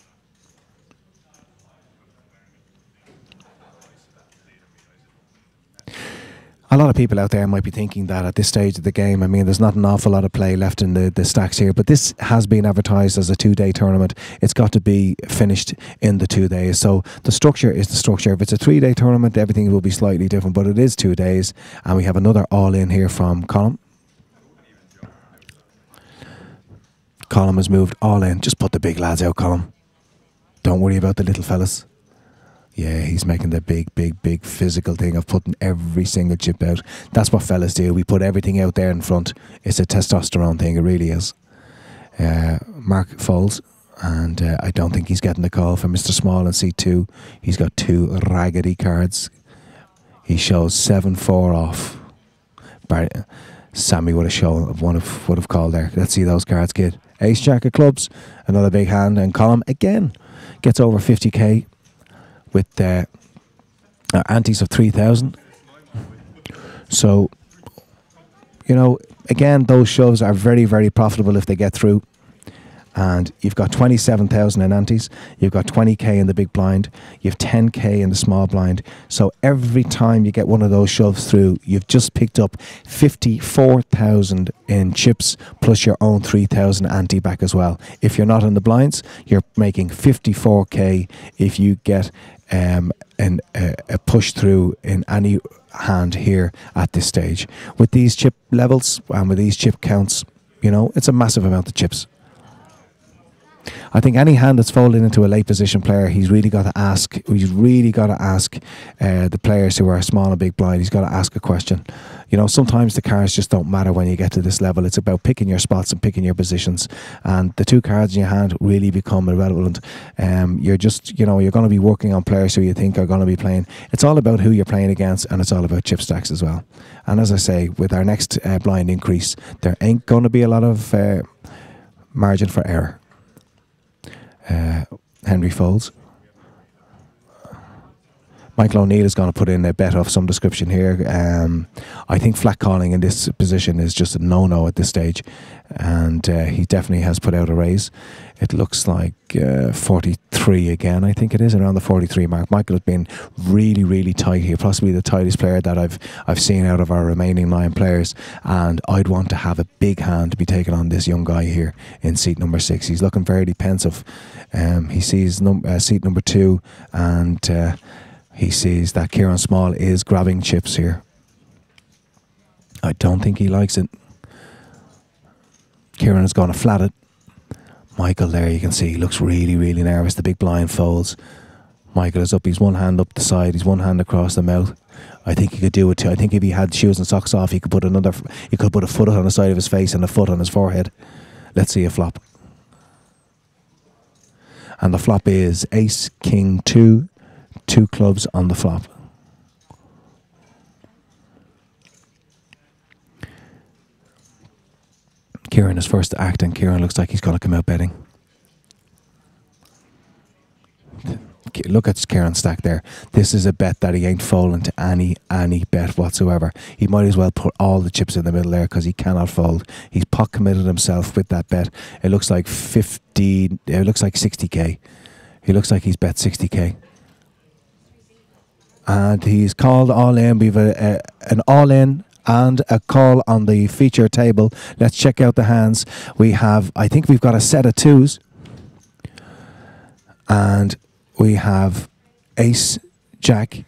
A lot of people out there might be thinking that at this stage of the game, I mean, there's not an awful lot of play left in the stacks here, but this has been advertised as a 2-day tournament. It's got to be finished in the 2 days. So the structure is the structure. If it's a 3-day tournament, everything will be slightly different, but it is 2 days. And we have another all-in here from Colin. Colin has moved all in. Just put the big lads out, Colin. Don't worry about the little fellas. Yeah, he's making the big physical thing of putting every single chip out. That's what fellas do. We put everything out there in front. It's a testosterone thing. It really is. Mark folds, and I don't think he's getting the call from Mr. Small in C2. He's got 2 raggedy cards. He shows 7-4 off. Sammy would have shown would have called there. Let's see those cards, kid. Ace Jack of clubs, another big hand, and Colin again gets over 50k. With antes of 3,000. So, you know, again, those shoves are very, very profitable if they get through. And you've got 27,000 in antes, you've got 20k in the big blind, you have 10k in the small blind. So every time you get one of those shoves through, you've just picked up 54,000 in chips plus your own 3,000 ante back as well. If you're not in the blinds, you're making 54k if you get a push through in any hand here at this stage. With these chip levels and with these chip counts, you know, it's a massive amount of chips. I think any hand that's folding into a late position player, he's really got to ask. He's really got to ask the players who are small and big blind. He's got to ask a question. You know, sometimes the cards just don't matter when you get to this level. It's about picking your spots and picking your positions. And the 2 cards in your hand really become irrelevant. You're just, you know, you're going to be working on players who you think are going to be playing. It's all about who you're playing against, and it's all about chip stacks as well. And as I say, with our next blind increase, there ain't going to be a lot of margin for error. Henry folds. Michael O'Neill is going to put in a bet of some description here. I think flat calling in this position is just a no-no at this stage, and he definitely has put out a raise. It looks like 43 again. I think it is around the 43 mark. Michael has been really, really tight here, possibly the tightest player that I've seen out of our remaining 9 players. And I'd want to have a big hand to be taking on this young guy here in seat number 6. He's looking fairly pensive. He sees seat number 2, and he sees that Kieran Small is grabbing chips here. I don't think he likes it. Kieran is going to flat it. Michael there, you can see, he looks really, really nervous. The big blind folds. Michael is up. He's one hand up the side. He's one hand across the mouth. I think he could do it too. I think if he had shoes and socks off, he could put a foot on the side of his face and a foot on his forehead. Let's see a flop. And the flop is Ace, King, 2 clubs on the flop. Kieran is first to act, and Kieran looks like he's going to come out betting. Look at Kieran's stack there. This is a bet that he ain't folding to any bet whatsoever. He might as well put all the chips in the middle there because he cannot fold. He's pot committed himself with that bet. It looks like 50. It looks like 60k. He looks like he's bet 60k. And he's called all in. We've an all in and a call on the feature table. Let's check out the hands. I think we've got a set of 2s. And we have Ace, Jack.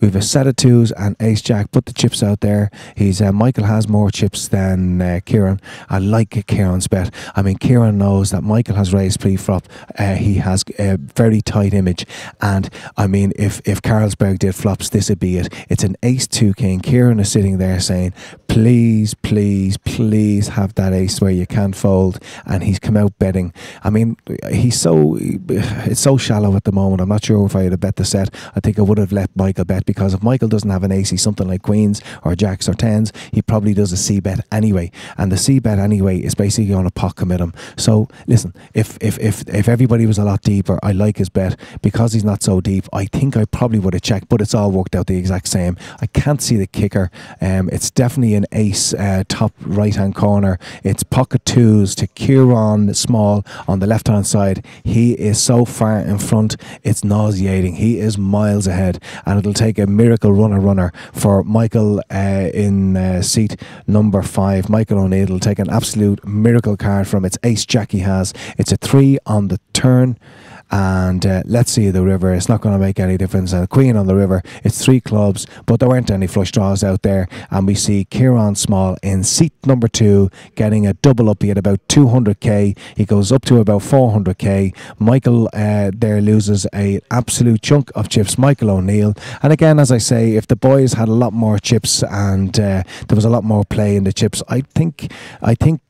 We have a set of 2s and ace jack. Put the chips out there. Michael has more chips than Kieran. I like Kieran's bet. I mean, Kieran knows that Michael has raised pre-flop. He has a very tight image. And I mean, if Carlsberg did flops, this would be it. It's an ace 2 king. Kieran is sitting there saying, please, please, please have that ace where you can't fold. And he's come out betting. I mean, it's so shallow at the moment. I'm not sure if I had bet the set. I think I would have let Michael bet, because if Michael doesn't have an ace, something like queens or jacks or tens, he probably does a C bet anyway. And the C bet anyway is basically going to pot commit him. So listen, if everybody was a lot deeper, I like his bet. Because he's not so deep, I think I probably would have checked, but it's all worked out the exact same. I can't see the kicker. It's definitely an ace top right hand corner. It's pocket 2s to Kieran Small on the left hand side. He is so far in front, it's nauseating. He is miles ahead, and it'll take a miracle runner for Michael in seat number 5. Michael O'Neill will take an absolute miracle card from its ace jack he has. It's a 3 on the turn. And let's see the river. It's not going to make any difference. Queen on the river. It's 3 clubs, but there weren't any flush draws out there. And we see Kieran Small in seat number 2 getting a double up. He had about 200k. He goes up to about 400k. Michael there loses a absolute chunk of chips. Michael O'Neill. And again, as I say, if the boys had a lot more chips and there was a lot more play in the chips, I think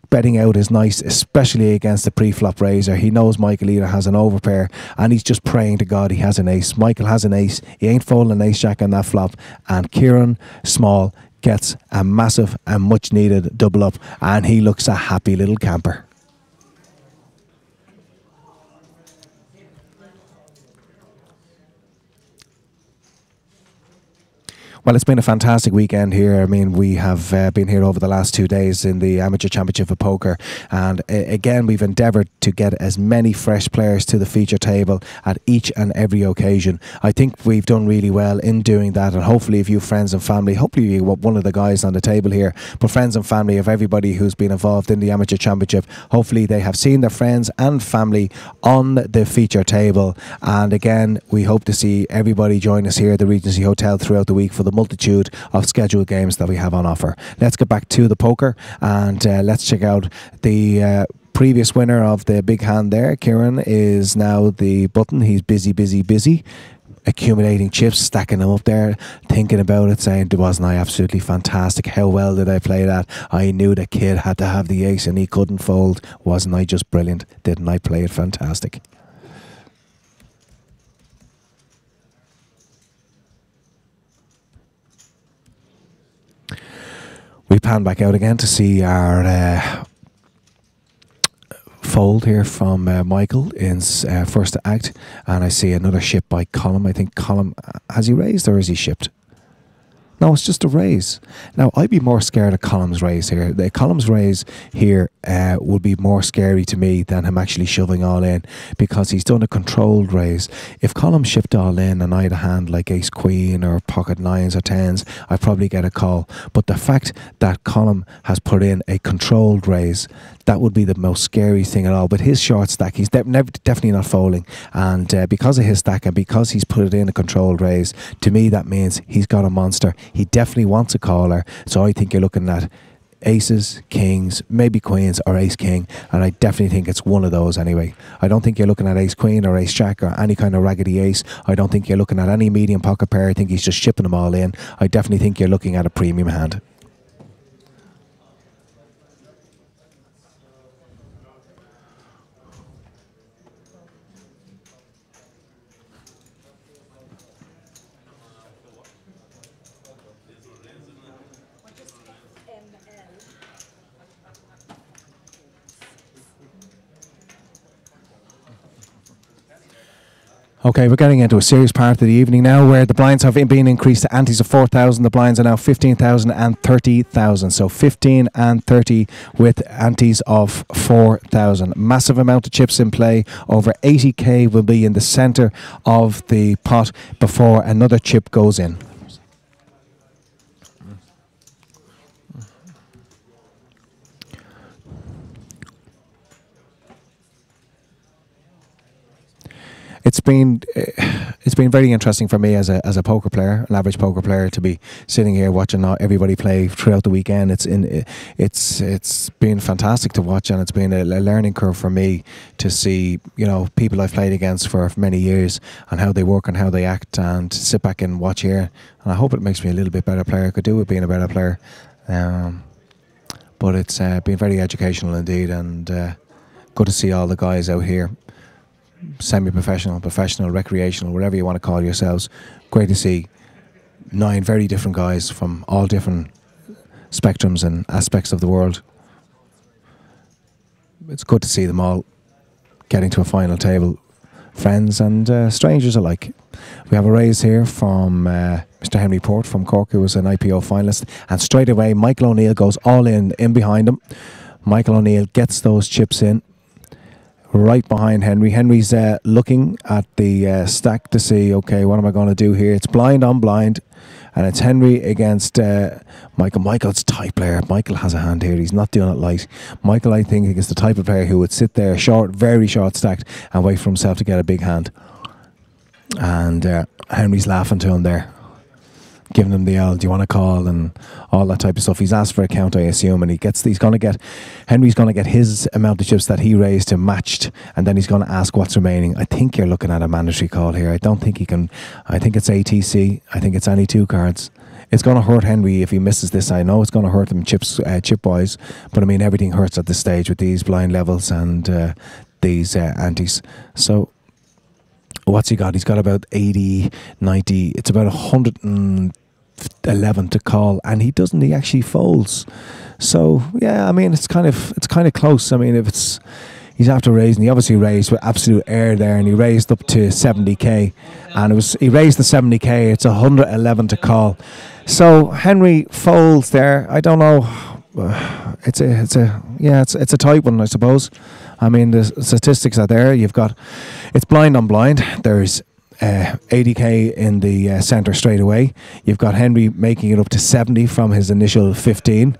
betting out is nice, especially against the pre-flop raiser. He knows Michael either has an overpair, and he's just praying to God he has an ace. Michael has an ace. He ain't folding an ace jack on that flop, and Kieran Small gets a massive and much needed double up, and he looks a happy little camper. Well, it's been a fantastic weekend here. I mean, we have been here over the last 2 days in the Amateur Championship of Poker. And again, we've endeavoured to get as many fresh players to the feature table at each and every occasion. I think we've done really well in doing that. And hopefully, if you friends and family, hopefully you one of the guys on the table here, but friends and family of everybody who's been involved in the Amateur Championship, hopefully they have seen their friends and family on the feature table. And again, we hope to see everybody join us here at the Regency Hotel throughout the week for the multitude of scheduled games that we have on offer. Let's get back to the poker, and let's check out the previous winner of the big hand there. Kieran is now the button. He's busy accumulating chips, stacking them up there, thinking about it, saying, wasn't I absolutely fantastic? How well did I play that? I knew the kid had to have the ace and he couldn't fold. Wasn't I just brilliant? Didn't I play it fantastic? We pan back out again to see our fold here from Michael in first act, and I see another ship by Colm. I think Colm, has he raised or is he shipped? No, it's just a raise. Now, I'd be more scared of Colm's raise here. The Colm's raise here would be more scary to me than him actually shoving all in, because he's done a controlled raise. If Colm shipped all in and I had a hand like ace queen or pocket 9s or 10s, I'd probably get a call. But the fact that Colm has put in a controlled raise, that would be the most scary thing at all. But his short stack, he's definitely not folding. And because of his stack and because he's put it in a controlled raise, to me that means he's got a monster. He definitely wants a caller. So I think you're looking at aces, kings, maybe queens or ace king, and I definitely think it's one of those anyway. I don't think you're looking at ace queen or ace jack or any kind of raggedy ace. I don't think you're looking at any medium pocket pair. I think he's just shipping them all in. I definitely think you're looking at a premium hand. Okay, we're getting into a serious part of the evening now, where the blinds have been increased to antes of 4,000. The blinds are now 15,000 and 30,000. So 15 and 30 with antes of 4,000. Massive amount of chips in play. Over 80k will be in the centre of the pot before another chip goes in. It's been it's been very interesting for me as a poker player, an average poker player, to be sitting here watching everybody play throughout the weekend. It's been fantastic to watch, and it's been a learning curve for me to see, you know, people I've played against for many years and how they work and how they act, and sit back and watch here. And I hope it makes me a little bit better player. I could do with being a better player, but it's been very educational indeed, and good to see all the guys out here. Semi-professional, professional, recreational, whatever you want to call yourselves. Great to see 9 very different guys from all different spectrums and aspects of the world. It's good to see them all getting to a final table, friends and strangers alike. We have a raise here from Mr. Henry Port from Cork, who was an IPO finalist, and straight away Michael O'Neill goes all in behind him. Michael O'Neill gets those chips in right behind Henry. Henry's looking at the stack to see, okay, what am I going to do here? It's blind on blind, and it's Henry against Michael. Michael's a tight player. Michael has a hand here. He's not doing it light. Michael, I think, is the type of player who would sit there short, very short stacked, and wait for himself to get a big hand. And Henry's laughing to him there, giving him the do you want to call, and all that type of stuff. He's asked for a count, I assume, and Henry's going to get his amount of chips that he raised to matched, and then he's going to ask what's remaining. I think you're looking at a mandatory call here. I don't think he can. I think it's ATC. I think it's any 2 cards. It's going to hurt Henry if he misses this. I know it's going to hurt him chip wise, but I mean, everything hurts at this stage with these blind levels and these antes. So what's he got? He's got about 80, 90. It's about 111 to call, and he doesn't. He actually folds. So yeah, I mean, it's kind of close. I mean, if he's after raising, he obviously raised with absolute air there, and he raised up to 70k, and he raised the 70k. It's 111 to call. So Henry folds there. I don't know. It's a tight one, I suppose. I mean, the statistics are there. It's blind on blind. There's 80k in the centre straight away. You've got Henry making it up to 70 from his initial 15.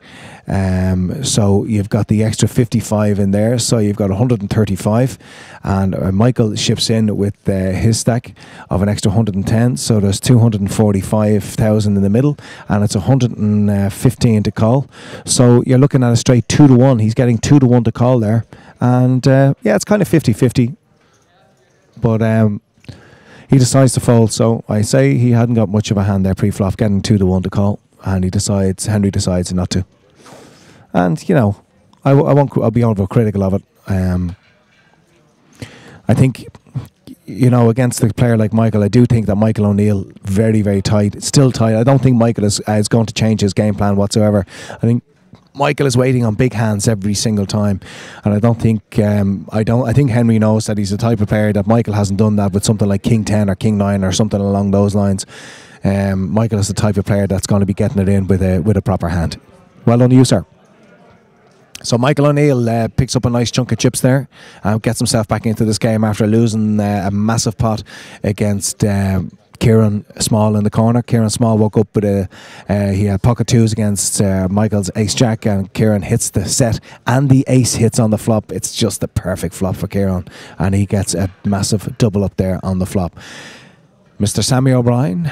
So you've got the extra 55 in there. So you've got 135. And Michael ships in with his stack of an extra 110. So there's 245,000 in the middle. And it's 115 to call. So you're looking at a straight 2-1. He's getting 2-1 to call there. And yeah, it's kind of 50-50. But he decides to fold, so I say he hadn't got much of a hand there pre-flop, getting 2-1 to call, and Henry decides not to. And you know, I'll be overcritical of it. I think, you know, against a player like Michael, I do think that Michael O'Neill very, very tight, still tight. I don't think Michael is going to change his game plan whatsoever. I think Michael is waiting on big hands every single time, and I think Henry knows that he's the type of player that Michael hasn't done that with something like King 10 or King 9 or something along those lines. Michael is the type of player that's going to be getting it in with a proper hand. Well done to you, sir. So Michael O'Neill picks up a nice chunk of chips there and gets himself back into this game after losing a massive pot against Kieran Small in the corner. Kieran Small woke up with he had pocket 2s against Michael's ace jack, and Kieran hits the set and the ace hits on the flop. It's just the perfect flop for Kieran, and he gets a massive double up there on the flop. Mr. Sammy O'Brien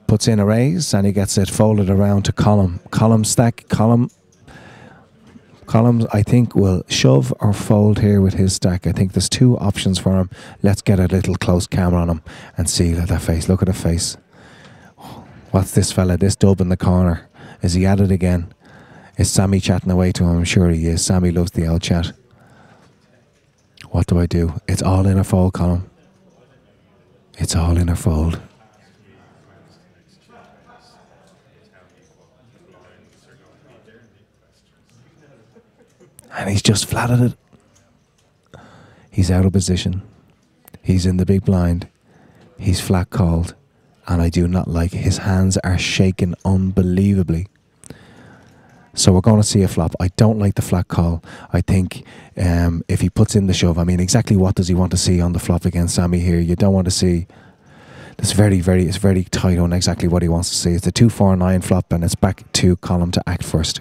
puts in a raise, and he gets it folded around to Column. Column stack. Column, I think, will shove or fold here with his stack. I think there's 2 options for him. Let's get a little close camera on him and see that face. Look at the face. What's this fella, this dub in the corner? Is he at it again? Is Sammy chatting away to him? I'm sure he is. Sammy loves the old chat. What do I do? It's all in or fold, Column. It's all in or fold. And he's just flatted it. He's out of position. He's in the big blind. He's flat called. And I do not like it. His hands are shaking unbelievably. So we're going to see a flop. I don't like the flat call. I think if he puts in the shove, I mean, exactly what does he want to see on the flop against Sammy here? You don't want to see... It's very tight on exactly what he wants to see. It's a 2-4-9 flop, and it's back to Column to act first.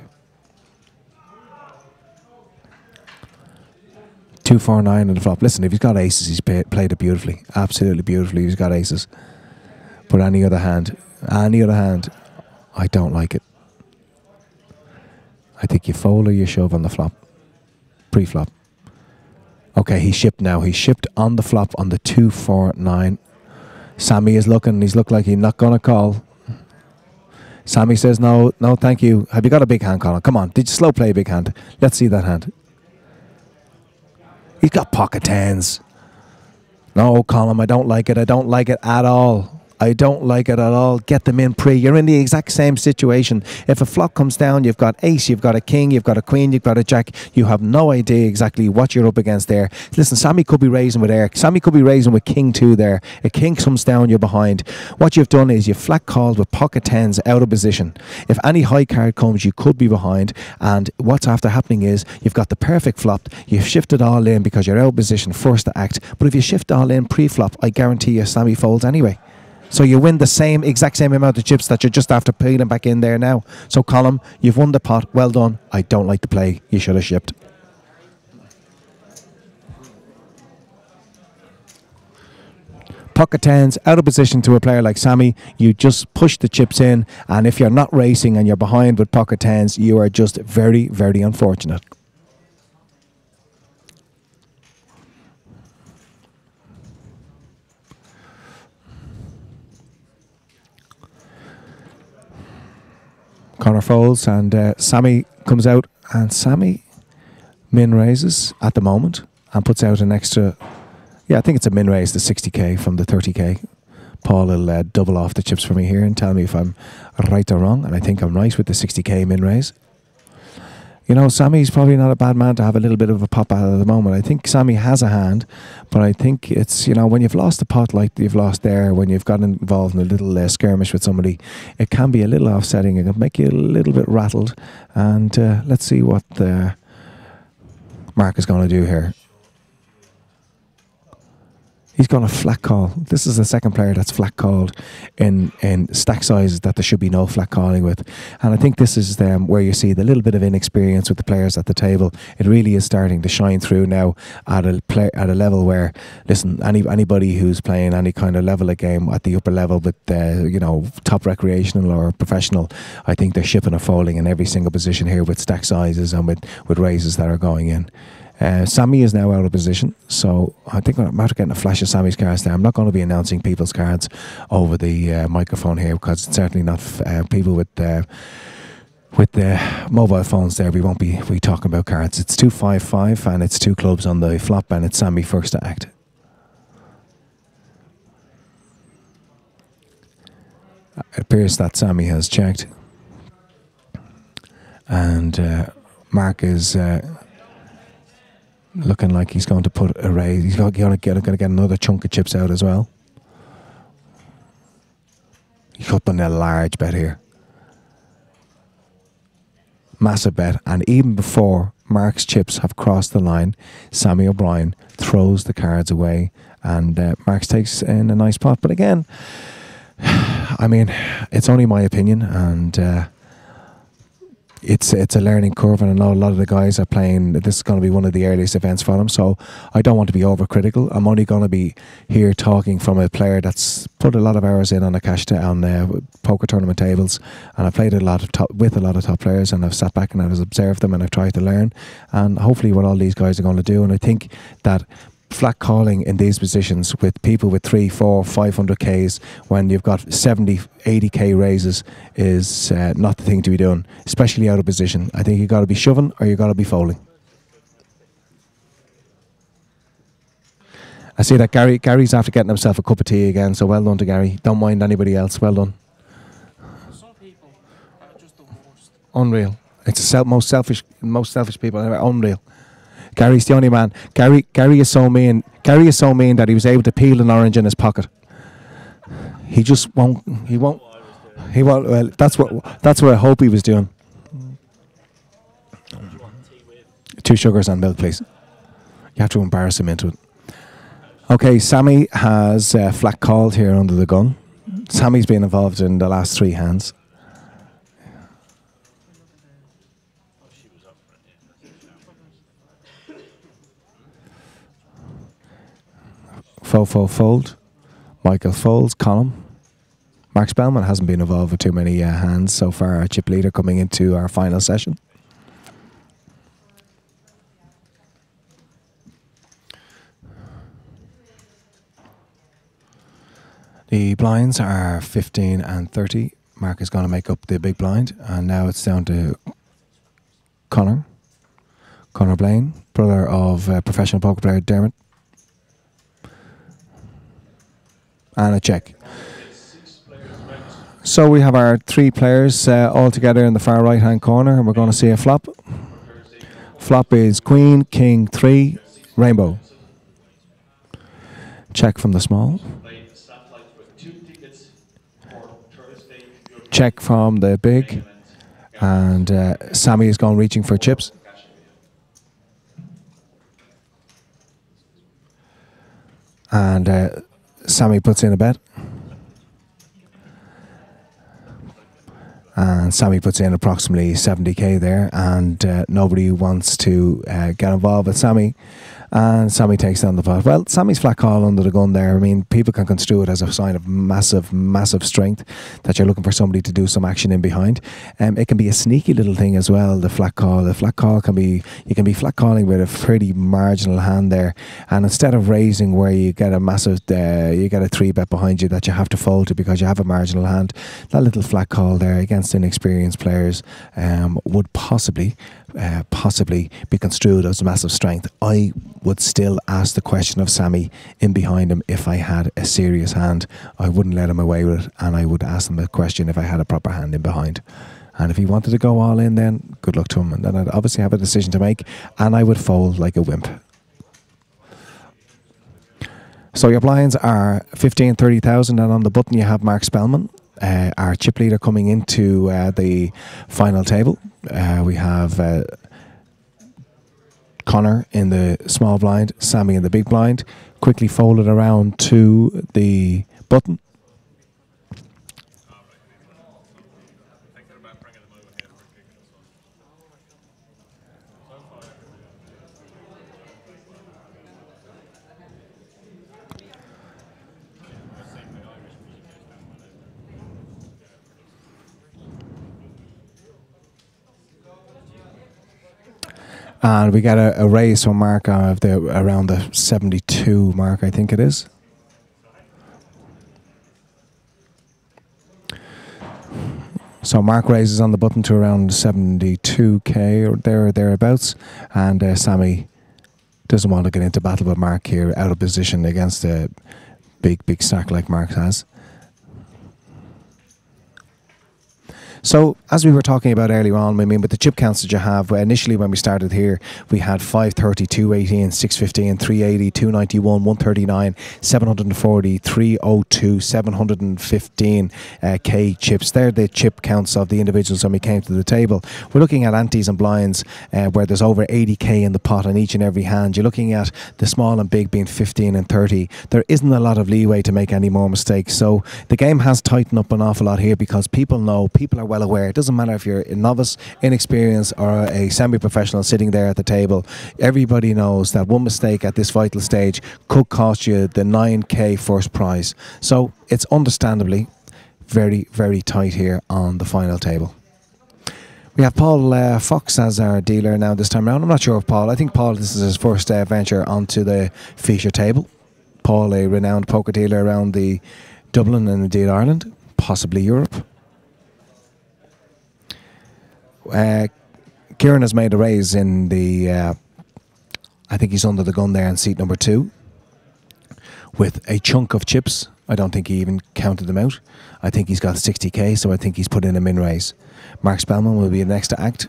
2-4-9 on the flop. Listen, if he's got aces, he's played it beautifully. Absolutely beautifully. He's got aces. But any other hand, I don't like it. I think you fold or you shove on the flop. Pre-flop. Okay, he's shipped now. He's shipped on the flop on the 2-4-9. Sammy is looking. He's looked like he's not going to call. Sammy says, no, thank you. Have you got a big hand, Colin? Come on. Did you slow play a big hand? Let's see that hand. He's got pocket tens. No, Colin, I don't like it. I don't like it at all. I don't like it at all. Get them in pre. You're in the exact same situation. If a flop comes down, you've got ace, you've got a king, you've got a queen, you've got a jack. You have no idea exactly what you're up against there. Listen, Sammy could be raising with air. Sammy could be raising with king 2 there. A king comes down, you're behind. What you've done is you've flat called with pocket tens out of position. If any high card comes, you could be behind. And what's after happening is you've got the perfect flop. You've shifted all in because you're out of position first to act. But if you shift all in pre-flop, I guarantee you Sammy folds anyway. So you win the exact same amount of chips that you're just after peeling back in there now. So Colin, you've won the pot. Well done. I don't like the play. You should have shipped. Pocket tens, out of position to a player like Sammy, you just push the chips in, and if you're not racing and you're behind with pocket tens, you are just very, very unfortunate. Connor folds and Sammy comes out, and Sammy min raises at the moment and puts out an extra, I think it's a min raise to 60k from the 30k. Paul will double off the chips for me here and tell me if I'm right or wrong, and I think I'm right with the 60k min raise. You know, Sammy's probably not a bad man to have a little bit of a pop out at the moment. I think Sammy has a hand, but I think it's, you know, when you've lost a pot like you've lost there, when you've gotten involved in a little skirmish with somebody, it can be a little offsetting. It can make you a little bit rattled. And let's see what Mark is going to do here. He's going to flat call. This is the second player that's flat called in stack sizes that there should be no flat calling with. And I think this is where you see the little bit of inexperience with the players at the table. It really is starting to shine through now at a level where, listen, anybody who's playing any kind of level of game at the upper level with, you know, top recreational or professional, I think they're shipping or folding in every single position here with stack sizes and with raises that are going in. Sammy is now out of position, so I think I'm after getting a flash of Sammy's cards there. I'm not going to be announcing people's cards over the microphone here because it's certainly not people with the mobile phones there. We won't be talking about cards. It's 2-5-5 and it's 2 clubs on the flop and it's Sammy first to act. It appears that Sammy has checked and Mark is looking like he's going to put a raise. He's going to get another chunk of chips out as well. He could put in a large bet here. Massive bet. And even before Mark's chips have crossed the line, Sammy O'Brien throws the cards away and Mark takes in a nice pot. But again, I mean, it's only my opinion and it's a learning curve, and I know a lot of the guys are playing. This is going to be one of the earliest events for them, so I don't want to be overcritical. I'm only going to be here talking from a player that's put a lot of hours in on poker tournament tables, and I've played with a lot of top players, and I've sat back and I've observed them and I've tried to learn, and hopefully what all these guys are going to do. And I think that flat calling in these positions with people with 300, 400, 500Ks when you've got 70, 80K raises is not the thing to be doing, especially out of position. I think you've got to be shoving or you've got to be folding. I see that Gary's after getting himself a cup of tea again, so well done to Gary. Don't mind anybody else. Well done. Some people are just the worst. Unreal. It's the most selfish people ever. Unreal. Gary's the only man. Gary is so mean. Gary is so mean that he was able to peel an orange in his pocket. He just won't. He won't. Well, that's what I hope he was doing. 2 sugars and milk, please. You have to embarrass him into it. Okay, Sammy has flat called here under the gun. Sammy's been involved in the last 3 hands. Fofo fold. Michael folds. Column. Mark Spellman hasn't been involved with too many hands so far. Our chip leader coming into our final session. The blinds are 15 and 30. Mark is going to make up the big blind. And now it's down to Conor. Conor Blaine, brother of professional poker player Dermot. And a check. So we have our 3 players all together in the far right hand corner, and we're going to see a flop. Flop is Queen, King, 3, Rainbow. Check from the small. Check from the big. And Sammy is going reaching for chips. And Sammy puts in a bet. And Sammy puts in approximately 70k there, and nobody wants to get involved with Sammy. And Sammy takes down the pot. Well, Sammy's flat call under the gun there. I mean, people can construe it as a sign of massive, massive strength, that you're looking for somebody to do some action in behind. It can be a sneaky little thing as well, the flat call. The flat call can be, you can be flat calling with a pretty marginal hand there. And instead of raising where you get a massive, you get a 3-bet behind you that you have to fold to because you have a marginal hand, that little flat call there against inexperienced players would possibly be construed as massive strength. I would still ask the question of Sammy in behind him if I had a serious hand. I wouldn't let him away with it, and I would ask him the question if I had a proper hand in behind. And if he wanted to go all in, then good luck to him. And then I'd obviously have a decision to make, and I would fold like a wimp. So your blinds are 15, 30,000, and on the button you have Mark Spellman, our chip leader coming into the final table. We have Conor in the small blind, Sammy in the big blind. Quickly folded around to the button. And we get a raise from Mark of around the 72 mark, I think it is. So Mark raises on the button to around 72k or thereabouts, and Sammy doesn't want to get into battle with Mark here, out of position against a big stack like Mark has. So, as we were talking about earlier on, I mean, with the chip counts that you have, initially when we started here, we had 530, 218, 615, 380, 291, 139, 740, 302, 715 K chips. They're the chip counts of the individuals when we came to the table. We're looking at antes and blinds where there's over 80k in the pot on each and every hand. You're looking at the small and big being 15 and 30. There isn't a lot of leeway to make any more mistakes. So, the game has tightened up an awful lot here because people know, people are well aware. It doesn't matter if you're a novice, inexperienced, or a semi-professional sitting there at the table. Everybody knows that one mistake at this vital stage could cost you the 9k first prize. So it's understandably very, very tight here on the final table. We have Paul Fox as our dealer now this time around. I'm not sure if Paul, I think Paul, this is his first venture onto the feature table. Paul, a renowned poker dealer around the Dublin and indeed Ireland, possibly Europe. Kieran has made a raise in the I think he's under the gun there in seat number 2 with a chunk of chips. I don't think he even counted them out. I think he's got 60k, so I think he's put in a min raise. Mark Spellman will be the next to act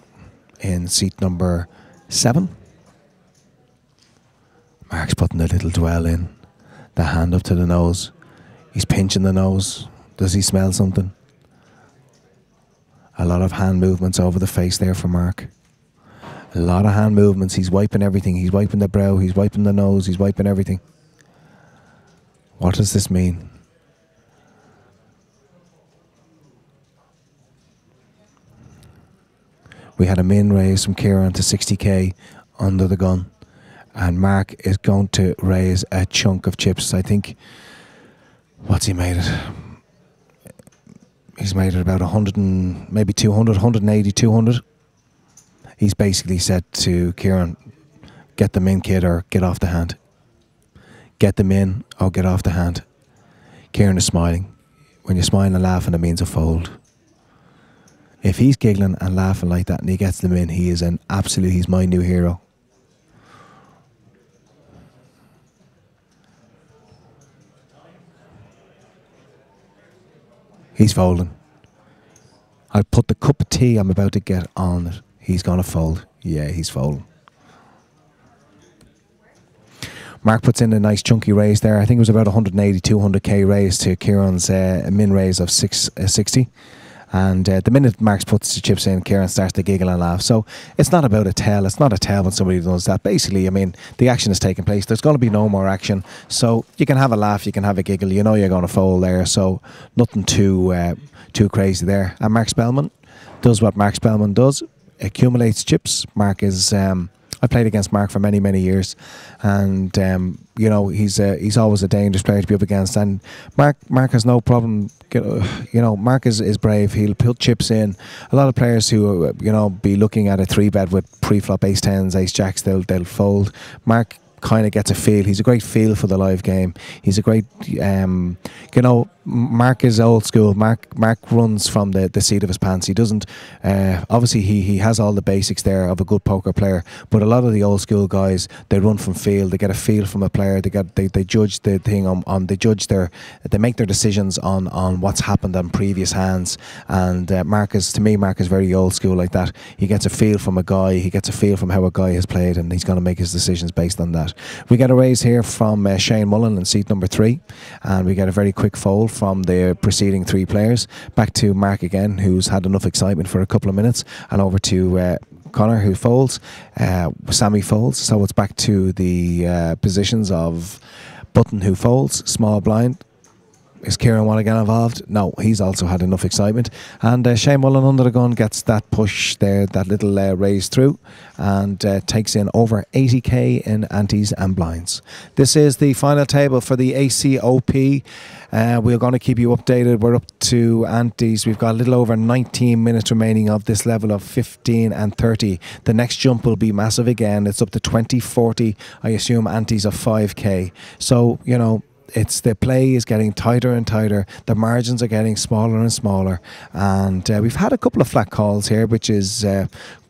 in seat number 7. Mark's putting a little dwell in, the hand up to the nose. He's pinching the nose. Does he smell something? A lot of hand movements over the face there for Mark. A lot of hand movements. He's wiping everything. He's wiping the brow. He's wiping the nose. He's wiping everything. What does this mean? We had a min raise from Kieran to 60k under the gun. And Mark is going to raise a chunk of chips. I think, what's he made it? He's made it about 100 and maybe 200, 180, 200. He's basically said to Kieran, get them in, kid, or get off the hand. Get them in or get off the hand. Kieran is smiling. When you're smiling and laughing, it means a fold. If he's giggling and laughing like that and he gets them in, he is he's my new hero. He's folding. I'll put the cup of tea I'm about to get on it. He's going to fold. Yeah, he's folding. Mark puts in a nice chunky raise there. I think it was about 180, 200k raise to Kieran's min raise of 660. And the minute Mark puts the chips in, Kieran starts to giggle and laugh. So it's not about a tell. It's not a tell when somebody does that. Basically, I mean, the action is taking place. There's going to be no more action. So you can have a laugh. You can have a giggle. You know you're going to fold there. So nothing too crazy there. And Mark Spellman does what Mark Spellman does. Accumulates chips. Mark is... I played against Mark for many, many years, and you know, he's always a dangerous player to be up against. And Mark has no problem. You know, Mark is brave. He'll put chips in. A lot of players who be looking at a 3-bet with pre-flop ace tens, ace jacks, they'll fold. Mark kind of gets a feel. He's a great feel for the live game. He's a great, Mark is old school. Mark runs from the seat of his pants. He doesn't, obviously he has all the basics there of a good poker player, but a lot of the old school guys, they run from feel. They get a feel from a player. They judge the thing they make their decisions on what's happened on previous hands. And Mark is very old school like that. He gets a feel from a guy. He gets a feel from how a guy has played, and he's going to make his decisions based on that. We get a raise here from Shane Mullen in seat number 3, and we get a very quick fold from the preceding 3 players. Back to Mark again, who's had enough excitement for a couple of minutes, and over to Connor, who folds. Sammy folds, so it's back to the positions of Button, who folds, small blind. Is Kieran want to get involved? No, he's also had enough excitement. And Shane Mullen under the gun gets that push there, that little raise through, and takes in over 80k in antes and blinds. This is the final table for the ACOP. We're going to keep you updated. We're up to antes. We've got a little over 19 minutes remaining of this level of 15 and 30. The next jump will be massive again. It's up to 2040. I assume antes of 5k. So, you know, it's the play is getting tighter and tighter. The margins are getting smaller and smaller, and we've had a couple of flat calls here, which is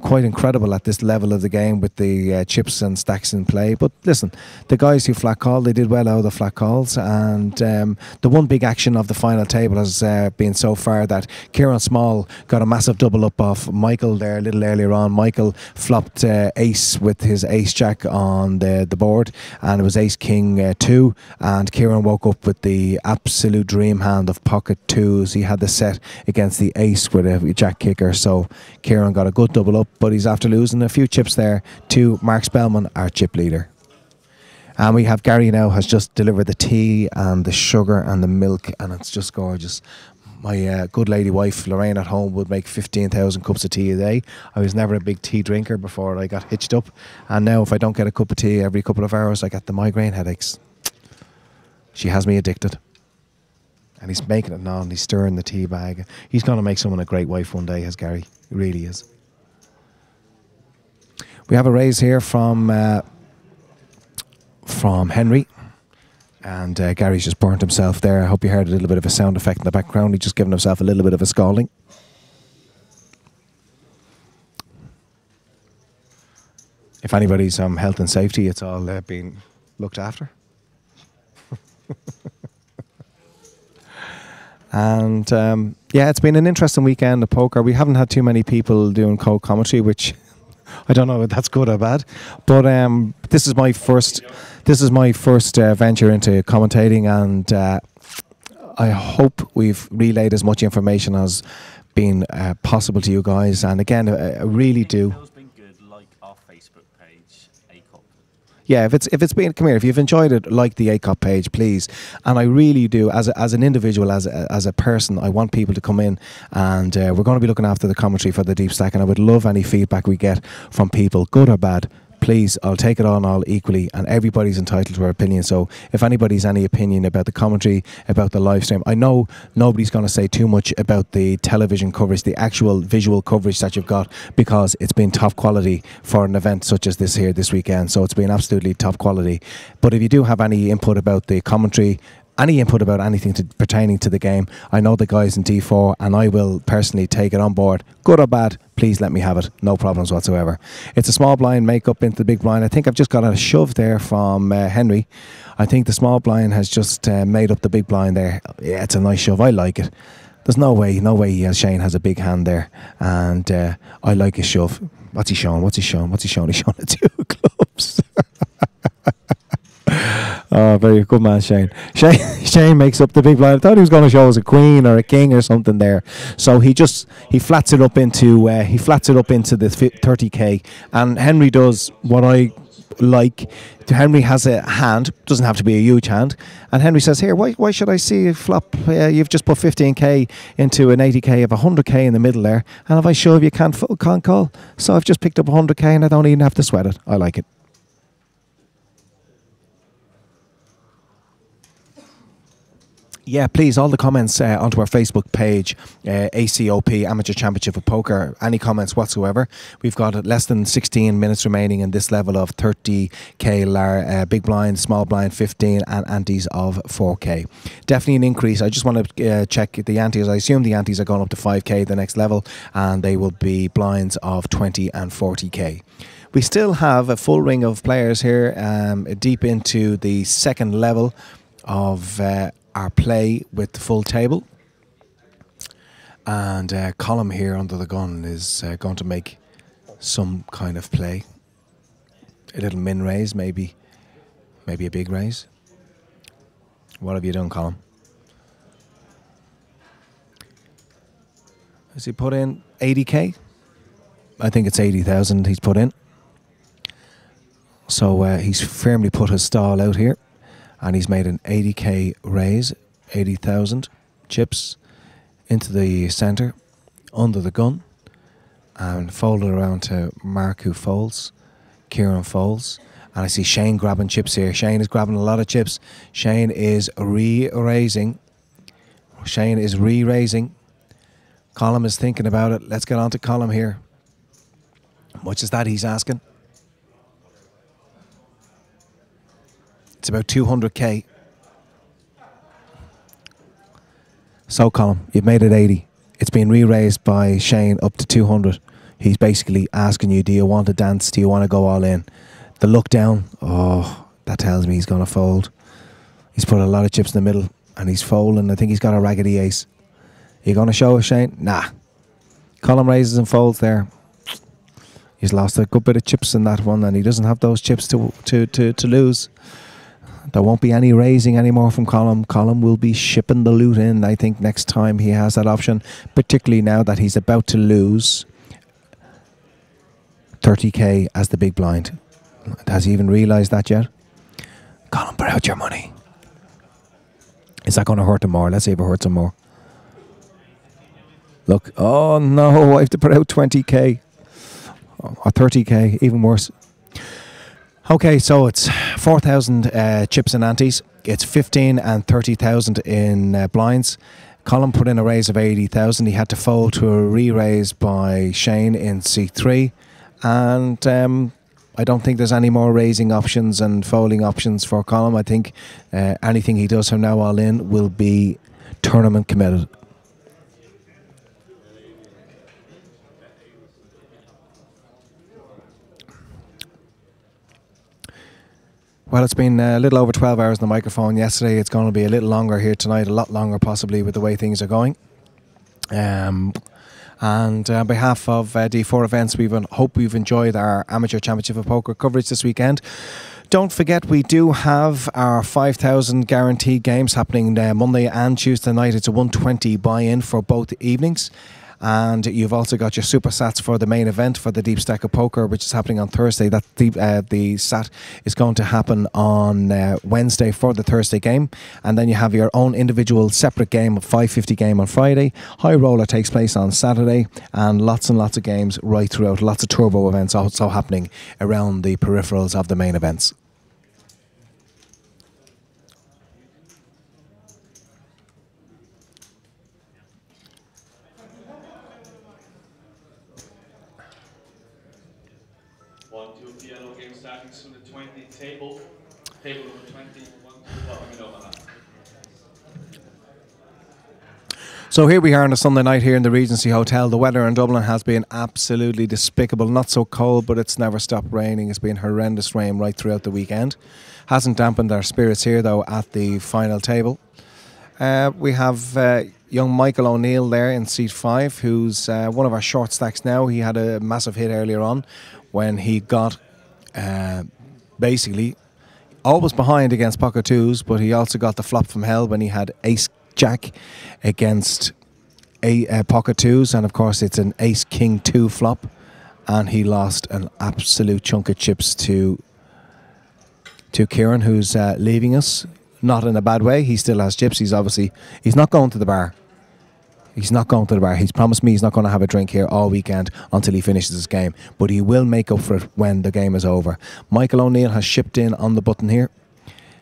quite incredible at this level of the game with the chips and stacks in play. But listen, the guys who flat called, they did well out of the flat calls, and the one big action of the final table has been so far that Kieran Small got a massive double up off Michael there a little earlier on. Michael flopped ace with his ace jack on the board, and it was ace king 2, and Kieran woke up with the absolute dream hand of pocket 2s. He had the set against the ace with a jack kicker, so Kieran got a good double up, but he's after losing a few chips there to Mark Spellman, our chip leader. And we have Gary now has just delivered the tea and the sugar and the milk, and it's just gorgeous. My good lady wife Lorraine at home would make 15,000 cups of tea a day. I was never a big tea drinker before I got hitched up, and now if I don't get a cup of tea every couple of hours, I get the migraine headaches. She has me addicted. And he's making it now, and he's stirring the tea bag. He's going to make someone a great wife one day, as Gary. He really is. We have a raise here from Henry. And Gary's just burnt himself there. I hope you heard a little bit of a sound effect in the background. He's just given himself a little bit of a scalding. If anybody's health and safety, it's all being looked after. And yeah, it's been an interesting weekend of poker. We haven't had too many people doing co-commentary, which I don't know if that's good or bad. But this is my first venture into commentating, and I hope we've relayed as much information as been possible to you guys. And again, I really do. Yeah, if it's been, come here, if you've enjoyed it, like the ACOP page, please. And I really do, as an individual, as a person, I want people to come in, and we're going to be looking after the commentary for the deep stack, and I would love any feedback we get from people, good or bad. please, I'll take it on all equally, and everybody's entitled to their opinion. So if anybody's any opinion about the commentary, about the live stream, I know nobody's going to say too much about the television coverage, the actual visual coverage that you've got, because it's been top quality for an event such as this here this weekend. So it's been absolutely top quality. But if you do have any input about the commentary, any input about anything pertaining to the game, I know the guys in D4, and I will personally take it on board, good or bad. Please let me have it, no problems whatsoever. It's a small blind make up into the big blind. I think I've just got a shove there from Henry. I think the small blind has just made up the big blind there. Yeah, it's a nice shove. I like it. There's no way Shane has a big hand there, and I like his shove. What's he showing? He's showing the 2 clubs. Oh, very good man, Shane. Shane makes up the big blind. I thought he was going to show us a queen or a king or something there. So he flats it up into the 30k, and Henry does what I like. Henry has a hand, doesn't have to be a huge hand, and Henry says, here, why should I see you flop? You've just put 15k into an 80k of 100k in the middle there, and if I shove you can't call. So I've just picked up 100k and I don't even have to sweat it. I like it. Yeah, please, all the comments onto our Facebook page, ACOP, Amateur Championship of Poker, any comments whatsoever. We've got less than 16 minutes remaining in this level of 30k big blind, small blind 15, and antes of 4k. Definitely an increase. I just want to check the antes. I assume the antes are going up to 5k the next level, and they will be blinds of 20 and 40k. We still have a full ring of players here, deep into the second level of our play with the full table, and Colm here under the gun is going to make some kind of play. A little min raise, maybe a big raise. What have you done, Colm? Has he put in 80k? I think it's 80,000 he's put in. So he's firmly put his stall out here, and he's made an 80k raise, 80,000 chips into the centre, under the gun, and folded around to Mark, who folds, Kieran folds, and I see Shane grabbing chips here. Shane is grabbing a lot of chips. Shane is re-raising. Colm is thinking about it. Let's get on to Colm here. How much is that he's asking? It's about 200k. So, Colm, you've made it 80. It's been re-raised by Shane up to 200. He's basically asking you, do you want to dance? Do you want to go all in? The look down, oh, that tells me he's going to fold. He's put a lot of chips in the middle, and he's folding. I think he's got a raggedy ace. You going to show us, Shane? Nah. Colm raises and folds there. He's lost a good bit of chips in that one, and he doesn't have those chips to lose. There won't be any raising anymore from Colm. Colm will be shipping the loot in, I think, next time he has that option, particularly now that he's about to lose 30k as the big blind. Has he even realised that yet? Colm, put out your money. Is that going to hurt him more? Let's see if it hurts him more. Look, oh no, I have to put out 20k. Or 30k, even worse. Okay, so it's 4,000 chips and antes. It's 15 and 30,000 in blinds. Colm put in a raise of 80,000. He had to fold to a re-raise by Shane in C3. And I don't think there's any more raising options and folding options for Colm. I think anything he does from now on in will be tournament committed. Well, it's been a little over 12 hours on the microphone yesterday. It's going to be a little longer here tonight, a lot longer possibly with the way things are going. And on behalf of D4 Events, we hope you've enjoyed our Amateur Championship of Poker coverage this weekend. Don't forget, we do have our 5,000 guaranteed games happening Monday and Tuesday night. It's a 120 buy-in for both evenings. And you've also got your super sats for the main event for the Deep Stack of Poker, which is happening on Thursday. The sat is going to happen on Wednesday for the Thursday game. And then you have your own individual separate game, 550 game on Friday. High Roller takes place on Saturday, and lots of games right throughout. Lots of turbo events also happening around the peripherals of the main events. Piano game starting soon at 20. Table number 20. So here we are on a Sunday night here in the Regency Hotel. The weather in Dublin has been absolutely despicable. Not so cold, but it's never stopped raining. It's been horrendous rain right throughout the weekend. Hasn't dampened our spirits here, though, at the final table. We have young Michael O'Neill there in seat 5, who's one of our short stacks now. He had a massive hit earlier on when he got basically always behind against pocket twos, but he also got the flop from hell when he had ace jack against pocket twos, and of course it's an ace king 2 flop, and he lost an absolute chunk of chips to Kieran, who's leaving us. Not in a bad way. He still has chips. He's not going to the bar. He's not going to the bar. He's promised me he's not going to have a drink here all weekend until he finishes his game. But he will make up for it when the game is over. Michael O'Neill has shipped in on the button here,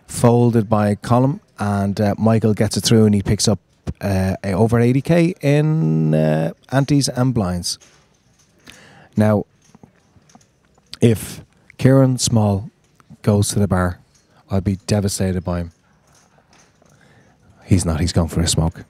folded by Colm, and Michael gets it through, and he picks up over 80k in antes and blinds. Now, if Kieran Small goes to the bar, I'll be devastated by him. He's not. He's going for a smoke.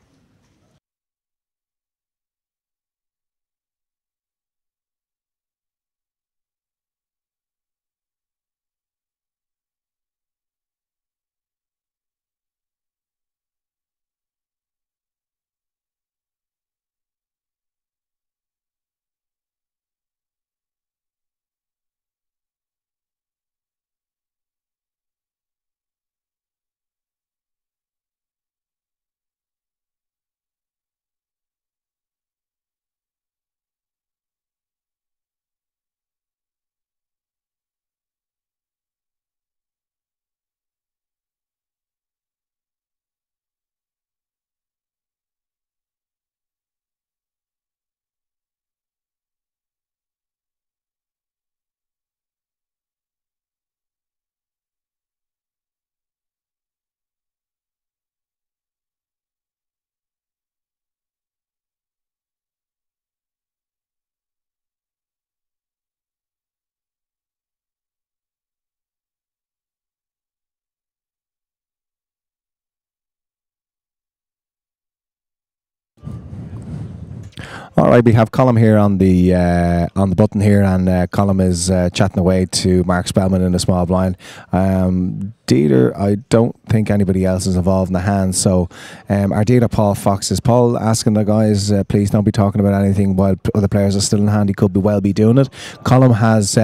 All right, we have Colm here on the button here, and Colm is chatting away to Mark Spellman in the small blind. Dealer, I don't think anybody else is involved in the hands, so our dealer Paul Fox is asking the guys, please don't be talking about anything while other players are still in hand. He could well be doing it. Colm has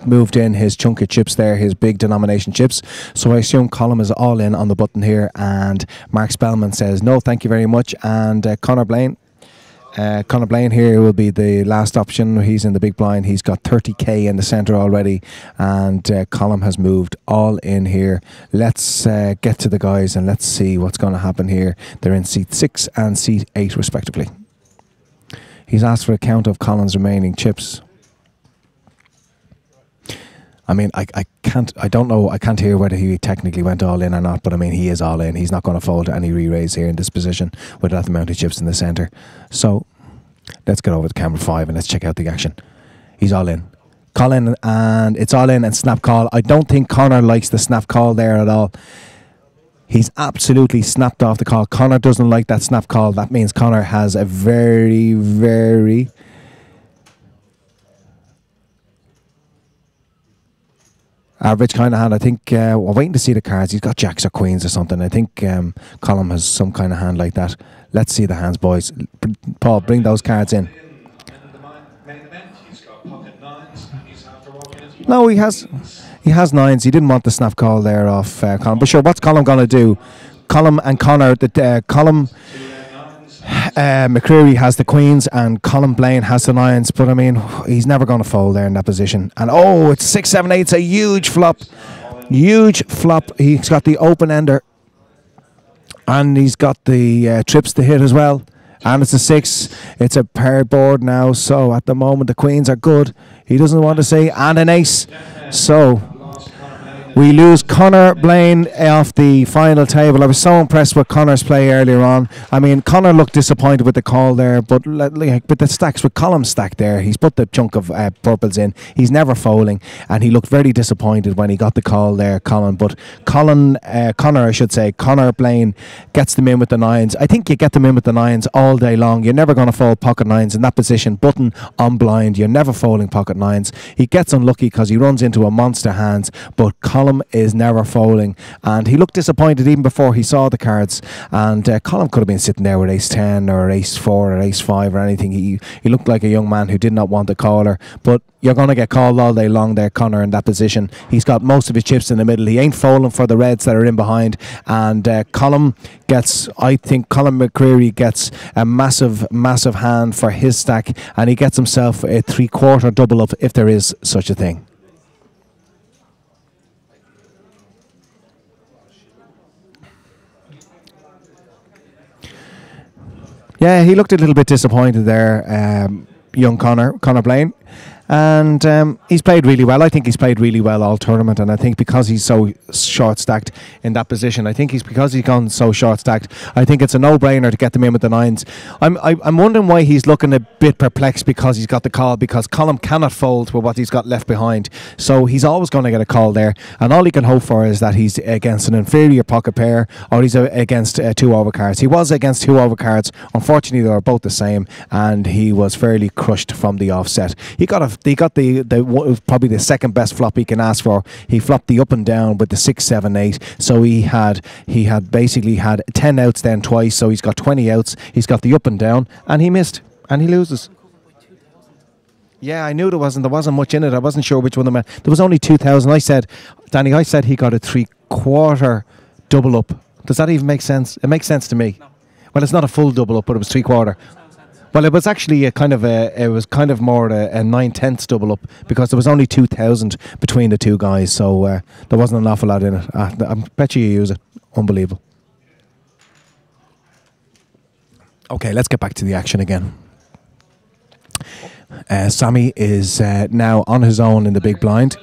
moved in his chunk of chips there, his big denomination chips, so I assume Colm is all in on the button here, and Mark Spellman says no thank you very much, and Conor Blaine here will be the last option. He's in the big blind. He's got 30k in the centre already, and Colm has moved all in here. Let's get to the guys and let's see what's going to happen here. They're in seat 6 and seat 8 respectively. He's asked for a count of Colin's remaining chips. I mean, I don't know, I can't hear whether he technically went all in or not, but I mean, he is all in. He's not going to fold any re-raise here in this position without the amount of chips in the centre. So, let's get over to camera 5 and let's check out the action. He's all in. Colin, and it's all in and snap call. I don't think Conor likes the snap call there at all. He's absolutely snapped off the call. Conor doesn't like that snap call. That means Conor has a very, very average kind of hand. I think we're waiting to see the cards. He's got jacks or queens or something. I think Colm has some kind of hand like that. Let's see the hands, boys. Paul, bring those cards in. No, he has nines. He didn't want the snap call there off Colm. But sure, what's Colm going to do? Colm and Conor, Colm McCreary has the queens and Colin Blaine has the nines, but I mean, he's never going to fold there in that position. And oh, it's 6-7-8. It's a huge flop. Huge flop. He's got the open ender. And he's got the trips to hit as well. And it's a 6. It's a paired board now. So at the moment, the queens are good. He doesn't want to say, and an ace. So we lose Conor Blaine off the final table. I was so impressed with Conor's play earlier on. I mean, Conor looked disappointed with the call there, but like, with the stacks, with Column stacked there, he's put the chunk of purples in. He's never folding, and he looked very disappointed when he got the call there, Colin. But Conor, I should say, Conor Blaine gets them in with the nines. I think you get them in with the nines all day long. You're never going to fold pocket nines in that position. Button on blind, you're never folding pocket nines. He gets unlucky because he runs into a monster hands, but Colin is never folding, and he looked disappointed even before he saw the cards. And Colin could have been sitting there with ace 10 or ace 4 or ace 5 or anything. He looked like a young man who did not want the caller, but you're going to get called all day long there, Conor, in that position. He's got most of his chips in the middle. He ain't folding for the reds that are in behind, and Colin gets, I think Colin McCreary gets a massive hand for his stack, and he gets himself a 3/4 double up if there is such a thing. Yeah, he looked a little bit disappointed there, young Conor Blaine. And he's played really well. I think he's played really well all tournament, and I think because he's so short stacked in that position, because he's gone so short stacked, I think it's a no-brainer to get them in with the nines. I'm wondering why he's looking a bit perplexed because he's got the call, because Colin cannot fold with what he's got left behind, so he's always going to get a call there, and all he can hope for is that he's against an inferior pocket pair, or he's against 2 overcards. He was against 2 overcards. Unfortunately, they were both the same, and he was fairly crushed from the offset. He got probably the second best flop he can ask for. He flopped the up and down with the 6-7-8, so he had basically had 10 outs then twice, so he's got 20 outs. He's got the up and down, and he missed, and he loses. Yeah, I knew there wasn't much in it. I wasn't sure which one of them. There was only 2,000. I said he got a 3/4 double up. Does that even make sense? It makes sense to me. No. Well, it's not a full double up, but it was 3/4. Well, it was actually it was more a 9/10 double up, because there was only 2,000 between the two guys, so there wasn't an awful lot in it. I bet you use it. Unbelievable. Okay, let's get back to the action again. Sammy is now on his own in the big blind,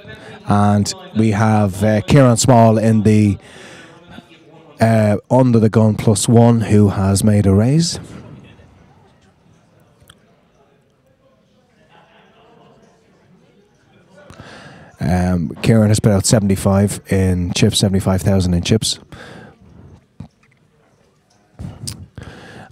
and we have Kieran Small in the under the gun +1, who has made a raise. Kieran has put out 75 in chips, 75,000 in chips.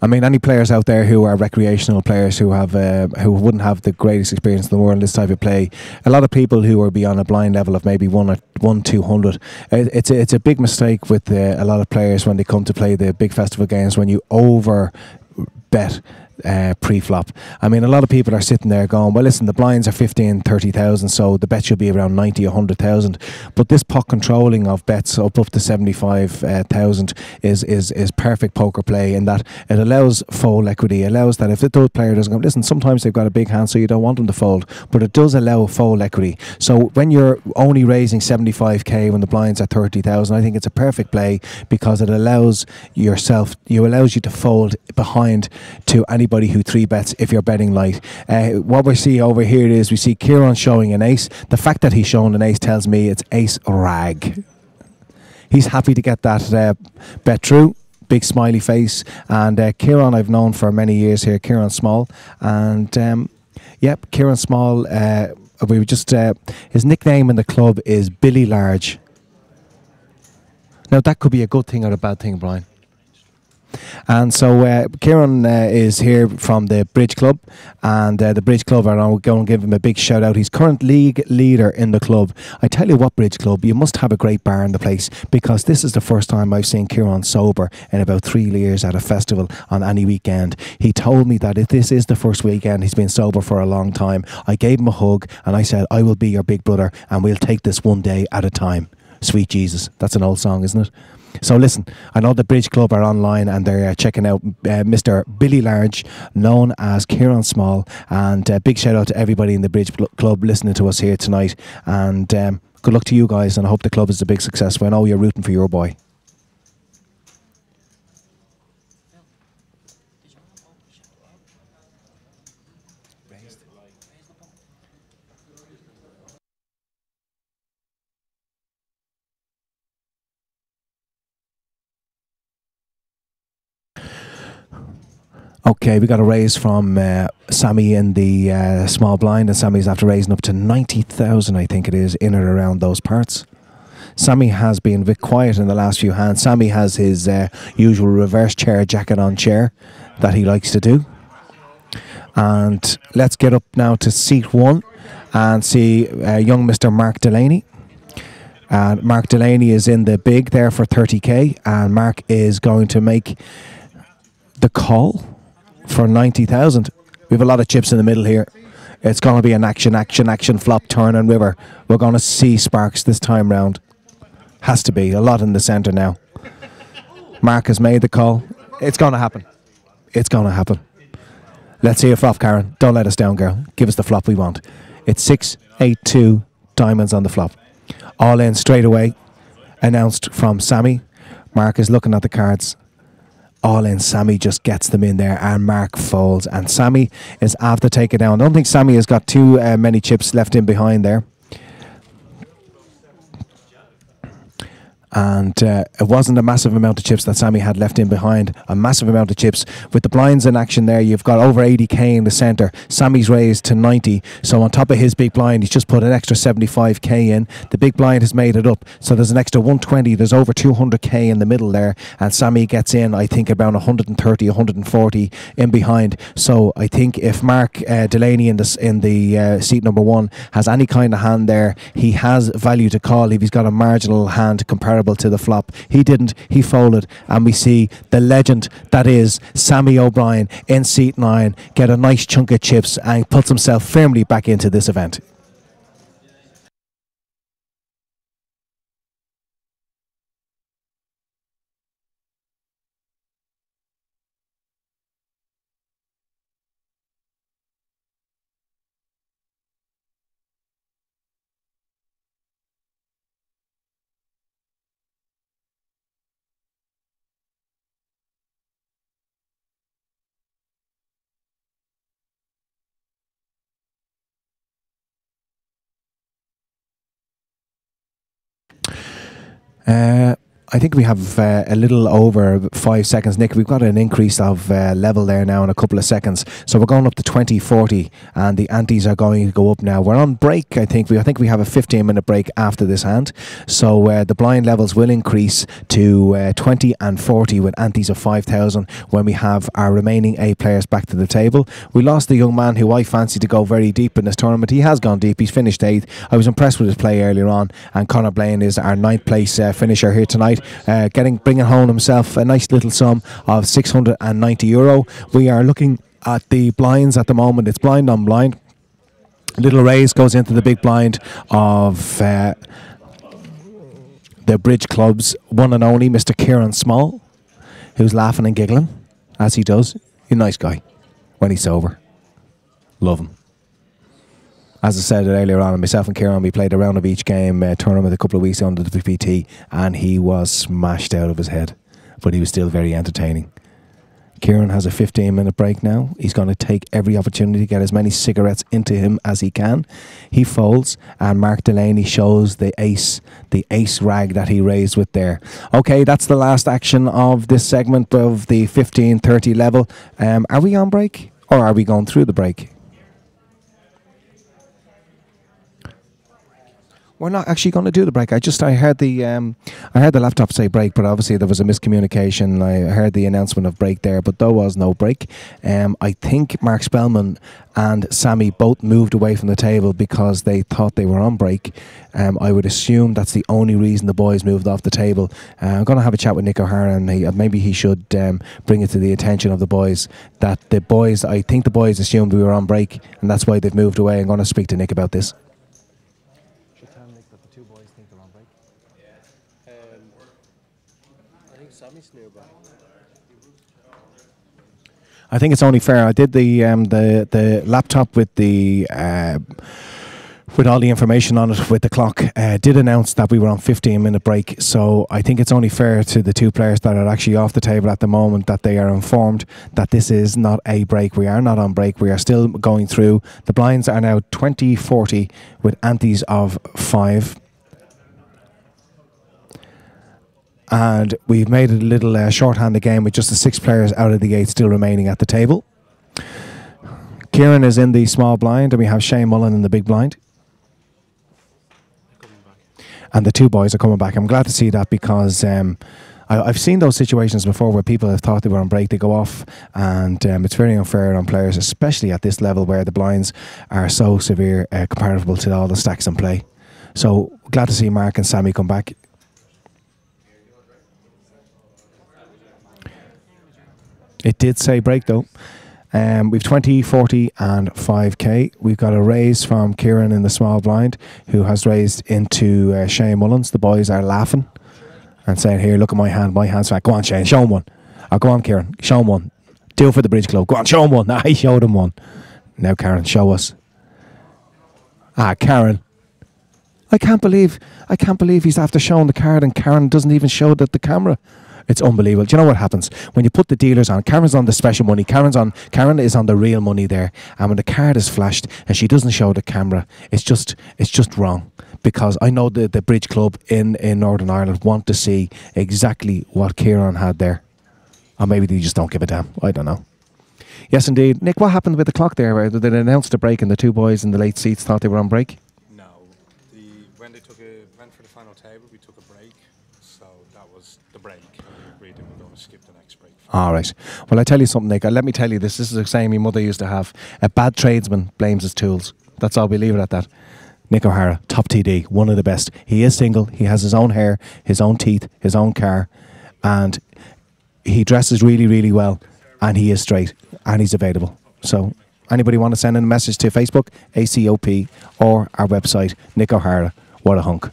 I mean, any players out there who are recreational players who have who wouldn't have the greatest experience in the world in this type of play, a lot of people who are beyond a blind level of maybe 1-200, it's a big mistake with a lot of players when they come to play the big festival games, when you over bet pre-flop. I mean, a lot of people are sitting there going, well, listen, the blinds are 15,000-30,000, so the bet should be around 90,000-100,000. But this pot controlling of bets up to 75,000 is perfect poker play, in that it allows fold equity. It allows that if the third player doesn't go, listen, sometimes they've got a big hand, so you don't want them to fold, but it does allow fold equity. So when you're only raising 75k when the blinds are 30,000, I think it's a perfect play, because it allows you to fold behind to anybody who 3-bets if you're betting light. What we see over here is we see Kieran showing an ace. The fact that he's showing an ace tells me it's ace rag. He's happy to get that bet through. Big smiley face. And Kieran I've known for many years here, Kieran Small. And yep, Kieran Small, his nickname in the club is Billy Large. Now that could be a good thing or a bad thing, Brian. And so Kieran is here from the Bridge Club, and the Bridge Club are going to give him a big shout out. He's current league leader in the club. I tell you what, Bridge Club, you must have a great bar in the place, because this is the first time I've seen Kieran sober in about 3 years at a festival on any weekend. He told me that if this is the first weekend he's been sober for a long time. I gave him a hug and I said, I will be your big brother and we'll take this one day at a time. Sweet Jesus. That's an old song, isn't it? So listen, I know the Bridge Club are online and they're checking out Mr. Billy Large, known as Kieran Small, and big shout out to everybody in the Bridge Club listening to us here tonight, and good luck to you guys, and I hope the club is a big success. I know you're rooting for your boy. Okay, we got a raise from Sammy in the small blind, and Sammy's after raising up to 90,000, I think it is, in or around those parts. Sammy has been a bit quiet in the last few hands. Sammy has his usual reverse chair jacket on chair that he likes to do. And let's get up now to seat 1 and see young Mr. Mark Delaney. And Mark Delaney is in the big there for 30k, and Mark is going to make the call for 90,000. We have a lot of chips in the middle here. It's going to be an action flop, turn and river. We're going to see sparks this time round. Has to be a lot in the centre now. Mark has made the call. It's going to happen. It's going to happen. Let's see a flop, Karen. Don't let us down, girl. Give us the flop we want. It's 6-8-2 diamonds on the flop. All in straight away. Announced from Sammy. Mark is looking at the cards. All in. Sammy just gets them in there, and Mark folds, and Sammy is after taking down. I don't think Sammy has got too many chips left in behind there. And it wasn't a massive amount of chips that Sammy had left in behind. A massive amount of chips. With the blinds in action there, you've got over 80k in the centre. Sammy's raised to 90. So on top of his big blind, he's just put an extra 75k in. The big blind has made it up. So there's an extra 120. There's over 200k in the middle there. And Sammy gets in, I think, around 130, 140 in behind. So I think if Mark Delaney in the seat number 1 has any kind of hand there, he has value to call if he's got a marginal hand comparable to the flop. He didn't, he folded, and we see the legend that is Sammy O'Brien in seat 9 get a nice chunk of chips and puts himself firmly back into this event. I think we have a little over 5 seconds, Nick. We've got an increase of level there now in a couple of seconds. So we're going up to 2040, and the antes are going to go up now. We're on break, I think. I think we have a 15-minute break after this hand. So the blind levels will increase to 20 and 40 with antes of 5,000 when we have our remaining 8 players back to the table. We lost the young man who I fancy to go very deep in this tournament. He has gone deep. He's finished 8th. I was impressed with his play earlier on, and Conor Blaine is our 9th place finisher here tonight. Bringing home himself a nice little sum of €690. We are looking at the blinds at the moment. It's blind on blind. Little raise goes into the big blind of the Bridge Club's one and only Mr. Kieran Small, who's laughing and giggling as he does. He's a nice guy when he's sober. Love him. As I said earlier on, myself and Kieran, we played a round of each game tournament a couple of weeks under the VPT, and he was smashed out of his head, but he was still very entertaining. Kieran has a 15-minute break now. He's going to take every opportunity to get as many cigarettes into him as he can. He folds, and Mark Delaney shows the ace rag that he raised with there. Okay, that's the last action of this segment of the 15-30 level. Are we on break, or are we going through the break? We're not actually going to do the break. I heard the laptop say break, but obviously there was a miscommunication. I heard the announcement of break there, but there was no break. I think Mark Spellman and Sammy both moved away from the table because they thought they were on break. I would assume that's the only reason the boys moved off the table. I'm going to have a chat with Nick O'Hara, and maybe he should bring it to the attention of the boys that I think the boys assumed we were on break, and that's why they've moved away. I'm going to speak to Nick about this. I think it's only fair. I did the laptop with the with all the information on it with the clock. Did announce that we were on 15-minute break. So I think it's only fair to the two players that are actually off the table at the moment that they are informed that this is not a break. We are not on break. We are still going through. The blinds are now 20-40 with antes of 5. And we've made it a little shorthand again with just the 6 players out of the 8 still remaining at the table. Kieran is in the small blind and we have Shane Mullen in the big blind. And the 2 boys are coming back. I'm glad to see that because I've seen those situations before where people have thought they were on break, they go off, and it's very unfair on players, especially at this level where the blinds are so severe comparable to all the stacks in play. So glad to see Mark and Sammy come back. It did say break though. We've 20, 40 and 5k. We've got a raise from Kieran in the small blind who has raised into Shane Mullins. The boys are laughing and saying, here, look at my hand. My hand's fat. Go on, Shane, show him one. Oh, go on, Kieran, show him one. Do it for the Bridge Club. Go on, show him one. I showed him one. Now, Karen, show us. Karen. I can't believe he's after showing the card and Karen doesn't even show the camera. It's unbelievable. Do you know what happens when you put the dealers on? Karen's on the special money. Karen is on the real money there. And when the card is flashed and she doesn't show the camera, it's just wrong. Because I know the Bridge Club in Northern Ireland want to see exactly what Kieran had there. Or maybe they just don't give a damn. I don't know. Yes, indeed. Nick, what happened with the clock there? Did they announce the break and the 2 boys in the late seats thought they were on break? No. When they went for the final table, we took a break. So that was the break. We agreed that we were going to skip the next break. All right. Well, I tell you something, Nick. Let me tell you this. This is a saying my mother used to have. A bad tradesman blames his tools. That's all. We leave it at that. Nick O'Hara, top TD, one of the best. He is single. He has his own hair, his own teeth, his own car. And he dresses really, really well. And he is straight. And he's available. So anybody want to send in a message to Facebook, ACOP, or our website, Nick O'Hara. What a hunk.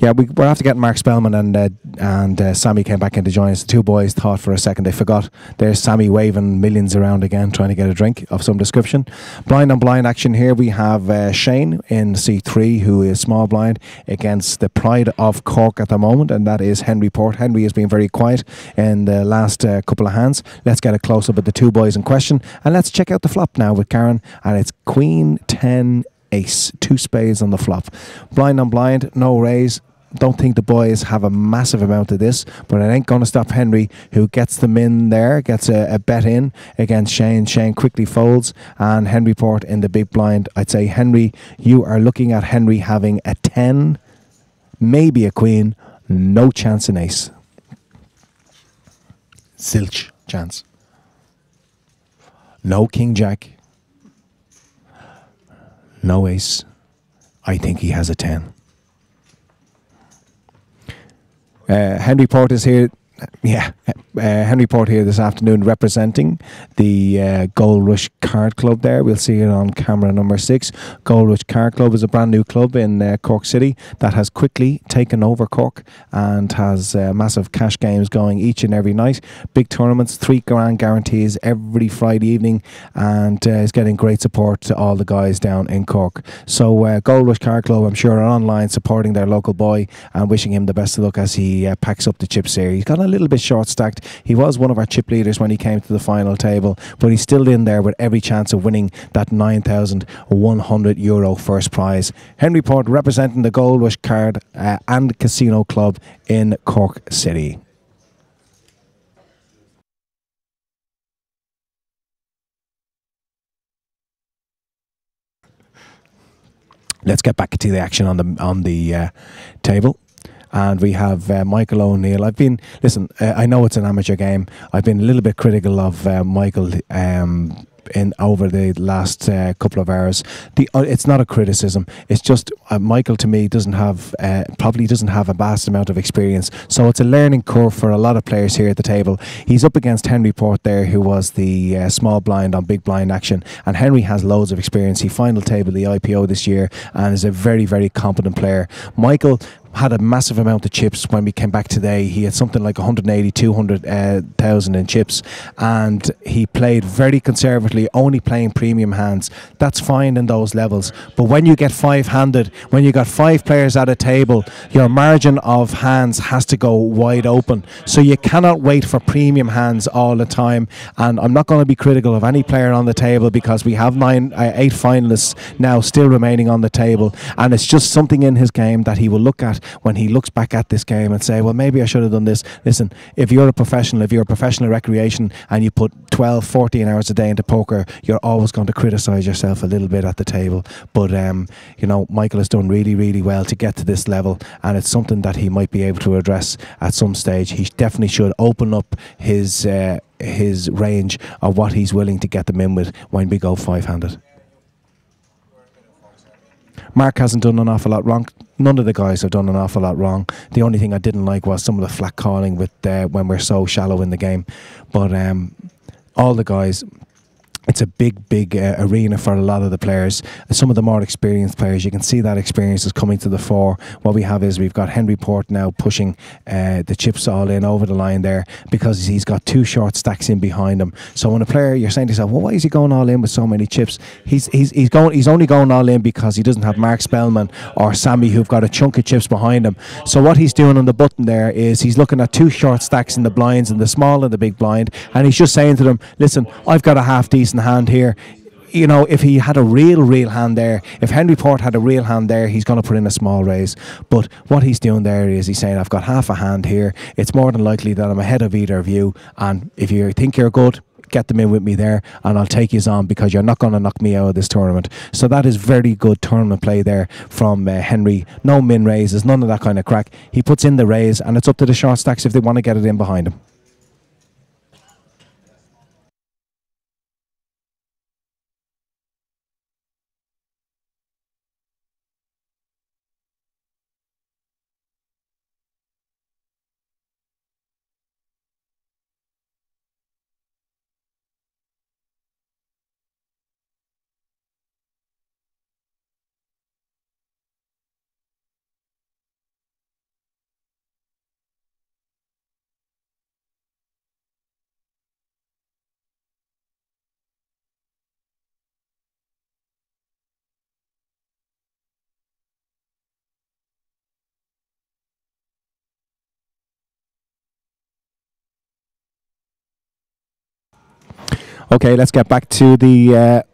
Yeah, we're after getting Mark Spellman and Sammy came back in to join us. The 2 boys thought for a second they forgot. There's Sammy waving millions around again, trying to get a drink of some description. Blind on blind action here. We have Shane in C3, who is small blind against the pride of Cork at the moment, and that is Henry Port. Henry has been very quiet in the last couple of hands. Let's get a close up at the 2 boys in question, and let's check out the flop now with Karen, and it's Queen 10 Ace, 2 spades on the flop. Blind on blind, no raise. Don't think the boys have a massive amount of this, but it ain't going to stop Henry, who gets them in there, gets a bet in against Shane. Shane quickly folds, and Henry Port in the big blind. I'd say, Henry, you are looking at Henry having a 10, maybe a queen, no chance in ace. Zilch chance. No king jack. No ace. I think he has a 10. Henry Port is here. Yeah, Henry Port here this afternoon representing the Gold Rush Card Club there. We'll see it on camera number 6. Gold Rush Card Club is a brand new club in Cork City that has quickly taken over Cork and has massive cash games going each and every night. Big tournaments, 3 grand guarantees every Friday evening, and is getting great support to all the guys down in Cork. So Gold Rush Card Club, I'm sure, are online supporting their local boy and wishing him the best of luck as he packs up the chips here. He's got a little bit short stacked. He was one of our chip leaders when he came to the final table, but he's still in there with every chance of winning that €9,100 first prize. Henry Port representing the Gold Rush Card and Casino Club in Cork City. Let's get back to the action on the table. And we have Michael O'Neill. I know it's an amateur game. I've been a little bit critical of Michael over the last couple of hours. It's not a criticism. It's just Michael, to me, probably doesn't have a vast amount of experience. So it's a learning curve for a lot of players here at the table. He's up against Henry Port there, who was the small blind on big blind action. And Henry has loads of experience. He final tabled the IPO this year and is a very, very competent player. Michael had a massive amount of chips when we came back today. He had something like 180, 200,000 in chips, and he played very conservatively, only playing premium hands. That's fine in those levels. But when you get five-handed, when you got 5 players at a table, your margin of hands has to go wide open. So you cannot wait for premium hands all the time. And I'm not going to be critical of any player on the table, because we have 8 finalists now still remaining on the table, and it's just something in his game that he will look at when he looks back at this game and say, well, maybe I should have done this. Listen, if you're a professional recreation and you put 12, 14 hours a day into poker, you're always going to criticize yourself a little bit at the table. But Michael has done really, really well to get to this level, and it's something that he might be able to address at some stage. He definitely should open up his range of what he's willing to get them in with when we go five-handed. Mark hasn't done an awful lot wrong. None of the guys have done an awful lot wrong. The only thing I didn't like was some of the flat calling with when we're so shallow in the game. But all the guys, it's a big arena for a lot of the players. Some of the more experienced players, you can see that experience is coming to the fore. What we have is we've got Henry Port now pushing the chips all in over the line there, because he's got 2 short stacks in behind him. So when a player, you're saying to yourself, well, why is he going all in with so many chips? He's only going all in because he doesn't have Mark Spellman or Sammy, who've got a chunk of chips behind him. So what he's doing on the button there is he's looking at 2 short stacks in the blinds, and the small and the big blind, and he's just saying to them, listen, I've got a half decent hand here. If he had a real hand there, if Henry Port had a real hand there, he's going to put in a small raise. But what he's doing there is he's saying, I've got half a hand here. It's more than likely that I'm ahead of either of you, and if you think you're good, get them in with me there, and I'll take you on, because you're not going to knock me out of this tournament. So that is very good tournament play there from Henry. No min raises, none of that kind of crack. He puts in the raise, and it's up to the short stacks if they want to get it in behind him. Okay, let's get back to the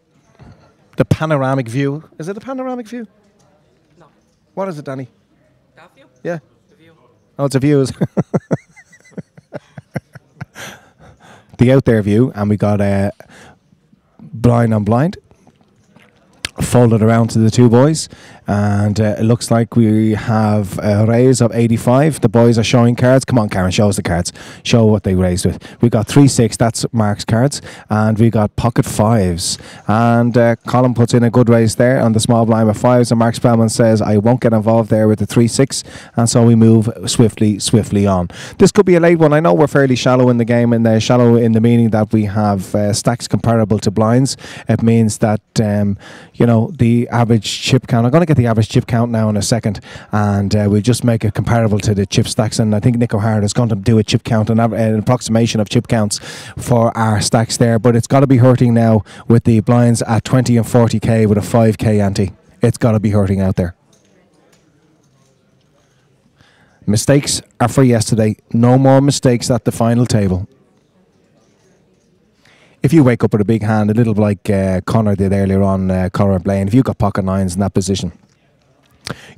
panoramic view. Is it a panoramic view? No. What is it, Danny? That view? Yeah. The view. Oh, it's a view. The out there view, and we got a blind on blind folded around to the 2 boys, and it looks like we have a raise of 85. The boys are showing cards. Come on, Karen, show us the cards. Show what they raised with. We got 3-6, that's Mark's cards, and we got pocket 5s, and Colin puts in a good raise there on the small blind with 5s, and Mark Spellman says, I won't get involved there with the 3-6, and so we move swiftly on. This could be a late one. I know we're fairly shallow in the game, and shallow in the meaning that we have stacks comparable to blinds. It means that the average chip count, I'm going to get the average chip count now in a second, and we'll just make it comparable to the chip stacks, and I think Nick O'Hara is going to do a chip count, an approximation of chip counts for our stacks there, but it's got to be hurting now with the blinds at 20 and 40k with a 5k ante. It's got to be hurting out there. Mistakes are for yesterday. No more mistakes at the final table. If you wake up with a big hand, a little like Connor did earlier on, Connor Blaine, if you've got pocket 9s in that position,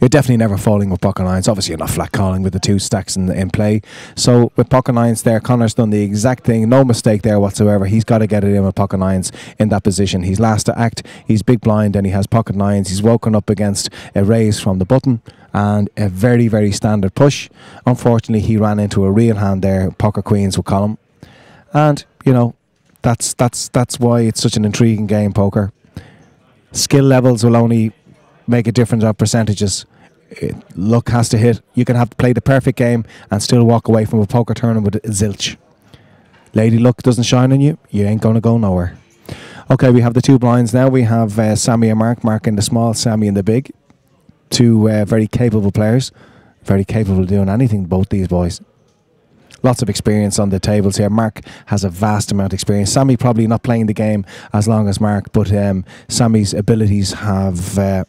you're definitely never falling with pocket 9s. Obviously, you're not flat calling with the 2 stacks in play. So with pocket 9s there, Connor's done the exact thing. No mistake there whatsoever. He's got to get it in with pocket 9s in that position. He's last to act. He's big blind and he has pocket 9s. He's woken up against a raise from the button and a very, very standard push. Unfortunately, he ran into a real hand there, pocket queens with Column. And, that's why it's such an intriguing game, poker. Skill levels will only make a difference of percentages. Luck has to hit. You can have to play the perfect game and still walk away from a poker tournament with zilch. Lady luck doesn't shine on you, you ain't going to go nowhere. Okay, we have the 2 blinds now. We have Sammy and Mark. Mark in the small, Sammy in the big. 2 very capable players. Very capable of doing anything, both these boys. Lots of experience on the tables here. Mark has a vast amount of experience. Sammy probably not playing the game as long as Mark, but Sammy's abilities have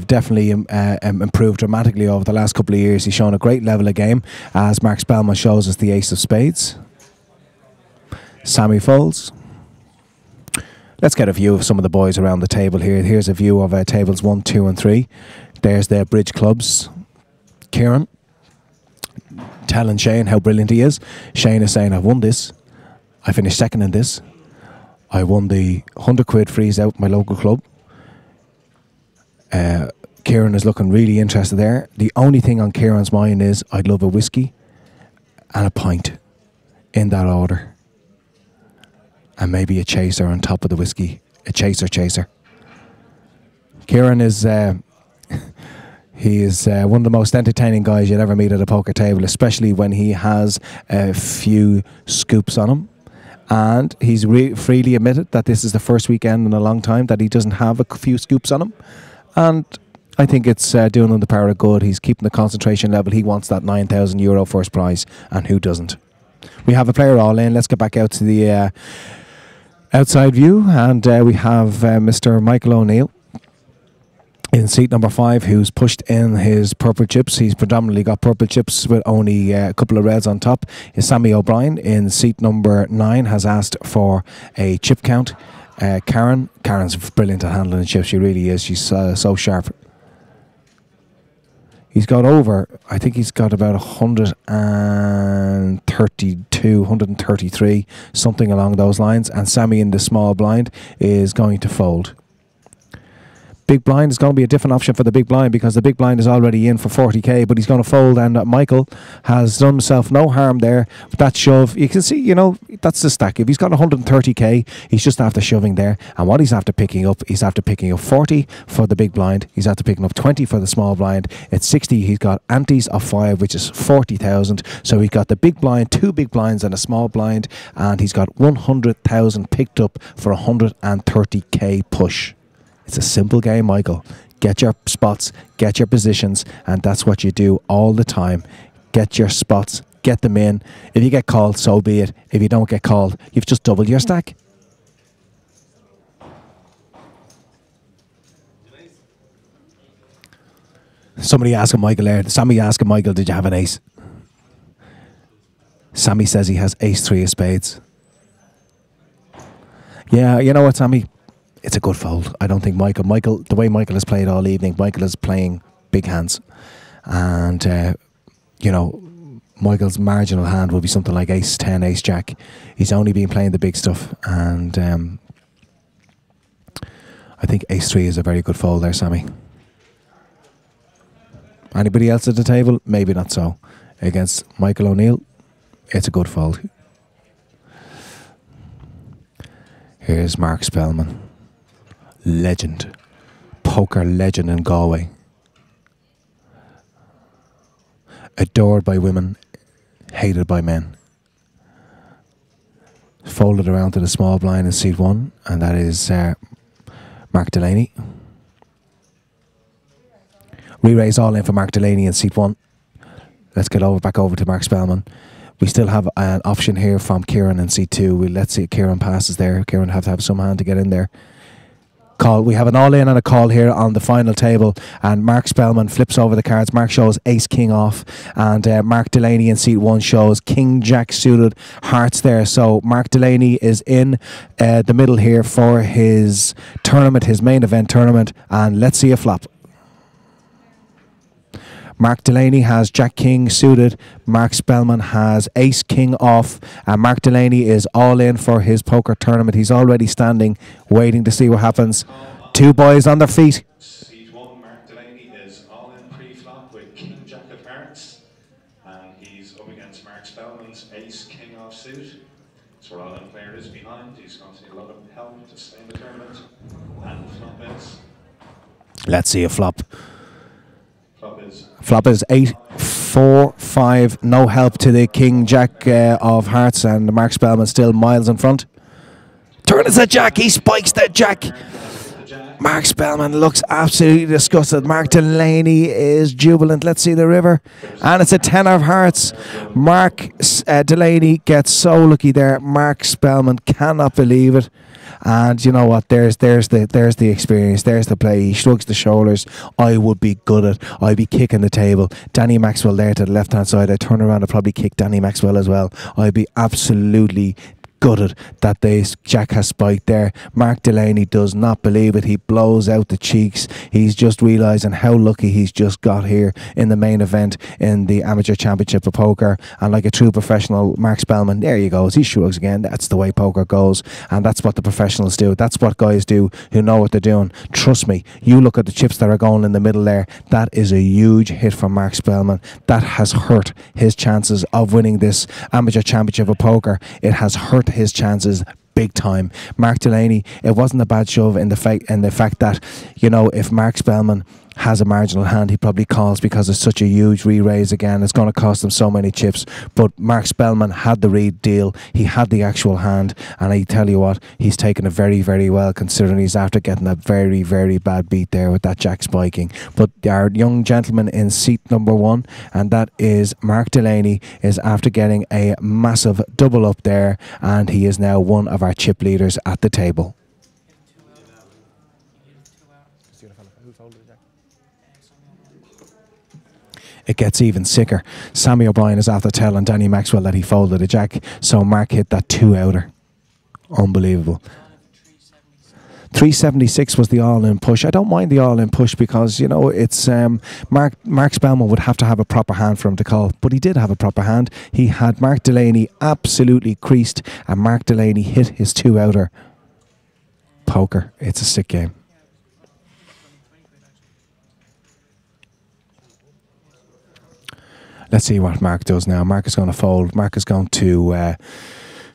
definitely improved dramatically over the last couple of years. He's shown a great level of game, as Mark Spellman shows us the ace of spades. Sammy folds. Let's get a view of some of the boys around the table here. Here's a view of tables 1, 2 and 3. There's their bridge clubs. Kieran telling Shane how brilliant he is. Shane is saying, I've won this. I finished second in this. I won the 100 quid freeze out my local club. Kieran is looking really interested there. The only thing on Kieran's mind is, I'd love a whiskey and a pint, in that order. And maybe a chaser on top of the whiskey. A chaser. Kieran is he is one of the most entertaining guys you'd ever meet at a poker table, especially when he has a few scoops on him. And he's freely admitted that this is the first weekend in a long time that he doesn't have a few scoops on him. And I think it's doing him the power of good. He's keeping the concentration level. He wants that €9,000 first prize, and who doesn't? We have a player all in. Let's get back out to the outside view, and we have Mr. Michael O'Neill in seat number 5, who's pushed in his purple chips. He's predominantly got purple chips with only a couple of reds on top. Sammy O'Brien in seat number 9 has asked for a chip count. Karen's brilliant at handling chips. She really is. She's so sharp. He's got over, I think he's got about 132, 133, something along those lines. And Sammy in the small blind is going to fold. Big blind is going to be a different option for the big blind, because the big blind is already in for 40k, but he's going to fold, and Michael has done himself no harm there with that shove. You can see, you know, that's the stack. If he's got 130k, he's just after shoving there, and what he's after picking up, he's after picking up 40 for the big blind, he's after picking up 20 for the small blind. At 60, he's got antes of 5, which is 40,000, so he's got the big blind, 2 big blinds and a small blind, and he's got 100,000 picked up for 130k push. It's a simple game, Michael. Get your spots, get your positions, and that's what you do all the time. Get your spots, get them in. If you get called, so be it. If you don't get called, you've just doubled your stack. Somebody asking Michael there, Sammy asking Michael, did you have an ace? Sammy says he has ace-3 of spades. Yeah, you know what, Sammy? It's a good fold. I don't think Michael, the way Michael has played all evening, Michael is playing big hands. And, you know, Michael's marginal hand will be something like ace-10, ace-jack. He's only been playing the big stuff. And I think ace-3 is a very good fold there, Sammy. Anybody else at the table? Maybe not so. Against Michael O'Neill, it's a good fold. Here's Mark Spellman. Legend. Poker legend in Galway. Adored by women, hated by men. Folded around to the small blind in seat 1, and that is Mark Delaney. Re-raise all in for Mark Delaney in seat 1. Let's get back over to Mark Spellman. We still have an option here from Kieran in seat 2. Let's see if Kieran passes there. Kieran have to have some hand to get in there. Call. We have an all-in and a call here on the final table, and Mark Spellman flips over the cards. Mark shows ace-king off, and Mark Delaney in seat 1 shows king-jack suited hearts there. So Mark Delaney is in the middle here for his tournament, his main event tournament, and let's see a flop. Mark Delaney has Jack-King suited. Mark Spellman has Ace-King off. And Mark Delaney is all in for his poker tournament. He's already standing, waiting to see what happens. 2 boys on their feet. Seat 1, Mark Delaney is all in pre-flop with King-Jack of hearts. And he's up against Mark Spellman's Ace-King offsuit. So our all-in player is behind. He's going to need a lot of help to stay in the tournament. And flop is... Let's see a flop. Flop is 8-4-5. No help to the King-Jack of hearts, and Mark Spellman still miles in front. Turn is a jack. He spikes that jack. Mark Spellman looks absolutely disgusted. Mark Delaney is jubilant. Let's see the river. And it's a 10 of hearts. Mark Delaney gets so lucky there. Mark Spellman cannot believe it. And you know what? There's the experience. There's the play. He shrugs the shoulders. I would be gutted. I'd be kicking the table. Danny Maxwell there to the left hand side. I'd turn around and probably kick Danny Maxwell as well. I'd be absolutely gutted that Jack has spiked there. Mark Delaney does not believe it. He blows out the cheeks. He's just realising how lucky he's just got here in the main event in the Amateur Championship of Poker. And like a true professional, Mark Spellman, there you go. He shrugs again. That's the way poker goes. And that's what the professionals do. That's what guys do who know what they're doing. Trust me, you look at the chips that are going in the middle there. That is a huge hit from Mark Spellman. That has hurt his chances of winning this Amateur Championship of Poker. It has hurt his chances big time. Mark Delaney, it wasn't a bad shove in the fact that, you know, if Mark Spellman has a marginal hand, he probably calls because it's such a huge re-raise again. It's going to cost him so many chips. But Mark Spellman had the read deal. He had the actual hand. And I tell you what, he's taken it very, very well, considering he's after getting a very, very bad beat there with that jack spiking. But our young gentleman in seat number 1, and that is Mark Delaney, is after getting a massive double up there. And he is now one of our chip leaders at the table. It gets even sicker. Sammy O'Brien is after telling Danny Maxwell that he folded a jack, so Mark hit that 2-outer. Unbelievable. 376 was the all-in push. I don't mind the all-in push because, you know, it's Mark Spellman would have to have a proper hand for him to call, but he did have a proper hand. He had Mark Delaney absolutely creased, and Mark Delaney hit his 2-outer. Poker. It's a sick game. Let's see what Mark does now. Mark is going to fold. Mark is going to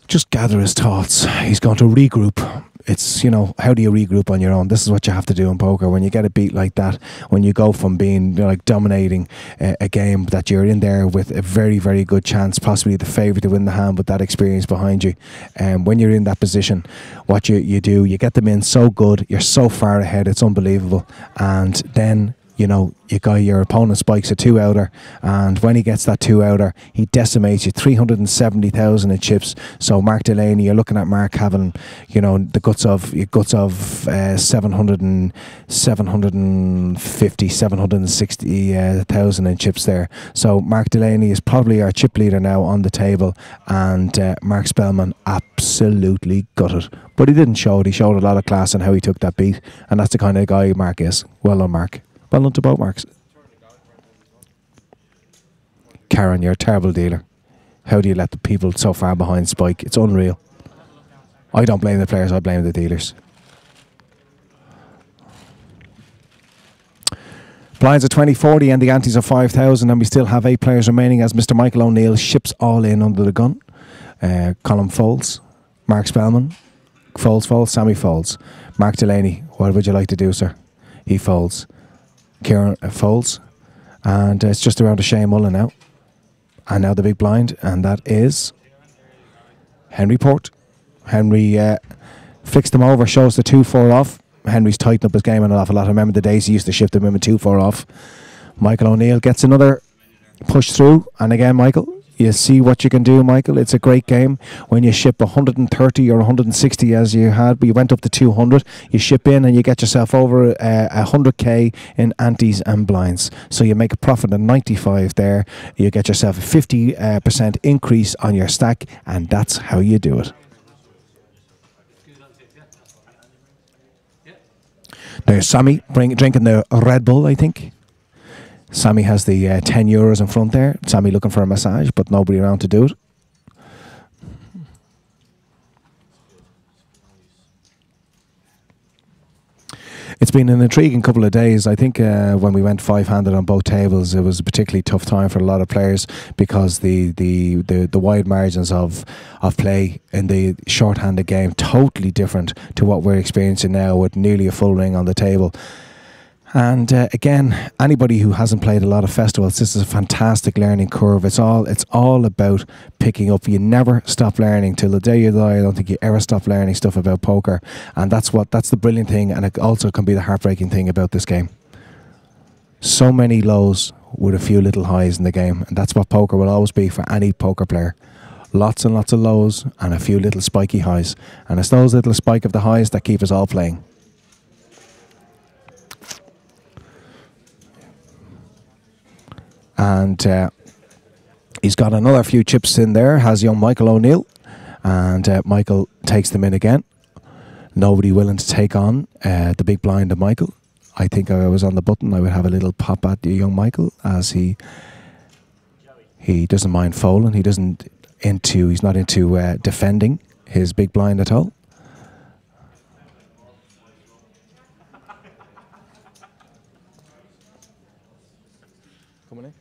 just gather his thoughts. He's going to regroup. It's, you know, how do you regroup on your own? This is what you have to do in poker. When you get a beat like that, when you go from being, you know, like dominating a game that you're in there with a very, very good chance, possibly the favourite to win the hand with that experience behind you. When you're in that position, what you do, you get them in so good, you're so far ahead, it's unbelievable. And then, you know, your opponent spikes a 2-outer, and when he gets that 2-outer, he decimates you. 370,000 in chips. So Mark Delaney, you're looking at Mark having, you know, the guts of 760,000 in chips there. So Mark Delaney is probably our chip leader now on the table, and Mark Spellman absolutely gutted. But he didn't show it. He showed a lot of class in how he took that beat, and that's the kind of guy Mark is. Well done, Mark. Well done to both Marks. Karen, you're a terrible dealer. How do you let the people so far behind spike? It's unreal. I don't blame the players, I blame the dealers. Blinds are 20-40 and the antes are 5,000, and we still have 8 players remaining as Mr. Michael O'Neill ships all in under the gun. Colin folds. Mark Spellman folds. Sammy folds. Mark Delaney, what would you like to do, sir? He folds. Kieran folds, and it's just around to Shane Mullen now. And now the big blind, and that is Henry Port. Henry flicks them over, shows the 2-4 off. Henry's tightened up his game an awful lot. I remember the days he used to shift him in with 2-4 off. Michael O'Neill gets another push through, and again, Michael, you see what you can do, Michael. It's a great game when you ship 130 or 160 as you had, but you went up to 200. You ship in and you get yourself over 100k in antes and blinds. So you make a profit of 95 there. You get yourself a 50% increase on your stack, and that's how you do it. There's Sammy drinking the Red Bull, I think. Sammy has the 10 euros in front there. Sammy looking for a massage, but nobody around to do it. It's been an intriguing couple of days. I think when we went 5-handed on both tables, it was a particularly tough time for a lot of players because the wide margins of play in the short-handed game totally different to what we're experiencing now with nearly a full ring on the table. And again, anybody who hasn't played a lot of festivals, this is a fantastic learning curve. It's all about picking up. You never stop learning till the day you die. I don't think you ever stop learning stuff about poker, and that's the brilliant thing, and it also can be the heartbreaking thing about this game. So many lows with a few little highs in the game, and that's what poker will always be for any poker player. Lots and lots of lows and a few little spiky highs, and it's those little spike of the highs that keep us all playing. And he's got another few chips in there, has young Michael O'Neill. And Michael takes them in again. Nobody willing to take on the big blind of Michael. I think I was on the button. I would have a little pop at the young Michael, as he doesn't mind folding. He's not into defending his big blind at all. Coming in.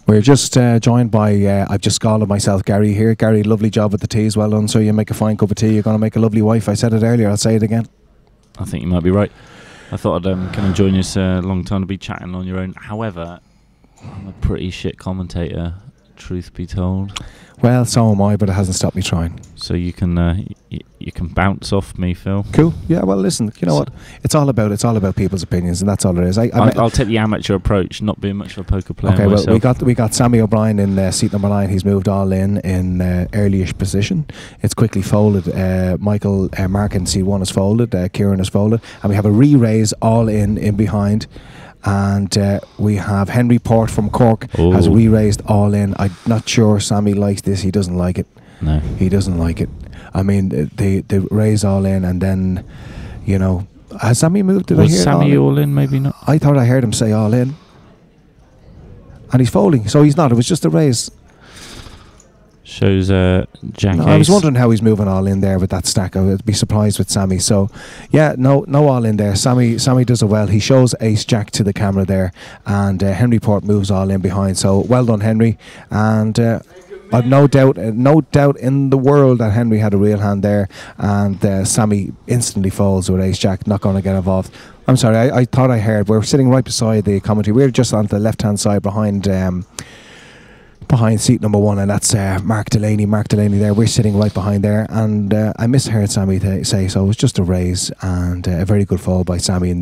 We're just joined by, I've just scalded myself, Gary here. Gary, lovely job with the teas, well done. So you make a fine cup of tea, you're going to make a lovely wife. I said it earlier, I'll say it again. I think you might be right. I thought I'd come and join you. It's a long time to be chatting on your own. However, I'm a pretty shit commentator, truth be told. Well, so am I, but it hasn't stopped me trying. So you can you can bounce off me, Phil. Cool. Yeah. Well, listen. You know what? It's all about people's opinions, and that's all it is. I'll take the amateur approach, not being much of a poker player. Okay. myself. Well, we got Sammy O'Brien in seat number 9. He's moved all in earlyish position. It's quickly folded. Michael Mark in seat 1 is folded. Kieran is folded, and we have a re-raise all in behind. And we have Henry Port from Cork has re-raised all in. I'm not sure Sammy likes this. He doesn't like it. No. He doesn't like it. I mean, they raise all in, and then, you know, has Sammy moved? Did I hear Sammy all in? Maybe not. I thought I heard him say all in. And he's folding, so he's not. It was just a raise. Shows Jack Ace. I was wondering how he's moving all in there with that stack. I would be surprised with Sammy. So, yeah, no all in there. Sammy does it well. He shows Ace Jack to the camera there, and Henry Port moves all in behind. So, well done, Henry. And I've no doubt in the world that Henry had a real hand there, and Sammy instantly falls with Ace Jack, not going to get involved. I'm sorry, I thought I heard. We're sitting right beside the commentary. We're just on the left-hand side behind seat number 1, and that's Mark Delaney. Mark Delaney there. We're sitting right behind there, and I misheard Sammy say so. It was just a raise, and a very good fall by Sammy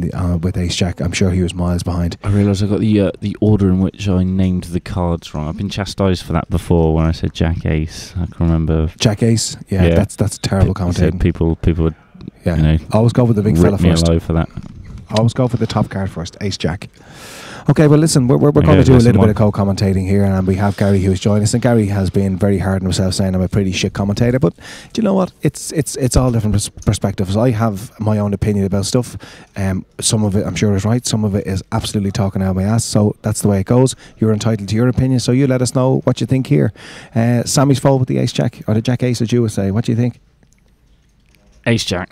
with Ace Jack. I'm sure he was miles behind. I realise I got the order in which I named the cards wrong. I've been chastised for that before when I said Jack Ace. I can remember Jack Ace. Yeah. That's terrible commentating. People would, yeah. You know, always go with the big fella first. Me alive for that. Always go for the top card first, Ace Jack. Okay, well, listen, we're going to do a little bit of co-commentating here, and we have Gary who's joined us. And Gary has been very hard on himself, saying I'm a pretty shit commentator. But do you know what? It's all different perspectives. I have my own opinion about stuff. Some of it, I'm sure, is right. Some of it is absolutely talking out of my ass. So that's the way it goes. You're entitled to your opinion. So you let us know what you think here. Sammy's fold with the Ace Jack, or the Jack Ace, as you would say. What do you think? Ace Jack.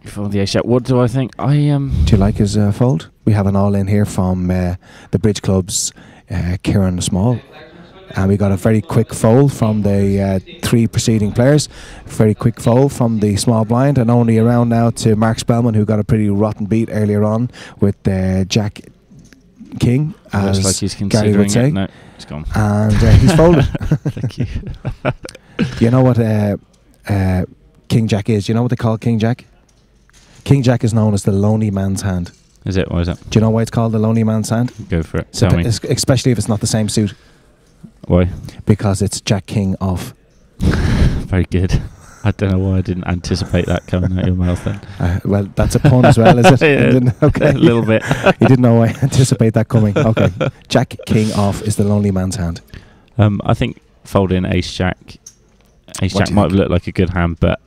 For the Ace Jack. What do I think? Do you like his fold? We have an all in here from the Bridge Club's Kieran Small, and we got a very quick fold from the 3 preceding players. Very quick fold from the small blind, and only around now to Mark Spellman, who got a pretty rotten beat earlier on with Jack King, as like he's Gary would say. No, it's gone. And he's folded. Thank you. You know what King Jack is? Do you know what they call King Jack? King Jack is known as the lonely man's hand. Is it? Why is that? Do you know why it's called the lonely man's hand? Go for it. Tell me. Especially if it's not the same suit. Why? Because it's Jack King off. Very good. I don't know why I didn't anticipate that coming out of your mouth then. Well, that's a pun as well, is it? Yeah, okay. A little bit. You didn't know I anticipate that coming. Okay. Jack King off is the lonely man's hand. I think folding Ace Jack. Ace Jack might look like a good hand, but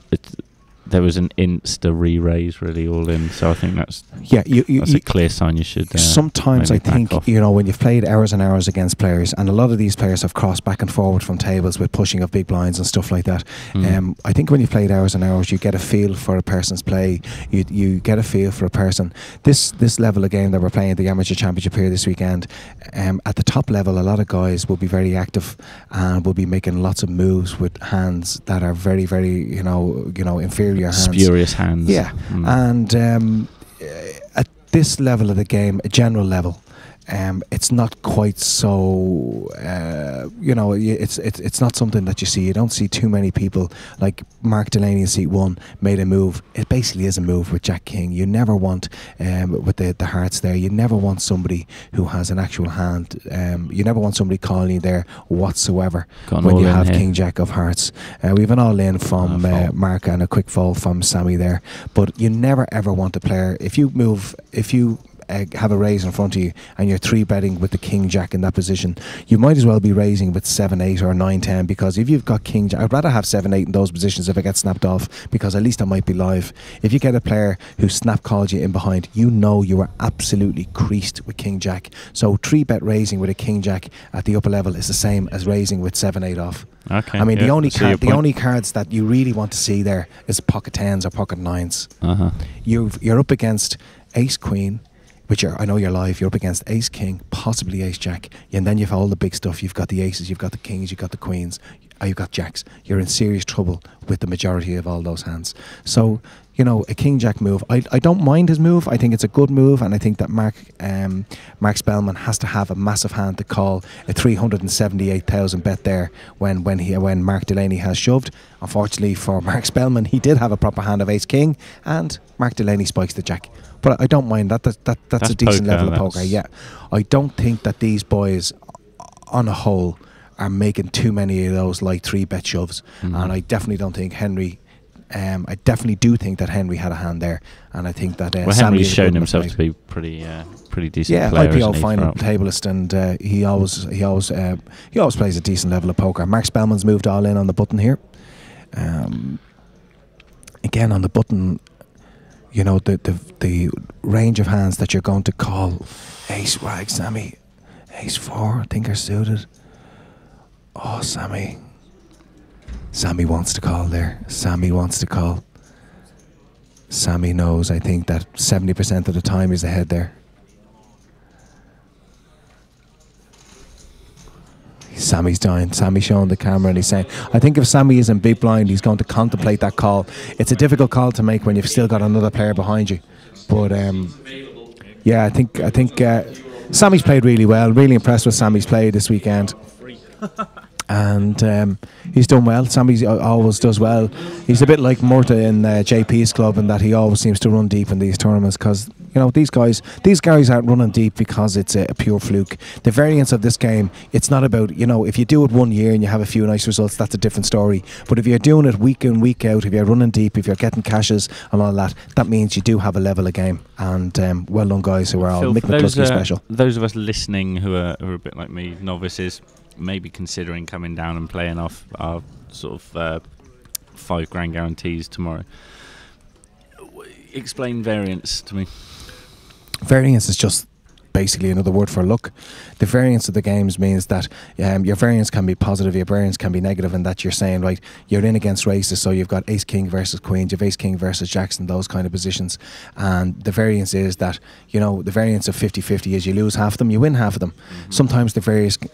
there was an insta re-raise really all in. So I think that's that's a clear sign you should. Sometimes I maybe back think off. when you've played hours and hours against players, and a lot of these players have crossed back and forward from tables with pushing of big blinds and stuff like that. I think when you've played hours and hours, you get a feel for a person's play. You get a feel for a person. This level of game that we're playing, the amateur championship here this weekend, at the top level, a lot of guys will be very active and will be making lots of moves with hands that are very, very inferior hands. Spurious hands. Yeah. And at this level of the game, a general level, it's not quite so it's not something that you see. You don't see too many people like Mark Delaney in seat 1 made a move. It basically is a move with Jack King. You never want with the hearts there, you never want somebody who has an actual hand. You never want somebody calling you there whatsoever when you have King Jack of hearts. We have an all in from Mark and a quick fold from Sammy there, but you never ever want a player, if you have a raise in front of you and you're 3-betting with the King Jack in that position, you might as well be raising with 7-8 or 9-10, because if you've got King Jack, I'd rather have 7-8 in those positions if I get snapped off, because at least I might be live. If you get a player who snap calls you in behind, you are absolutely creased with King Jack. So 3-bet raising with a King Jack at the upper level is the same as raising with 7-8 off. Okay. I mean, the only cards that you really want to see there is pocket 10s or pocket 9s. You're up against Ace Queen, which I know you're live. You're up against Ace King, possibly Ace Jack, and then you've all the big stuff. You've got the aces, you've got the kings, you've got the queens, you've got jacks. You're in serious trouble with the majority of all those hands. So a King Jack move, I don't mind his move. I think it's a good move, and I think that Mark Spellman has to have a massive hand to call a 378,000 bet there when Mark Delaney has shoved. Unfortunately for Mark Spellman, he did have a proper hand of Ace King, and Mark Delaney spikes the Jack. But I don't mind that. That's a decent level of poker. Yeah, I don't think that these boys, on a whole, are making too many of those light 3-bet shoves, and I definitely don't think Henry. I definitely do think that Henry had a hand there, and I think that Henry's shown himself to be pretty decent player. IPO final tableist, and he always plays a decent level of poker. Mark Spellman's moved all in on the button here. Again on the button, the range of hands that you're going to call. Ace Wag, Sammy, Ace 4, I think are suited. Oh, Sammy wants to call there. Sammy wants to call. Sammy knows, I think, that 70% of the time he's ahead there. Sammy's dying. Sammy's showing the camera and he's saying, I think if Sammy is in big blind, he's going to contemplate that call. It's a difficult call to make when you've still got another player behind you. But I think Sammy's played really well. Really impressed with Sammy's play this weekend. And he's done well. Sammy always does well. He's a bit like Murta in JP's club in that he always seems to run deep in these tournaments, because these guys aren't running deep because it's a pure fluke. The variance of this game, it's not about, if you do it one year and you have a few nice results, that's a different story. But if you're doing it week in, week out, if you're running deep, if you're getting cashes and all that means you do have a level of game. And well done guys who are all Mick McCluskey special. Those of us listening who are a bit like me, novices, maybe considering coming down and playing off our sort of £5 guarantees tomorrow. Explain variance to me. Variance is just basically another word for luck. The variance of the games means that your variance can be positive, your variance can be negative, and that you're saying, right, you're in against races, so you've got Ace King versus Queen, you've Ace King versus Jackson, those kind of positions, and the variance is that, the variance of 50-50 is you lose half of them, you win half of them. Sometimes the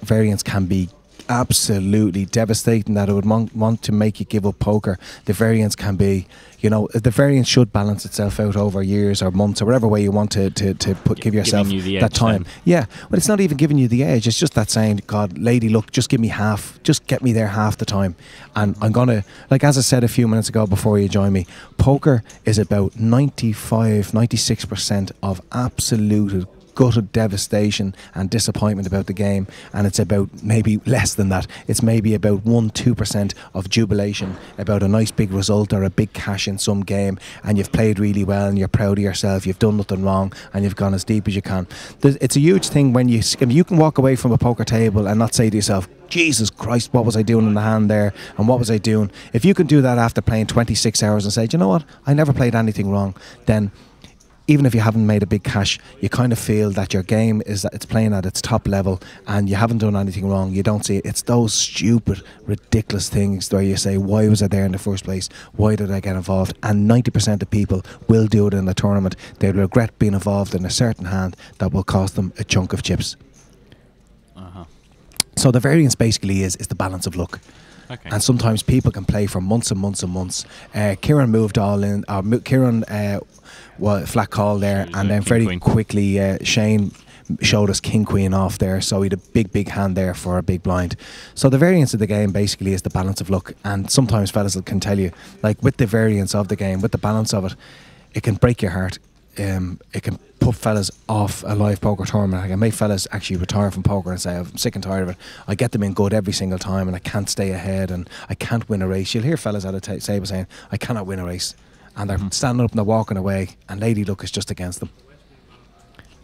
variance can be absolutely devastating, that it would want to make you give up poker. The variance can be, the variance should balance itself out over years or months or whatever way you want to give yourself that time. Yeah, well, it's not even giving you the edge. It's just that saying, God, lady, look, just give me half. Just get me there half the time. And I'm gonna, like as I said a few minutes ago before you joined me, poker is about 96% of absolute gutted devastation and disappointment about the game, and it's about maybe less than that. It's maybe about 1-2% of jubilation about a nice big result or a big cash in some game, and you've played really well and you're proud of yourself, you've done nothing wrong and you've gone as deep as you can. It's a huge thing when you can walk away from a poker table and not say to yourself, Jesus Christ, what was I doing in the hand there, and what was I doing? If you can do that after playing 26 hours and say, do you know what, I never played anything wrong, then even if you haven't made a big cash, you kind of feel that your game is that it's playing at its top level and you haven't done anything wrong. You don't see it. It's those stupid, ridiculous things where you say, why was I there in the first place? Why did I get involved? And 90% of people will do it in the tournament. They'll regret being involved in a certain hand that will cost them a chunk of chips. So the variance basically is the balance of luck. Okay. And sometimes people can play for months and months and months. Kieran moved all in. Kieran flat call there, and then very quickly Shane showed us king queen off there, so he had a big hand there for a big blind. So the variance of the game basically is the balance of luck, and sometimes fellas can tell you, like with the variance of the game, with the balance of it, it can break your heart. It can put fellas off a live poker tournament. I can make fellas actually retire from poker and say, I'm sick and tired of it. I get them in good every single time and I can't stay ahead and I can't win a race. You'll hear fellas at a table saying, I cannot win a race, and they're standing up and they're walking away and lady luck is just against them.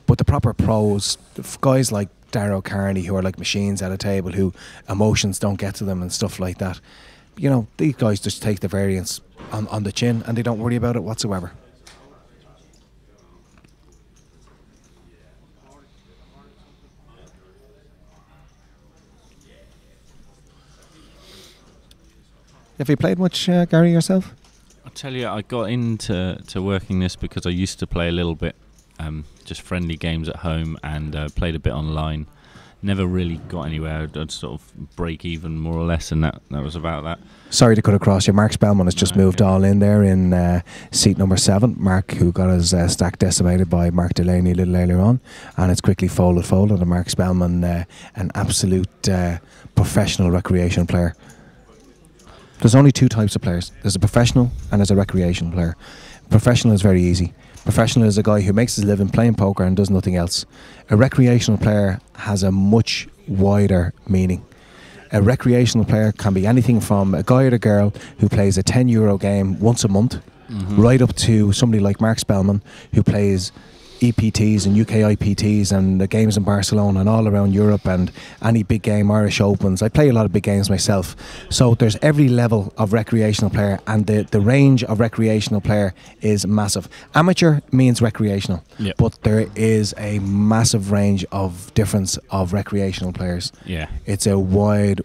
But the proper pros, guys like Darrow Carney, who are like machines at a table, who emotions don't get to them and stuff like that, you know, these guys just take the variance on the chin and they don't worry about it whatsoever. Have you played much, Gary, yourself? I'll tell you, I got into working this because I used to play a little bit, just friendly games at home, and played a bit online. Never really got anywhere. I'd sort of break even more or less, and that was about that. Sorry to cut across you. Mark Spellman has just moved all in there in seat number 7. Mark, who got his stack decimated by Mark Delaney a little earlier on, and it's quickly folded. And Mark Spellman, an absolute professional recreation player. There's only two types of players. There's a professional and there's a recreational player. Professional is very easy. Professional is a guy who makes his living playing poker and does nothing else. A recreational player has a much wider meaning. A recreational player can be anything from a guy or a girl who plays a €10 game once a month, right up to somebody like Mark Spellman, who plays EPTs and UK IPTs and the games in Barcelona and all around Europe and any big game, Irish Opens. I play a lot of big games myself. So there's every level of recreational player, and the range of recreational player is massive. Amateur means recreational, but there is a massive range of difference of recreational players. Yeah. It's a wide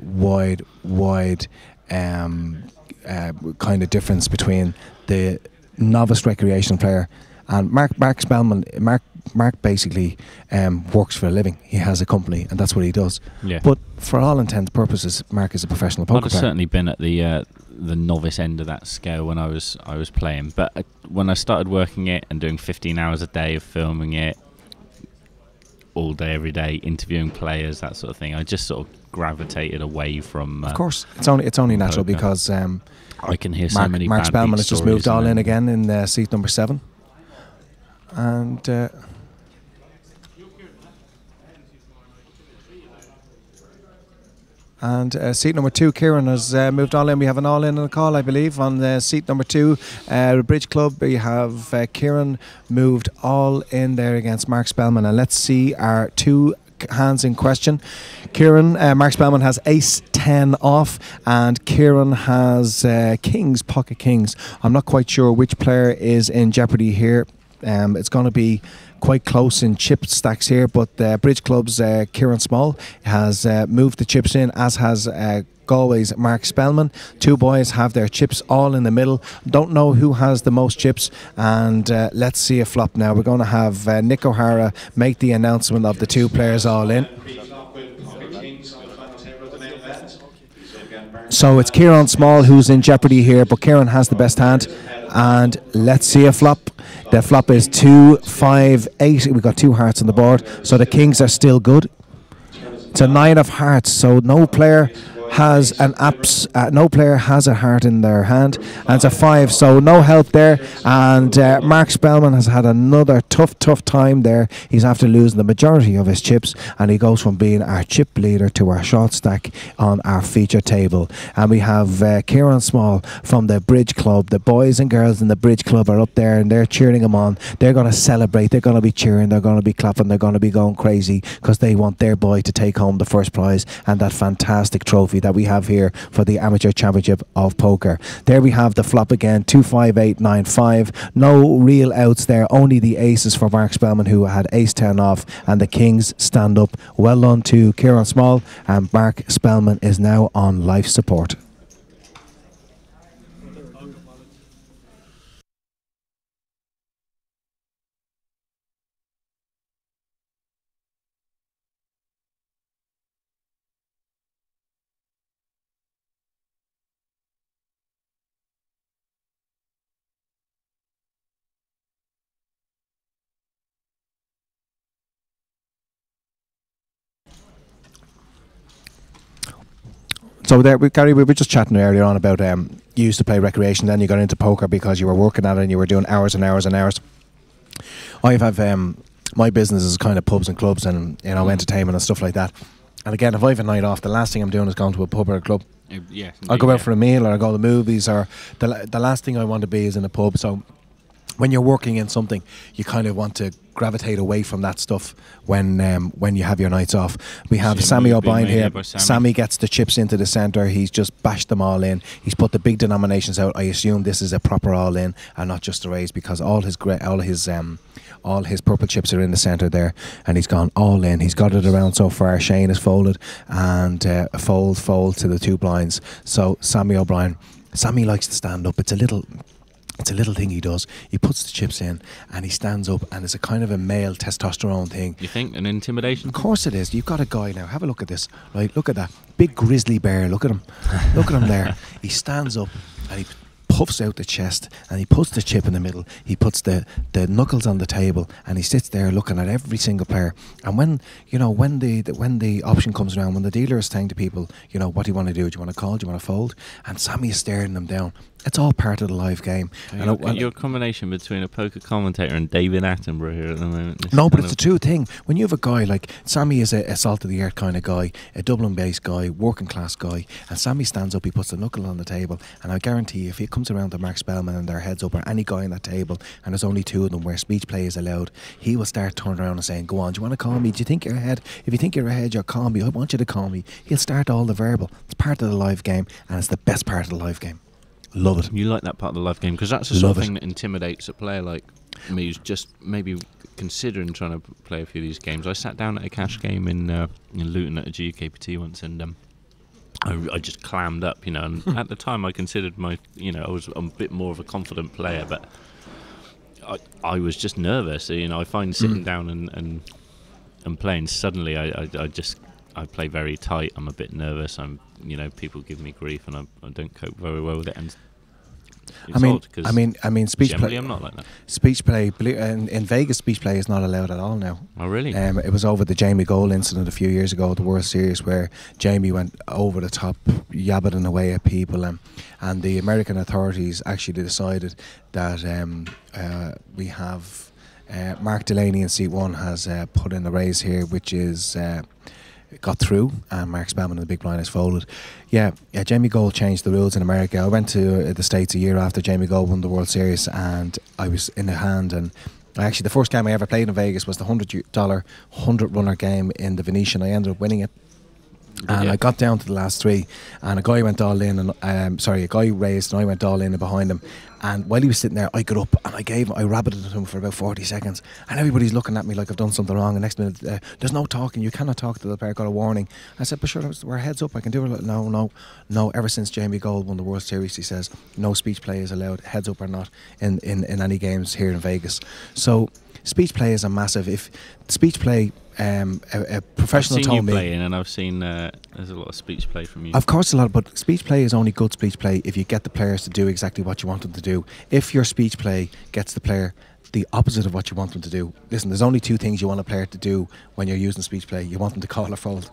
kind of difference between the novice recreational player and Mark Spellman. Mark basically works for a living. He has a company, and that's what he does. Yeah. But for all intents and purposes, Mark is a professional poker player. I've certainly been at the novice end of that scale when I was playing. But when I started working it and doing 15 hours a day of filming it, all day, every day, interviewing players, that sort of thing, I just sort of gravitated away from. Of course, it's only natural poker. because I can hear so many. Mark bad Spellman beat has just moved stories all and in again in seat number 7. And seat number 2, Kieran has moved all in. We have an all in on the call, I believe, on seat number 2, Bridge Club. We have Kieran moved all in there against Mark Spellman. And let's see our two hands in question. Kieran, Mark Spellman has ace 10 off, and Kieran has kings, pocket kings. I'm not quite sure which player is in jeopardy here. It's going to be quite close in chip stacks here, but Bridge Club's Kieran Small has moved the chips in, as has Galway's Mark Spellman. Two boys have their chips all in the middle. Don't know who has the most chips, and let's see a flop now. We're going to have Nick O'Hara make the announcement of the two players all in. So it's Kieran Small who's in jeopardy here, but Kieran has the best hand, and let's see a flop. The flop is 2, 5, 8. We've got 2 hearts on the board, so the kings are still good. It's a 9 of hearts, so no player has an no player has a heart in their hand, and it's a 5, so no help there. And Mark Spellman has had another tough time there. He's after losing the majority of his chips, and he goes from being our chip leader to our short stack on our feature table. And we have Kieran Small from the Bridge Club. The boys and girls in the Bridge Club are up there and they're cheering him on. They're going to celebrate, they're going to be cheering, they're going to be clapping, they're going to be going crazy because they want their boy to take home the first prize and that fantastic trophy that we have here for the Amateur Championship of Poker. There we have the flop again, 25895. No real outs there, only the aces for Mark Spellman, who had ace 10 off, and the kings stand up. Well done to Kieran Small, and Mark Spellman is now on life support. So there, Gary, we were just chatting earlier on about you used to play recreation, then you got into poker because you were working at it and you were doing hours and hours and hours. I have my business is kind of pubs and clubs and entertainment and stuff like that. And again, if I have a night off, the last thing I'm doing is going to a pub or a club. Yeah, I'll go out for a meal or I'll go to the movies, or the last thing I want to be is in a pub. So when you're working in something, you kind of want to gravitate away from that stuff when you have your nights off. We have Sammy O'Brien here. Sammy gets the chips into the centre. He's just bashed them all in. He's put the big denominations out. I assume this is a proper all in and not just a raise, because all his purple chips are in the centre there, and he's gone all in. He's got it around so far. Shane is folded, and a fold to the 2 blinds. So Sammy O'Brien, Sammy likes to stand up. It's a little thing he does. He puts the chips in and he stands up, and it's a kind of a male testosterone thing. You think an intimidation? Of course it is. You've got a guy now. Have a look at this. Right, look at that big grizzly bear. Look at him. Look at him there. He stands up and he puffs out the chest and he puts the chip in the middle. He puts the knuckles on the table and he sits there looking at every single player. And when the option comes around, when the dealer is saying to people, what do you want to do? Do you want to call? Do you want to fold? And Sammy is staring them down. It's all part of the live game. You're a combination between a poker commentator and David Attenborough here at the moment. No, but it's a true thing. When you have a guy like Sammy is a salt of the earth kind of guy, a Dublin-based guy, working class guy, and Sammy stands up, he puts the knuckle on the table, and I guarantee you, if he comes around to Mark Spellman and their heads up, or any guy on that table, and there's only 2 of them where speech play is allowed, he will start turning around and saying, "Go on, do you want to call me? Do you think you're ahead? If you think you're ahead, you'll call me. I want you to call me." He'll start all the verbal. It's part of the live game, and it's the best part of the live game. Love it. You like that part of the live game, because that's the sort of thing that intimidates a player like me who's just maybe considering trying to play a few of these games. I sat down at a cash game in Luton at a GKPT once, and I just clammed up, and at the time I considered I was a bit more of a confident player, but I was just nervous. I find sitting down and playing, suddenly I play very tight. I'm a bit nervous. People give me grief, and I don't cope very well with it. And speech play. I'm not like that. Speech play in Vegas. Speech play is not allowed at all now. Oh, really? It was over the Jamie Gold incident a few years ago at the World Series, where Jamie went over the top, yabbing away at people, and the American authorities actually decided that we have Mark Delaney in seat 1 has put in a raise here, which is. Got through, and Mark Spellman and the big blind is folded. Yeah, Jamie Gold changed the rules in America. I went to the States a year after Jamie Gold won the World Series, and I was in the hand, and actually the first game I ever played in Vegas was the $100 100-runner game in the Venetian. I ended up winning it. And I got down to the last 3, and a guy went all in, and a guy raised, and I went all in behind him. And while he was sitting there, I got up and I rabbited him for about 40 seconds, and everybody's looking at me like I've done something wrong. And next minute, there's no talking. You cannot talk to the player. Got a warning. I said, "But sure, we're heads up. I can do it." No. Ever since Jamie Gold won the World Series, he says no speech play is allowed, heads up or not, in any games here in Vegas. So speech play is a massive. If speech play a I've professional seen told you me. playing, and I've seen there's a lot of speech play from you. Of course, a lot, but speech play is only good speech play if you get the players to do exactly what you want them to do. If your speech play gets the player the opposite of what you want them to do, listen, there's only two things you want a player to do when you're using speech play. You want them to call or fold.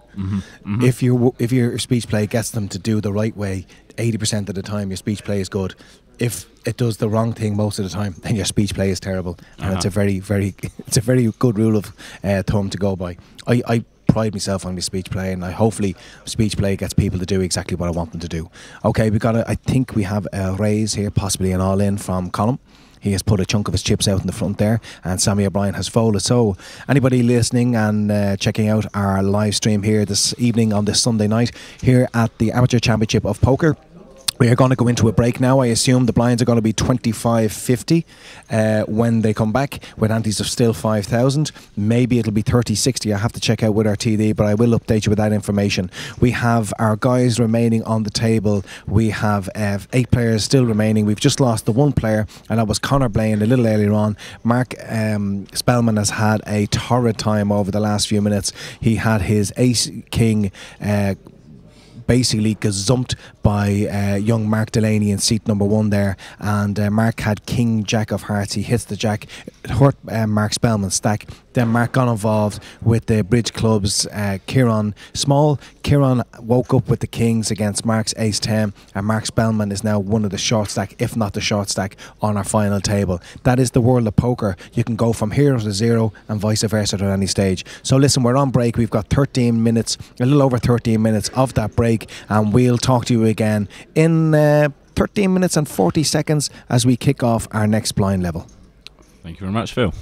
If your speech play gets them to do the right way 80% of the time, your speech play is good. If it does the wrong thing most of the time, then your speech play is terrible, and it's a very, very, it's a very good rule of thumb to go by. I pride myself on my speech play, and hopefully speech play gets people to do exactly what I want them to do. Okay, I think we have a raise here, possibly an all-in from Colin. He has put a chunk of his chips out in the front there, and Sammy O'Brien has folded. So anybody listening and checking out our live stream here this evening on this Sunday night here at the Amateur Championship of Poker, we are going to go into a break now. I assume the blinds are going to be 25.50 when they come back, with antes of still 5,000. Maybe it'll be 30.60. I have to check out with our TD, but I will update you with that information. We have our guys remaining on the table. We have 8 players still remaining. We've just lost the one player, and that was Conor Blaine a little earlier on. Mark Spellman has had a torrid time over the last few minutes. He had his ace-king basically gazumped by young Mark Delaney in seat number 1 there, and Mark had king jack of hearts. He hits the jack, it hurt Mark Spellman's stack. Then Mark got involved with the bridge clubs. Kieran Small. Kieran woke up with the kings against Mark's ace 10, and Mark Spellman is now one of the short stack, if not the short stack, on our final table. That is the world of poker. You can go from hero to zero and vice versa at any stage. So listen, we're on break. We've got 13 minutes, a little over 13 minutes of that break, and we'll talk to you again in 13 minutes and 40 seconds as we kick off our next blind level. Thank you very much, Phil.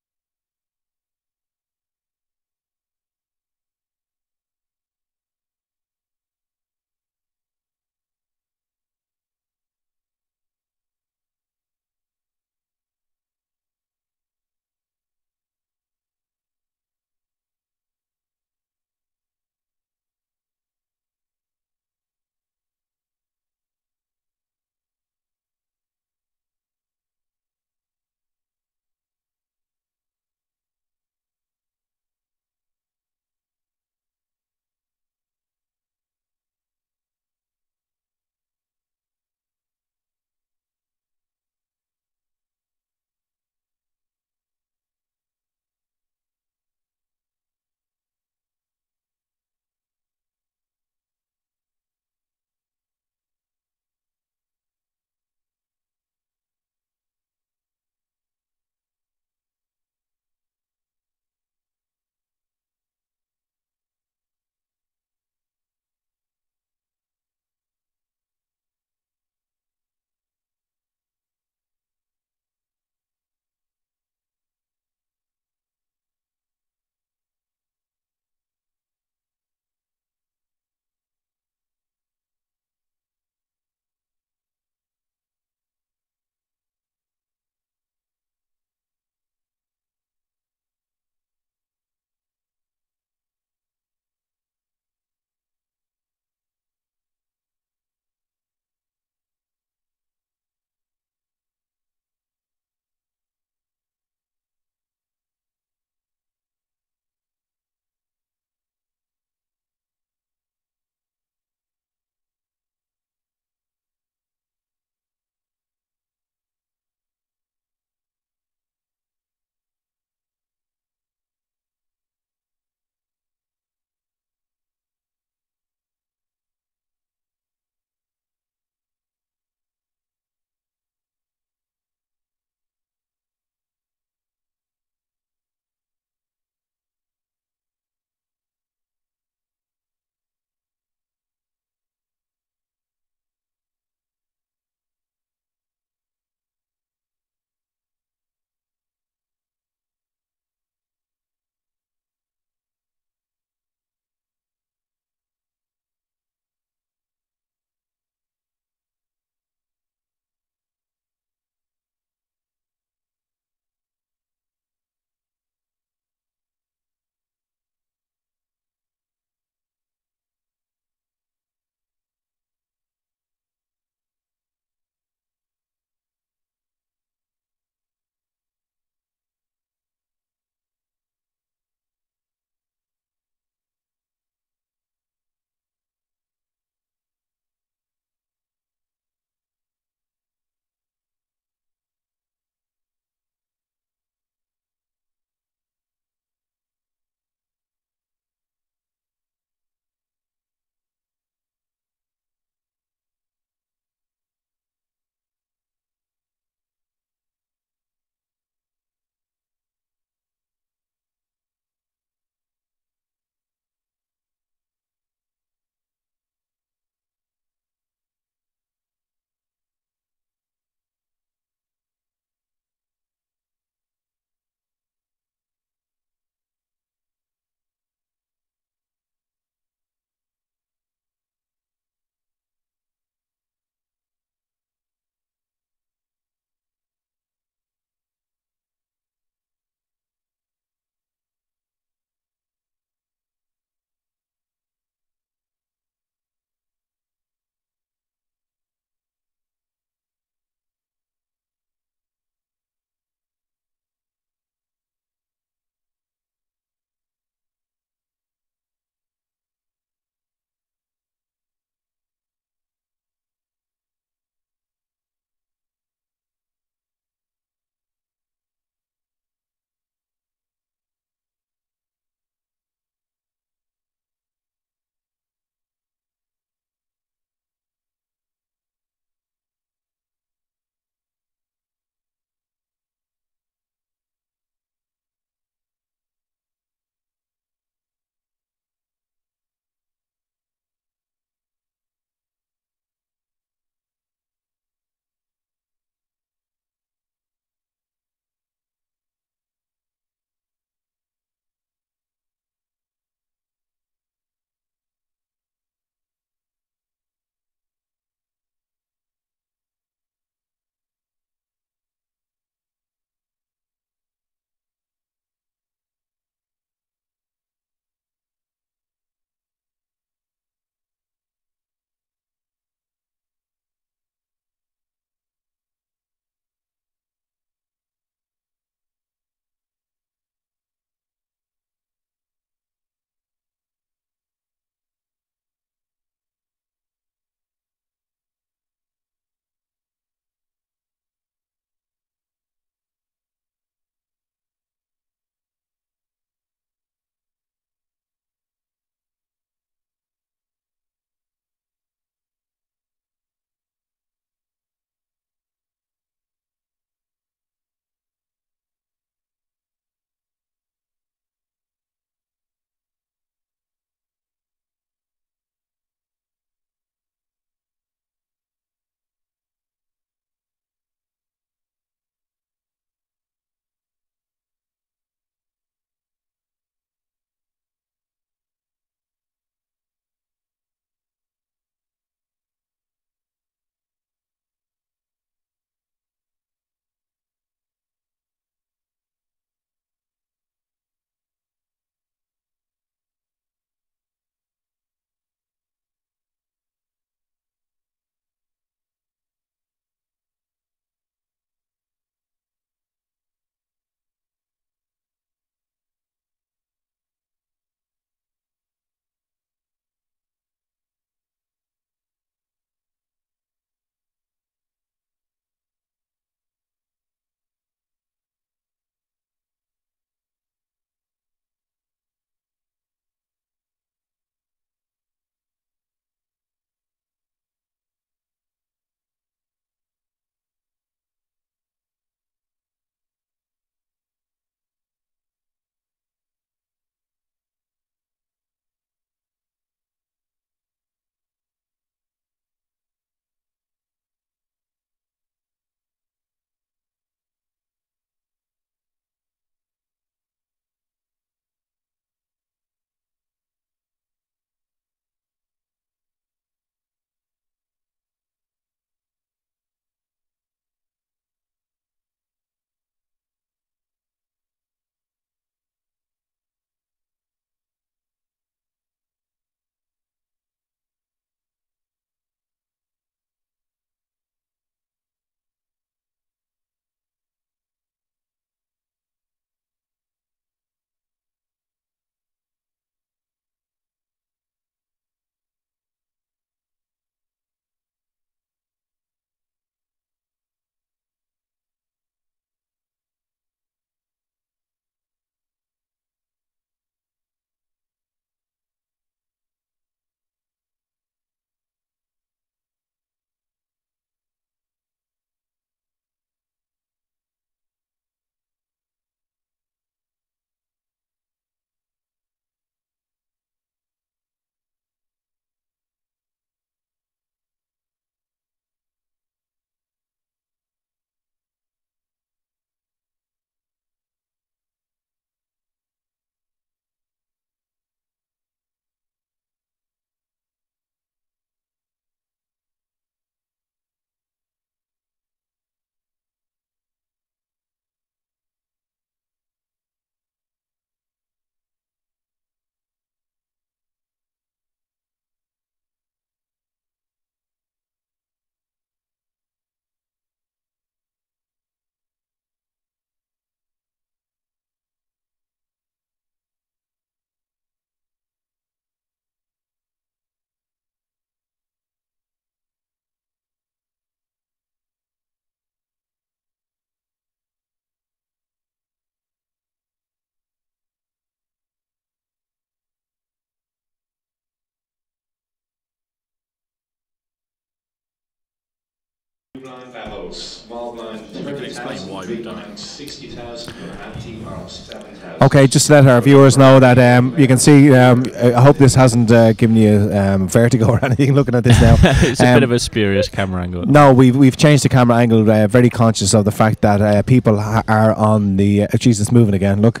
Blind levels, small blind 30,000, big blind 60,000, ante are 7,000. Okay, just to let our viewers know that you can see. I hope this hasn't given you vertigo or anything looking at this now. It's a bit of a spurious camera angle. No, we've changed the camera angle. Very conscious of the fact that people are on the. Jesus, moving again. Look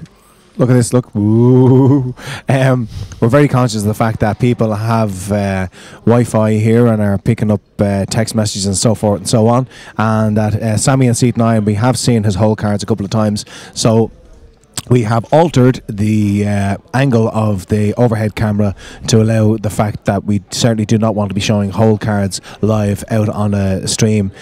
at this, look. Ooh. We're very conscious of the fact that people have Wi-Fi here and are picking up text messages and so forth and so on. And that Sammy in seat 9, we have seen his hole cards a couple of times. So we have altered the angle of the overhead camera to allow the fact that we certainly do not want to be showing hole cards live out on a stream.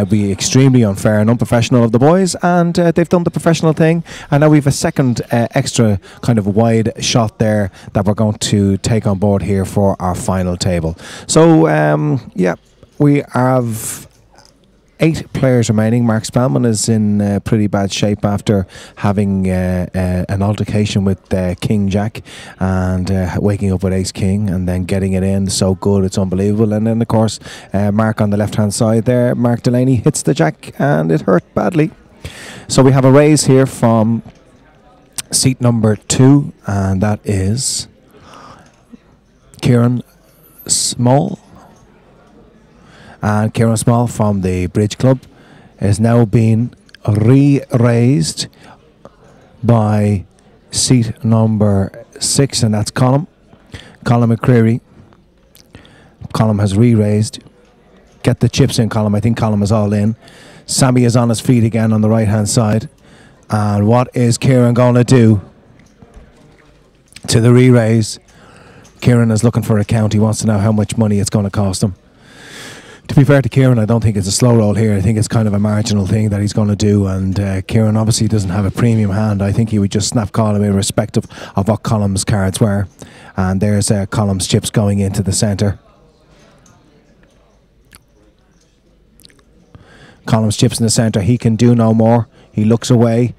Be extremely unfair and unprofessional of the boys, and they've done the professional thing. And now we have a second extra kind of wide shot there that we're going to take on board here for our final table. So yeah, we have 8 players remaining. Mark Spellman is in pretty bad shape after having an altercation with King Jack and waking up with Ace King and then getting it in. So good, it's unbelievable. And then, of course, Mark on the left-hand side there, Mark Delaney hits the Jack and it hurt badly. So we have a raise here from seat number 2, and that is Kieran Small. And Kieran Small from the Bridge Club is now being re-raised by seat number 6, and that's Colm McCreary. Colm has re-raised. Get the chips in, Colm. I think Colm is all in. Sammy is on his feet again on the right-hand side. And what is Kieran going to do to the re-raise? Kieran is looking for a count. He wants to know how much money it's going to cost him. To be fair to Kieran, I don't think it's a slow roll here. I think it's kind of a marginal thing that he's going to do, and Kieran obviously doesn't have a premium hand. I think he would just snap Colm irrespective of what Colm's cards were. And there's Colm's chips going into the centre. Colm's chips in the centre. He can do no more. He looks away.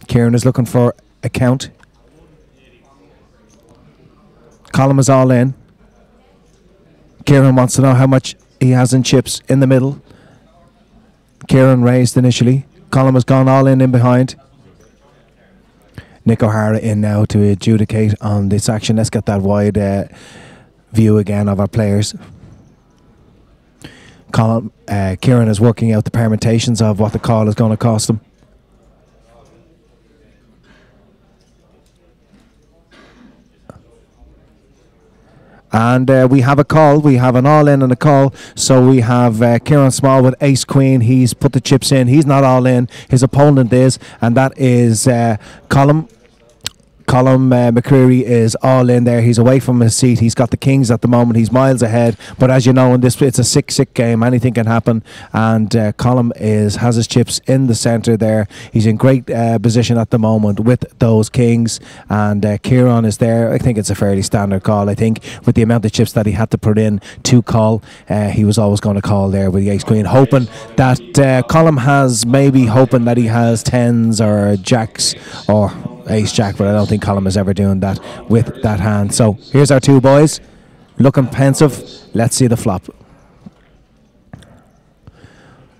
Kieran is looking for a count. Colm is all in. Kieran wants to know how much he has in chips in the middle. Kieran raised initially. Colm has gone all in behind. Nick O'Hara in now to adjudicate on this action. Let's get that wide view again of our players. Kieran is working out the permutations of what the call is going to cost him. And we have a call. We have an all-in and a call. So we have Kieran Small with Ace-Queen. He's put the chips in. He's not all-in. His opponent is. And that is Colm McCreary is all in there. He's away from his seat. He's got the kings at the moment. He's miles ahead. But as you know, in this, it's a 6-6 game. Anything can happen. And Colm has his chips in the centre there. He's in great position at the moment with those kings. And Kieran is there. I think it's a fairly standard call. I think with the amount of chips that he had to put in to call, he was always going to call there with the Ace-Queen, hoping that Colm has maybe hoping that he has 10s or jacks or Ace-Jack, but I don't think Colm is ever doing that with that hand. So here's our two boys looking pensive. Let's see the flop.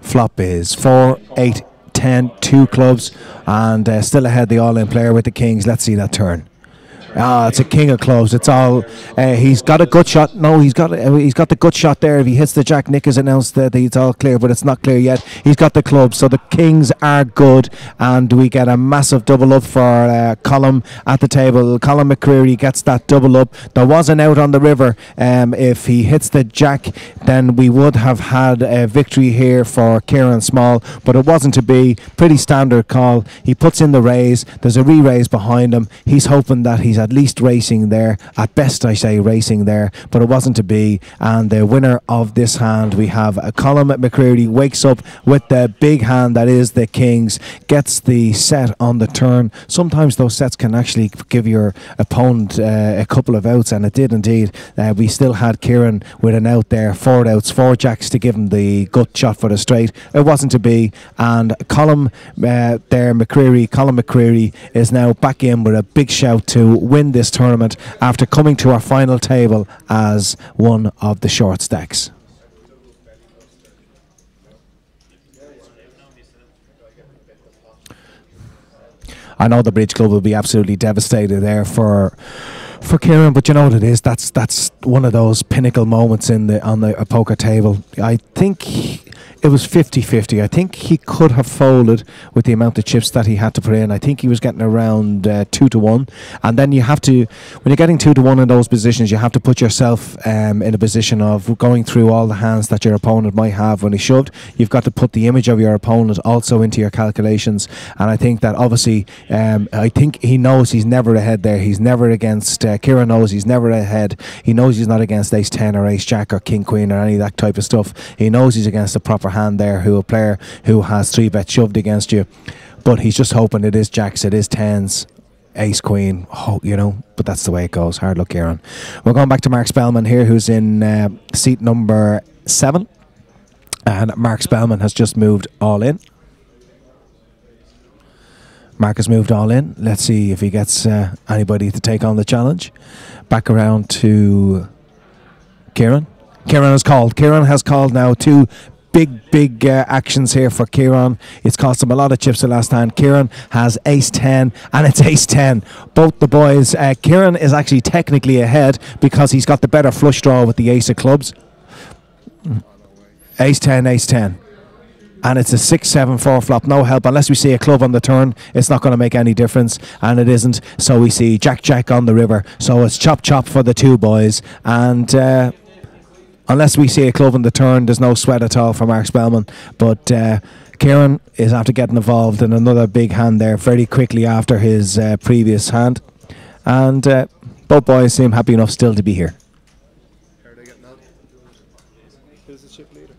Flop is 4, 8, 10, 2 clubs, and still ahead the all-in player with the kings. Let's see that turn. It's a king of clubs. It's all. He's got a gut shot. No, he's got the gut shot there. If he hits the jack, Nick has announced that it's all clear, but it's not clear yet. He's got the clubs, so the kings are good, and we get a massive double up for Colm at the table. Colm McCreary gets that double up. There was an out on the river. If he hits the jack, then we would have had a victory here for Kieran Small, but it wasn't to be. Pretty standard call. He puts in the raise. There's a re-raise behind him. He's hoping that he's at least racing there. At best, I say racing there, but it wasn't to be. And the winner of this hand, we have Colm McCreary, wakes up with the big hand that is the kings, gets the set on the turn. Sometimes those sets can actually give your opponent a couple of outs, and it did indeed. We still had Kieran with an out there, 4 outs, 4 jacks to give him the gut shot for the straight. It wasn't to be, and Colm McCreary is now back in with a big shout to win this tournament after coming to our final table as one of the short stacks. I know the Bridge Club will be absolutely devastated there for Kieran, but you know what it is. That's one of those pinnacle moments on the poker table. I think it was 50-50. I think he could have folded with the amount of chips that he had to put in. I think he was getting around 2-1, and then you have to, when you're getting 2-1 in those positions, you have to put yourself in a position of going through all the hands that your opponent might have when he shoved. You've got to put the image of your opponent also into your calculations, and I think that obviously, I think he knows he's never ahead there. He's never against. Kieran knows he's never ahead. He knows he's not against Ace 10 or Ace Jack or King Queen or any of that type of stuff. He knows he's against a proper hand there, a player who has 3-bet shoved against you, but he's just hoping it is Jacks, it is 10s, Ace Queen, but that's the way it goes. Hard luck, Kieran. We're going back to Mark Spellman here, who's in seat number 7, and Mark Spellman has just moved all in. Mark has moved all in. Let's see if he gets anybody to take on the challenge. Back around to Kieran. Kieran has called. Kieran has called now 2 big actions here for Kieran. It's cost him a lot of chips the last hand. Kieran has Ace 10 and it's Ace 10. Both the boys. Kieran is actually technically ahead because he's got the better flush draw with the Ace of Clubs. Ace 10, Ace 10. And it's a 6-7-4 flop, no help. Unless we see a club on the turn, it's not going to make any difference, and it isn't. So we see Jack on the river. So it's chop for the 2 boys. And unless we see a club on the turn, there's no sweat at all for Mark Spellman. But Kieran is after getting involved in another big hand there very quickly after his previous hand. And both boys seem happy enough still to be here. Who's the chip leader?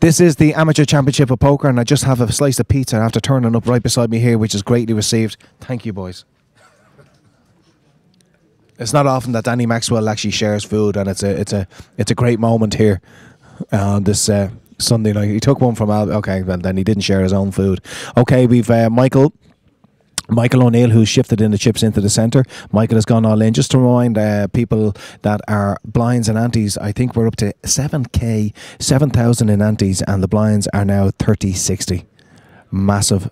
This is the Amateur Championship of Poker, and I just have a slice of pizza after turning up right beside me here, which is greatly received. Thank you, boys. It's not often that Danny Maxwell actually shares food, and it's a great moment here on this Sunday night. He took one from Al. Okay, well then he didn't share his own food. Okay, we've Michael O'Neill, who's shifted in the chips into the centre. Michael has gone all in. Just to remind people that are blinds and antes, I think we're up to 7,000 in antes, and the blinds are now 30-60. Massive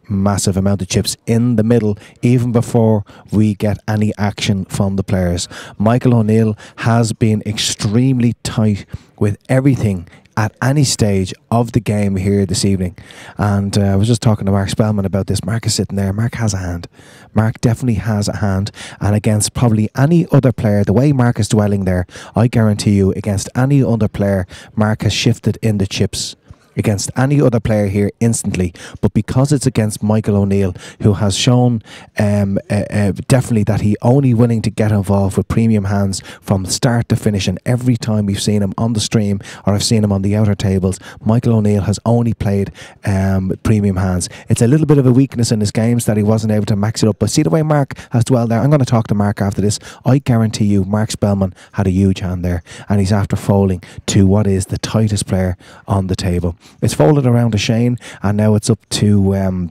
amount of chips in the middle, even before we get any action from the players. Michael O'Neill has been extremely tight with everything at any stage of the game here this evening. And I was just talking to Mark Spellman about this. Mark is sitting there. Mark has a hand. Mark definitely has a hand. And against probably any other player, the way Mark is dwelling there, I guarantee you, against any other player, Mark has shifted in the chips against any other player here instantly. But because it's against Michael O'Neill, who has shown definitely that he only willing to get involved with premium hands from start to finish, and every time we've seen him on the stream or I've seen him on the outer tables, Michael O'Neill has only played premium hands. It's a little bit of a weakness in his games that he wasn't able to max it up, but see the way Mark has dwelled there. I'm going to talk to Mark after this. I guarantee you Mark Spellman had a huge hand there, and he's after folding to what is the tightest player on the table. It's folded around to Shane, and now it's up to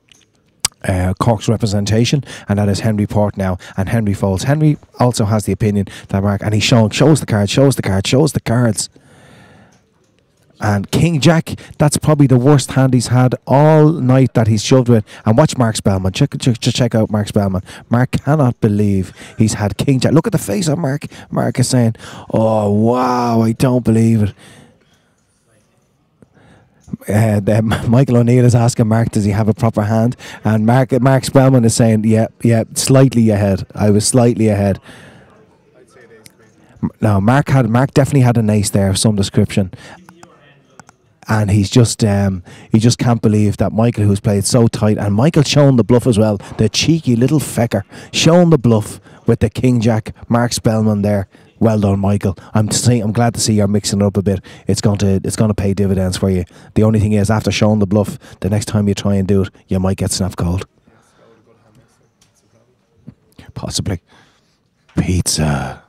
Cork's representation, and that is Henry Port now, and Henry folds. Henry also has the opinion that Mark, and he shows the cards. And King Jack, that's probably the worst hand he's had all night that he's shoved with. And watch Mark Spellman. Check out Mark Spellman. Mark cannot believe he's had King Jack. Look at the face of Mark. Mark is saying, oh wow, I don't believe it. Michael O'Neill is asking Mark, does he have a proper hand? And Mark Spellman is saying, yeah, slightly ahead. I was slightly ahead. No, Mark definitely had an ace there of some description. and he just can't believe that Michael, who's played so tight, and Michael showing the bluff as well, the cheeky little fecker showing the bluff with the King Jack, Mark Spellman there. Well done, Michael. I'm glad to see you're mixing it up a bit. It's going to pay dividends for you. The only thing is, after showing the bluff, the next time you try and do it, you might get snapped cold. Possibly. Pizza.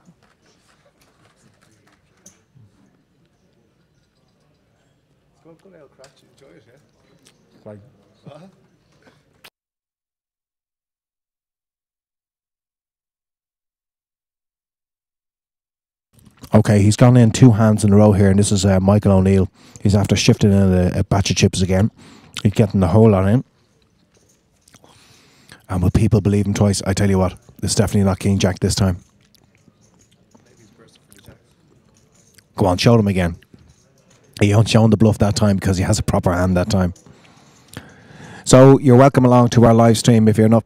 Okay, he's gone in 2 hands in a row here, and this is Michael O'Neill. He's after shifting in a batch of chips again. He's getting the hole on in. And will people believe him twice? I tell you what, it's definitely not King Jack this time. Go on, show them again. He ain't showing the bluff that time because he has a proper hand that time. So you're welcome along to our live stream. If you're not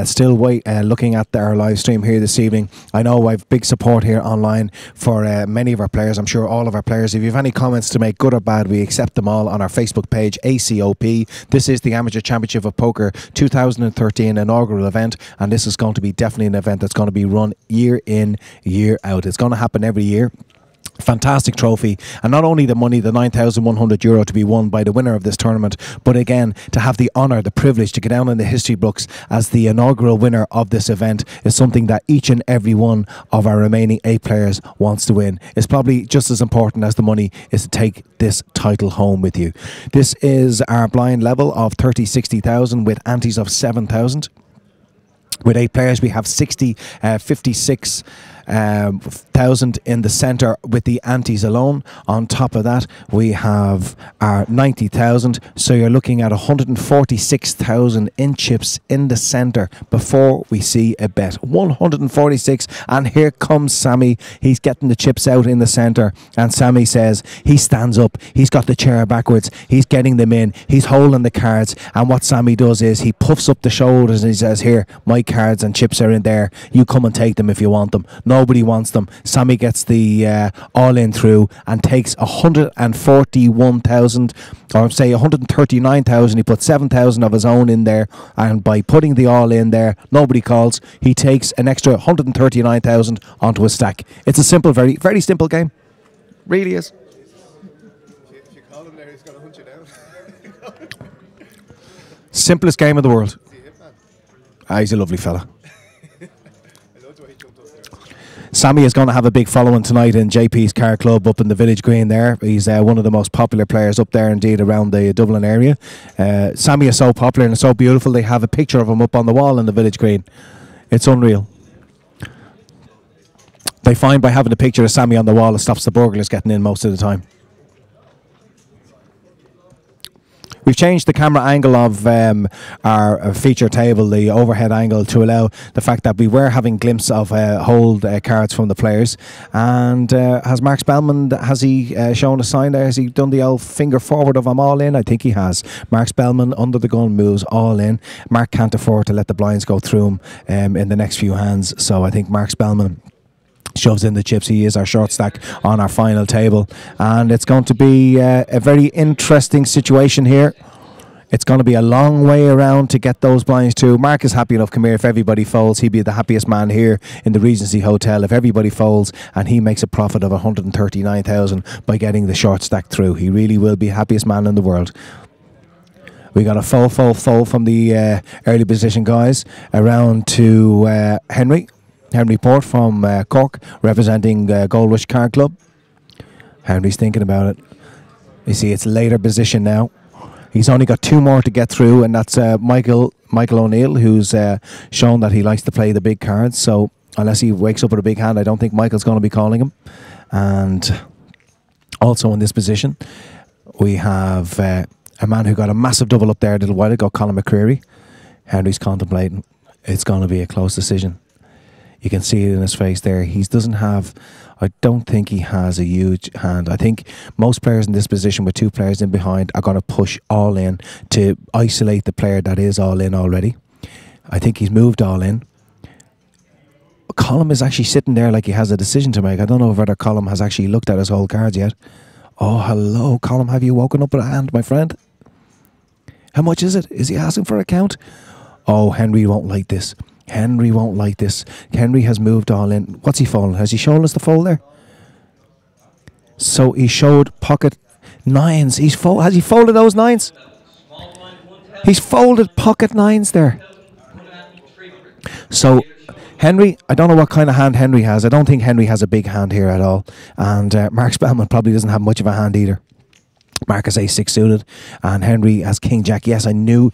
still looking at our live stream here this evening, I know I have big support here online for many of our players. I'm sure all of our players. If you have any comments to make, good or bad, we accept them all on our Facebook page, ACOP. This is the Amateur Championship of Poker 2013 inaugural event, and this is going to be definitely an event that's going to be run year in, year out. It's going to happen every year. Fantastic trophy, and not only the money, the €9,100 to be won by the winner of this tournament, but again to have the honour, the privilege to go down in the history books as the inaugural winner of this event is something that each and every one of our remaining 8 players wants to win. It's probably just as important as the money is to take this title home with you. This is our blind level of 30,000-60,000 with antes of 7,000. With 8 players, we have 56,000 in the centre with the antes alone. On top of that, we have our 90,000. So you're looking at 146,000 in chips in the centre before we see a bet. 146, and here comes Sammy. He's getting the chips out in the centre, and Sammy says he stands up. He's got the chair backwards. He's getting them in. He's holding the cards, and what Sammy does is he puffs up the shoulders and he says, "Here, my cards and chips are in there. You come and take them if you want them." Nobody wants them. Sammy gets the all-in through and takes 141,000, or say 139,000. He put 7,000 of his own in there, and by putting the all-in there, nobody calls. He takes an extra 139,000 onto his stack. It's a simple, very, very simple game. Really is. If you call him there, he's going to hunt you down. Simplest game of the world. He's a lovely fella. Sammy is going to have a big following tonight in JP's Car Club up in the Village Green there. He's one of the most popular players up there indeed around the Dublin area. Sammy is so popular and so beautiful, they have a picture of him up on the wall in the Village Green. It's unreal. They find by having a picture of Sammy on the wall, it stops the burglars getting in most of the time. We've changed the camera angle of our feature table, the overhead angle, to allow the fact that we were having glimpses of hold cards from the players. And has Mark Spellman, has he shown a sign there? Has he done the old finger forward of I'm all in? I think he has. Mark Spellman under the gun moves all in. Mark can't afford to let the blinds go through him in the next few hands. So I think Mark Spellman shoves in the chips. He is our short stack on our final table, and it's going to be a very interesting situation here. It's going to be a long way around to get those blinds too. Mark is happy enough. Come here, if everybody folds, he'd be the happiest man here in the Regency Hotel if everybody folds, and he makes a profit of 139,000 by getting the short stack through. He really will be happiest man in the world. We got a fold from the early position guys around to Henry Port from Cork, representing Gold Rush Card Club. Henry's thinking about it. You see, it's later position now. He's only got 2 more to get through, and that's Michael O'Neill, who's shown that he likes to play the big cards. So unless he wakes up with a big hand, I don't think Michael's going to be calling him. And also in this position, we have a man who got a massive double up there a little while ago, Colin McCreary. Henry's contemplating. It's going to be a close decision. You can see it in his face there. He doesn't have, I don't think he has a huge hand. I think most players in this position with 2 players in behind are going to push all in to isolate the player that is all in already. I think he's moved all in. Colm is actually sitting there like he has a decision to make. I don't know whether Colm has actually looked at his whole cards yet. Oh, hello, Colin. Have you woken up with a hand, my friend? How much is it? Is he asking for a count? Oh, Henry won't like this. Henry won't like this. Henry has moved all in. What's he folding? Has he shown us the fold there? So he showed pocket nines. Has he folded those nines? He's folded pocket nines there. So Henry, I don't know what kind of hand Henry has. I don't think Henry has a big hand here at all. And Mark Spellman probably doesn't have much of a hand either. Mark has ace-6 suited, and Henry has king-jack. Yes, I knew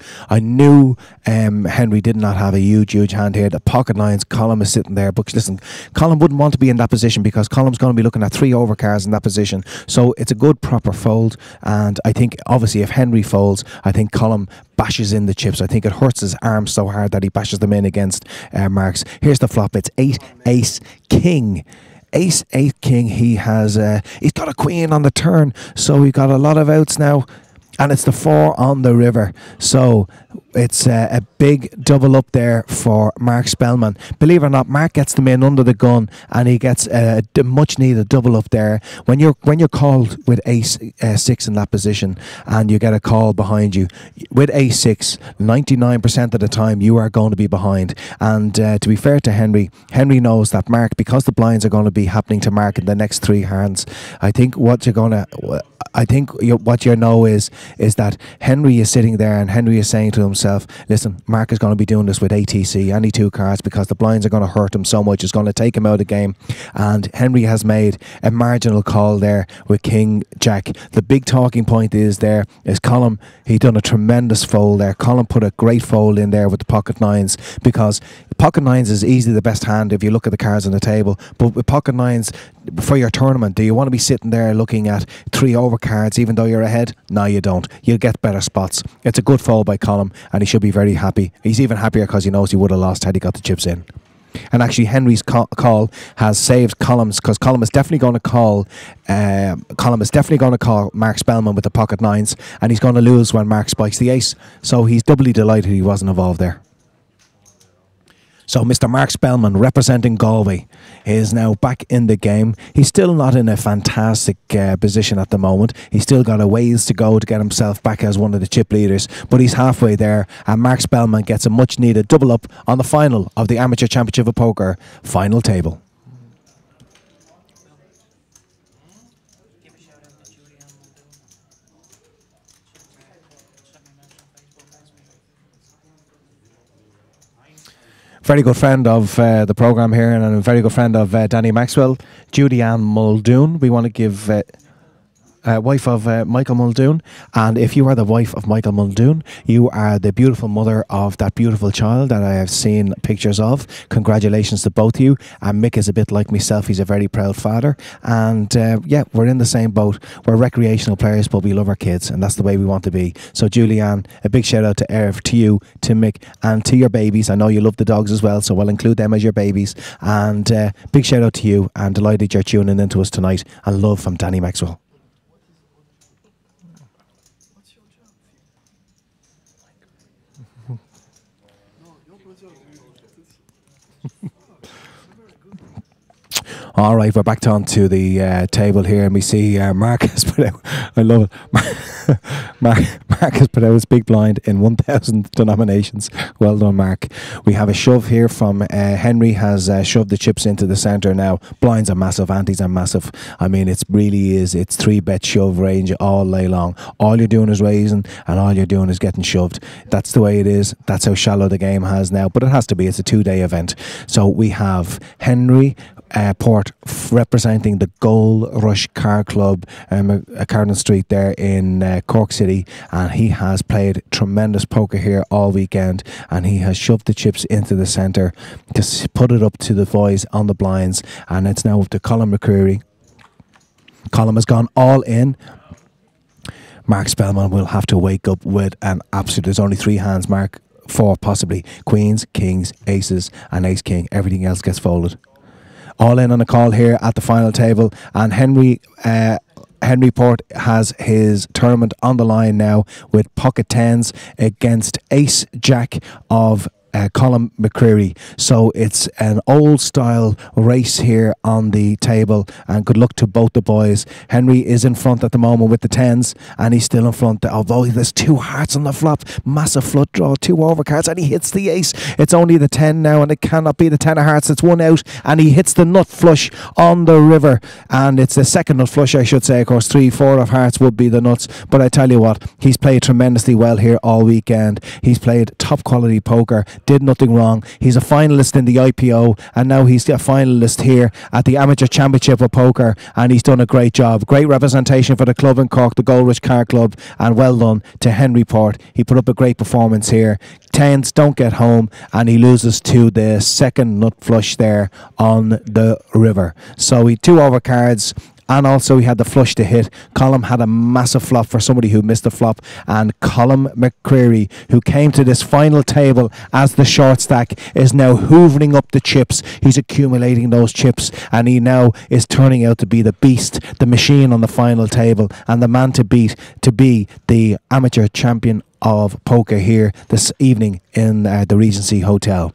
Henry did not have a huge hand here. The pocket nines, Colin is sitting there. But listen, Colin wouldn't want to be in that position because Colin's going to be looking at 3 overcards in that position. So it's a good proper fold. And I think, obviously, if Henry folds, I think Colin bashes in the chips. I think it hurts his arms so hard that he bashes them in against Mark's. Here's the flop. It's 8, ace, king. Ace, 8, king. He's got a queen on the turn, so we've got a lot of outs now, and it's the 4 on the river. So it's a big double up there for Mark Spellman. Believe it or not, Mark gets them in under the gun, and he gets a much needed double up there. When you're called with ace 6 in that position, and you get a call behind you with ace 6, 99% of the time you are going to be behind. And to be fair to Henry knows that Mark, because the blinds are going to be happening to Mark in the next 3 hands, I think what you know is that Henry is sitting there, and Henry is saying to himself, listen, Mark is going to be doing this with ATC, any 2 cards, because the blinds are going to hurt him so much. It's going to take him out of the game. And Henry has made a marginal call there with king jack. The big talking point is Colin. He done a tremendous fold there. Colin put a great fold in there with the pocket nines, because pocket nines is easily the best hand if you look at the cards on the table. But with pocket nines for your tournament, do you want to be sitting there looking at 3 overcards even though you're ahead? No, you don't. You'll get better spots. It's a good fold by Colin, and he should be very happy. He's even happier because he knows he would have lost had he got the chips in. And actually, Henry's call has saved Colum's, because Colum is definitely going to call. Mark Spellman with the pocket nines, and he's going to lose when Mark spikes the ace. So he's doubly delighted he wasn't involved there. So Mr. Mark Spellman, representing Galway, is now back in the game. He's still not in a fantastic position at the moment. He's still got a ways to go to get himself back as one of the chip leaders, but he's halfway there, and Mark Spellman gets a much needed double up on the final of the Amateur Championship of Poker final table. Very good friend of the programme here, and a very good friend of Danny Maxwell, Judy-Ann Muldoon. We want to give wife of Michael Muldoon, and if you are the wife of Michael Muldoon, you are the beautiful mother of that beautiful child that I have seen pictures of. Congratulations to both of you. And Mick is a bit like myself. He's a very proud father, and yeah, we're in the same boat. We're recreational players, but we love our kids, and that's the way we want to be. So Julianne, a big shout out to Erev, to you, to Mick, and to your babies. I know you love the dogs as well, so we'll include them as your babies. And big shout out to you, and delighted you're tuning into us tonight, and love from Danny Maxwell. All right, we're back onto the table here, and we see Mark has put out, I love it, Mark has put out his big blind in 1,000 denominations. Well done, Mark. We have a shove here from Henry has shoved the chips into the centre now. Blinds are massive, antes are massive. I mean, it's 3-bet shove range all day long. All you're doing is raising, and all you're doing is getting shoved. That's the way it is. That's how shallow the game has now, but it has to be. It's a 2-day event. So we have Henry Port representing the Gold Rush Car Club, Carden Street there in Cork City, and he has played tremendous poker here all weekend, and he has shoved the chips into the centre to put it up to the boys on the blinds, and it's now up to Colin McCreary. Colin has gone all in. Mark Spellman will have to wake up with an absolute, there's only 3 hands, Mark, 4 possibly, queens, kings, aces, and ace king. Everything else gets folded. All in on a call here at the final table, and Henry Port has his tournament on the line now with pocket 10s against ace jack of Colin McCreary. So it's an old style race here on the table, and good luck to both the boys. Henry is in front at the moment with the 10s, and he's still in front, although there's 2 hearts on the flop. Massive flush draw, 2 overcards, and he hits the ace. It's only the 10 now, and it cannot be the 10 of hearts. It's 1 out, and he hits the nut flush on the river, and it's the second nut flush, I should say. Of course, 3, 4 of hearts would be the nuts, but I tell you what, he's played tremendously well here all weekend. He's played top quality poker, did nothing wrong. He's a finalist in the IPO, and now he's a finalist here at the Amateur Championship of Poker, and he's done a great job. Great representation for the club in Cork, the Goldrich Card Club, and well done to Henry Port. He put up a great performance here. 10s don't get home, and he loses to the second nut flush there on the river. So he 2 overcards, and also he had the flush to hit. Colin had a massive flop for somebody who missed the flop, and Colin McCreary, who came to this final table as the short stack, is now hoovering up the chips. He's accumulating those chips, and he now is turning out to be the beast, the machine on the final table, and the man to beat to be the amateur champion of poker here this evening in the Regency Hotel.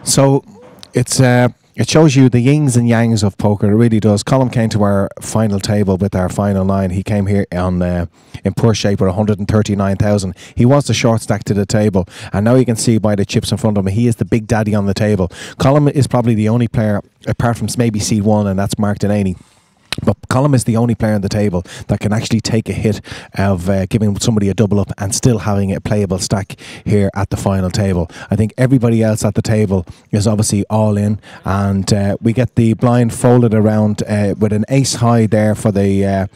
So it shows you the yings and yangs of poker. It really does. Colin came to our final table with our final 9. He came here on in poor shape with 139,000. He was the short stack to the table, and now you can see by the chips in front of him, he is the big daddy on the table. Colin is probably the only player, apart from maybe seed 1, and that's Mark Delaney. But Colin is the only player on the table that can actually take a hit of giving somebody a double up and still having a playable stack here at the final table. I think everybody else at the table is obviously all in, and we get the blind folded around with an ace high there for the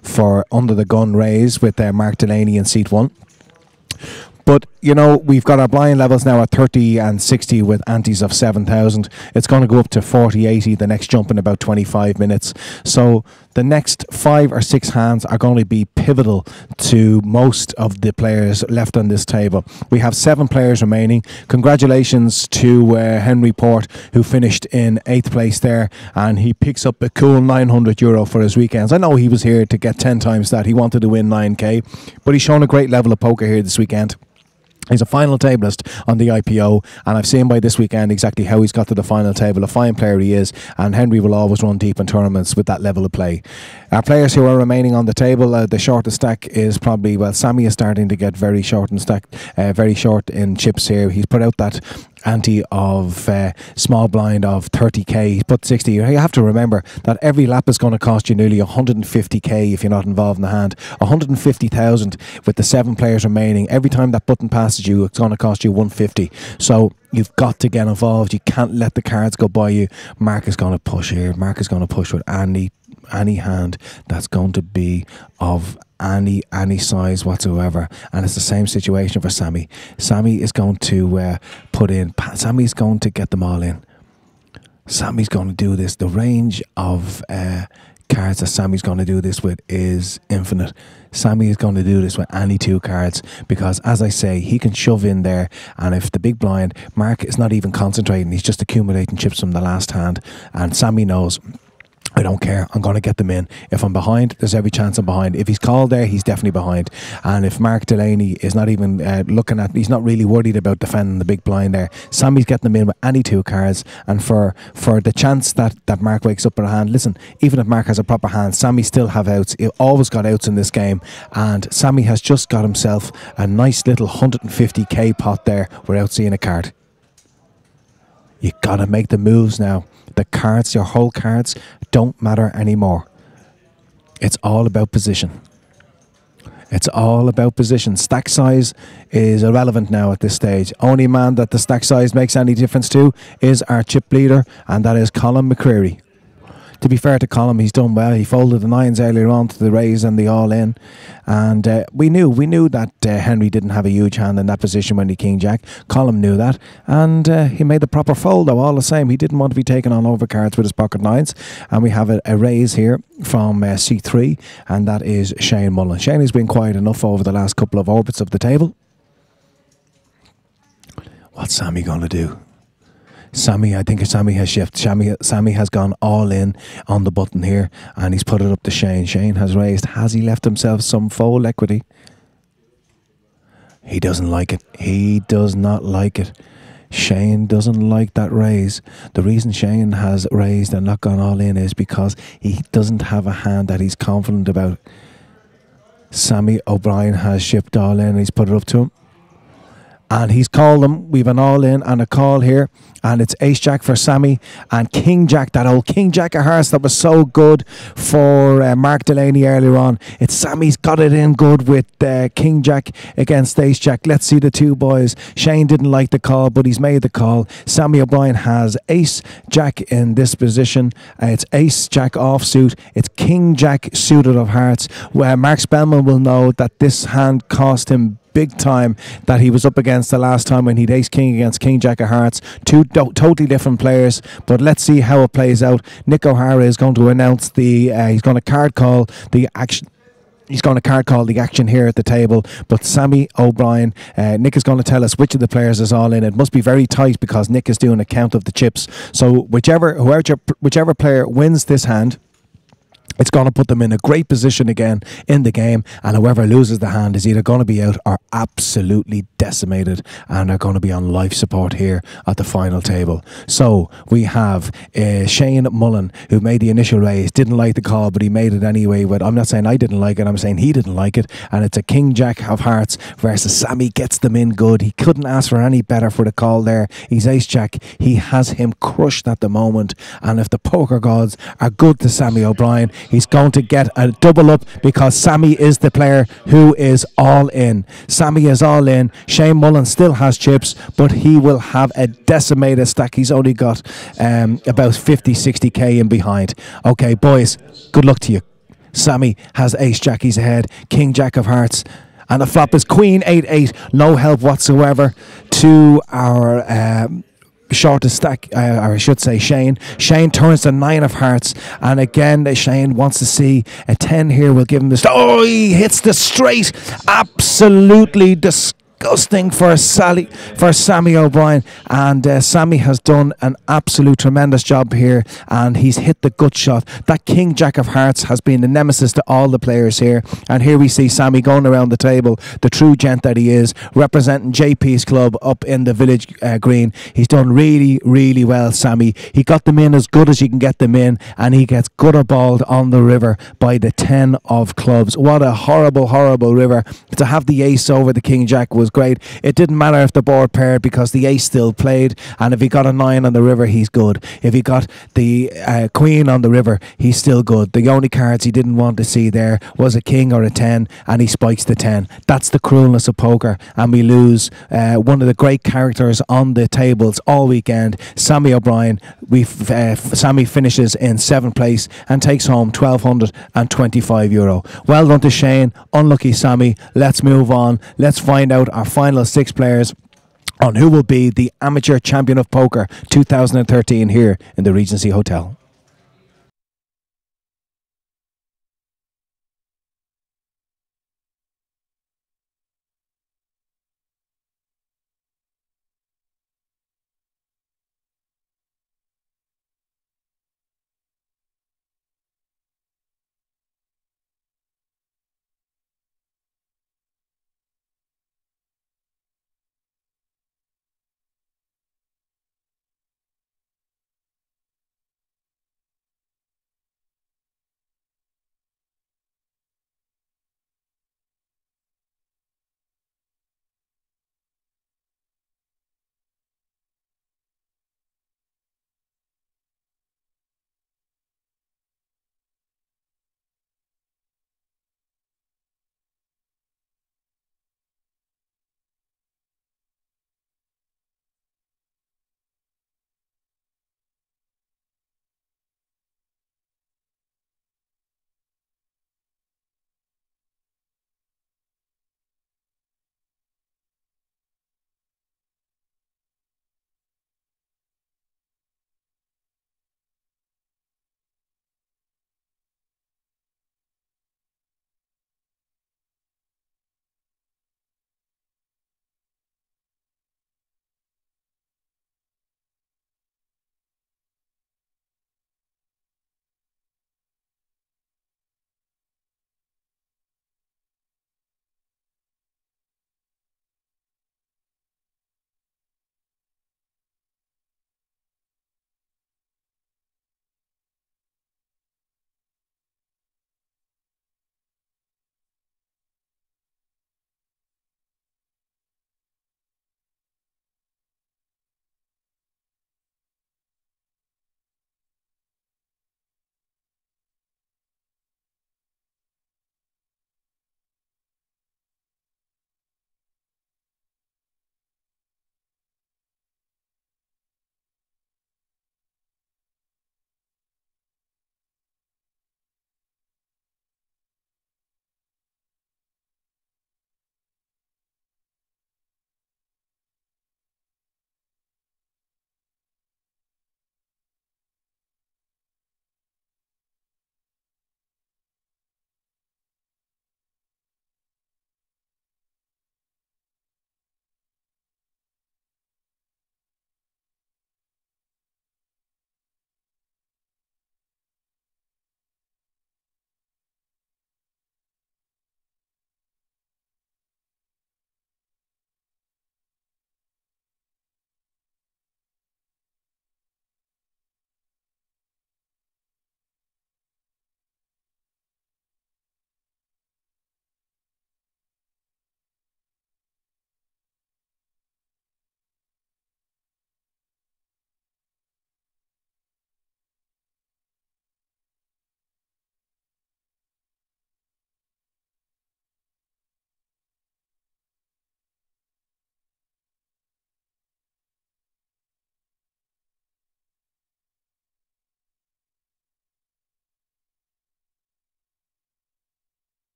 for under the gun raise with Mark Delaney in seat 1. But, you know, we've got our blind levels now at 30 and 60 with antes of 7,000. It's going to go up to 40, 80, the next jump in about 25 minutes. So the next 5 or 6 hands are going to be pivotal to most of the players left on this table. We have 7 players remaining. Congratulations to Henry Port, who finished in 8th place there, and he picks up a cool €900 for his weekends. I know he was here to get 10 times that. He wanted to win 9k, but he's shown a great level of poker here this weekend. He's a final tableist on the IPO, and I've seen by this weekend exactly how he's got to the final table. A fine player he is, and Henry will always run deep in tournaments with that level of play. Our players who are remaining on the table, the shortest stack is probably, well, Sammy is starting to get very short in stack, very short in chips here. He's put out that ante of small blind of 30k. He's put 60. You have to remember that every lap is going to cost you nearly 150k if you're not involved in the hand. 150,000 with the 7 players remaining. Every time that button passes you, it's going to cost you 150. So you've got to get involved. You can't let the cards go by you. Mark is going to push here. Mark is going to push with any hand that's going to be of any size whatsoever, and it's the same situation for Sammy. Sammy is going to put in. Sammy's going to get them all in. Sammy's going to do this. The range of cards that Sammy's going to do this with is infinite. Sammy is going to do this with any 2 cards because, as I say, he can shove in there, and if the big blind, Mark is not even concentrating, he's just accumulating chips from the last hand, and Sammy knows I don't care. I'm going to get them in. If I'm behind, there's every chance I'm behind. If he's called there, he's definitely behind. And if Mark Delaney is not even looking at, he's not really worried about defending the big blind there. Sammy's getting them in with any 2 cards. And for the chance that Mark wakes up with a hand, listen, even if Mark has a proper hand, Sammy still have outs. He always got outs in this game. And Sammy has just got himself a nice little 150k pot there without seeing a card. You got to make the moves now. The cards, your whole cards, don't matter anymore. It's all about position. It's all about position. Stack size is irrelevant now at this stage. Only man that the stack size makes any difference to is our chip leader, and that is Colin McCreary. To be fair to Colin, he's done well. He folded the 9s earlier on to the raise and the all-in. And we knew that Henry didn't have a huge hand in that position when he king-jack. Colin knew that. And he made the proper fold, though, all the same. He didn't want to be taken on overcards with his pocket 9s. And we have a raise here from C3, and that is Shane Mullen. Shane has been quiet enough over the last couple of orbits of the table. What's Sammy going to do? I think Sammy has shifted. Sammy has gone all in on the button here, and he's put it up to Shane. Shane has raised. Has he left himself some fold equity? He doesn't like it. He does not like it. Shane doesn't like that raise. The reason Shane has raised and not gone all in is because he doesn't have a hand that he's confident about. Sammy O'Brien has shipped all in, and he's put it up to him. And he's called them. We've an all in and a call here. And it's Ace Jack for Sammy and King Jack, that old King Jack of Hearts that was so good for Mark Delaney earlier on. It's Sammy's got it in good with King Jack against Ace Jack. Let's see the 2 boys. Shane didn't like the call, but he's made the call. Sammy O'Brien has Ace Jack in this position. It's Ace Jack offsuit. It's King Jack suited of hearts. Mark Spellman will know that this hand cost him big time, that he was up against the last time when he'd ace king against King Jack of Hearts. 2 totally different players, but let's see how it plays out. Nick O'Hara is going to announce he's going to card call the action. He's going to card call the action here at the table, but Sammy O'Brien, Nick is going to tell us which of the players is all in. It must be very tight because Nick is doing a count of the chips. So whichever player wins this hand, it's going to put them in a great position again in the game, and whoever loses the hand is either going to be out or absolutely decimated and are going to be on life support here at the final table. So we have Shane Mullen, who made the initial raise, didn't like the call, but he made it anyway. But I'm not saying I didn't like it, I'm saying he didn't like it, and it's a King Jack of Hearts versus Sammy. Gets them in good. He couldn't ask for any better for the call there. He's Ace Jack. He has him crushed at the moment, and if the poker gods are good to Sammy O'Brien, he's going to get a double up because Sammy is the player who is all in. Sammy is all in. Shane Mullen still has chips, but he will have a decimated stack. He's only got about 50-60k in behind. Okay, boys, good luck to you. Sammy has Ace Jack. He's ahead. King Jack of Hearts. And the flop is Queen 8-8. No help whatsoever to our shortest stack, or I should say Shane. Shane turns to 9 of hearts, and again Shane wants to see a 10 here. Will give him this. Oh, he hits the straight. Absolutely disgusting for Sammy O'Brien, and Sammy has done an absolute tremendous job here, and he's hit the gut shot. That King Jack of Hearts has been the nemesis to all the players here, and here we see Sammy going around the table, the true gent that he is, representing JP's club up in the village green. He's done really, really well, Sammy. He got them in as good as you can get them in, and he gets gutter balled on the river by the 10 of clubs. What a horrible, horrible river. To have the ace over the King Jack was great. It didn't matter if the board paired because the ace still played, and if he got a 9 on the river, he's good. If he got the queen on the river, he's still good. The only cards he didn't want to see there was a king or a 10, and he spikes the 10. That's the cruelness of poker, and we lose one of the great characters on the tables all weekend, Sammy O'Brien. Sammy finishes in 7th place and takes home €1,225. Well done to Shane. Unlucky Sammy. Let's move on. Let's find out our final 6 players on who will be the Amateur Champion of Poker 2013 here in the Regency Hotel.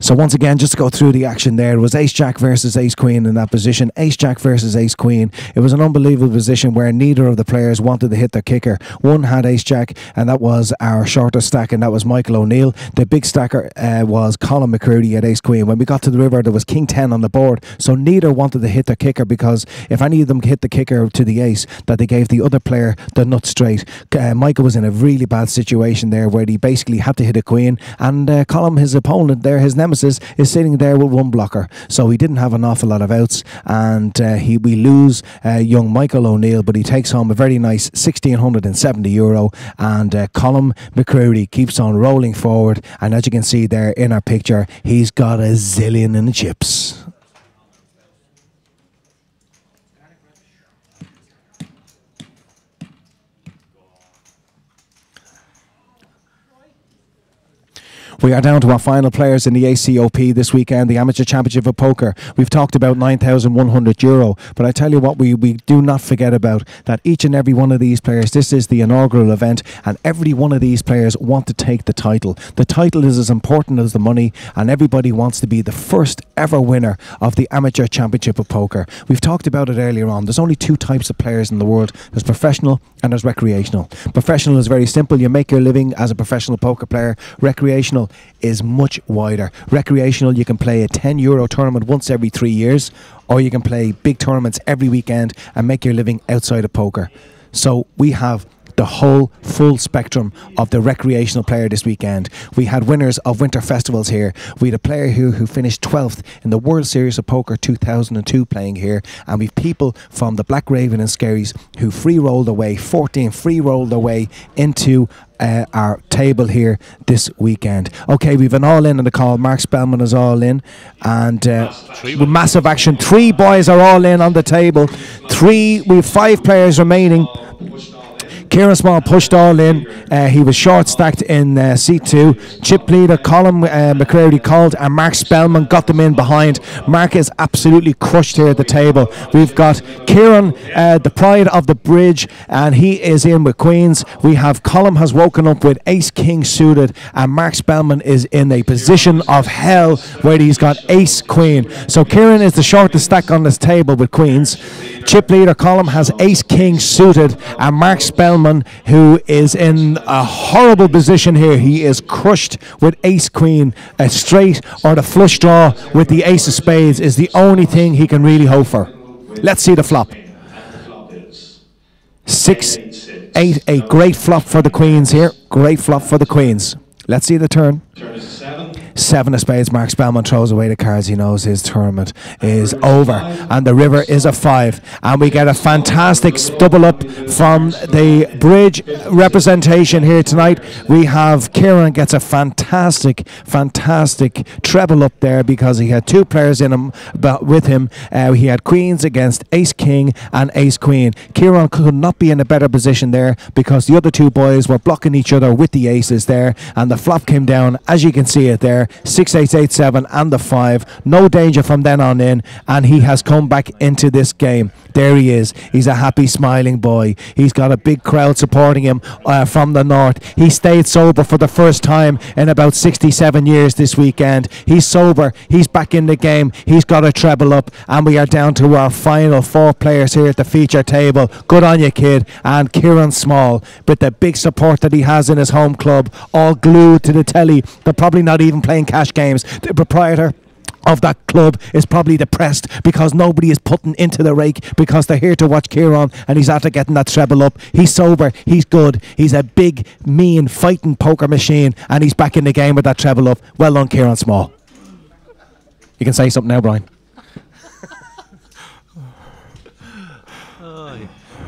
So once again, just to go through the action there, it was Ace-Jack versus Ace-Queen in that position. Ace-Jack versus Ace-Queen. It was an unbelievable position where neither of the players wanted to hit their kicker. One had Ace-Jack, and that was our shortest stack, and that was Michael O'Neill. The big stacker was Colin McCready at Ace-Queen. When we got to the river, there was King 10 on the board, so neither wanted to hit their kicker, because if any of them hit the kicker to the ace, that they gave the other player the nut straight. Michael was in a really bad situation there where he basically had to hit a queen, and Colin, his opponent there, his nemesis, is sitting there with one blocker, so he didn't have an awful lot of outs, and we lose young Michael O'Neill, but he takes home a very nice €1,670, and Colin McCready keeps on rolling forward, and as you can see there in our picture, he's got a zillion in the chips. We are down to our final players in the ACOP this weekend, the Amateur Championship of Poker. We've talked about €9,100, but I tell you what, we do not forget about that each and every one of these players, this is the inaugural event, and every one of these players want to take the title. The title is as important as the money, and everybody wants to be the first ever winner of the Amateur Championship of Poker. We've talked about it earlier on. There's only two types of players in the world. There's professional and there's recreational. Professional is very simple. You make your living as a professional poker player. Recreational is much wider. Recreational, you can play a €10 tournament once every 3 years, or you can play big tournaments every weekend and make your living outside of poker. So we have the whole full spectrum of the recreational player this weekend. We had winners of winter festivals here. We had a player who finished 12th in the World Series of Poker 2002 playing here, and we've people from the Black Raven and Skerries who free rolled away, 14 free rolled their way into our table here this weekend. Okay, we've an all in on the call. Mark Spellman is all in, and with massive action. 3 boys are all in on the table. We have 5 players remaining. Kieran Small pushed all in. He was short stacked in C2. Chip leader Colin McCready called, and Mark Spellman got them in behind. Mark is absolutely crushed here at the table. We've got Kieran, the pride of the bridge, and he is in with queens. We have Colin has woken up with ace king suited, and Mark Spellman is in a position of hell where he's got ace queen. So Kieran is the shortest stack on this table with queens. Chip leader Colin has ace king suited, and Mark Spellman, who is in a horrible position here, he is crushed with ace queen. A straight or the flush draw with the ace of spades is the only thing he can really hope for. Let's see the flop. 6-8, a great flop for the queens here. Great flop for the queens. Let's see the turn. 7 of spades. Mark Spellman throws away the cards. He knows his tournament is over, and the river is a 5, and we get a fantastic double up from the bridge representation here tonight. We have Kieran gets a fantastic treble up there because he had 2 players in him with him. He had queens against ace king and ace queen. Kieran could not be in a better position there because the other 2 boys were blocking each other with the aces there, and the flop came down as you can see it there. 6, 8, 8, 7 and the 5. No danger from then on in, and he has come back into this game. There he is. He's a happy smiling boy. He's got a big crowd supporting him from the north. He stayed sober for the first time in about 67 years this weekend. He's sober. He's back in the game. He's got a treble up, and we are down to our final 4 players here at the feature table. Good on you, kid. And Kieran Small, with the big support that he has in his home club, all glued to the telly. They're probably not even playing cash games. The proprietor of that club is probably depressed because nobody is putting into the rake because they're here to watch Kieran, and he's after getting that treble up. He's sober, he's good, he's a big, mean, fighting poker machine, and he's back in the game with that treble up. Well done, Kieran Small. You can say something now, Brian.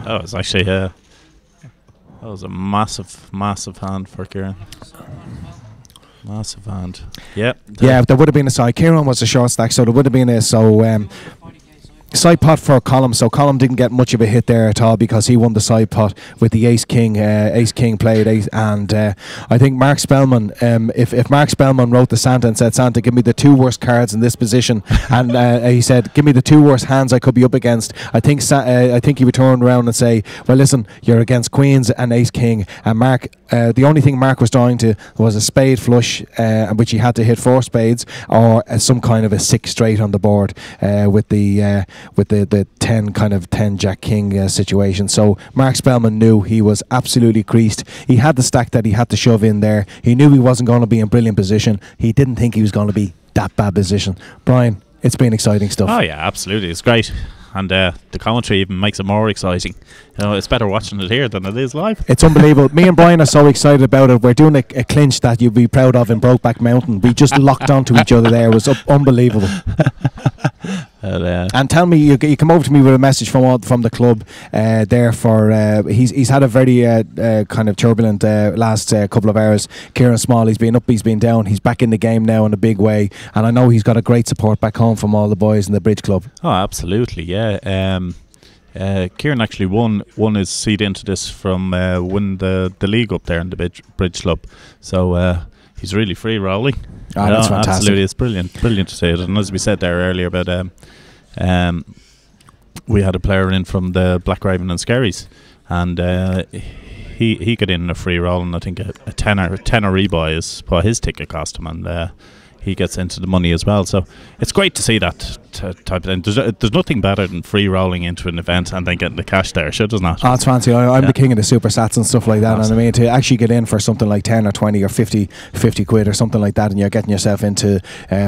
That was actually that was a massive hand for Kieran. Massive hand. Yep. Yeah, there would have been a side. Kieran was a short stack, so there would have been a Side pot for Colm. So Colm didn't get much of a hit there at all because he won the side pot with the Ace King. Ace King played ace, and I think Mark Spellman. If Mark Spellman wrote to Santa and said, "Santa, give me the 2 worst cards in this position," and he said, "Give me the 2 worst hands I could be up against," I think he would turn around and say, "Well, listen, you're against Queens and Ace King." And Mark, the only thing Mark was drawing to was a spade flush, which he had to hit 4 spades, or some kind of a 6 straight on the board with the 10 Jack King situation. So Mark Spellman knew he was absolutely creased. He had the stack that he had to shove in there. He knew he wasn't going to be in brilliant position. He didn't think he was going to be that bad position. Brian, it's been exciting stuff. Oh yeah, absolutely, it's great. And the commentary even makes it more exciting. You know, it's better watching it here than it is live. It's unbelievable. Me and Brian are so excited about it. We're doing a clinch that you'd be proud of in Brokeback Mountain. We just locked onto each other there. It was unbelievable. And tell me, you come over to me with a message from the club there for he's had a very kind of turbulent last couple of hours. Kieran Small, he's been up, he's been down, he's back in the game now in a big way, and I know he's got a great support back home from all the boys in the Bridge Club. Oh, absolutely, yeah. Kieran actually won his seat into this from win the league up there in the Bridge Club, so he's really free rolling. Oh, that's fantastic. Absolutely, it's brilliant to see it. And as we said there earlier about we had a player in from the Black Raven and Skerries, and he got in a free roll, and I think a tenner rebuy is what his ticket cost him, and he gets into the money as well. So it's great to see that type of thing. There's nothing better than free rolling into an event and then getting the cash there, sure, does not? Oh, it's fancy. I'm the king of the super sats and stuff like that. And I mean, to actually get in for something like 10 or 20 or 50 quid or something like that, and you're getting yourself into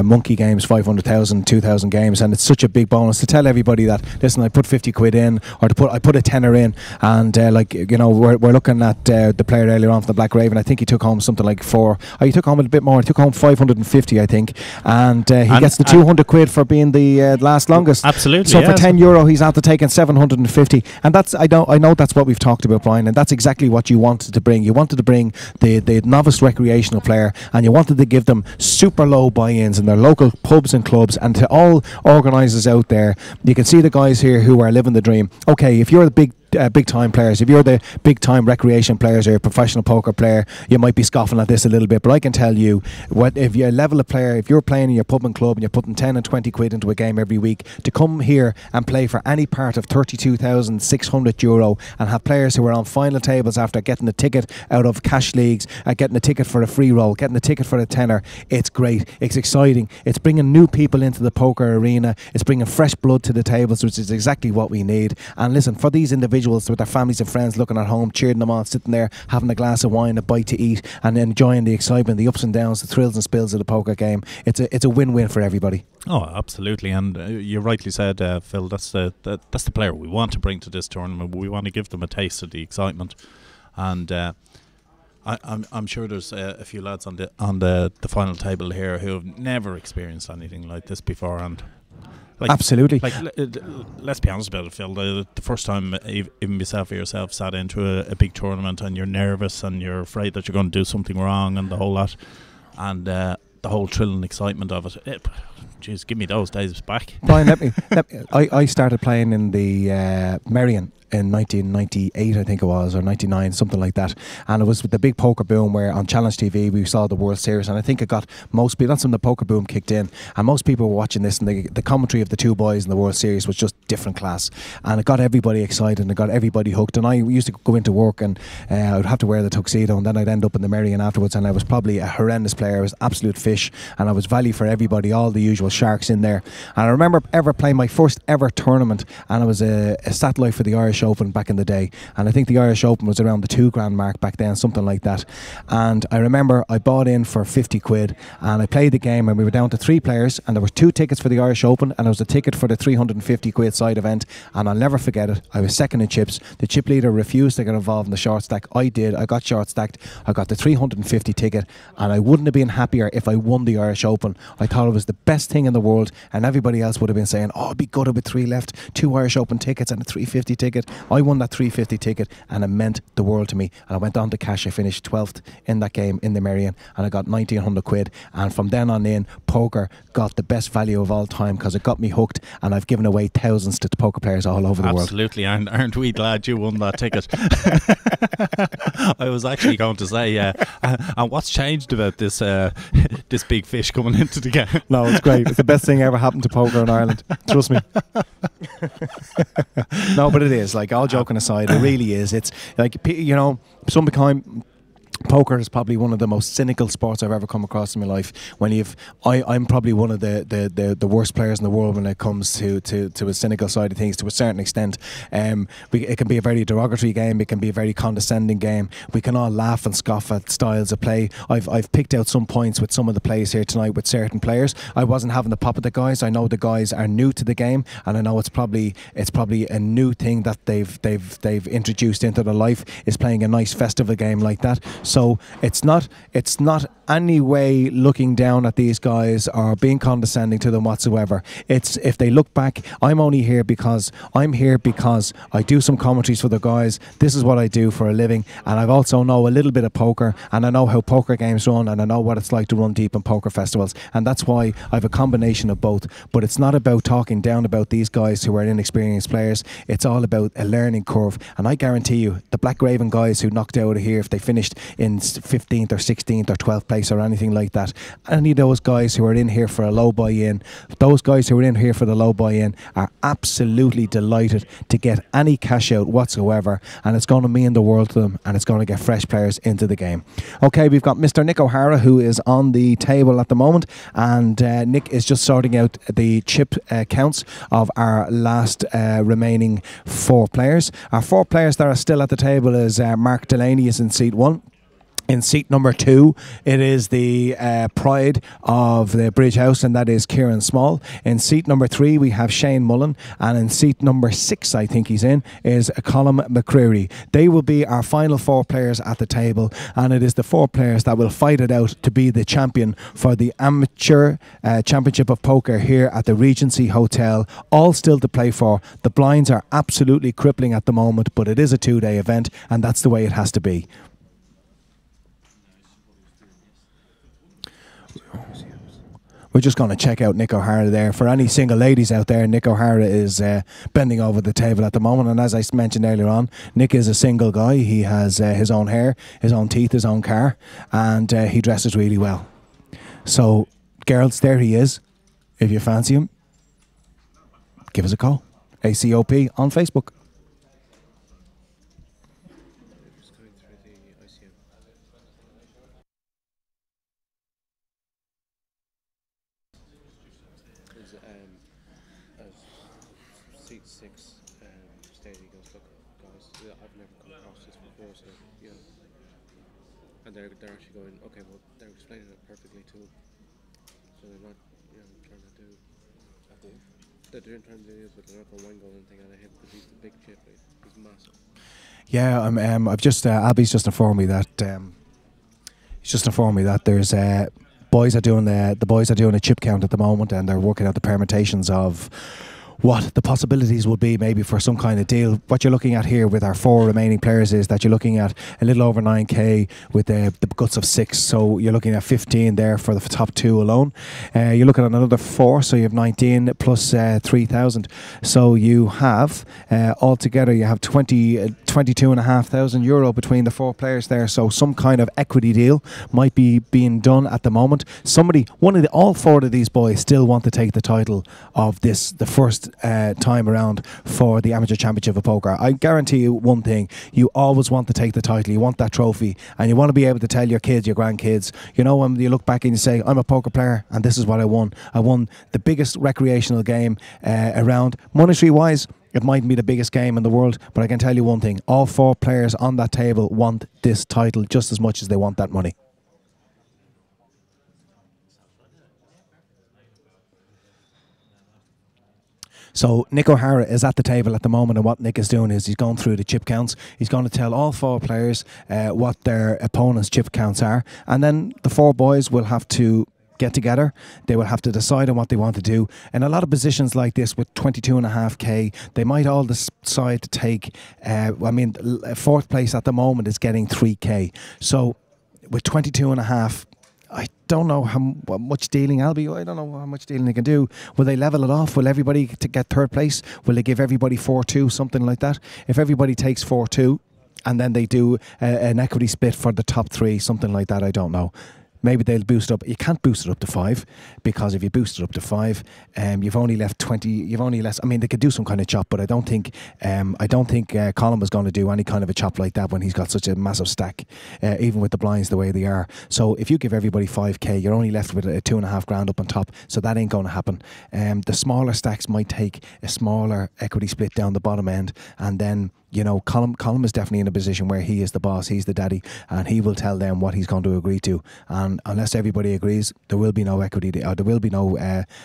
monkey games, 500,000, 2,000 games, and it's such a big bonus to tell everybody that, listen, I put 50 quid in, or I put a tenner in, and we're looking at the player earlier on from the Black Raven. I think he took home something like he took home a bit more. He took home 550, I think, and he gets the 200 quid for being the last longest. Absolutely. So for €10 he's after taking 750, and that's I know that's what we've talked about, Brian, and that's exactly what you wanted to bring. You wanted to bring the novice recreational player, and you wanted to give them super low buy-ins in their local pubs and clubs. And to all organisers out there, you can see the guys here who are living the dream. Okay, if you're the big time players, if you're the big time recreation players or a professional poker player, you might be scoffing at this a little bit, but I can tell you, if you're a level of player, if you're playing in your pub and club and you're putting 10 and 20 quid into a game every week, to come here and play for any part of €32,600 and have players who are on final tables after getting a ticket out of cash leagues, getting a ticket for a free roll, getting a ticket for a tenner, it's great, it's exciting, it's bringing new people into the poker arena, it's bringing fresh blood to the tables, which is exactly what we need. And listen, for these individuals with their families and friends looking at home, cheering them on, sitting there having a glass of wine, a bite to eat, and enjoying the excitement, the ups and downs, the thrills and spills of the poker game, it's a win-win for everybody. Oh, absolutely, and you rightly said, Phil, that's the player we want to bring to this tournament. We want to give them a taste of the excitement, and I'm sure there's a few lads on the final table here who have never experienced anything like this before, and absolutely. Let's be honest about it, Phil. The first time even yourself or yourself sat into a big tournament, and you're nervous and you're afraid that you're going to do something wrong, and the whole lot, and the whole thrill and excitement of it. Jeez, give me those days back. Brian, I started playing in the Merrion in 1998, I think it was, or 99, something like that, and it was with the big poker boom where on Challenge TV we saw the World Series, and I think it got most people, that's when the poker boom kicked in, and most people were watching this, and the commentary of the two boys in the World Series was just different class, and it got everybody excited and it got everybody hooked. And I used to go into work and I would have to wear the tuxedo, and then I'd end up in the Merrion afterwards, and I was probably a horrendous player. I was absolute fish, and I was value for everybody, all the usual sharks in there. And I remember ever playing my first ever tournament, and it was a satellite for the Irish Open back in the day, and I think the Irish Open was around the £2,000 mark back then, something like that. And I remember I bought in for 50 quid, and I played the game, and we were down to 3 players, and there were 2 tickets for the Irish Open, and there was a ticket for the 350 quid side event. And I'll never forget it, I was second in chips. The chip leader refused to get involved in the short stack. I did. I got short stacked. I got the 350 ticket, and I wouldn't have been happier if I won the Irish Open. I thought it was the best thing in the world, and everybody else would have been saying, oh, I'd be gutted with 3 left, 2 Irish Open tickets and a 350 ticket. ticket. I won that 350 ticket, and it meant the world to me. And I went on to cash. I finished 12th in that game in the Merrion, and I got 1,900 quid. And from then on in, poker got the best value of all time because it got me hooked, and I've given away thousands to poker players all over the world. Absolutely, aren't we glad you won that ticket? I was actually going to say, and what's changed about this this big fish coming into the game? No, it's great. It's the best thing ever happened to poker in Ireland. Trust me. No, but it is. Like, all joking aside, it really is. It's like, you know, sometimes poker is probably one of the most cynical sports I've ever come across in my life. I'm probably one of the worst players in the world when it comes to a cynical side of things, to a certain extent. It can be a very derogatory game. It can be a very condescending game. We can all laugh and scoff at styles of play. I've picked out some points with some of the plays here tonight with certain players. I wasn't having the pop at the guys. I know the guys are new to the game, and I know it's probably a new thing that they've introduced into their life, is playing a nice festival game like that. So it's not any way looking down at these guys or being condescending to them whatsoever. It's, if they look back, I'm here because I do some commentaries for the guys. This is what I do for a living, and I also know a little bit of poker, and I know how poker games run, and I know what it's like to run deep in poker festivals, and that's why I have a combination of both. But it's not about talking down about these guys who are inexperienced players. It's all about a learning curve, and I guarantee you, the Black Raven guys who knocked out of here, if they finished in 15th or 16th or 12th place or anything like that, any of those guys who are in here for a low buy-in, those guys who are in here for the low buy-in are absolutely delighted to get any cash out whatsoever, and it's going to mean the world to them, and it's going to get fresh players into the game. Okay, we've got Mr. Nick O'Hara, who is on the table at the moment, and Nick is just sorting out the chip counts of our last remaining 4 players. Our 4 players that are still at the table is Mark Delaney is in seat 1. In seat number 2, it is the pride of the Bridge House, and that is Kieran Small. In seat number 3, we have Shane Mullen, and in seat number 6, I think he's in, is Colin McCreary. They will be our final 4 players at the table, and it is the 4 players that will fight it out to be the champion for the Amateur Championship of Poker here at the Regency Hotel. All still to play for. The blinds are absolutely crippling at the moment, but it is a 2-day event, and that's the way it has to be. We're just going to check out Nick O'Hara there. For any single ladies out there, Nick O'Hara is bending over the table at the moment. And as I mentioned earlier on, Nick is a single guy. He has his own hair, his own teeth, his own car, and he dresses really well. So, girls, there he is. If you fancy him, give us a call. ACOP on Facebook. Seat 6 stage, he goes, look, guys, I've never come across this before, so, you know, and they're actually going, okay, well, they're explaining it perfectly to him, so they're not, you know, trying to do, they're trying to do this, but they're not going to anything out of him, because he's the big chip, he's massive. Yeah, I've just, Abby's just informed me that, there's, the boys are doing a chip count at the moment, and they're working out the permutations of what the possibilities would be maybe for some kind of deal. What you're looking at here with our 4 remaining players is that you're looking at a little over 9k with the guts of 6, so you're looking at 15 there for the top 2 alone. You're looking at another 4, so you have 19 plus 3,000, so you have altogether you have 22,500 euro between the 4 players there. So some kind of equity deal might be being done at the moment. All 4 of these boys still want to take the title of this, the first time around for the Amateur Championship of Poker. I guarantee you one thing: you always want to take the title, you want that trophy, and you want to be able to tell your kids, your grandkids, you know, when you look back and you say, I'm a poker player and this is what I won. I won the biggest recreational game around. Monetary wise, it mightn't be the biggest game in the world, but I can tell you one thing: all 4 players on that table want this title just as much as they want that money. So Nick O'Hara is at the table at the moment, and what Nick is doing is he's going through the chip counts. He's going to tell all 4 players what their opponent's chip counts are, and then the 4 boys will have to get together. They will have to decide on what they want to do. In a lot of positions like this with 22.5k, they might all decide to take, fourth place at the moment is getting 3k. So with 22.5, I don't know how much dealing I don't know how much dealing they can do. Will they level it off? Will everybody to get third place? Will they give everybody 4-2, something like that? If everybody takes 4-2 and then they do an equity split for the top 3, something like that, I don't know. Maybe they'll boost it up. You can't boost it up to 5, because if you boost it up to 5, you've only left 20. You've only less. I mean, they could do some kind of chop, but I don't think Colin was going to do any kind of a chop like that when he's got such a massive stack, even with the blinds the way they are. So if you give everybody 5k, you're only left with a 2.5 grand up on top. So that ain't going to happen. The smaller stacks might take a smaller equity split down the bottom end, and then, you know, Colin is definitely in a position where he is the boss, he's the daddy, and he will tell them what he's going to agree to. And unless everybody agrees, there will be no equity, or there will be no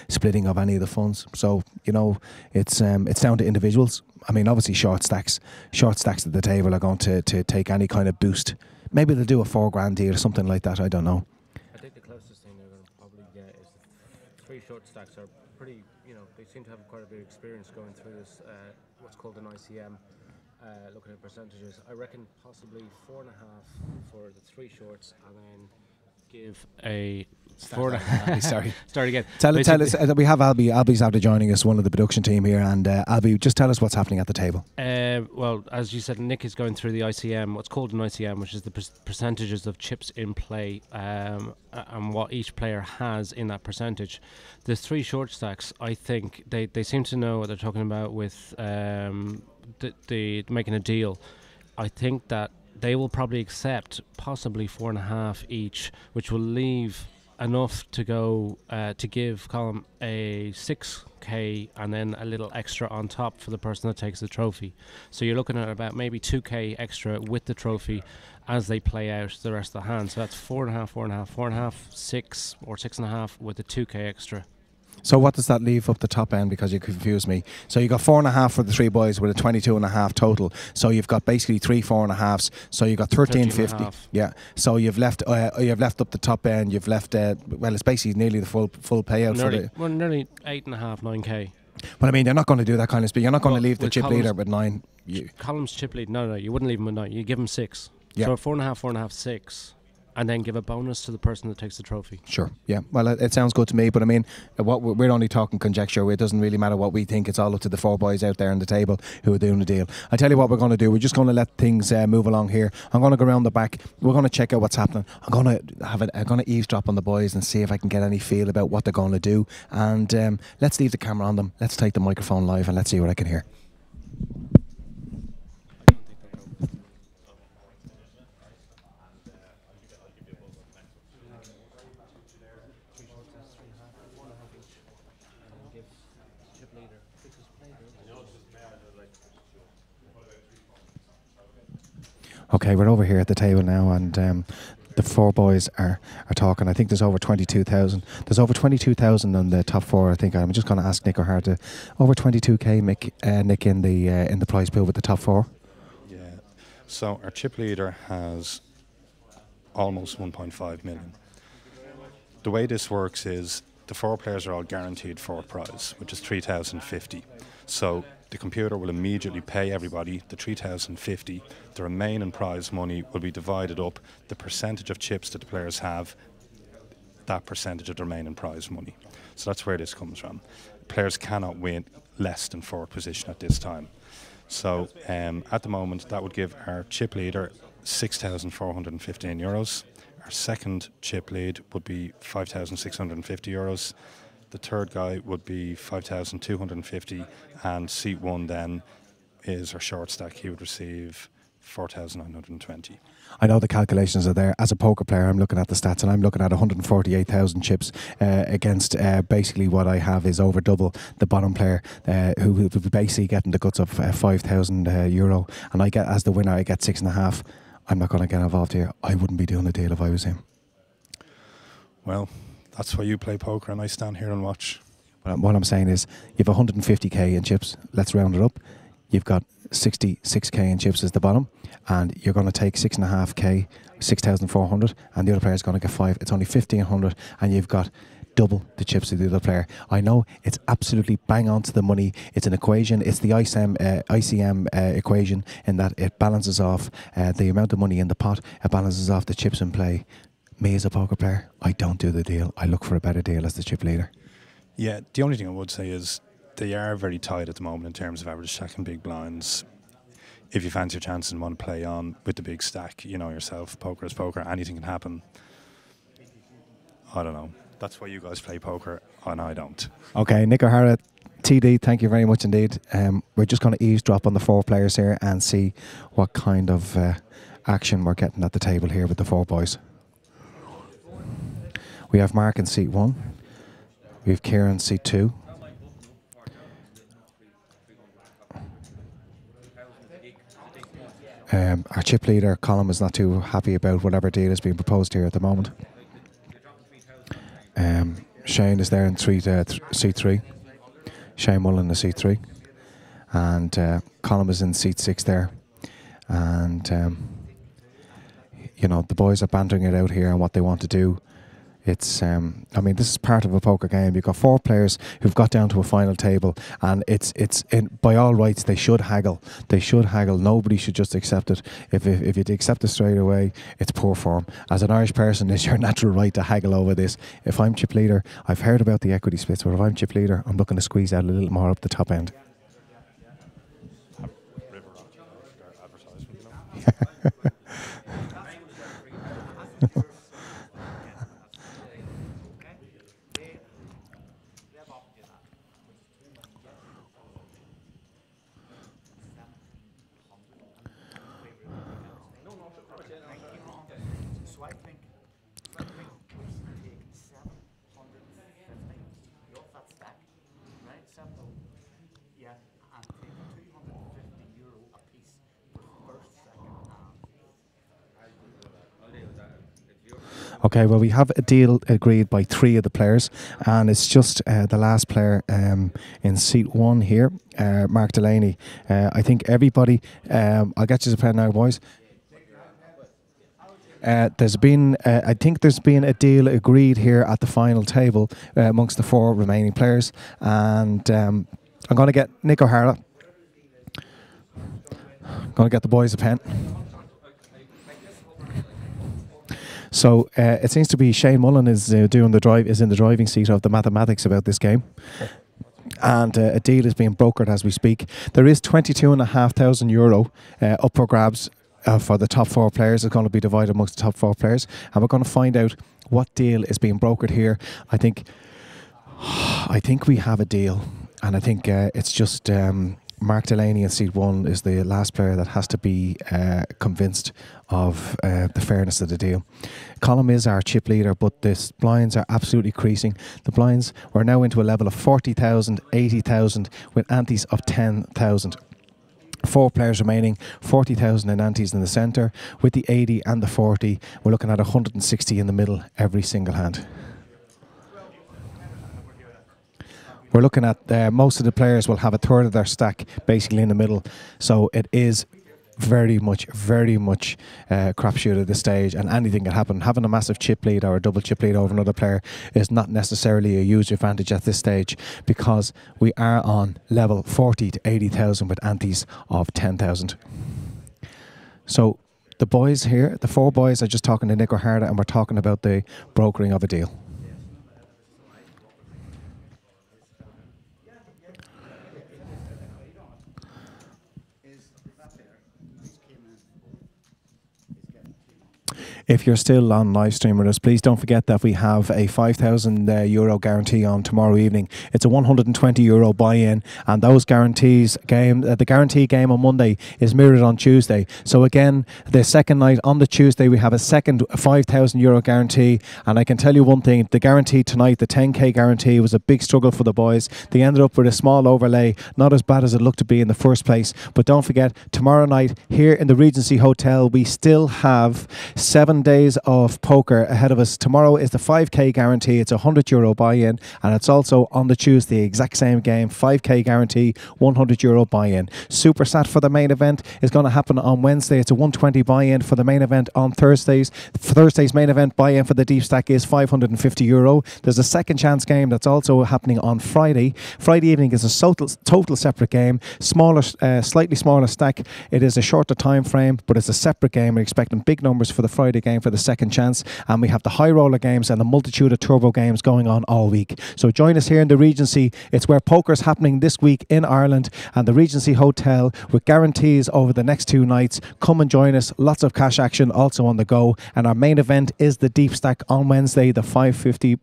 splitting of any of the funds. So, you know, it's down to individuals. I mean, obviously short stacks at the table are going to take any kind of boost. Maybe they'll do a 4 grand deal or something like that, I don't know. I think the closest thing they're going to probably get is the 3 short stacks are pretty, you know, they seem to have quite a bit of experience going through this, what's called an ICM. Looking at percentages, I reckon possibly 4.5 for the 3 shorts, and then give a 4.5. Sorry, start again. Tell us. We have Albie. Albie's after joining us, one of the production team here, and Albie, just tell us what's happening at the table. Well, as you said, Nick is going through the ICM, what's called an ICM, which is the percentages of chips in play, and what each player has in that percentage. The 3 short stacks, I think they seem to know what they're talking about with the making a deal. I think that they will probably accept possibly 4.5 each, which will leave enough to go to give Colin a 6k and then a little extra on top for the person that takes the trophy. So you're looking at about maybe 2k extra with the trophy as they play out the rest of the hand. So that's 4.5, 6 or 6.5 with the 2k extra. So what does that leave up the top end? Because you confused me. So you got 4.5 for the 3 boys with a 22.5 total. So you've got basically 3 4.5s. So you got 13.50. Yeah. So you've left up the top end. You've left well, it's basically nearly the full payout nearly 8.5, 9k. But I mean, they're not going to do that kind of speed. You're not going to leave the chip leader with 9. Colin's chip lead. No, you wouldn't leave him with 9. You give him 6. Yeah. So 4.5, 6. And then give a bonus to the person that takes the trophy. Sure, yeah. Well, it sounds good to me, but I mean, we're only talking conjecture. It doesn't really matter what we think. It's all up to the 4 boys out there on the table who are doing the deal. I tell you what we're going to do. We're just going to let things move along here. I'm going to go around the back. We're going to check out what's happening. I'm going to eavesdrop on the boys and see if I can get any feel about what they're going to do. And let's leave the camera on them. Let's take the microphone live and let's see what I can hear. Okay, we're over here at the table now, and the 4 boys are talking. I think there's over 22,000. There's over 22,000 on the top 4. I think I'm just going to ask Nick O'Hara over 22k, Nick, in the prize pool with the top 4. Yeah. So our chip leader has almost 1.5 million. The way this works is the 4 players are all guaranteed 4th prize, which is 3,050. So the computer will immediately pay everybody the 3,050. The remaining prize money will be divided up. The percentage of chips that the players have, that percentage of the remaining prize money. So that's where this comes from. Players cannot win less than 4th position at this time. So at the moment, that would give our chip leader €6,415. Our second chip lead would be €5,650. The third guy would be 5,250, and seat 1 then is our short stack. He would receive 4,920. I know the calculations are there. As a poker player, I'm looking at the stats, and I'm looking at 148,000 chips against basically what I have is over double the bottom player, who will be basically getting the guts of €5,000, and I get, as the winner, I get 6.5. I'm not going to get involved here. I wouldn't be doing the deal if I was him. Well, that's why you play poker and I stand here and watch. What I'm saying is, you have 150k in chips. Let's round it up. You've got 66k in chips is the bottom, and you're going to take 6.5k, 6,400, and the other player is going to get 5. It's only 1,500, and you've got double the chips of the other player. I know it's absolutely bang on to the money. It's an equation. It's the ICM equation, in that it balances off the amount of money in the pot. It balances off the chips in play. Me as a poker player, I don't do the deal. I look for a better deal as the chip leader. Yeah, the only thing I would say is they are very tight at the moment in terms of average stack and big blinds. If you fancy your chance and want to play on with the big stack, you know yourself, poker is poker, anything can happen. I don't know. That's why you guys play poker and I don't. Okay, Nick O'Hara, TD, thank you very much indeed. We're just going to eavesdrop on the 4 players here and see what kind of action we're getting at the table here with the 4 boys. We have Mark in seat 1. We have Kieran in seat 2. Our chip leader, Colin, is not too happy about whatever deal is being proposed here at the moment. Shane is there in seat 3. Shane Mullen in seat 3. And Colin is in seat 6 there. And, you know, the boys are bantering it out here on what they want to do. It's, I mean, this is part of a poker game. You've got 4 players who've got down to a final table, and it's by all rights, they should haggle. They should haggle. Nobody should just accept it. If you accept it straight away, it's poor form. As an Irish person, it's your natural right to haggle over this. If I'm chip leader, I've heard about the equity splits, but if I'm chip leader, I'm looking to squeeze out a little more up the top end. Okay, well, we have a deal agreed by 3 of the players, and it's just the last player in seat 1 here, Mark Delaney. I think everybody, I'll get you a pen now, boys. There's been, I think there's been a deal agreed here at the final table amongst the 4 remaining players, and I'm going to get Nick O'Hara. I'm going to get the boys a pen. So it seems to be Shane Mullen is in the driving seat of the mathematics about this game, and a deal is being brokered as we speak. There is €22,500 up for grabs for the top 4 players. It's going to be divided amongst the top 4 players, and we're going to find out what deal is being brokered here. I think we have a deal, and I think it's just Mark Delaney in seat 1 is the last player that has to be convinced of the fairness of the deal. Colin is our chip leader, but the blinds are absolutely creasing. The blinds, we're now into a level of 40,000, 80,000 with antes of 10,000. 4 players remaining, 40,000 in antes in the centre. With the 80 and the 40, we're looking at 160 in the middle every single hand. We're looking at most of the players will have a third of their stack basically in the middle. So it is very much crapshoot at this stage, and anything can happen. Having a massive chip lead or a double chip lead over another player is not necessarily a huge advantage at this stage, because we are on level 40 to 80,000 with antes of 10,000. So the boys here, the 4 boys, are just talking to Nick O'Hara, and we're talking about the brokering of a deal. If you're still on live stream with us, please don't forget that we have a €5,000 guarantee on tomorrow evening. It's a €120 buy-in, and those guarantees the guarantee game on Monday is mirrored on Tuesday. So again, the second night on the Tuesday, we have a second €5,000 guarantee. And I can tell you one thing: the guarantee tonight, the 10k guarantee, was a big struggle for the boys. They ended up with a small overlay, not as bad as it looked to be in the first place. But don't forget, tomorrow night here in the Regency Hotel, we still have 7 7 days of poker ahead of us. Tomorrow is the 5k guarantee. It's a €100 buy-in, and it's also on the Tuesday, exact same game, 5k guarantee, €100 buy-in. Super Sat for the main event is going to happen on Wednesday. It's a 120 buy-in for the main event on Thursdays. Thursday's main event buy-in for the deep stack is €550. There's a second chance game that's also happening on Friday. Friday evening is a total separate game, smaller, slightly smaller stack. It is a shorter time frame, but it's a separate game. We're expecting big numbers for the Friday game for the second chance, and we have the high roller games and a multitude of turbo games going on all week. So join us here in the Regency. It's where poker's happening this week in Ireland, and the Regency Hotel with guarantees over the next 2 nights. Come and join us. Lots of cash action also on the go, and our main event is the deep stack on Wednesday, the 550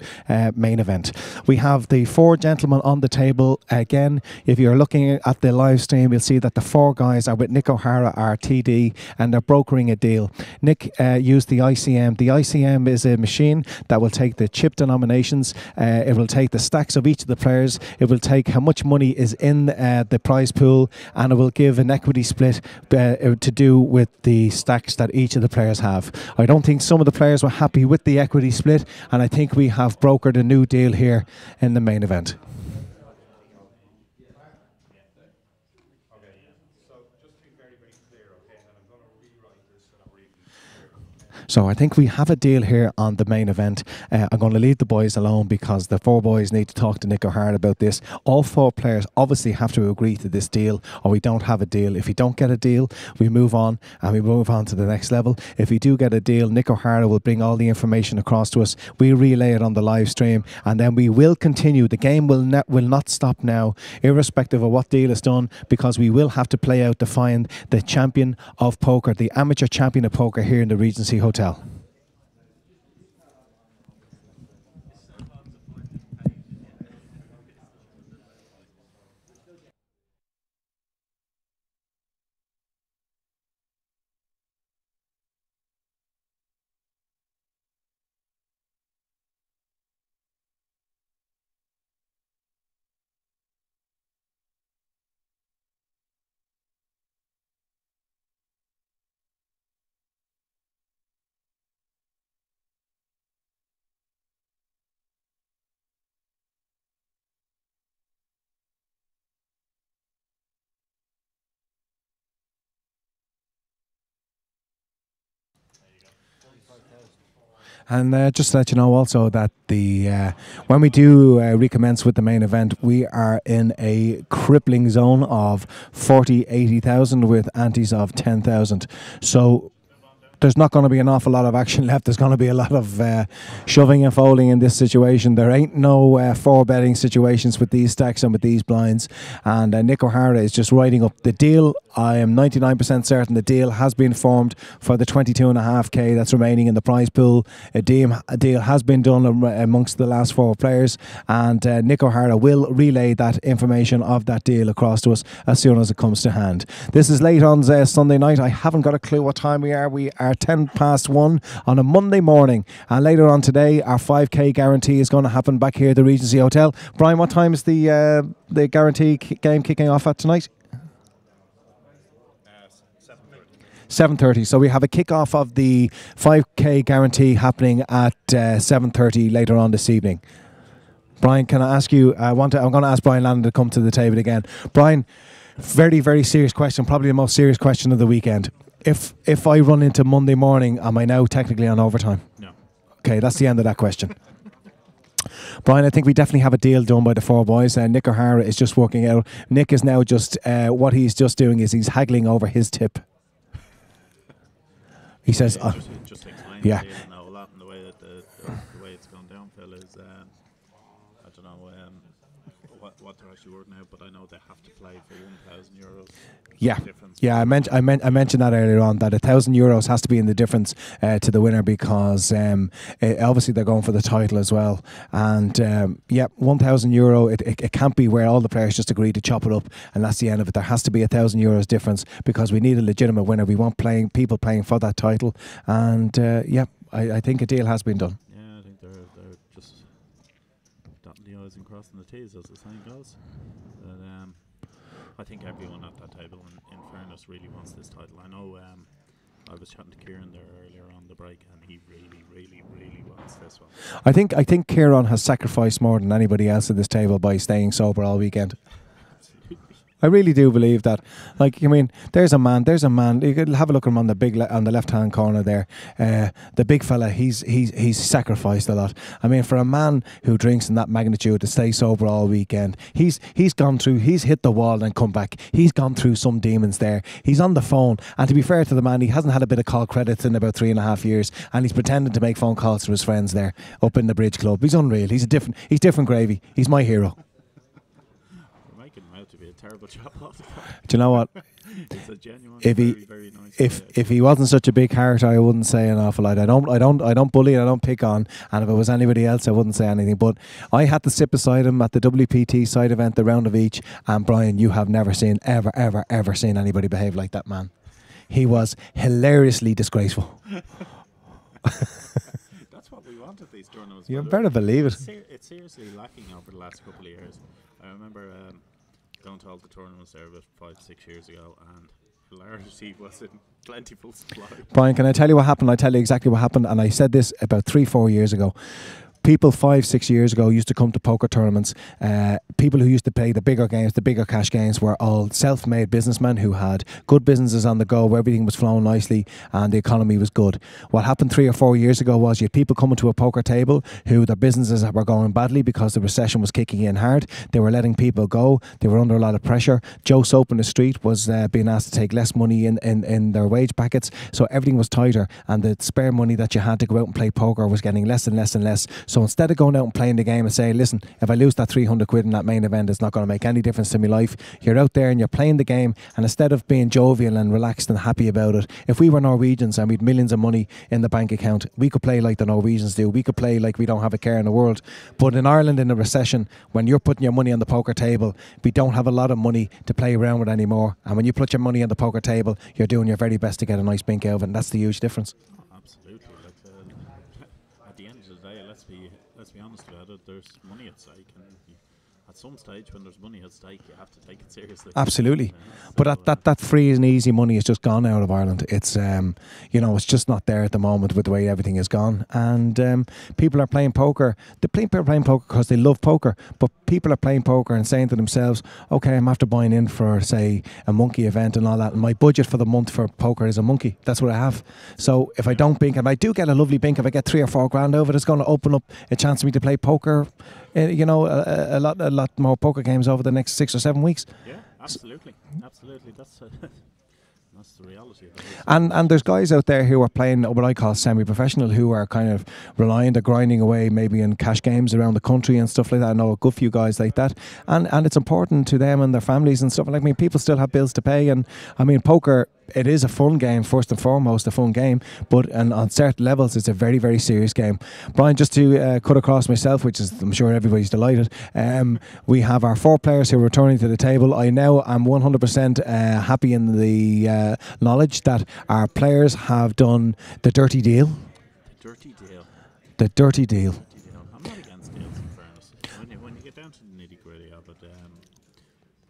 main event. We have the 4 gentlemen on the table. Again, if you're looking at the live stream, you'll see that the 4 guys are with Nick O'Hara, our TD, and they're brokering a deal. Nick used the ICM. The ICM is a machine that will take the chip denominations, it will take the stacks of each of the players, it will take how much money is in the prize pool, and it will give an equity split to do with the stacks that each of the players have. I don't think some of the players were happy with the equity split, and I think we have brokered a new deal here in the main event. So I think we have a deal here on the main event. I'm going to leave the boys alone because the 4 boys need to talk to Nick O'Hara about this. All 4 players obviously have to agree to this deal, or we don't have a deal. If we don't get a deal, we move on, and we move on to the next level. If we do get a deal, Nick O'Hara will bring all the information across to us. We relay it on the live stream, and then we will continue. The game will not stop now, irrespective of what deal is done, because we will have to play out to find the champion of poker, the amateur champion of poker here in the Regency Hotel. And just to let you know also that when we do recommence with the main event, we are in a crippling zone of 40, 80,000 with antes of 10,000. So there's not going to be an awful lot of action left. There's going to be a lot of shoving and folding in this situation. There ain't no 4 betting situations with these stacks and with these blinds. And Nick O'Hara is just writing up the deal. I am 99% certain the deal has been formed for the 22.5k that's remaining in the prize pool. A deal has been done amongst the last 4 players, and Nick O'Hara will relay that information of that deal across to us as soon as it comes to hand. This is late on Sunday night. I haven't got a clue what time we are. We are 1:10 on a Monday morning, and later on today our 5k guarantee is going to happen back here at the Regency Hotel. Brian, what time is the guarantee game kicking off at tonight? 7:30. So we have a kick-off of the 5k guarantee happening at 7:30 later on this evening. Brian, can I ask you, I'm going to ask Brian Landon to come to the table again. Brian, very, very serious question, probably the most serious question of the weekend. If I run into Monday morning, am I now technically on overtime? No. Okay, that's the end of that question. Brian, I think we definitely have a deal done by the 4 boys. Nick O'Hara is just working out. Nick is now just, what he's just doing is he's haggling over his tip. He says, just explain yeah. A lot in the way that the way it's gone down, Phil, is I don't know what they're actually working out, but I know they have to play for €1,000. Yeah, yeah. I mentioned that earlier on, that €1,000 has to be in the difference to the winner, because obviously they're going for the title as well. And yeah, €1,000. It can't be where all the players just agree to chop it up and that's the end of it. There has to be €1,000 difference, because we need a legitimate winner. We want people playing for that title. And yeah, I think a deal has been done. Yeah, I think they're just dotting the I's and crossing the T's, as the saying goes. But, I think everyone at that table, in fairness, really wants this title. I know I was chatting to Kieran there earlier on the break, and he really, really, really wants this one. I think Kieran has sacrificed more than anybody else at this table by staying sober all weekend. I really do believe that. Like, I mean, there's a man. You could have a look at him on the left-hand corner there. The big fella. He's sacrificed a lot. I mean, for a man who drinks in that magnitude to stay sober all weekend, he's gone through. He's hit the wall and come back. He's gone through some demons there. He's on the phone, and to be fair to the man, he hasn't had a bit of call credits in about 3.5 years, and he's pretending to make phone calls to his friends there up in the Bridge Club. He's unreal. He's different gravy. He's my hero. To be a terrible job. Do you know what? It's a genuine, very nice if he wasn't such a big heart, I wouldn't say an awful lot. I don't bully and I don't pick on. And if it was anybody else, I wouldn't say anything. But I had to sit beside him at the WPT side event, the round of each. And Brian, you have never seen ever seen anybody behave like that man. He was hilariously disgraceful. That's what we want at these tournaments. You better believe it. It's seriously lacking over the last couple of years. I remember going to all the tournaments there about 5-6 years ago, and hilarity was in plentiful supply. Brian, can I tell you what happened? I tell you exactly what happened, and I said this about 3-4 years ago. People 5-6 years ago used to come to poker tournaments. People who used to play the bigger games, the bigger cash games, were all self-made businessmen who had good businesses on the go, where everything was flowing nicely and the economy was good. What happened 3 or 4 years ago was you had people coming to a poker table who their businesses were going badly because the recession was kicking in hard. They were letting people go. They were under a lot of pressure. Joe Soap in the street was being asked to take less money in their wage packets, so everything was tighter, and the spare money that you had to go out and play poker was getting less and less and less. So instead of going out and playing the game and saying, listen, if I lose that 300 quid in that main event, it's not going to make any difference to my life. You're out there and you're playing the game, and instead of being jovial and relaxed and happy about it, if we were Norwegians and we'd millions of money in the bank account, we could play like the Norwegians do. We could play like we don't have a care in the world. But in Ireland, in a recession, when you're putting your money on the poker table, we don't have a lot of money to play around with anymore. And when you put your money on the poker table, you're doing your very best to get a nice bink out of it, and that's the huge difference. Absolutely. At the end of the day, let's be honest about it. There's money at stake, and at some stage, when there's money at stake, you have to take it seriously. Absolutely, but that free and easy money is just gone out of Ireland. It's it's just not there at the moment with the way everything is gone. And people are playing poker. People are playing poker because they love poker. But people are playing poker and saying to themselves, "Okay, I'm after buying in for, say, a monkey event and all that. And my budget for the month for poker is a monkey. That's what I have. So if I don't bink, and I do get a lovely bink, if I get 3 or 4 grand over it, it's going to open up a chance for me to play poker. A lot more poker games over the next 6 or 7 weeks. Yeah, absolutely. That's the reality of it. And there's guys out there who are playing what I call semi-professional, who are kind of reliant on grinding away maybe in cash games around the country and stuff like that. I know a good few guys like that, and it's important to them and their families and stuff. Like, I mean, people still have bills to pay, and I mean, poker, it is a fun game, first and foremost, a fun game, but on certain levels, it's a very, very serious game. Brian, just to cut across myself, which is, I'm sure everybody's delighted, we have our 4 players who are returning to the table. I now am 100% happy in the knowledge that our players have done the dirty deal. The dirty deal. The dirty deal. I'm not against deals, in fairness. When you get down to the nitty-gritty of it,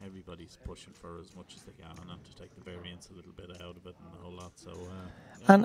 everybody's pushing for as much as they can and to take the variance a little bit out of it and a whole lot. So, and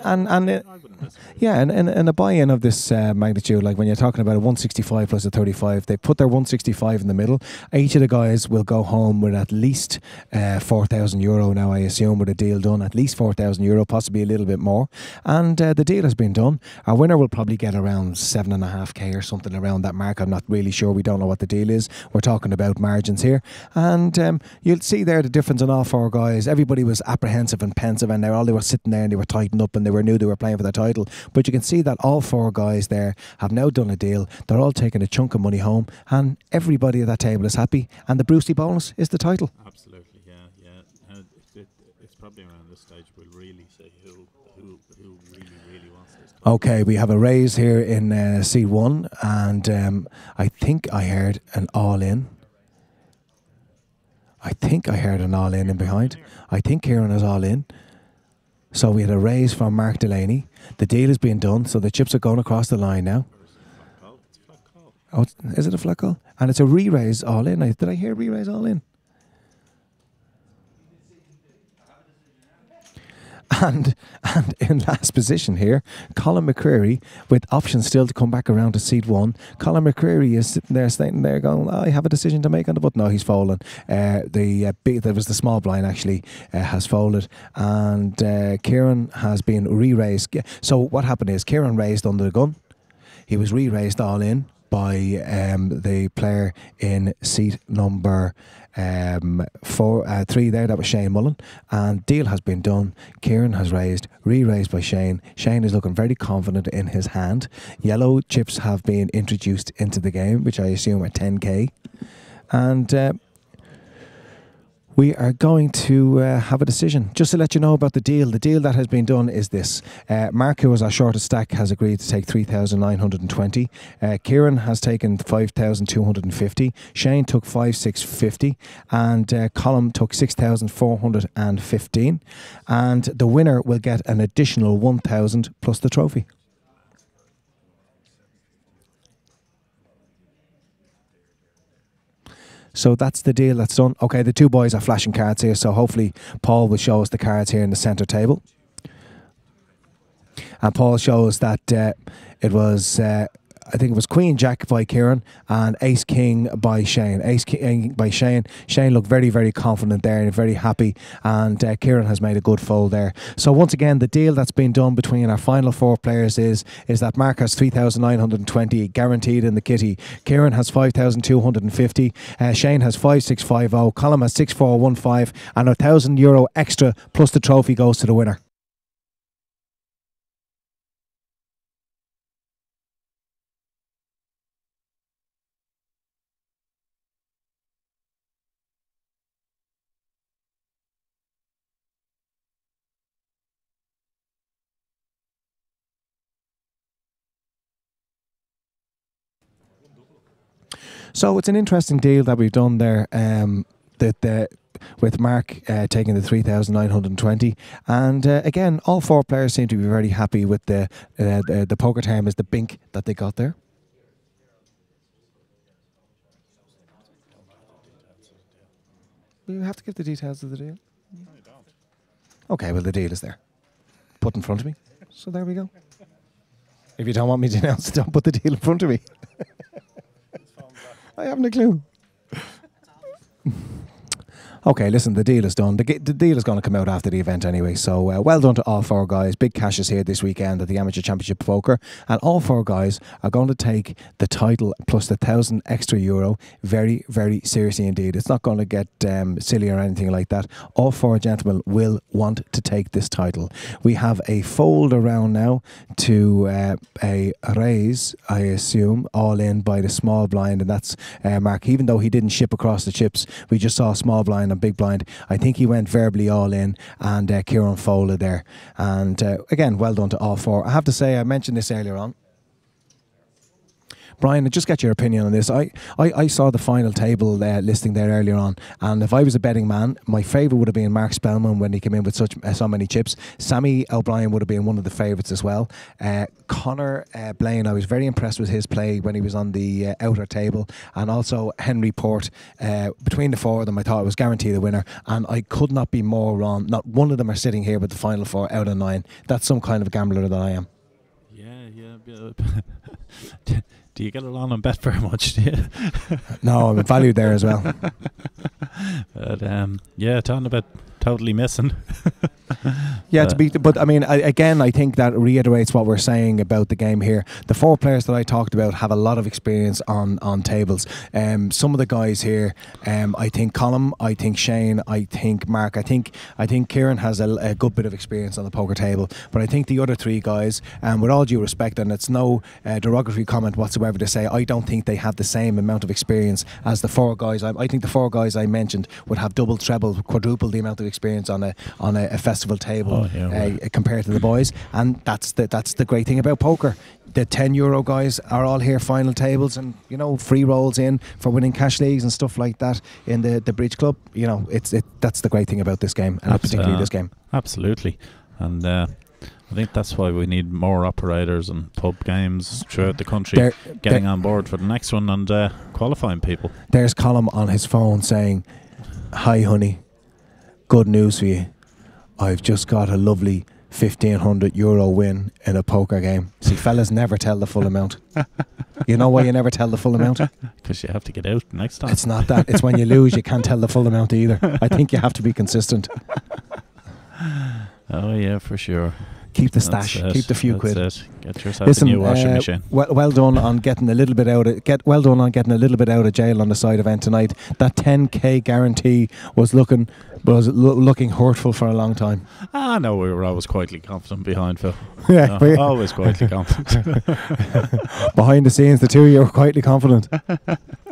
a buy-in of this magnitude, like when you're talking about a 165 plus a 35, they put their 165 in the middle. Each of the guys will go home with at least €4,000 now, I assume, with a deal done. At least €4,000, possibly a little bit more. And the deal has been done. Our winner will probably get around 7.5k or something around that mark. I'm not really sure. We don't know what the deal is. We're talking about margins here. And you'll see there the difference in all 4 guys. Everybody was apprehensive and pensive, and they were sitting there and they were tightened up and they knew they were playing for the title. But you can see that all 4 guys there have now done a deal. They're all taking a chunk of money home, and everybody at that table is happy. And the Brucey bonus is the title. Absolutely, yeah. It's probably around this stage we'll really see who really wants this. Okay, we have a raise here in seat 1, and I think I heard an all-in. In behind. I think Kieran is all in. So we had a raise from Mark Delaney. The deal is being done, so the chips are going across the line now. Oh, is it a flat call? And it's a re-raise all in. Did I hear re-raise all in? And in last position here, Colin McCreary, with options still to come back around to seat 1. Colin McCreary is sitting there going, I have a decision to make on the button. No, he's folding. There was the small blind actually has folded, and Kieran has been re-raised. So what happened is Kieran raised under the gun. He was re-raised all in by the player in seat number 3 there. That was Shane Mullen, and deal has been done. Kieran has raised, re-raised by Shane. Shane is looking very confident in his hand. Yellow chips have been introduced into the game, which I assume are 10k, and we are going to have a decision. Just to let you know about the deal that has been done is this. Mark, who was our shortest stack, has agreed to take 3,920. Kieran has taken 5,250. Shane took 5,650. And Colin took 6,415. And the winner will get an additional 1,000 plus the trophy. So that's the deal that's done. Okay, the two boys are flashing cards here, so hopefully Paul will show us the cards here in the centre table. And Paul shows that it was, I think it was Queen Jack by Kieran and Ace King by Shane. Ace King by Shane. Shane looked very, very confident there and very happy, and Kieran has made a good fold there. So once again, the deal that's been done between our final 4 players is that Mark has 3,920 guaranteed in the kitty. Kieran has 5,250. Shane has 5,650. Colin has 6,415, and €1,000 extra plus the trophy goes to the winner. So it's an interesting deal that we've done there. With Mark taking the 3,920, and again, all 4 players seem to be very happy with the poker term is the bink that they got there. You have to give the details of the deal. Okay, well the deal is there, put in front of me. So there we go. If you don't want me to announce it, don't put the deal in front of me. I haven't a clue. Okay, listen, the deal is done. The deal is going to come out after the event anyway. So well done to all 4 guys. Big cash is here this weekend at the Amateur Championship Poker. And all 4 guys are going to take the title plus the €1,000 extra very, very seriously indeed. It's not going to get silly or anything like that. All 4 gentlemen will want to take this title. We have a fold around now to a raise, I assume, all in by the small blind. And that's Mark. Even though he didn't ship across the chips, we just saw small blind and big blind. I think he went verbally all in, and Kieran folded there. And again, well done to all 4. I have to say, I mentioned this earlier on. Brian, just get your opinion on this. I saw the final table listing there earlier on, and if I was a betting man, my favourite would have been Mark Spellman when he came in with so many chips. Sammy O'Brien would have been one of the favourites as well. Connor Blaine, I was very impressed with his play when he was on the outer table, and also Henry Port. Between the 4 of them, I thought it was guaranteed the winner, and I could not be more wrong. Not one of them are sitting here with the final 4 out of 9. That's some kind of gambler that I am. Yeah. Do you get it on bet very much, do you? No, I'm valued there as well. But talking about totally missing. Yeah, but I mean, I think that reiterates what we're saying about the game here. The 4 players that I talked about have a lot of experience on tables. Some of the guys here, I think Colin, I think Shane, I think Mark, I think Kieran has a good bit of experience on the poker table. But I think the other 3 guys, with all due respect, and it's no derogatory comment whatsoever to say, I don't think they have the same amount of experience as the 4 guys. I think the 4 guys I mentioned would have double, treble, quadruple the amount of experience on a festival table compared to the boys, and that's the great thing about poker. The €10 guys are all here final tables, and free rolls in for winning cash leagues and stuff like that in the Bridge Club. That's the great thing about this game, and particularly this game. Absolutely, and I think that's why we need more operators and pub games throughout the country getting on board for the next one and qualifying people. There's Colin on his phone saying, "Hi honey, good news for you. I've just got a lovely €1,500 win in a poker game. See, fellas never tell the full amount. You know why you never tell the full amount? Because you have to get out next time. It's not that. It's when you lose, you can't tell the full amount either. I think you have to be consistent. Oh, yeah, for sure. Keep the stash. Keep the few quid. It. Get yourself a new washing machine. Well done on getting a little bit out of jail on the side event tonight. That 10k guarantee was looking hurtful for a long time. No, we were always quietly confident behind Phil. Yeah, always quietly confident. Behind the scenes, the two of you were quietly confident.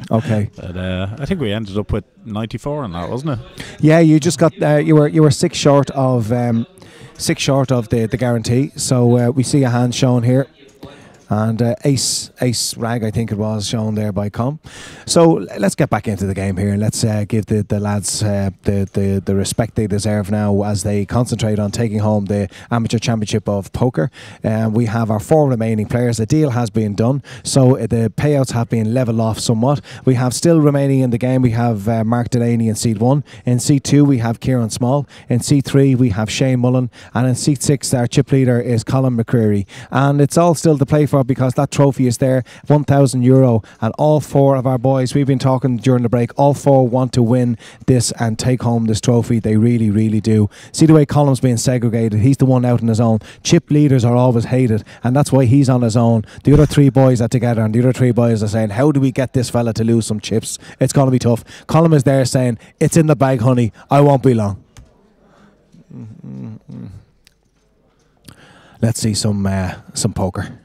Okay. But I think we ended up with 94 on that, wasn't it? Yeah, you just got you were 6 short of the guarantee. So we see a hand shown here, and ace rag, I think it was, shown there by Com. So let's get back into the game here. Let's give the lads the respect they deserve now as they concentrate on taking home the Amateur Championship of Poker. We have our 4 remaining players. The deal has been done, so the payouts have been leveled off somewhat. We have still remaining in the game, we have Mark Delaney in seat 1. In seat 2 we have Kieran Small. In seat 3 we have Shane Mullen, and in seat 6 our chip leader is Colin McCreary. And it's all still to play for, because that trophy is there, €1,000, and all 4 of our boys, we've been talking during the break, all 4 want to win this and take home this trophy. They really, really do. See the way Colin's being segregated. He's the one out on his own. Chip leaders are always hated, and that's why he's on his own. The other 3 boys are together, and the other 3 boys are saying, how do we get this fella to lose some chips? It's going to be tough. Colin is there saying, it's in the bag, honey, I won't be long. Let's see some poker.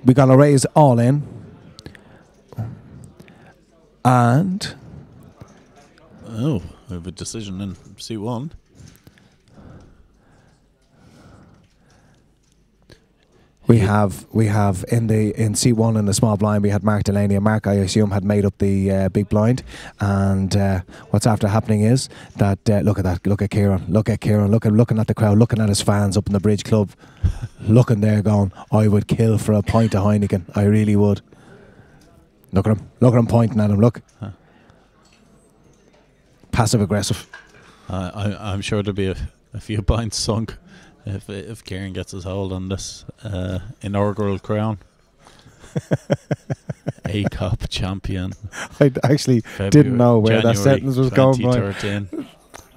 We're going to raise all in. And we have a decision in C1. We have in C1 in the small blind, we had Mark Delaney, and Mark, I assume, had made up the big blind. And what's after happening is that look at Kieran, looking at the crowd, looking at his fans up in the Bridge Club, looking there, going, I would kill for a pint of Heineken, I really would. Look at him pointing at him. Look, passive aggressive. I'm sure there'll be a few pints sunk if Kieran gets his hold on this inaugural crown. ACOP champion. I actually didn't know where that sentence was going, Brian.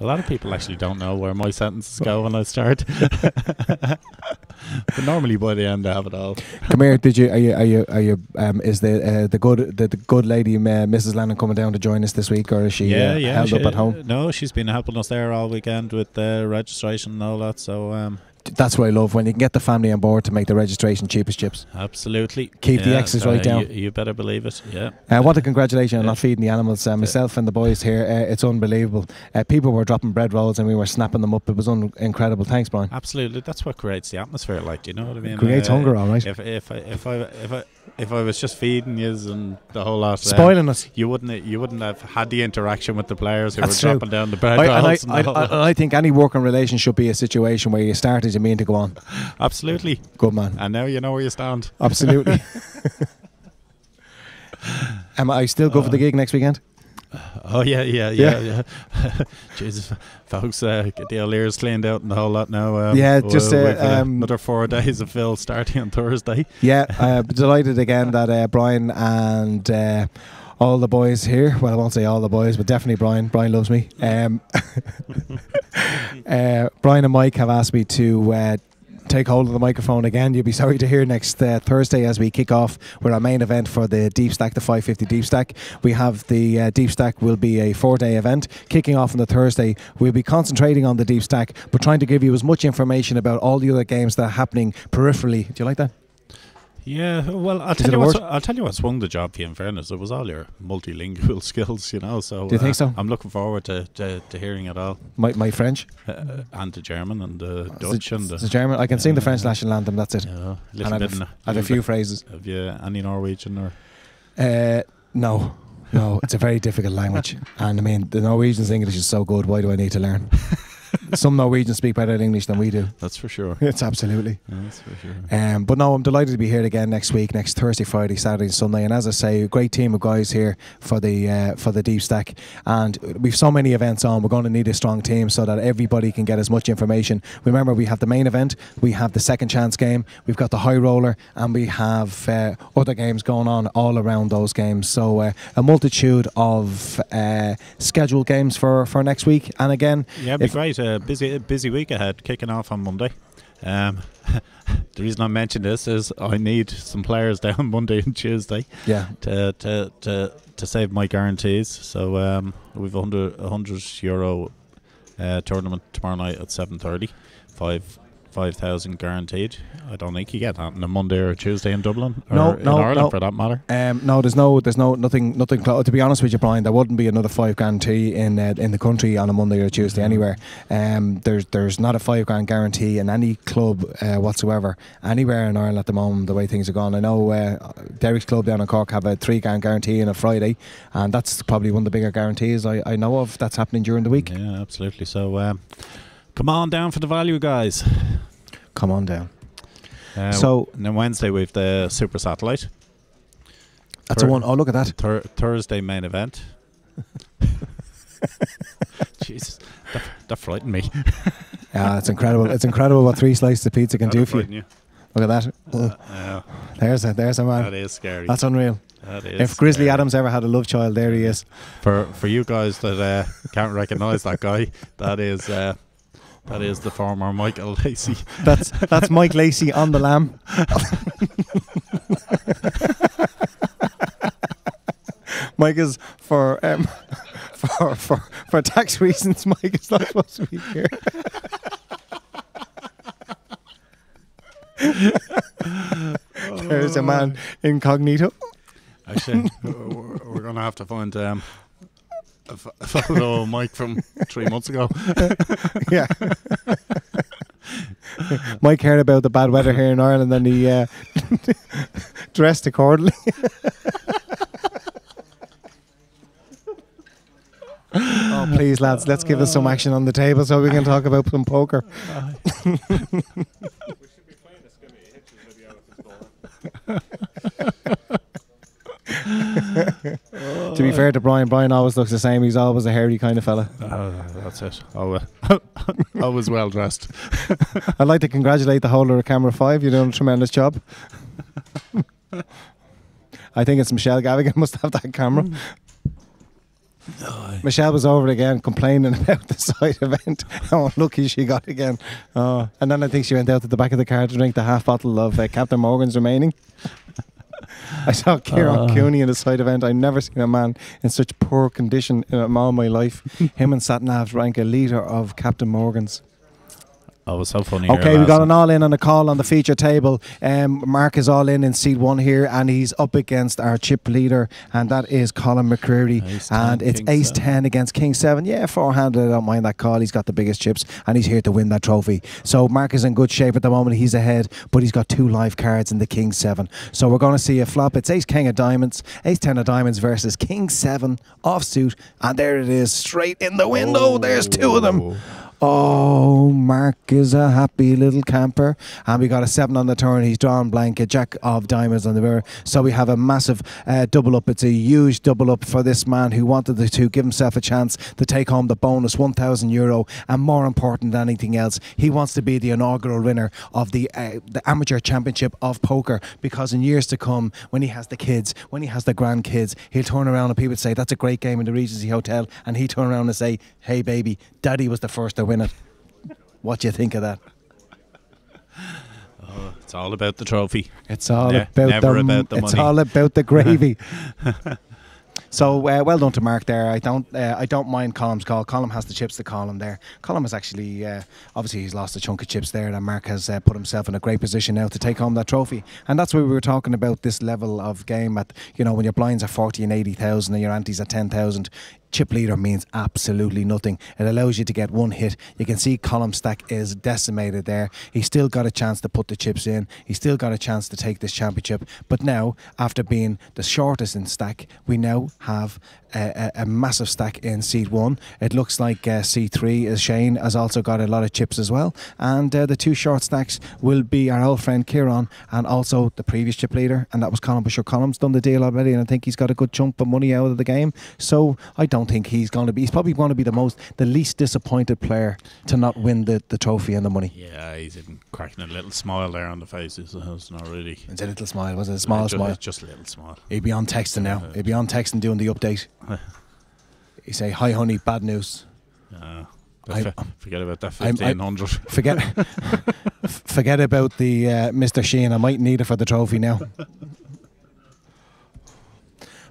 A lot of people actually don't know where my sentences go when I start. But normally by the end I have it all. Come here, is the good lady Mrs. Lennon coming down to join us this week, or is she held up at home? No, she's been helping us there all weekend with the registration and all that, so that's what I love, when you can get the family on board to make the registration cheap as chips. Absolutely. Keep the X's right down. You better believe it, yeah. I want to congratulate you on not feeding the animals. Myself and the boys here, it's unbelievable. People were dropping bread rolls and we were snapping them up. It was incredible. Thanks, Brian. Absolutely. That's what creates the atmosphere, like, do you know what I mean? Creates hunger, all right. If I was just feeding you and the whole lot, spoiling us, you wouldn't have had the interaction with the players who That's were true. dropping down the bread rolls. I think any working relation should be a situation where you start as you mean to go on. Absolutely. Good man. And now you know where you stand. Absolutely. Am I still go for the gig next weekend? Oh yeah. Jesus, folks, get the old ears cleaned out and the whole lot now. Another 4 days of Phil starting on Thursday. Yeah, delighted again that Brian and all the boys here, well, I won't say all the boys, but definitely Brian loves me. Brian and Mike have asked me to take hold of the microphone again. You'll be sorry to hear next Thursday as we kick off with our main event for the deep stack, the 550 deep stack. We have the deep stack will be a 4-day event kicking off on the Thursday. We'll be concentrating on the deep stack, but trying to give you as much information about all the other games that are happening peripherally. Do you like that? Yeah, well, I'll tell you what swung the job for you, in fairness. It was all your multilingual skills, you know. So do you think so? I'm looking forward to hearing it all. My French? And the German and the Dutch and the German. I can sing the French national anthem, that's it. Yeah, and I have a few phrases. Have you any Norwegian or? No, it's a very difficult language. And I mean, the Norwegian's English is so good, why do I need to learn? some Norwegians speak better English than we do. That's for sure. It's absolutely. That's for sure. But no, I'm delighted to be here again next week, next Thursday, Friday, Saturday, and Sunday. And as I say, a great team of guys here for the deep stack. And we've so many events on. We're going to need a strong team so that everybody can get as much information. Remember, we have the main event, we have the second chance game, we've got the high roller, and we have other games going on all around those games. So a multitude of scheduled games for next week. And again, yeah, it'd be great. Busy week ahead, kicking off on Monday. The reason I mention this is I need some players down Monday and Tuesday. Yeah. To save my guarantees. So we've €100 tournament tomorrow night at 7:30. 5,000 guaranteed. I don't think you get that on a Monday or a Tuesday in Dublin or in Ireland for that matter. No, there's nothing close. To be honest with you, Brian, there wouldn't be another 5 guarantee in the country on a Monday or a Tuesday anywhere. There's not a £5 guarantee in any club whatsoever anywhere in Ireland at the moment. The way things are going, I know Derrick's club down in Cork have a £3 guarantee on a Friday, and that's probably one of the bigger guarantees I know of that's happening during the week. Yeah, absolutely. So come on down for the value, guys. Come on down. So and then Wednesday we've the Super Satellite. That's a one. Oh, look at that. Thursday main event. Jesus, that frightened me. Yeah, it's incredible. It's incredible what 3 slices of pizza can do for you. Look at that. Yeah. There's a man. That is scary. That's unreal. That is if Grizzly scary. Adams ever had a love child, there he is. For you guys that can't recognise that guy, that is the former Michael Lacey. That's Mike Lacey on the lam. Mike is for tax reasons. Mike is not supposed to be here. There's a man incognito. Actually, we're going to have to find a photo of Mike from 3 months ago. Yeah. Mike heard about the bad weather here in Ireland and he dressed accordingly. Oh, please, lads, let's give us some action on the table so we can talk about some poker. To be fair to Brian always looks the same. He's always a hairy kind of fella. That's it. Always well dressed. I'd like to congratulate the holder of camera 5. You're doing a tremendous job. I think it's Michelle Gavigan must have that camera. Michelle was over again complaining about the side event. How unlucky she got again. And then I think she went out to the back of the car to drink the half bottle of Captain Morgan's remaining. I saw Kieran Cooney in the side event. I've never seen a man in such poor condition in all my life. Him and Satnav drank a litre of Captain Morgan's. Oh, it was so funny. Okay, we got an all-in on the call on the feature table. Mark is all in seed 1 here, and he's up against our chip leader, and that is Colin McCreary. And it's ace 10 against king 7. Yeah, forehanded. I don't mind that call. He's got the biggest chips, and he's here to win that trophy. So Mark is in good shape at the moment. He's ahead, but he's got 2 live cards in the king 7. So we're going to see a flop. It's ace king of diamonds, ace 10 of diamonds versus king 7 offsuit, and there it is, straight in the window. There's 2 of them. Oh, Mark is a happy little camper. And we got a 7 on the turn. He's drawn blank, a jack of diamonds on the river. So we have a massive double up. It's a huge double up for this man who wanted to give himself a chance to take home the bonus €1,000. And more important than anything else, he wants to be the inaugural winner of the Amateur Championship of Poker. Because in years to come, when he has the kids, when he has the grandkids, he'll turn around and people say, that's a great game in the Regency Hotel. And he turn around and say, hey, baby, Daddy was the first to win it. What do you think of that? Oh, it's all about the trophy. It's all about the money. It's all about the gravy. So well done to Mark there. I don't mind Colum's call. Colum has the chips to call him there. Colum has actually obviously he's lost a chunk of chips there, and Mark has put himself in a great position now to take home that trophy. And that's why we were talking about this level of game at, you know, when your blinds are 40 and 80,000 and your antes at 10,000. chip leader means absolutely nothing. It allows you to get one hit. You can see column stack is decimated there. He's still got a chance to put the chips in. He's still got a chance to take this championship. But now, after being the shortest in stack, we now have a massive stack in seat 1. It looks like seat 3 is Shane has also got a lot of chips as well. And the 2 short stacks will be our old friend Kieran and also the previous chip leader, and that was Colin. But sure, Colin's done the deal already, and I think he's got a good chunk of money out of the game. So I don't think he's probably going to be the least disappointed player to not win the trophy and the money. Yeah, he's even cracking a little smile there on the face. It's not really. It's a little smile, was it? A small smile? Just a little smile. He'd be on texting now. He'd be on texting doing the update. He'd say, "Hi honey, bad news." Forget about that 1500. Forget about the Mr. Sheehan. I might need it for the trophy now.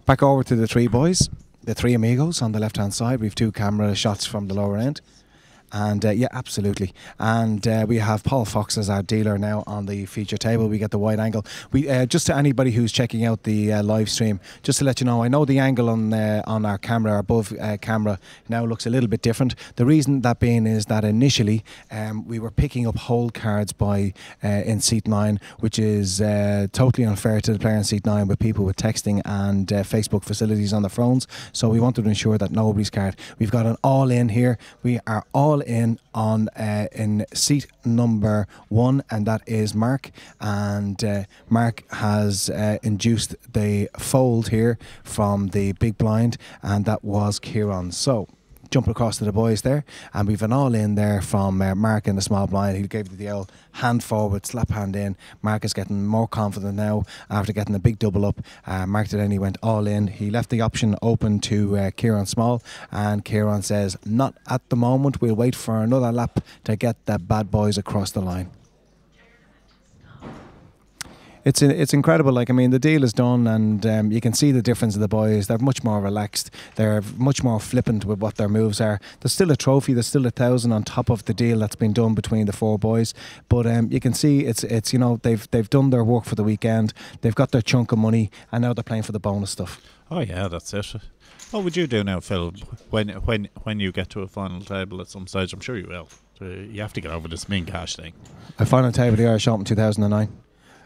Back over to the 3 boys, the 3 amigos on the left hand side. We've 2 camera shots from the lower end. And yeah, absolutely. And we have Paul Fox as our dealer now on the feature table. We get the wide angle. We just to anybody who's checking out the live stream, just to let you know, I know the angle on our camera, our above camera, now looks a little bit different. The reason that being is that initially we were picking up whole cards by in seat 9, which is totally unfair to the player in seat 9 with people with texting and Facebook facilities on their phones. So we wanted to ensure that nobody's card. We've got an all in here. We are all in on in seat number 1, and that is Mark. And Mark has induced the fold here from the big blind, and that was Kieran. So jumping across to the boys there, and we've an all in there from Mark in the small blind. He gave the old hand forward, slap hand in. Mark is getting more confident now after getting a big double up. Mark then he went all in. He left the option open to Kieran Small, and Kieran says, "Not at the moment. We'll wait for another lap to get the bad boys across the line." It's incredible. Like, I mean, the deal is done, and you can see the difference of the boys. They're much more relaxed. They're much more flippant with what their moves are. There's still a trophy. There's still 1,000 on top of the deal that's been done between the 4 boys. But you can see it's you know, they've done their work for the weekend. They've got their chunk of money, and now they're playing for the bonus stuff. Oh yeah, that's it. What would you do now, Phil, when you get to a final table at some stage? I'm sure you will. You have to get over this min cash thing. A final table of the Irish Open 2009.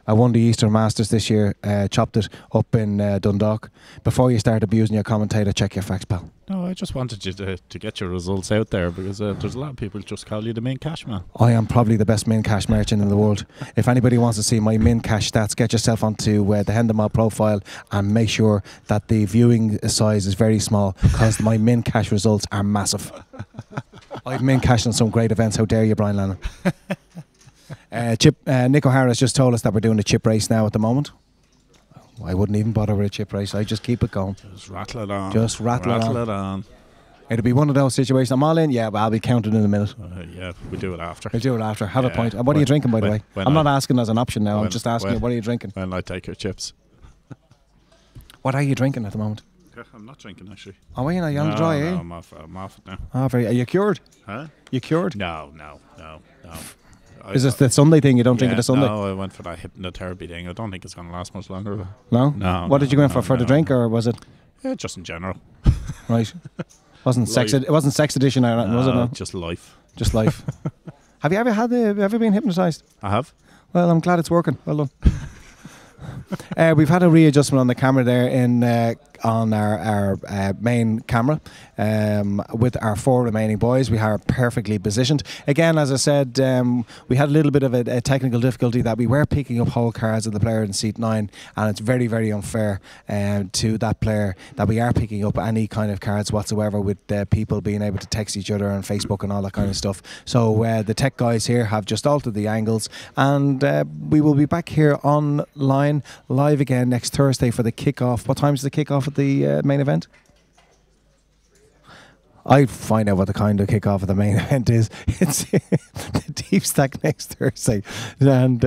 I won the Eastern Masters this year, chopped it up in Dundalk. Before you start abusing your commentator, check your facts, pal. No, I just wanted you to get your results out there, because there's a lot of people just call you the main cash man. I am probably the best min cash merchant in the world. If anybody wants to see my min cash stats, get yourself onto the Hendemol profile and make sure that the viewing size is very small, because my min cash results are massive. I've min cashed on some great events. How dare you, Brian Lennon? Nick O'Hara's just told us that we're doing a chip race now at the moment. I wouldn't even bother with a chip race. I just keep it going. Just rattle it on. Just rattle it on. It'll be one of those situations. I'm all in. Yeah, but I'll be counted in a minute. Yeah, we do it after. We'll do it after. Have a point. And what are you drinking, by the way? I'm not asking as an option now. I'm just asking you, what are you drinking? When I take your chips. What are you drinking at the moment? I'm not drinking, actually. Oh, are you not? You're on the dry, eh? I'm off it now. Oh, very. Are you cured? Huh? You cured? No. Is this the Sunday thing? You don't drink it a Sunday? No, I went for that hypnotherapy thing. I don't think it's going to last much longer. No? No. What did you go in for the drink, or was it? Yeah, just in general. Right. It wasn't sex edition or anything, was it? No? Just life. Just life. Have you ever been hypnotised? I have. Well, I'm glad it's working. Well done. We've had a readjustment on the camera there on our main camera with our 4 remaining boys. We are perfectly positioned. Again, as I said, we had a little bit of a technical difficulty that we were picking up whole cards of the player in seat 9, and it's very, very unfair to that player that we are picking up any kind of cards whatsoever, with people being able to text each other on Facebook and all that kind of stuff. So the tech guys here have just altered the angles, and we will be back here online live again next Thursday for the kickoff. What time is the kickoff at the main event? I'd find out what the kind of kickoff of the main event is. It's the deep stack next Thursday, and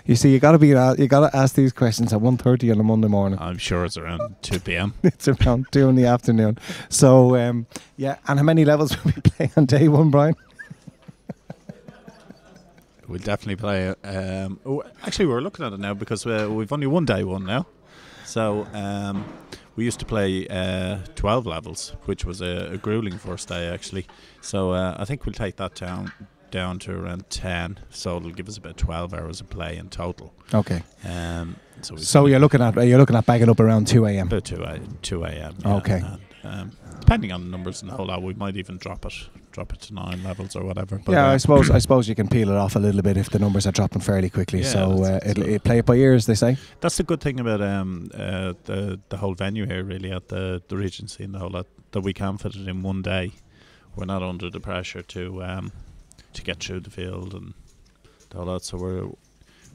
you see, you got to ask these questions at 1:30 on a Monday morning. I'm sure it's around 2 p.m. It's around 2 in the afternoon. So yeah, and how many levels will we play on day 1, Brian? We'll definitely play. Actually, we're looking at it now because we've only won day 1 now. So we used to play 12 levels, which was a grueling first day actually. So I think we'll take that down to around 10, so it'll give us about 12 hours of play in total. Okay. So you're looking at bagging up around 2 a.m. About 2 a.m. Okay. And, depending on the numbers and the whole lot, we might even drop it to 9 levels or whatever. But yeah, I suppose you can peel it off a little bit if the numbers are dropping fairly quickly. Yeah, so it'll play it by ear, as they say. That's the good thing about the whole venue here, really, at the Regency and the whole lot, that we can fit it in one day. We're not under the pressure to get through the field and the whole lot. So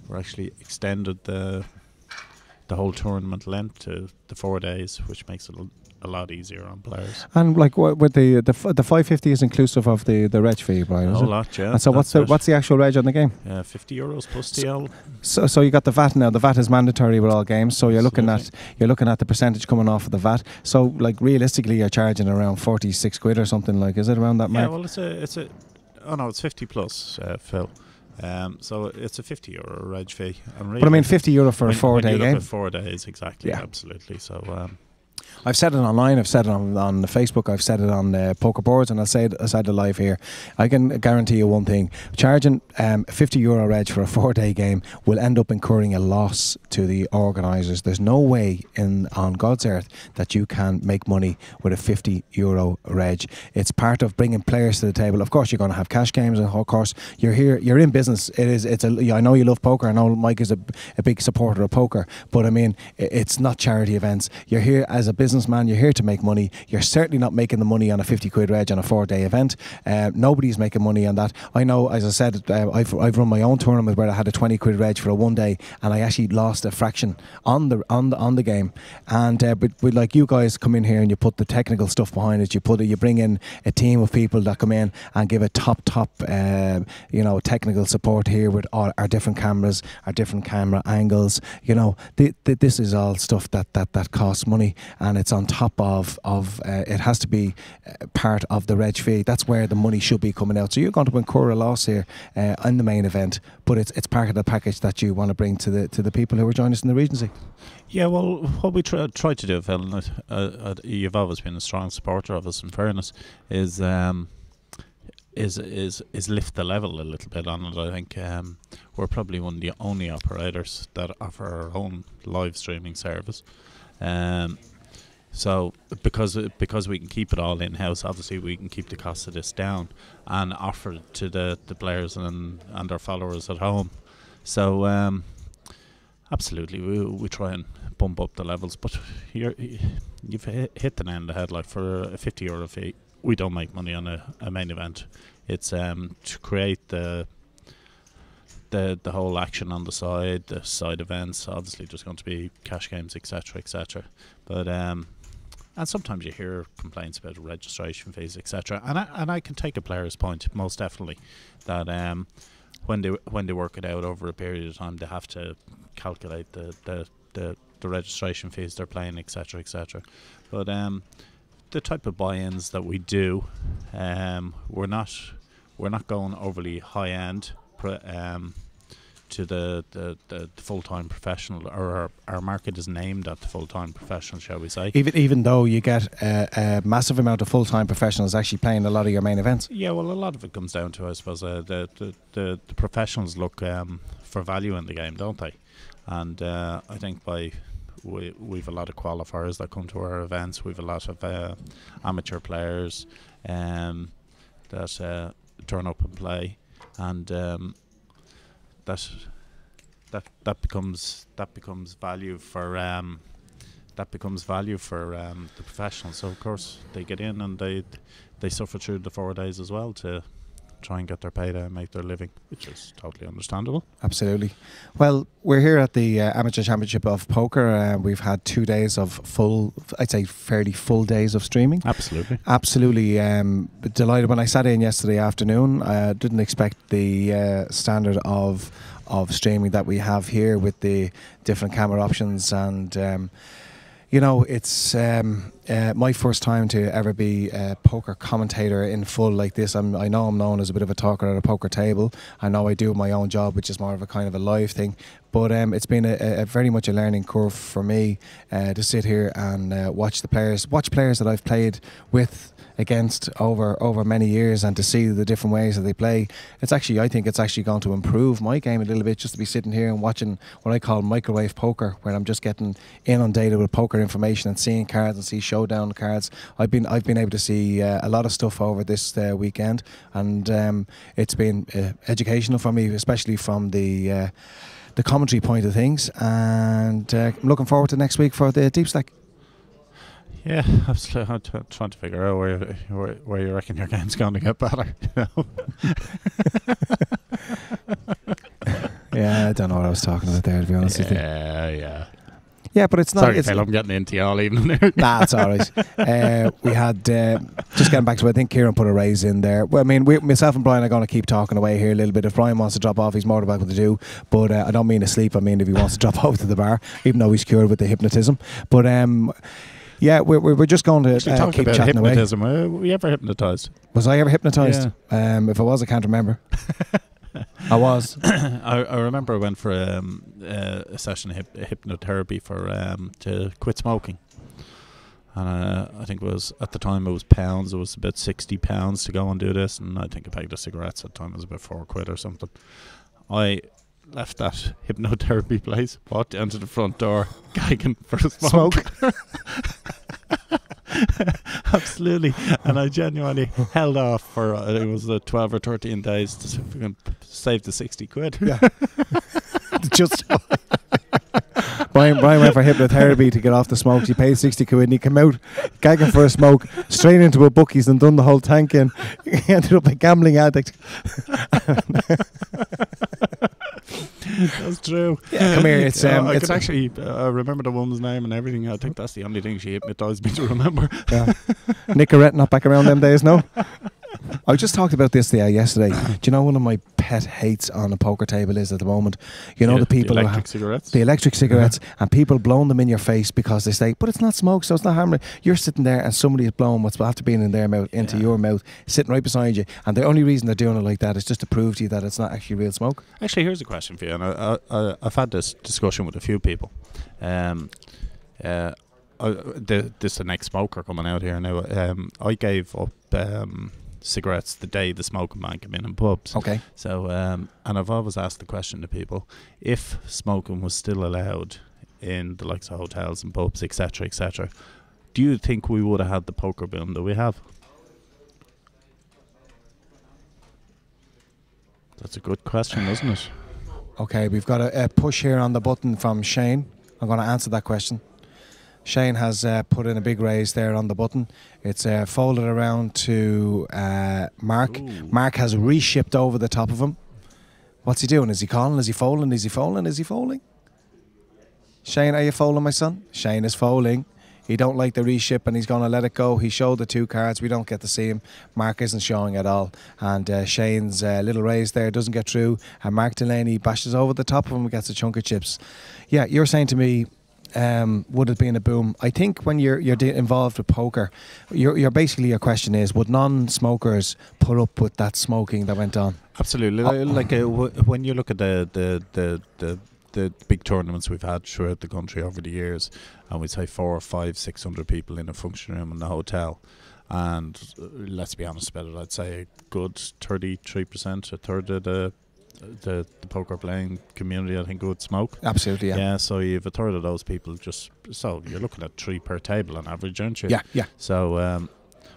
we're actually extended the whole tournament length to the 4 days, which makes it a lot easier on players. And like with the 550 is inclusive of the reg fee, Brian. A is whole it? lot, yeah. And so what's the actual reg on the game? €50 plus TL. So you got the VAT now. The VAT is mandatory with all games. So you're looking at the percentage coming off of the VAT. So like realistically, you're charging around 46 quid or something. Like, is it around that mark? Yeah, well, it's 50 plus, Phil. So it's a €50 reg fee. And really, but I mean, €50 for a 4-day game. At 4 days, exactly. Yeah. Absolutely. So. I've said it online, I've said it on Facebook, I've said it on poker boards, and I'll say it live here. I can guarantee you one thing: charging €50 reg for a 4-day game will end up incurring a loss to the organisers. There's no way on God's earth that you can make money with a €50 reg. It's part of bringing players to the table. Of course, you're going to have cash games, and of course, you're here. You're in business. I know you love poker. I know Mike is a big supporter of poker, but I mean, it's not charity events. You're here as a businessman, you're here to make money. You're certainly not making the money on a 50 quid reg on a 4-day event. Nobody's making money on that. I know, as I said, I've run my own tournament where I had a 20 quid reg for a 1 day, and I actually lost a fraction on the game. And but like, you guys come in here and you put the technical stuff behind it. You bring in a team of people that come in and give a top technical support here with all our different cameras, our different camera angles. This is all stuff that costs money, and it's on top of it has to be part of the reg fee. That's where the money should be coming out. So you're going to incur a loss here in the main event, but it's part of the package that you want to bring to the people who are joining us in the Regency. Yeah, well, what we try to do, Phil, and you've always been a strong supporter of us, in fairness, is lift the level a little bit on it. I think we're probably one of the only operators that offer our own live streaming service. So because we can keep it all in house, obviously we can keep the cost of this down and offer it to the players and our followers at home. So absolutely, we try and bump up the levels, but you've hit the nail on the head. Like, for a €50 fee, we don't make money on a main event. It's to create the whole action on the side events. Obviously, there's going to be cash games, etc. But and sometimes you hear complaints about registration fees, etc. And I can take a player's point, most definitely, that when they work it out over a period of time, they have to calculate the registration fees they're paying, etc. But the type of buy-ins that we do, we're not going overly high end to the full-time professional, or our market is named at the full-time professional, shall we say. Even though you get a massive amount of full-time professionals actually playing a lot of your main events. Yeah, well, a lot of it comes down to, I suppose, the professionals look for value in the game, don't they? And I think we've a lot of qualifiers that come to our events. We've a lot of amateur players that turn up and play, and that becomes value for the professionals. So of course they get in and they suffer through the 4 days as well to try and get their payday and make their living, which is totally understandable. Absolutely. Well, we're here at the Amateur Championship of Poker. We've had 2 days of fairly full days of streaming. Absolutely delighted. When I sat in yesterday afternoon, I didn't expect the standard of streaming that we have here with the different camera options, and it's my first time to ever be a poker commentator in full like this. I know I'm known as a bit of a talker at a poker table. I know I do my own job, which is more of a kind of a live thing. But it's been a very much a learning curve for me to sit here and watch players that I've played with, against over many years, and to see the different ways that they play. I think it's actually going to improve my game a little bit, just to be sitting here and watching what I call microwave poker, where I'm just getting inundated with poker information and seeing cards and see showdown cards. I've been able to see a lot of stuff over this weekend, and it's been educational for me, especially from the commentary point of things, and I'm looking forward to next week for the deep stack. Yeah, absolutely. I'm trying to figure out where you reckon your game's going to get better. You know? Yeah, I don't know what I was talking about there, to be honest with you. Yeah. Yeah, but it's not. Sorry, Phil, I'm getting into you all evening there. Nah, it's all right. We had, just getting back to it, I think Kieran put a raise in there. Well, I mean, myself and Brian are going to keep talking away here a little bit. If Brian wants to drop off, he's more than welcome to do. But I don't mean asleep. I mean if he wants to drop over to the bar, even though he's cured with the hypnotism. But yeah, we're just going to keep about chatting hypnotism. away. Were you ever hypnotised? Was I ever hypnotised? Yeah. If I was, I can't remember. I was. I remember I went for a session of hypnotherapy to quit smoking. And I think it was, at the time it was pounds. It was about £60 to go and do this. And I think a packet of cigarettes at the time was about £4 or something. I left that hypnotherapy place, walked down to the front door, gagging for a smoke. Absolutely. And I genuinely held off for it was 12 or 13 days to save the £60. Yeah. Just Brian went for hypnotherapy to get off the smokes. He paid £60 and he came out gagging for a smoke, straight into a bookies and done the whole tank in. He ended up a gambling addict. That's true. Yeah, come here. It's I could actually remember the woman's name and everything. I think that's the only thing she hypnotised me to remember. Yeah. Nicorette not back around them days, no? I just talked about this yesterday. Do you know one of my pet hates on a poker table is at the moment? You know, the people the who electric have cigarettes? the electric cigarettes, and people blowing them in your face because they say, but it's not smoke, so it's not harming. You're sitting there and somebody is blowing what's after being in their mouth into your mouth, sitting right beside you, and the only reason they're doing it like that is just to prove to you that it's not actually real smoke. Actually, here's a question for you, and I've had this discussion with a few people. This is an ex-smoker coming out here now. I gave up cigarettes the day the smoking ban came in pubs. Okay. So, and I've always asked the question to people, if smoking was still allowed in the likes of hotels and pubs, etc., etc., do you think we would have had the poker boom that we have? That's a good question, isn't it? Okay, we've got a push here on the button from Shane. I'm going to answer that question. Shane has put in a big raise there on the button. It's folded around to Mark. Ooh. Mark has reshipped over the top of him. What's he doing? Is he calling? Is he folding? Is he folding? Is he folding? Shane, are you folding, my son? Shane is folding. He don't like the reship and he's going to let it go. He showed the two cards. We don't get to see him. Mark isn't showing at all. And Shane's little raise there doesn't get through. And Mark Delaney bashes over the top of him and gets a chunk of chips. Yeah, you're saying to me, would it be in a boom? I think when you're involved with poker, you're basically, your question is, would non-smokers put up with that smoking that went on? Absolutely. Like when you look at the big tournaments we've had throughout the country over the years, and we'd say 400, 500, 600 people in a function room in the hotel, and let's be honest about it, I'd say a good 33%, a third of the poker playing community, I think, would smoke. Absolutely, yeah. Yeah, so you've a third of those people so you're looking at 3 per table on average, aren't you? Yeah. So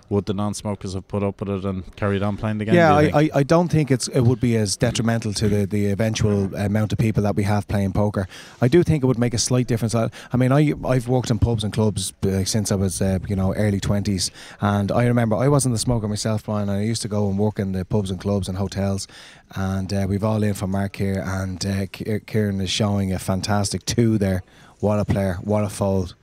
would the non-smokers have put up with it and carried on playing the game? Yeah, I don't think it would be as detrimental to the eventual amount of people that we have playing poker. I do think it would make a slight difference. I mean, I've worked in pubs and clubs since I was early 20s, and I remember I wasn't a smoker myself, Brian, and I used to go and work in the pubs and clubs and hotels, and we've all in for Mark here, and Kieran is showing a fantastic 2 there. What a player, what a fold.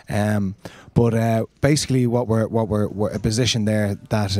But basically, what we're a position there that,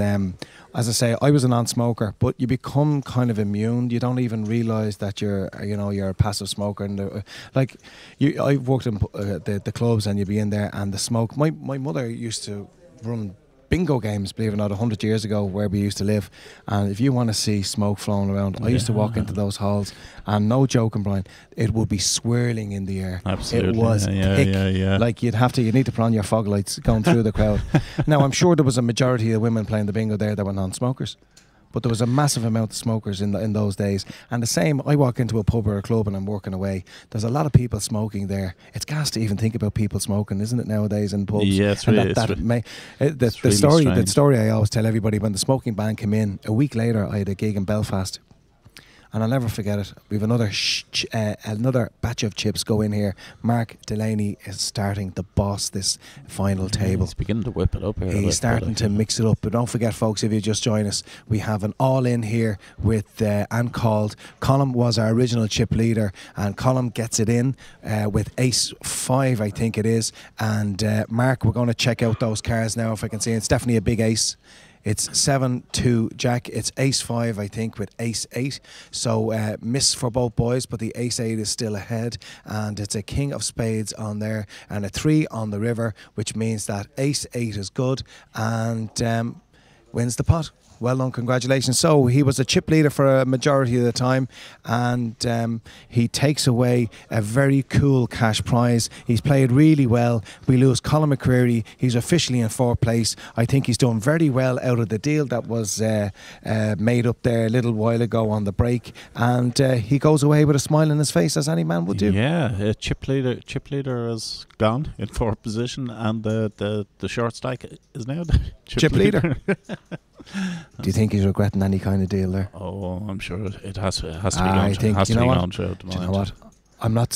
as I say, I was a non-smoker, but you become kind of immune. You don't even realise that you're a passive smoker. And I've worked in the clubs, and you'd be in there, and the smoke. My mother used to run bingo games, believe it or not, 100 years ago, where we used to live. And if you want to see smoke flowing around, I used to walk into those halls, and no joking, Brian, it would be swirling in the air. Absolutely. It was thick. Like you'd need to put on your fog lights going through the crowd. Now, I'm sure there was a majority of women playing the bingo there that were non-smokers, but there was a massive amount of smokers in those days. And the same, I walk into a pub or a club and I'm working away, there's a lot of people smoking there. It's gas to even think about people smoking, isn't it, nowadays in pubs? Yeah, it's really, the story I always tell everybody, when the smoking ban came in, a week later I had a gig in Belfast, and I'll never forget it. We have another batch of chips go in here. Mark Delaney is starting to boss this final table. He's beginning to whip it up here. He's starting to mix it up. But don't forget, folks, if you just join us, we have an all-in here with and called. Colm was our original chip leader, and Colm gets it in with ace 5, I think it is. And Mark, we're going to check out those cards now, if I can see. It's definitely a big ace. It's 7-2 Jack. It's ace 5, I think, with ace 8. So miss for both boys, but the ace 8 is still ahead. And it's a king of spades on there and a 3 on the river, which means that ace 8 is good and wins the pot. Well done, congratulations. So he was a chip leader for a majority of the time, and he takes away a very cool cash prize. He's played really well. We lose Colm McCreary. He's officially in 4th place. I think he's done very well out of the deal that was made up there a little while ago on the break, and he goes away with a smile on his face, as any man would do. Yeah, chip leader is gone in 4th position, and the short stack is now the chip leader. Do you think he's regretting any kind of deal there? Oh, I'm sure it has to be gone. It has to be gone through the mind. Do you know what? I'm not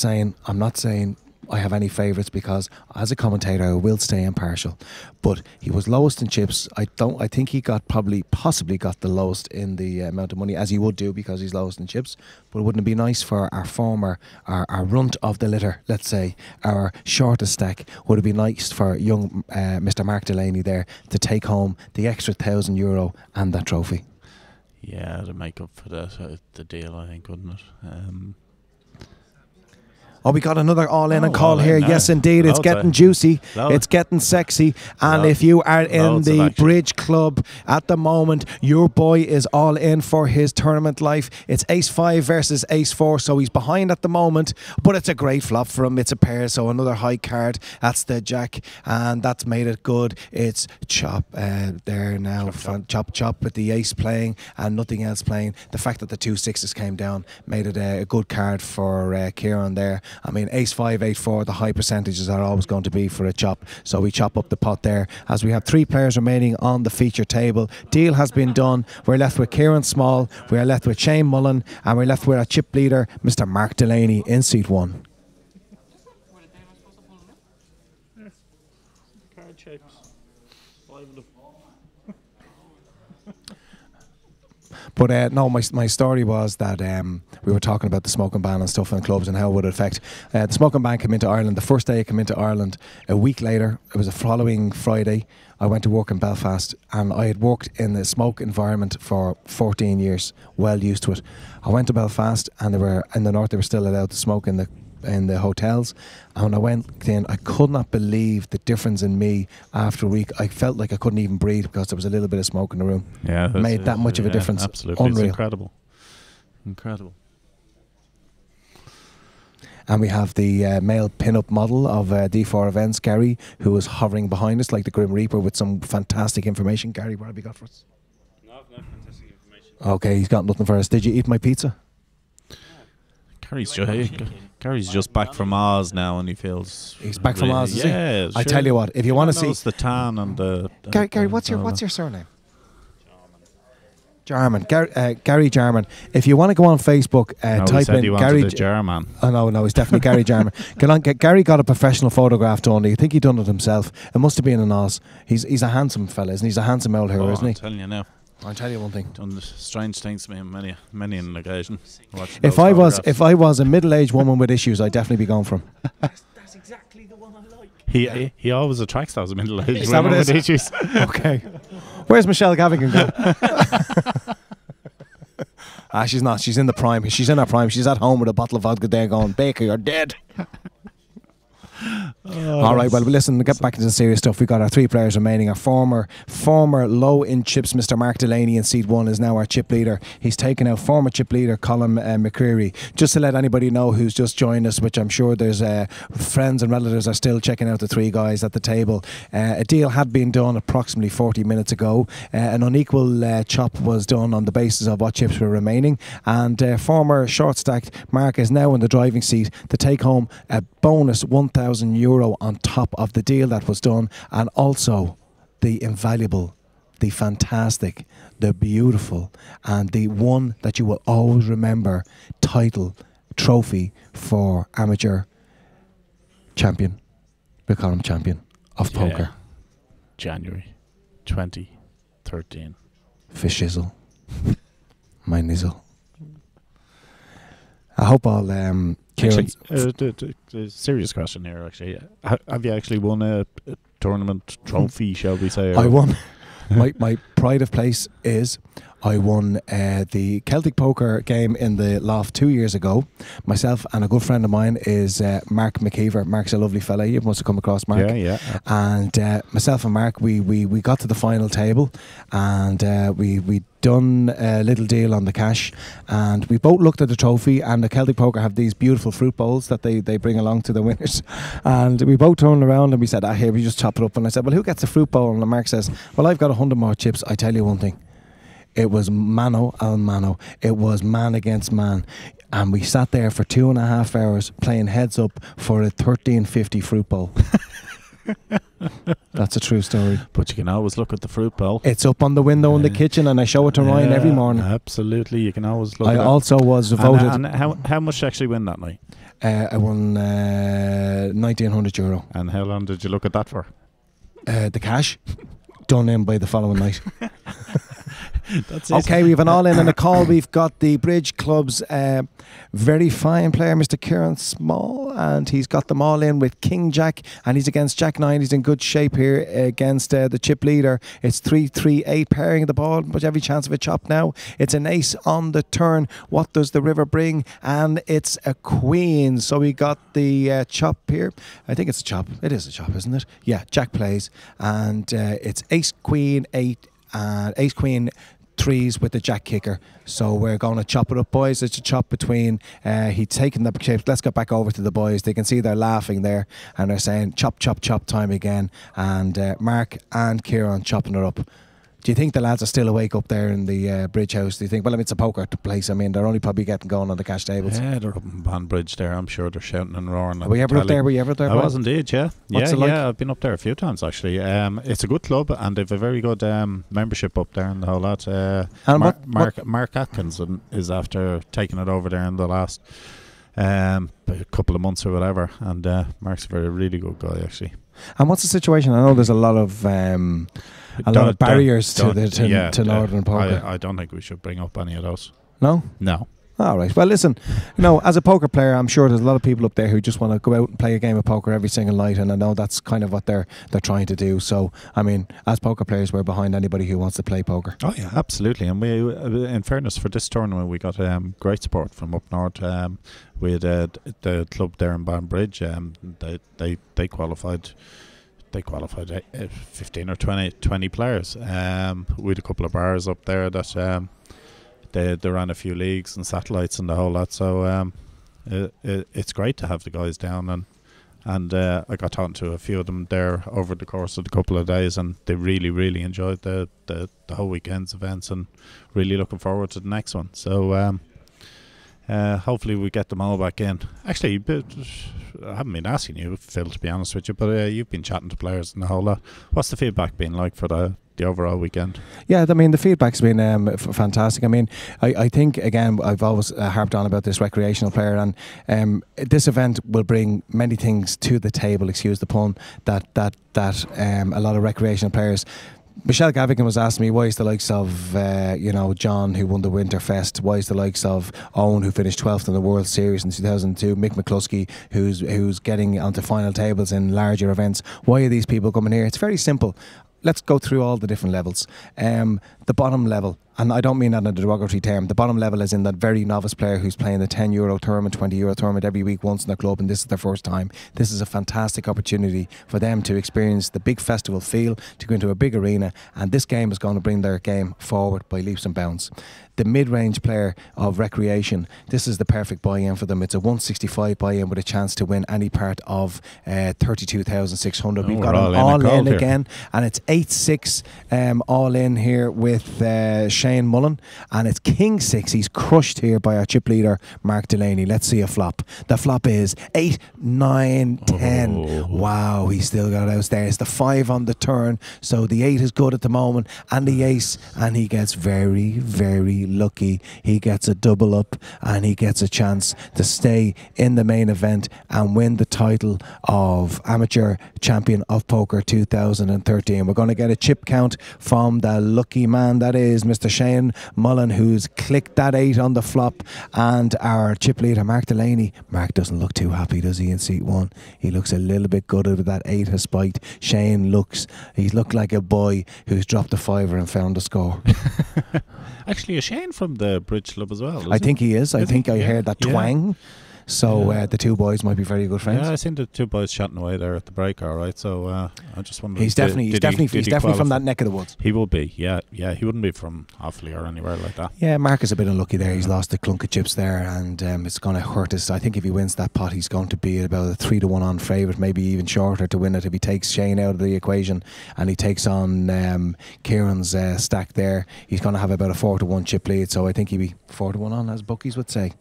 saying I have any favourites, because as a commentator I will stay impartial, but he was lowest in chips. I think he possibly got the lowest in the amount of money, as he would do because he's lowest in chips. But wouldn't it be nice for our runt of the litter, let's say, our shortest stack, would it be nice for young Mr. Mark Delaney there to take home the extra €1,000 and that trophy? Yeah, to make up for the deal, I think, wouldn't it? Oh, we got another all-in and call all-in here. now. Yes, indeed. It's getting juicy. It's getting sexy. And if you are in the Bridge Club at the moment, your boy is all in for his tournament life. It's ace 5 versus ace 4, so he's behind at the moment. But it's a great flop for him. It's a pair, so another high card. That's the jack, and that's made it good. It's chop there now. Chop with the ace playing and nothing else playing. The fact that the 2 6s came down made it a good card for Kieran there. I mean, ace 5, ace 4, the high percentages are always going to be for a chop. So we chop up the pot there as we have 3 players remaining on the feature table. Deal has been done. We're left with Kieran Small, we are left with Shane Mullen, and we're left with our chip leader, Mr. Mark Delaney, in seat 1. Card shapes. 5 of them. But no, my story was that we were talking about the smoking ban and stuff in clubs and how it would affect. The smoking ban came into Ireland. The first day it came into Ireland, a week later, it was the following Friday, I went to work in Belfast, and I had worked in the smoke environment for 14 years, well used to it. I went to Belfast, and they were in the north, they were still allowed to smoke in the hotels, and when I went in, I could not believe the difference in me after a week. I felt like I couldn't even breathe because there was a little bit of smoke in the room. Yeah, it made that much of a difference. Absolutely, Unreal. It's incredible. And we have the male pin-up model of D4 Events, Gary, who is hovering behind us like the Grim Reaper with some fantastic information. Gary, what have you got for us? No, I've no fantastic information. Okay, he's got nothing for us. Did you eat my pizza? Gary's just back from Oz now, and he feels he's back from Oz. Is yeah, he? I tell you what, if you want to see the tan and the Gary, what's your surname? Jarman. Gary Jarman. If you want to go on Facebook, type in Gary Jarman. Oh no, it's definitely Gary Jarman. Gary got a professional photograph done. I think he done it himself. It must have been in Oz. He's a handsome fella, isn't he? He's a handsome old hero, isn't he? I'm telling you now. I'll tell you one thing. Done strange things to me many an occasion. If I was a middle-aged woman with issues, I'd definitely be going for him. That's exactly the one I like. He always attracts those middle-aged Is that women what it with is? issues. Okay. Where's Michelle Gavigan go? She's not. She's in the prime. She's in her prime. She's at home with a bottle of vodka there going, Baker, you're dead. All right, well, listen, get back into the serious stuff. We've got our 3 players remaining. Our former low in chips, Mr. Mark Delaney in seat 1 is now our chip leader. He's taken out former chip leader Colin McCreary. Just to let anybody know who's just joined us, which I'm sure there's friends and relatives are still checking out the 3 guys at the table. A deal had been done approximately 40 minutes ago. An unequal chop was done on the basis of what chips were remaining, and former short stacked Mark is now in the driving seat to take home a bonus €1,000 on top of the deal that was done, and also the invaluable, the fantastic, the beautiful, and the one that you will always remember title trophy for amateur champion. We call him champion of poker. January 2013. Fishizzle. My nizzle. I hope all Actually, serious question here. Actually, have you actually won a tournament trophy? Shall we say? I won. My pride of place is I won the Celtic poker game in the loft 2 years ago. Myself and a good friend of mine is Mark McKeever. Mark's a lovely fella. You must have come across Mark. Yeah. And myself and Mark, we got to the final table, and we done a little deal on the cash, and we both looked at the trophy, and the Celtic poker have these beautiful fruit bowls that they bring along to the winners, and we both turned around and we said, here, we just chop it up. And I said, well, who gets the fruit bowl? And Mark says, well, I've got 100 more chips. I tell you one thing, it was mano al mano. It was man against man. And we sat there for 2.5 hours playing heads up for a 13.50 fruit bowl. That's a true story. But you can always look at the fruit bowl. It's up on the window in the kitchen, and I show it to Ryan every morning. Absolutely, you can always look I at it. also was voted. And how much did you actually win that night? I won €1,900. And how long did you look at that for? The cash done in by the following night. That's it. Okay, we have an all-in and a call. We've got the Bridge Club's very fine player, Mr. Kieran Small, and he's got them all in with King Jack, and he's against Jack 9. He's in good shape here against the chip leader. It's 3-3-8 pairing the ball, but every chance of a chop now. It's an ace on the turn. What does the river bring? And it's a queen. So we got the chop here. I think it's a chop. It is a chop, isn't it? Yeah, Jack plays, and it's ace queen 8 and ace queen 3s with the jack kicker. So we're going to chop it up, boys. It's a chop between he's taking the shape. Let's get back over to the boys. They can see they're laughing there, and they're saying chop chop chop time again, and Mark and Kieran chopping it up. Do you think the lads are still awake up there in the bridge house? Do you think, well, I mean, it's a poker place. I mean, they're only probably getting going on the cash tables. Yeah, they're up in Banbridge there. I'm sure they're shouting and roaring. Were you ever up there? I was indeed, yeah. What's it like? Yeah, I've been up there a few times actually. It's a good club, and they've a very good membership up there and the whole lot. Mark Atkinson is after taking it over there in the last a couple of months or whatever, and Mark's a really good guy actually. And what's the situation? I know there's a lot of barriers to Northern poker. I don't think we should bring up any of those. No? No. All right. Well, listen, as a poker player, I'm sure there's a lot of people up there who just want to go out and play a game of poker every single night, and I know that's kind of what they're trying to do. So, I mean, as poker players, we're behind anybody who wants to play poker. Oh yeah, absolutely. And we, in fairness, for this tournament, we got great support from up north. We had the club there in Banbridge. They qualified. They qualified 15 or 20 players. We had a couple of bars up there that they ran a few leagues and satellites and the whole lot. So it's great to have the guys down, and I got talking to a few of them there over the course of the couple of days, and they really enjoyed the whole weekend's events, and really looking forward to the next one. So hopefully we get them all back in. Actually, I haven't been asking you, Phil, to be honest with you, but you've been chatting to players and the whole lot. What's the feedback been like for the overall weekend? Yeah, I mean, the feedback's been fantastic. I mean, I think, again, I've always harped on about this recreational player, and this event will bring many things to the table, excuse the pun, that a lot of recreational players Michelle Gavigan was asking me why is the likes of John, who won the Winterfest, why is the likes of Owen, who finished 12th in the World Series in 2002, Mick McCluskey, who's getting onto final tables in larger events, why are these people coming here? It's very simple. Let's go through all the different levels. The bottom level, and I don't mean that in a derogatory term, the bottom level is in that very novice player who's playing the €10 tournament, €20 tournament every week once in their club, and this is their first time. This is a fantastic opportunity for them to experience the big festival feel, to go into a big arena, and this game is going to bring their game forward by leaps and bounds. The mid-range player of recreation, this is the perfect buy-in for them. It's a 165 buy-in with a chance to win any part of 32,600. We've got an all-in again, and it's 8-6 all-in here with Shane Mullen, and it's King 6. He's crushed here by our chip leader Mark Delaney. Let's see a flop. The flop is 8, 9, 10. Oh. Wow, he's still got it outstairs. The 5 on the turn, so the 8 is good at the moment, and the ace, and he gets very, very lucky. He gets a double up, and he gets a chance to stay in the main event and win the title of Amateur Champion of Poker 2013. We're going to get a chip count from the lucky man, that is Mr. Shane Mullen, who's clicked that 8 on the flop, and our chip leader Mark Delaney. Mark doesn't look too happy, does he, in seat 1? He looks a little bit gutted with that 8 has spiked. Shane he's looked like a boy who's dropped a fiver and found a score. Actually, is Shane from the Bridge Club as well? I think he is. I think I heard that twang. So the two boys might be very good friends. Yeah, I seen the two boys chatting away there at the break. All right, so I just wondered. He's definitely from that neck of the woods. He will be. Yeah. He wouldn't be from Offaly or anywhere like that. Yeah, Mark is a bit unlucky there. He's lost a clunk of chips there, and it's going to hurt us. I think if he wins that pot, he's going to be about a 3-1 on favourite, maybe even shorter to win it. If he takes Shane out of the equation and he takes on Kieran's stack there, he's going to have about a 4-1 chip lead. So I think he'd be 4-1 on, as bookies would say.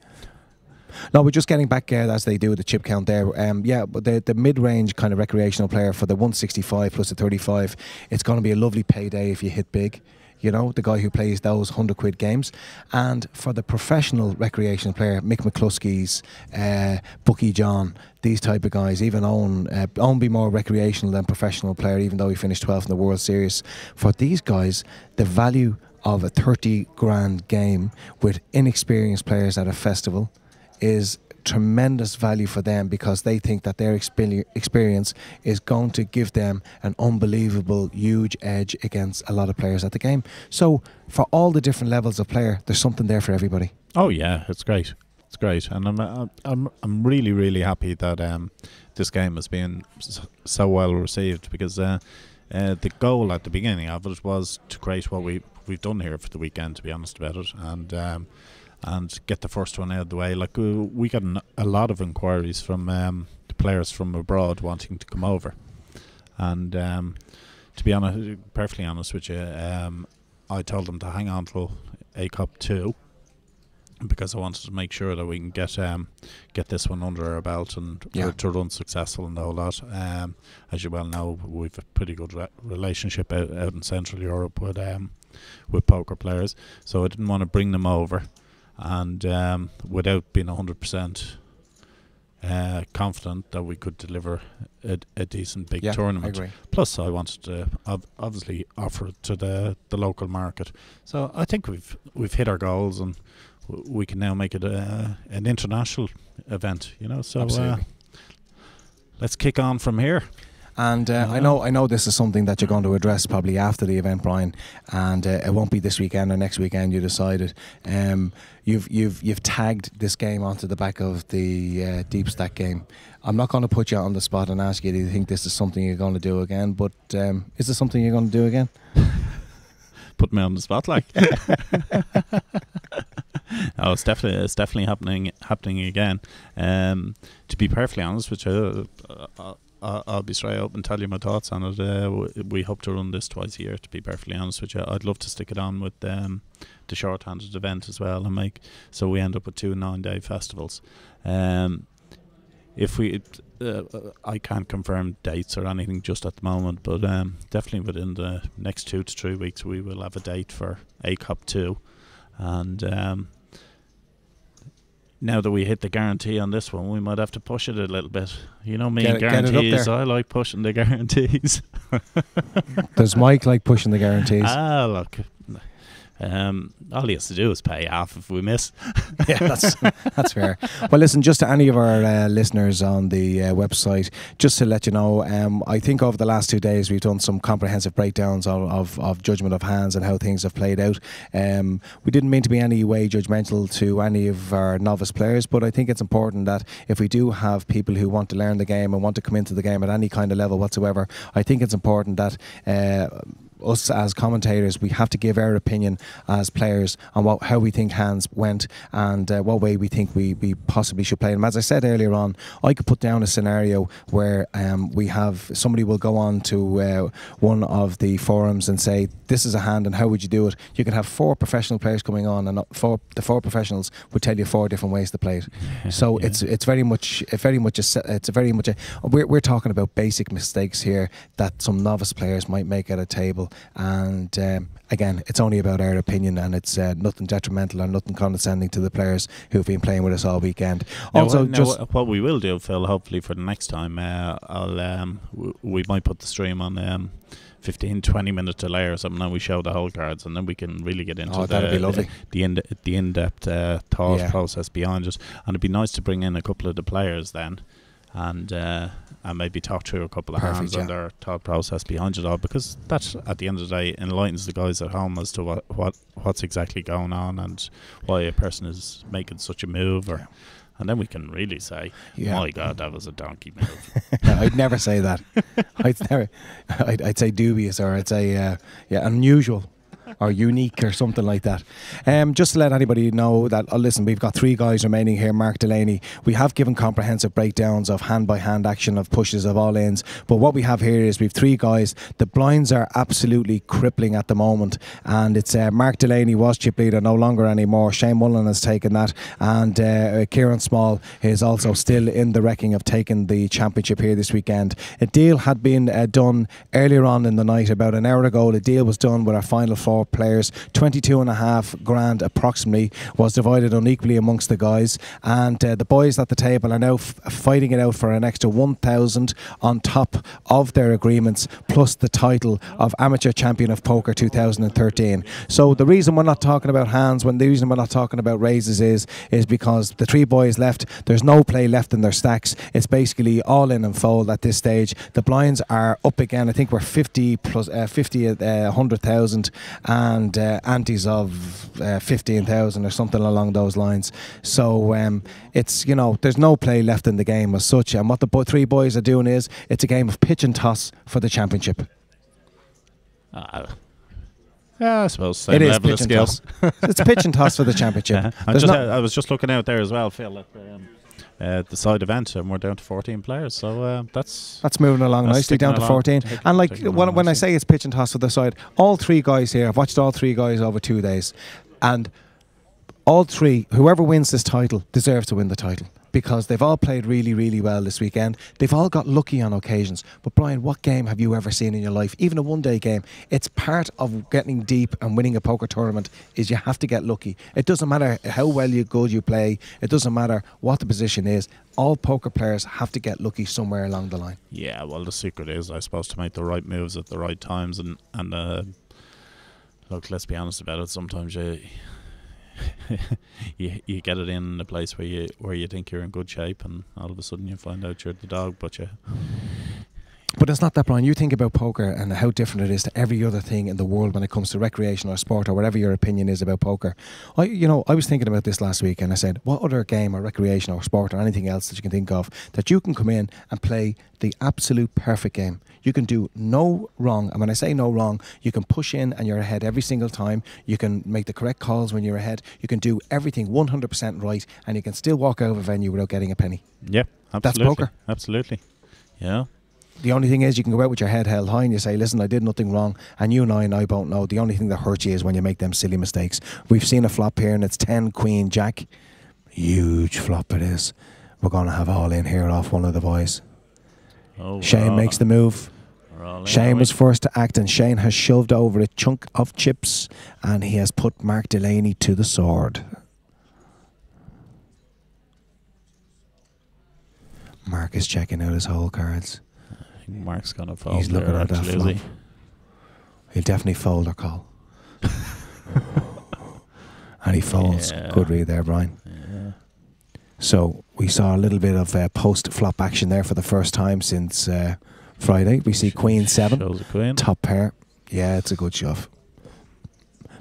No, we're just getting back as they do with the chip count there. But the mid-range kind of recreational player for the 165 plus the 35, it's going to be a lovely payday if you hit big. You know, the guy who plays those £100 games. And for the professional recreational player, Mick McCluskey's, Bucky John, these type of guys, even Owen be more recreational than professional player, even though he finished 12th in the World Series. For these guys, the value of a 30 grand game with inexperienced players at a festival is tremendous value for them, because they think that their experience is going to give them an unbelievable huge edge against a lot of players at the game. So for all the different levels of player, there's something there for everybody. Oh yeah, it's great. It's great, and I'm really, really happy that this game has been so well received, because the goal at the beginning of it was to create what we've done here for the weekend, to be honest about it, and get the first one out of the way. Like we got a lot of inquiries from the players from abroad wanting to come over, and to be honest, perfectly honest with you, I told them to hang on till ACOP 2, because I wanted to make sure that we can get this one under our belt and to run successful and the whole lot. As you well know, we've a pretty good relationship out in Central Europe with poker players, so I didn't want to bring them over and without being 100% confident that we could deliver a decent big tournament. I agree. Plus, I wanted to obviously offer it to the local market. So I think we've hit our goals, and we can now make it an international event. You know, so let's kick on from here. And I know this is something that you're going to address probably after the event, Brian, and it won't be this weekend or next weekend. You decided. You've tagged this game onto the back of the Deep Stack game. I'm not going to put you on the spot and ask you, do you think this is something you're going to do again? But is this something you're going to do again? Put me on the spot, like. Oh, it's definitely happening again. To be perfectly honest with you, I'll be straight up and tell you my thoughts on it. We hope to run this twice a year, to be perfectly honest with you. I'd love to stick it on with the short-handed event as well, and make so we end up with 2 9-day festivals. If we, I can't confirm dates or anything just at the moment, but definitely within the next 2 to 3 weeks we will have a date for ACOP 2, and now that we hit the guarantee on this one, we might have to push it a little bit. You know me, Get it up guarantees. there. I like pushing the guarantees. Does Mike like pushing the guarantees? Look. All he has to do is pay half if we miss. Yeah, that's fair. Well, listen, just to any of our listeners on the website, just to let you know, I think over the last 2 days we've done some comprehensive breakdowns of judgment of hands and how things have played out. We didn't mean to be any way judgmental to any of our novice players, but I think it's important that if we do have people who want to learn the game and want to come into the game at any kind of level whatsoever, I think it's important that us as commentators, we have to give our opinion as players on how we think hands went and what way we think we possibly should play them. As I said earlier on, I could put down a scenario where we have somebody will go on to one of the forums and say, this is a hand and how would you do it? You can have 4 professional players coming on, and the four professionals would tell you 4 different ways to play it. So yeah. it's very much we're talking about basic mistakes here that some novice players might make at a table. And again, it's only about our opinion, and it's nothing detrimental or nothing condescending to the players who've been playing with us all weekend. Also, what we will do, Phil, hopefully for the next time, we might put the stream on 15-20 minute delay or something, and we show the whole cards, and then we can really get into the in-depth thought process behind it. And it'd be nice to bring in a couple of the players then, and maybe talk through a couple of hands and their thought process behind it all, because that, at the end of the day, enlightens the guys at home as to what's exactly going on and why a person is making such a move, and then we can really say, my God, that was a donkey move. I'd never say that. I'd say dubious, or I'd say unusual or unique or something like that. Just to let anybody know that, listen, we've got 3 guys remaining here. Mark Delaney, we have given comprehensive breakdowns of hand-by-hand action, of pushes, of all-ins, but what we have here is we've 3 guys. The blinds are absolutely crippling at the moment, and it's Mark Delaney was chip leader, no longer anymore. Shane Mullen has taken that, and Kieran Small is also still in the wrecking of taking the championship here this weekend. A deal had been done earlier on in the night, about an hour ago. The deal was done with our final 4 players. 22.5 grand approximately was divided unequally amongst the guys, and the boys at the table are now fighting it out for an extra 1,000 on top of their agreements, plus the title of Amateur Champion of Poker 2013. So the reason we're not talking about hands, the reason we're not talking about raises is because the 3 boys left, there's no play left in their stacks. It's basically all in and fold at this stage. The blinds are up again. I think we're 50 plus 100,000, and antes of 15,000 or something along those lines. So it's, there's no play left in the game as such, and what the 3 boys are doing is it's a game of pitch and toss for the championship. I suppose same level of skills. It's pitch and toss for the championship. I was just looking out there as well, Phil, at the side event, and we're down to 14 players, so that's moving along nicely, down to 14. And like when I say it's pitch and toss for the side, all 3 guys here, I've watched all 3 guys over 2 days, and all 3, whoever wins this title deserves to win the title, because they've all played really, really well this weekend. They've all got lucky on occasions. But Brian, what game have you ever seen in your life, even a one-day game? It's part of getting deep and winning a poker tournament is you have to get lucky. It doesn't matter how good you play. It doesn't matter what the position is. All poker players have to get lucky somewhere along the line. Yeah, well, the secret is, I suppose, to make the right moves at the right times. And look, let's be honest about it. Sometimes you get it in a place where you think you're in good shape, and all of a sudden you find out you're the dog. But it's not that, Brian. You think about poker and how different it is to every other thing in the world when it comes to recreation or sport or whatever your opinion is about poker. I was thinking about this last week, and I said, what other game or recreation or sport or anything else that you can think of that you can come in and play the absolute perfect game? You can do no wrong, and when I say no wrong, you can push in and you're ahead every single time. You can make the correct calls when you're ahead. You can do everything 100% right, and you can still walk out of a venue without getting a penny. Yeah, absolutely. That's poker. Absolutely. Yeah. The only thing is you can go out with your head held high and you say, listen, I did nothing wrong, and you and I both know the only thing that hurts you is when you make them silly mistakes. We've seen a flop here, and it's 10 Queen Jack. Huge flop it is. We're going to have all in here off one of the boys. Shane makes the move. Shane was first to act, and Shane has shoved over a chunk of chips, and he has put Mark Delaney to the sword. Mark is checking out his hole cards. I think Mark's going to fold. He's looking there, at that actually, flop. is he? He'll definitely fold or call. And he folds. Yeah. Good read there, Brian. Yeah. So we saw a little bit of post-flop action there for the first time since Friday. We see Queen 7, Shows a queen. top pair. Yeah, it's a good shove.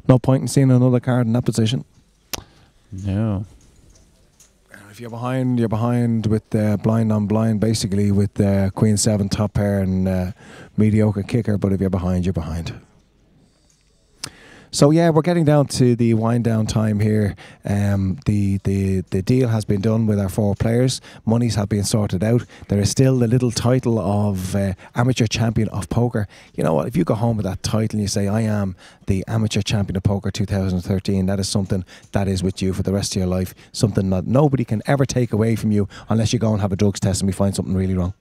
No point in seeing another card in that position. No. If you're behind with blind on blind, basically with Queen 7, top pair and mediocre kicker. But if you're behind, you're behind. So yeah, we're getting down to the wind down time here. The deal has been done with our 4 players. Monies have been sorted out. There is still the little title of Amateur Champion of Poker. You know what? If you go home with that title and you say, I am the Amateur Champion of Poker 2013, that is something that is with you for the rest of your life. Something that nobody can ever take away from you unless you go and have a drugs test and we find something really wrong.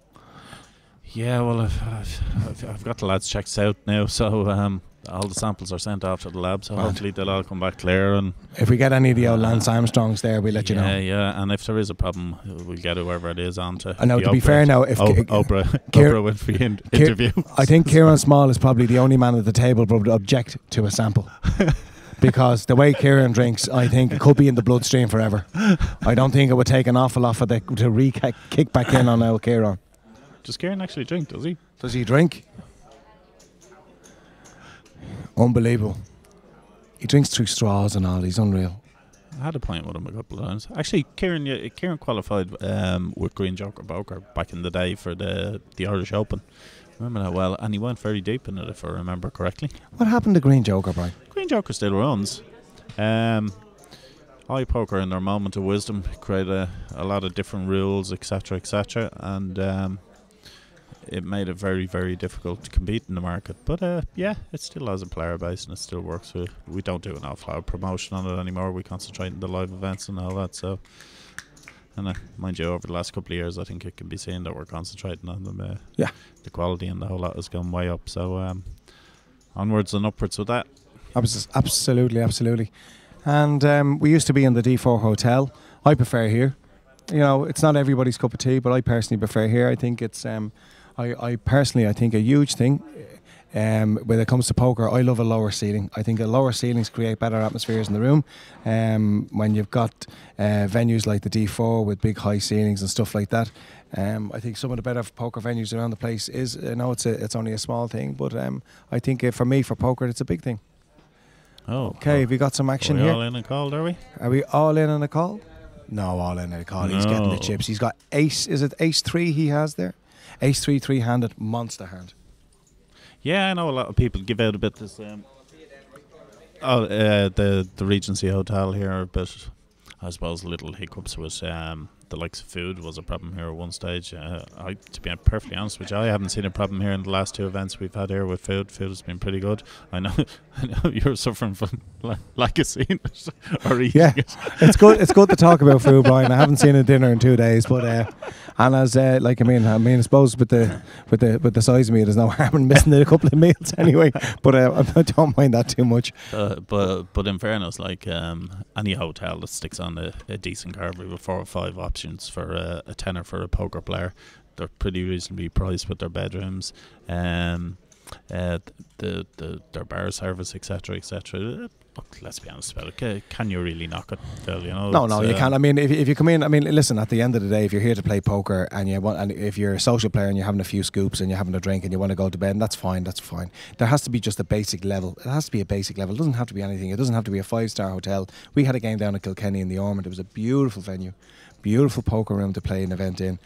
Yeah, well, I've got the lads checked out now, so all the samples are sent off to the lab, so hopefully they'll all come back clear. And if we get any of the old Lance Armstrongs there, we'll let you know. Yeah, and if there is a problem, we'll get whoever it is on to. I know, to be fair now, if Oprah Winfrey interview. I think Kieran Small is probably the only man at the table that would object to a sample. Because the way Kieran drinks, I think it could be in the bloodstream forever. I don't think it would take an awful lot for the to kick back in on old Kieran. Does Kieran actually drink, does he? Does he drink? Unbelievable. He drinks through straws and all. He's unreal. I had a pint with him a couple of times. Actually, Kieran qualified with Green Joker Poker back in the day for the Irish Open. Remember that well, and he went very deep in it, if I remember correctly. What happened to Green Joker, Brian? Green Joker still runs. iPoker, in their moment of wisdom, created a lot of different rules, etc., and it made it very, very difficult to compete in the market. But yeah, it still has a player base and it still works. We don't do an awful lot of promotion on it anymore. We concentrate on the live events and all that. So, and mind you, over the last couple of years, I think it can be seen that we're concentrating on them. Yeah, the quality and the whole lot has gone way up. So onwards and upwards with that. Absolutely. And we used to be in the D4 hotel. I prefer here. You know, it's not everybody's cup of tea, but I personally prefer here. I think it's I think a huge thing when it comes to poker. I love a lower ceiling. I think lower ceilings create better atmospheres in the room. When you've got venues like the D4 with big high ceilings and stuff like that, I think some of the better poker venues around the place is. I know it's only a small thing, but I think for me, for poker, it's a big thing. Oh, okay. Have we got some action here? Are we all in a call? Are we? Are we all in on a call? No, all in on a call. He's getting the chips. He's got ace. Is it ace 3 he has there? Ace 3 3-handed monster hand. Yeah, I know a lot of people give out a bit this. The Regency Hotel here, but I suppose little hiccups with the likes of food was a problem here at one stage. To be perfectly honest with you, I haven't seen a problem here in the last 2 events we've had here with food. Food has been pretty good. I know you're suffering from lack of seeing it or eating it. It's good. It's good to talk about food, Brian. I haven't seen a dinner in 2 days, but and as I suppose with the size of me, there's no harm in missing a couple of meals anyway. But I don't mind that too much. But in fairness, like any hotel that sticks on a decent carvery with 4 or 5 options for a tenner for a poker player, they're pretty reasonably priced with their bedrooms, their bar service, etc. Look, let's be honest about it. Can you really knock it, Phil? You know, no, you can't. I mean, if you come in, I mean, listen. At the end of the day, if you're here to play poker and if you're a social player and you're having a few scoops and you're having a drink and you want to go to bed, and that's fine. That's fine. There has to be just a basic level. It has to be a basic level. It doesn't have to be anything. It doesn't have to be a 5-star hotel. We had a game down at Kilkenny in the Ormond. It was a beautiful venue, beautiful poker room to play an event in.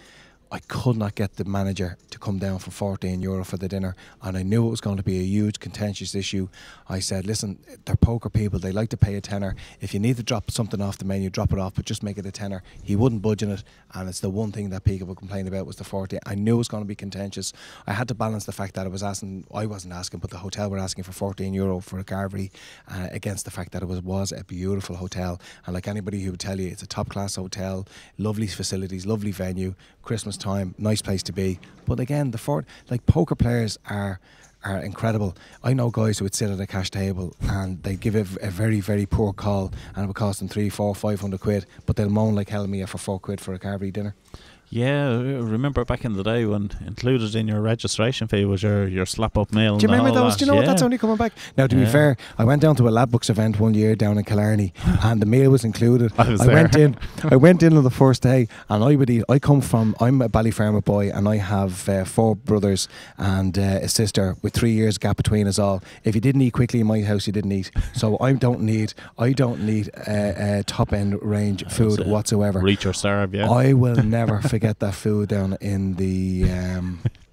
I could not get the manager to come down for €14 for the dinner, and I knew it was going to be a huge contentious issue. I said, listen, they're poker people, they like to pay a tenner. If you need to drop something off the menu, drop it off, but just make it a tenner. He wouldn't budge on it, and it's the one thing that people would complain about was the 14. I knew it was going to be contentious. I had to balance the fact that I wasn't asking, but the hotel were asking for €14 for a carvery against the fact that it was a beautiful hotel. And like anybody who would tell you, it's a top class hotel, lovely facilities, lovely venue, Christmas time, nice place to be. But again, poker players are incredible. I know guys who would sit at a cash table and they'd give it a very, very poor call and it would cost them 300, 400, 500 quid, but they'll moan like hell at me for £4 for a carvery dinner. Yeah, I remember back in the day when included in your registration fee was your slap-up meal. Do you remember those? Do you know what? That's only coming back. Now, to be fair, I went down to a Lab Books event one year down in Killarney, and the meal was included. I went in. I went in on the first day, and I'm a Ballyfermot boy, and I have 4 brothers and a sister with 3 years gap between us all. If you didn't eat quickly in my house, you didn't eat. So I don't need top end range food whatsoever. Reach or starve, yeah. I will never forget that food down in the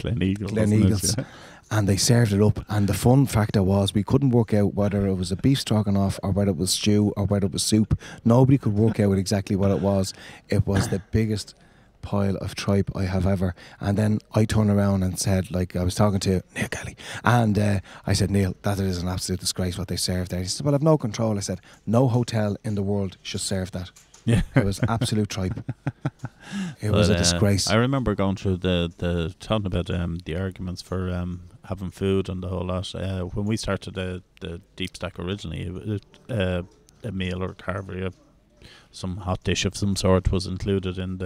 Gleneagles. And they served it up, and the fun factor was we couldn't work out whether it was a beef stroganoff or whether it was stew or whether it was soup. Nobody could work out exactly what it was. It was the biggest pile of tripe I have ever. And then I turned around and said, like, I was talking to Neil Kelly, and I said, Neil, that is an absolute disgrace what they served there. He said, well, I've no control. I said, no hotel in the world should serve that. Yeah, it was absolute tripe. It was a disgrace. I remember going through the talking about the arguments for having food and the whole lot. When we started the Deep Stack originally, a meal or carvery, some hot dish of some sort was included in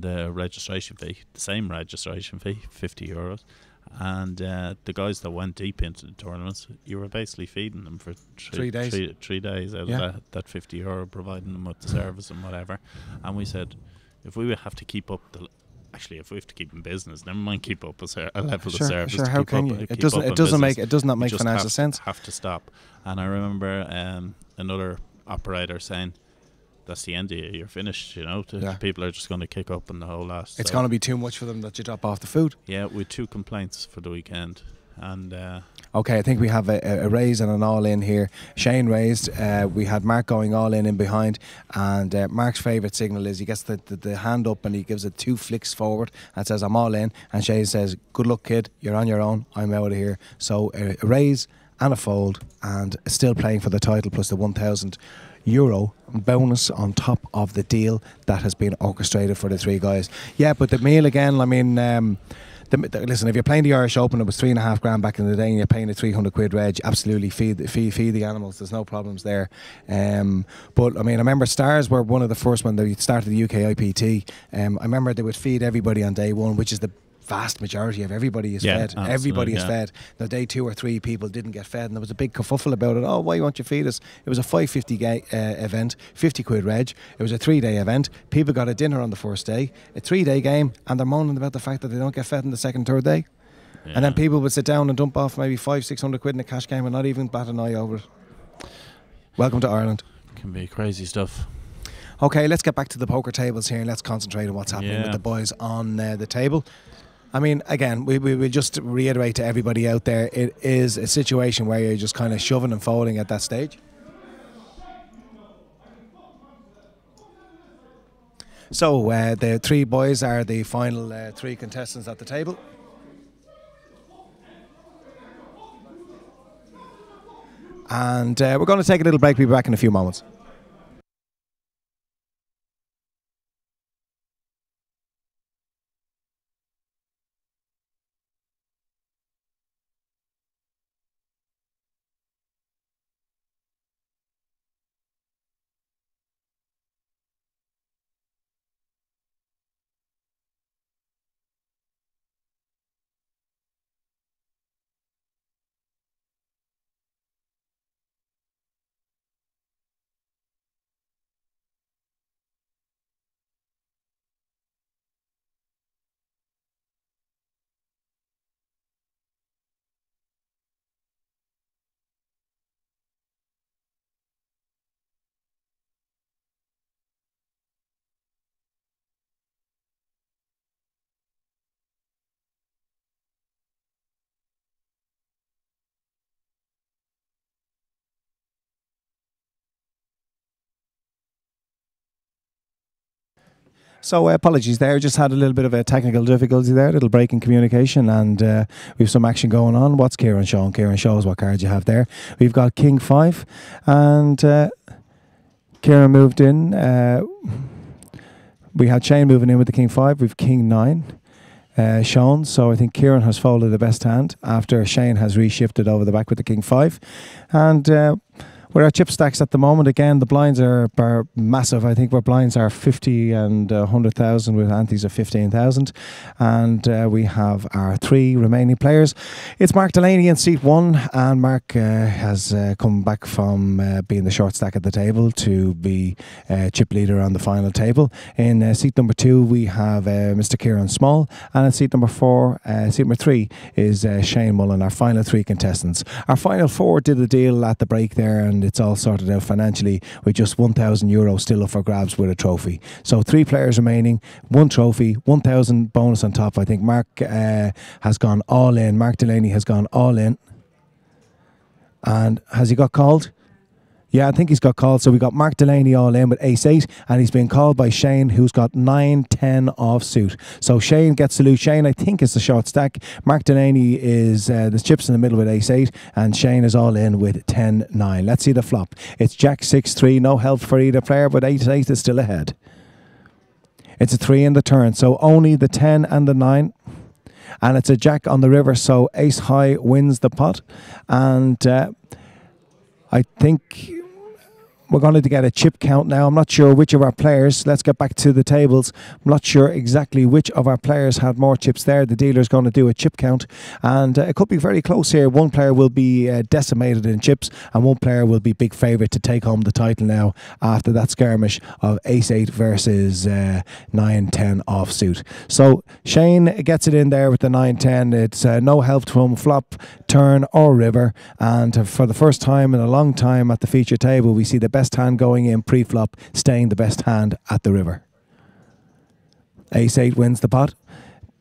the registration fee. The same registration fee, €50. And the guys that went deep into the tournaments, you were basically feeding them for 3 days. 3 days out of that €50, providing them with the service and whatever. And we said, if we would have to keep up if we have to keep in business, never mind keep up a level of service. Sure, how can you? It does not make financial sense. Have to stop. And I remember another operator saying, that's the end of you. You're finished, People are just going to kick up and the whole lot. It's going to be too much for them that you drop off the food. Yeah, we had 2 complaints for the weekend. And okay, I think we have a raise and an all-in here. Shane raised. We had Mark going all-in behind. And Mark's favourite signal is he gets the hand up and he gives it 2 flicks forward and says, I'm all in. And Shane says, good luck, kid. You're on your own. I'm out of here. So a raise and a fold, and still playing for the title plus the €1,000 bonus on top of the deal that has been orchestrated for the 3 guys. Yeah, but the meal again, I mean, listen, if you're playing the Irish Open, it was $3,500 back in the day, and you're paying a £300 reg. Absolutely feed the animals. There's no problems there. But I mean, I remember Stars were one of the first when they started the UK IPT. I remember they would feed everybody on day 1, which is the vast majority of everybody is fed. Everybody is fed. Now, day 2 or 3 people didn't get fed, and there was a big kerfuffle about it. Oh, why won't you feed us? It was a £5.50 event, £50 reg. It was a 3-day event. People got a dinner on the first day, a 3-day game, and they're moaning about the fact that they don't get fed on the second, third day. Yeah. And then people would sit down and dump off maybe £500-600 in a cash game and not even bat an eye over it. Welcome to Ireland. Can be crazy stuff. Okay, let's get back to the poker tables here and let's concentrate on what's happening with the boys on the table. I mean, again, we will just reiterate to everybody out there, it is a situation where you're just kind of shoving and folding at that stage. So the 3 boys are the final 3 contestants at the table. And we're going to take a little break. We'll be back in a few moments. So apologies there, just had a little bit of a technical difficulty there, a little break in communication, and we have some action going on. What's Kieran showing? Kieran shows what cards you have there. We've got King 5, and Kieran moved in. We had Shane moving in with the King 5, we've King 9 shown, so I think Kieran has folded the best hand after Shane has reshifted over the back with the King 5. And With our chip stacks at the moment, again, the blinds are massive. I think our blinds are 50 and 100,000 with antes of 15,000. And we have our 3 remaining players. It's Mark Delaney in seat 1, and Mark has come back from being the short stack at the table to be chip leader on the final table. In seat number 2, we have Mr. Kieran Small, and in seat number 3 is Shane Mullen, our final 3 contestants. Our final 4 did a deal at the break there, and it's all sorted out financially with just €1,000 still up for grabs with a trophy. So 3 players remaining, 1 trophy, 1,000 bonus on top. I think Mark has gone all in. Mark Delaney has gone all in. And has he got called? Yeah, I think he's got called. So we got Mark Delaney all in with ace-8, and he's been called by Shane, who's got 9-10 offsuit. So Shane gets to lose. Shane, I think, is the short stack. Mark Delaney is the chips in the middle with ace-8, and Shane is all in with 10-9. Let's see the flop. It's Jack 6-3. No help for either player, but 8-8 is still ahead. It's a 3 in the turn, so only the 10 and the 9. And it's a Jack on the river, so ace high wins the pot. And I think we're going to get a chip count now. I'm not sure which of our players, let's get back to the tables. I'm not sure exactly which of our players had more chips there. The dealer's going to do a chip count, and it could be very close here. One player will be decimated in chips, and one player will be big favourite to take home the title now after that skirmish of ace-8 versus 9-10 offsuit. So Shane gets it in there with the 9-10. It's no help from flop, turn or river, and for the first time in a long time at the feature table, we see the best hand going in pre-flop, staying the best hand at the river. Ace-8 wins the pot.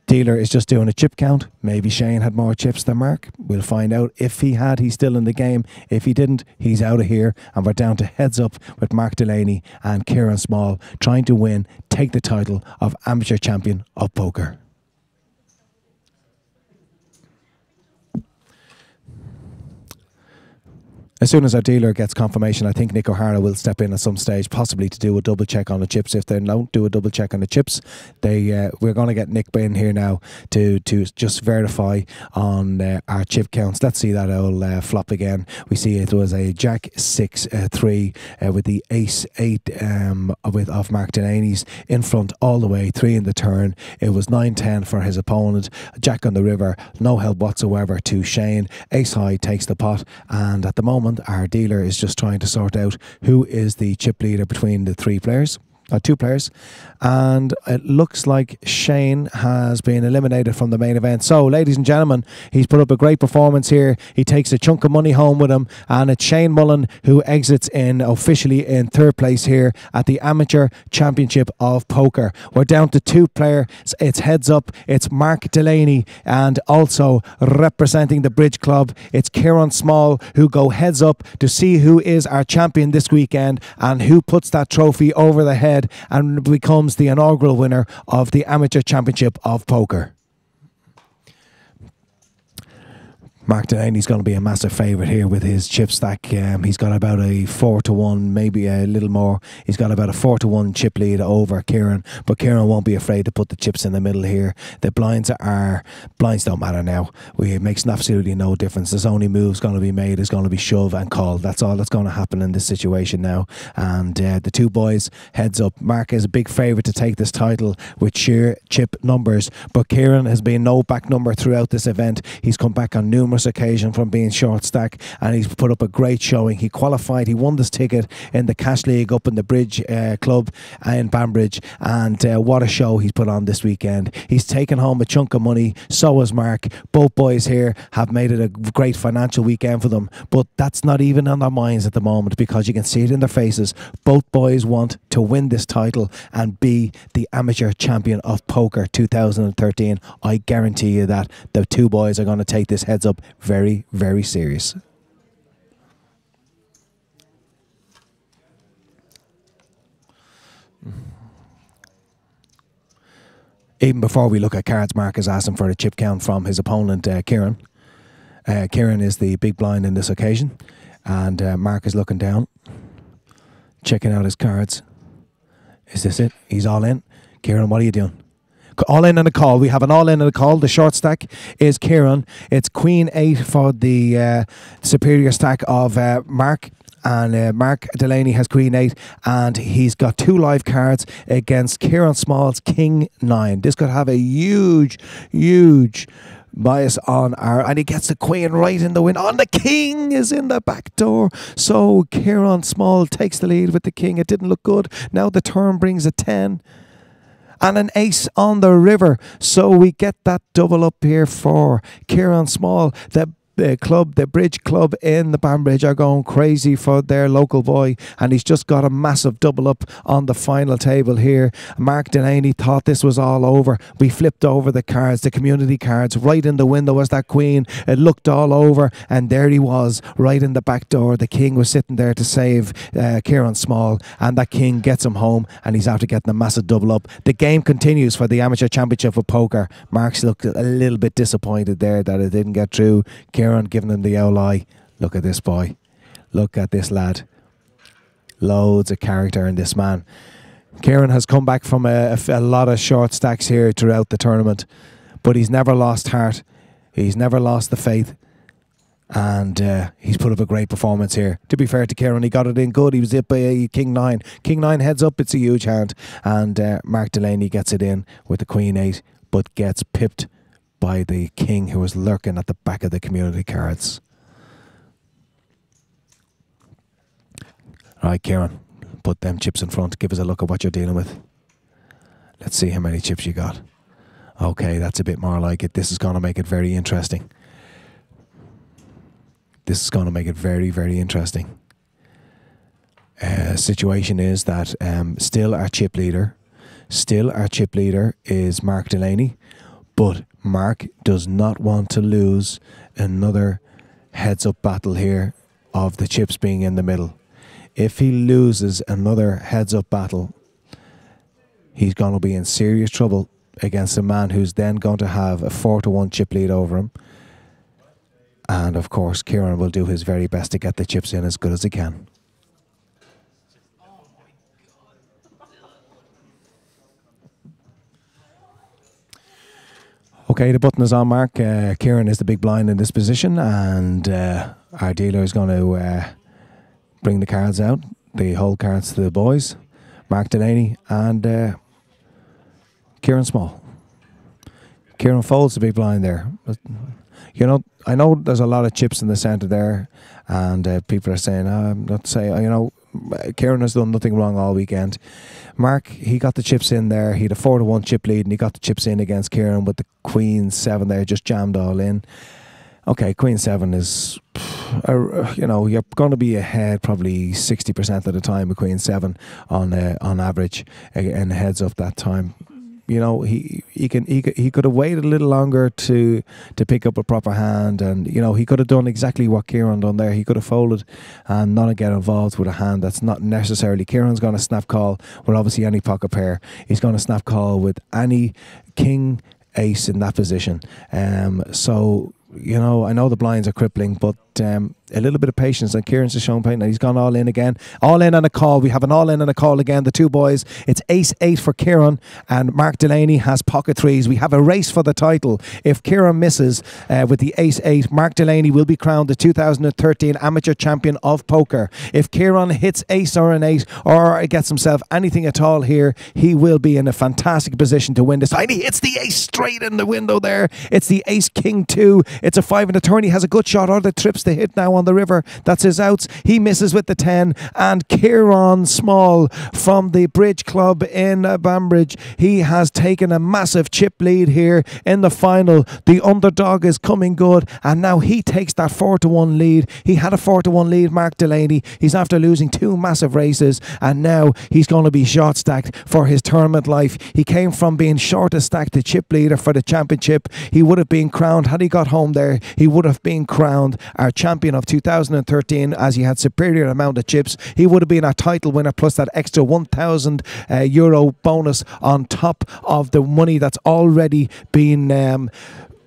Dealer is just doing a chip count. Maybe Shane had more chips than Mark. We'll find out. If he had, he's still in the game. If he didn't, he's out of here. And we're down to heads up with Mark Delaney and Kieran Small trying to win, take the title of Amateur Champion of Poker. As soon as our dealer gets confirmation, I think Nick O'Hara will step in at some stage, possibly to do a double check on the chips. If they don't do a double check on the chips, we're going to get Nick in here now to just verify on our chip counts. Let's see that old flop again. We see it was a Jack 6-3 with the ace-8 of Mark Delaney's in front all the way, 3 in the turn. It was 9-10 for his opponent. Jack on the river, no help whatsoever to Shane. Ace high takes the pot, and at the moment our dealer is just trying to sort out who is the chip leader between the 2 players, and it looks like Shane has been eliminated from the main event. So ladies and gentlemen, he's put up a great performance here. He takes a chunk of money home with him, and it's Shane Mullen who exits in officially in 3rd place here at the Amateur Championship of Poker. We're down to 2 players. It's heads up. It's Mark Delaney, and also representing the Bridge Club, it's Kieran Small, who go heads up to see who is our champion this weekend and who puts that trophy over the head and becomes the inaugural winner of the Amateur Championship of Poker. Mark Delaney's going to be a massive favourite here with his chip stack. He's got about a 4-1, maybe a little more. He's got about a 4-1 chip lead over Kieran, but Kieran won't be afraid to put the chips in the middle here. The blinds don't matter now. It makes absolutely no difference. There's only moves going to be made. Is going to be shove and call. That's all that's going to happen in this situation now. And the 2 boys heads up. Mark is a big favourite to take this title with sheer chip numbers, but Kieran has been no back number throughout this event. He's come back on numerous occasion from being short stack, and he's put up a great showing. He qualified, he won this ticket in the Cash League up in the Bridge Club in Banbridge, and what a show he's put on this weekend. He's taken home a chunk of money, so has Mark. Both boys here have made it a great financial weekend for them, but that's not even on their minds at the moment, because you can see it in their faces. Both boys want to win this title and be the Amateur Champion of Poker 2013. I guarantee you that the 2 boys are going to take this heads up very, very serious. Even before we look at cards, Mark is asking for a chip count from his opponent, Kieran. Kieran is the big blind in this occasion, and Mark is looking down, checking out his cards. Is this it? He's all in. Kieran, what are you doing? All in on a call. We have an all in on a call. The short stack is Kieran. It's Queen 8 for the superior stack of Mark. and Mark Delaney has Queen 8, and he's got 2 live cards against Kieran Small's King 9. This could have a huge bias on and he gets the Queen right in the win. On the King is in the back door. So Kieran Small takes the lead with the King. It didn't look good. Now the turn brings a 10. And an ace on the river. So we get that double up here for Kieran Small. The bridge club in the Banbridge are going crazy for their local boy, and he's just got a massive double up on the final table here. Mark Delaney thought this was all over. We flipped over the cards, the community cards. Right in the window was that Queen. It looked all over, and there he was, right in the back door. The King was sitting there to save Kieran Small, and that King gets him home, and he's after getting a massive double up. The game continues for the Amateur Championship of Poker. Mark's looked a little bit disappointed there that it didn't get through. Kieran giving him the old eye. Look at this boy. Look at this lad. Loads of character in this man. Kieran has come back from a lot of short stacks here throughout the tournament, but he's never lost heart. He's never lost the faith. And he's put up a great performance here. To be fair to Kieran, he got it in good. He was hit by a King 9. King 9 heads up, it's a huge hand. And Mark Delaney gets it in with the Queen 8, but gets pipped by the King, who was lurking at the back of the community cards. All right, Kieran, put them chips in front. Give us a look at what you're dealing with. Let's see how many chips you got. Okay, that's a bit more like it. This is going to make it very interesting. This is going to make it very, very interesting. Situation is that still our chip leader is Mark Delaney, but Mark does not want to lose another heads-up battle here of the chips being in the middle. If he loses another heads-up battle, he's going to be in serious trouble against a man who's then going to have a 4-1 chip lead over him. And of course, Kieran will do his very best to get the chips in as good as he can. Okay, the button is on, Mark. Kieran is the big blind in this position, and our dealer is going to bring the cards out, the whole cards to the boys, Mark Delaney and Kieran Small. Kieran folds the big blind there. But, you know, I know there's a lot of chips in the centre there, and people are saying, I'm not saying, you know, Kieran has done nothing wrong all weekend. Mark, he got the chips in there. He had a 4-1 chip lead, and he got the chips in against Kieran with the Queen 7 there, just jammed all in. Okay, Queen 7 is, you know, you're going to be ahead probably 60% of the time with Queen 7 on average, and heads up that time. You know, he could have waited a little longer to pick up a proper hand, and you know, he could have done exactly what Kieran done there. He could have folded and not get involved with a hand that's not necessarily. Kieran's going to snap call with obviously any pocket pair. He's going to snap call with any King Ace in that position. So you know, I know the blinds are crippling, but a little bit of patience, and Kieran's just shown pain, and he's gone all in again. All in on a call. We have an all in on a call again. The two boys. It's Ace 8 for Kieran, and Mark Delaney has pocket 3s. We have a race for the title. If Kieran misses with the Ace 8, Mark Delaney will be crowned the 2013 Amateur Champion of Poker. If Kieran hits Ace or an 8, or gets himself anything at all here, he will be in a fantastic position to win this. And he hits the Ace straight in the window there. It's the Ace King 2. It's a 5 and a turn. He has a good shot. Or the trips to hit now on the river. That's his outs. He misses with the 10. And Kieran Small from the Bridge Club in Banbridge, he has taken a massive chip lead here in the final. The underdog is coming good, and now he takes that 4-1 lead. He had a 4-1 lead, Mark Delaney. He's after losing 2 massive races, and now he's going to be short stacked for his tournament life. He came from being shortest stacked to chip leader for the championship. He would have been crowned, had he got home there, he would have been crowned our champion of 2013, as he had superior amount of chips. He would have been our title winner, plus that extra €1,000 bonus on top of the money that's already been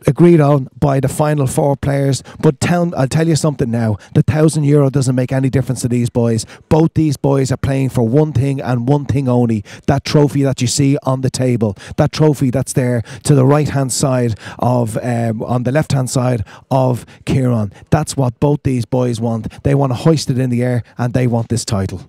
agreed on by the final 4 players. But I'll tell you something now. The €1,000 doesn't make any difference to these boys. Both these boys are playing for one thing and one thing only. That trophy that you see on the table. That trophy that's there to the right-hand side of, on the left-hand side of Kieran. That's what both these boys want. They want to hoist it in the air and they want this title.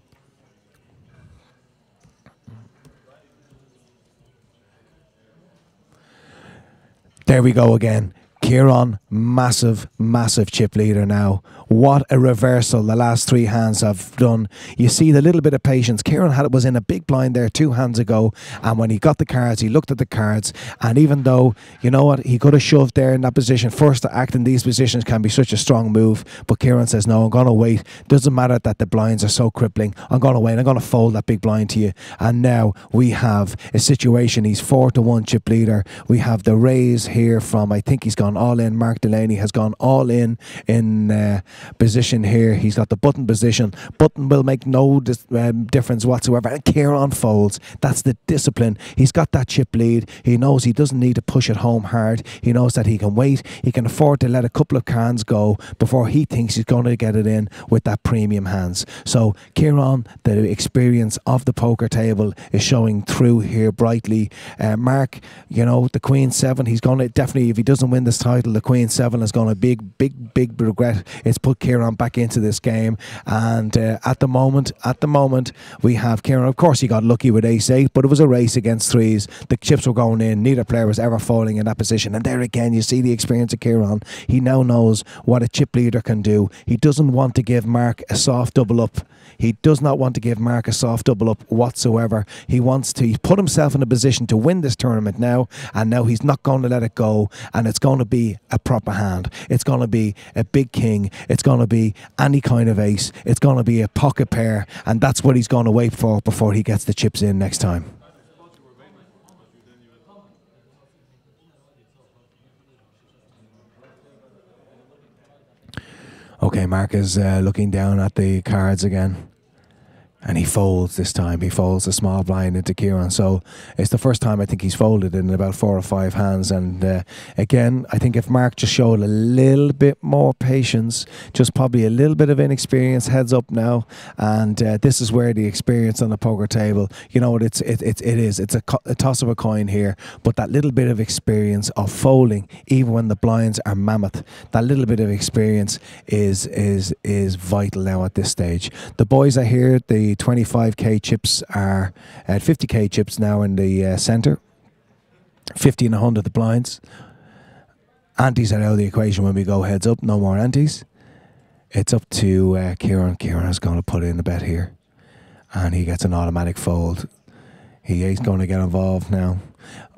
There we go again. Kieran, massive, massive chip leader now. What a reversal the last 3 hands have done. You see the little bit of patience. Kieran was in a big blind there 2 hands ago, and when he got the cards, he looked at the cards, and even though, you know what, he could have shoved there in that position. First, to act in these positions can be such a strong move, but Kieran says, no, I'm going to wait. Doesn't matter that the blinds are so crippling. I'm going to wait. I'm going to fold that big blind to you. And now we have a situation. He's 4-1 chip leader. We have the raise here from, I think he's gone all in. Mark Delaney has gone all in position here. He's got the button position. Button will make no difference whatsoever. And Kieran folds. That's the discipline. He's got that chip lead. He knows he doesn't need to push it home hard. He knows that he can wait. He can afford to let a couple of cans go before he thinks he's going to get it in with that premium hands. So Kieran, the experience of the poker table is showing through here brightly. Mark, you know, the Queen 7, he's going to definitely, if he doesn't win this title, the Queen 7 is going to big regret. It's put Kieran back into this game, and at the moment we have Kieran. Of course, he got lucky with ace 8, but it was a race against 3s. The chips were going in. Neither player was ever falling in that position, and there again you see the experience of Kieran. He now knows what a chip leader can do. He doesn't want to give Mark a soft double up. He does not want to give Mark a soft double up whatsoever. He wants to put himself in a position to win this tournament now, and now he's not going to let it go, and it's going to be a proper hand. It's going to be a big king. It's going to be any kind of ace. It's going to be a pocket pair, and that's what he's going to wait for before he gets the chips in next time. Okay, Mark is looking down at the cards again. And he folds this time. He folds a small blind into Kieran. So it's the first time I think he's folded in about 4 or 5 hands. And again, I think if Mark just showed a little bit more patience, just probably a little bit of inexperience, heads up now. And this is where the experience on the poker table, you know what, it is. It's a toss of a coin here. But that little bit of experience of folding, even when the blinds are mammoth, that little bit of experience is vital now at this stage. The boys are here. The 25k chips are at 50k chips now in the centre. 50 and 100 the blinds. Antes are out of the equation when we go heads up. No more antes. It's up to Kieran. Kieran is going to put in a bet here, and he gets an automatic fold. He is going to get involved now.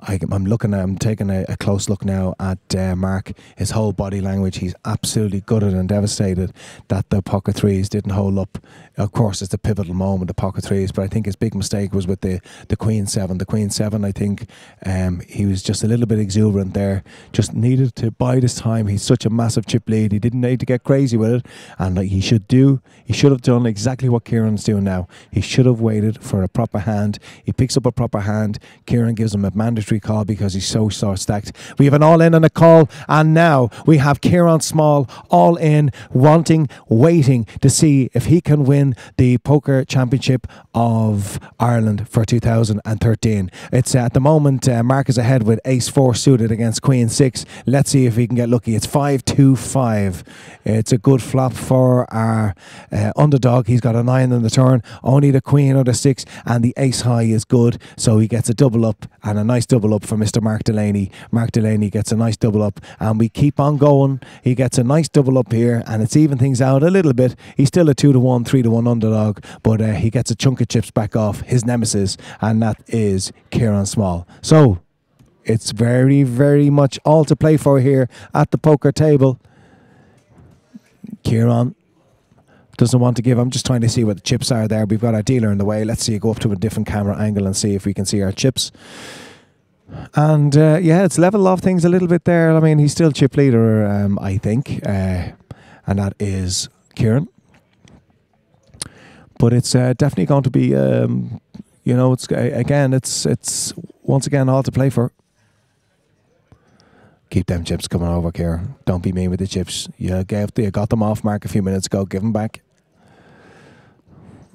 I'm taking a close look now at Mark. His whole body language, he's absolutely gutted and devastated that the pocket 3s didn't hold up. Of course, it's a pivotal moment, the pocket 3s, but I think his big mistake was with the Queen 7. The Queen 7, I think he was just a little bit exuberant there. Just needed to bide his time. He's such a massive chip lead. He didn't need to get crazy with it, and he should have done exactly what Kieran's doing now. He should have waited for a proper hand. He picks up a proper hand. Kieran gives him a mandatory call because he's so stacked. We have an all in and a call, and now we have Kieran Small all in, waiting to see if he can win the Poker Championship of Ireland for 2013. It's at the moment Mark is ahead with ace 4 suited against Queen 6. Let's see if he can get lucky. It's 5-2-5. It's a good flop for our underdog. He's got a 9 on the turn, only the Queen or the 6, and the ace high is good, so he gets a double up, and a nice double up for Mr. Mark Delaney. Mark Delaney gets a nice double up, and we keep on going. He gets a nice double up here, and it's even things out a little bit. He's still a 2-1, 3-1 underdog, but he gets a chunk of chips back off his nemesis, and that is Kieran Small. So it's very, very much all to play for here at the poker table. Kieran doesn't want to give. I'm just trying to see what the chips are there. We've got our dealer in the way. Let's see, go up to a different camera angle and see if we can see our chips. And yeah, it's leveled off things a little bit there. I mean, he's still chip leader, I think, and that is Kieran. But it's definitely going to be, you know, it's again, it's once again all to play for. Keep them chips coming over, Kieran. Don't be mean with the chips. You got them off Mark a few minutes ago. Give them back.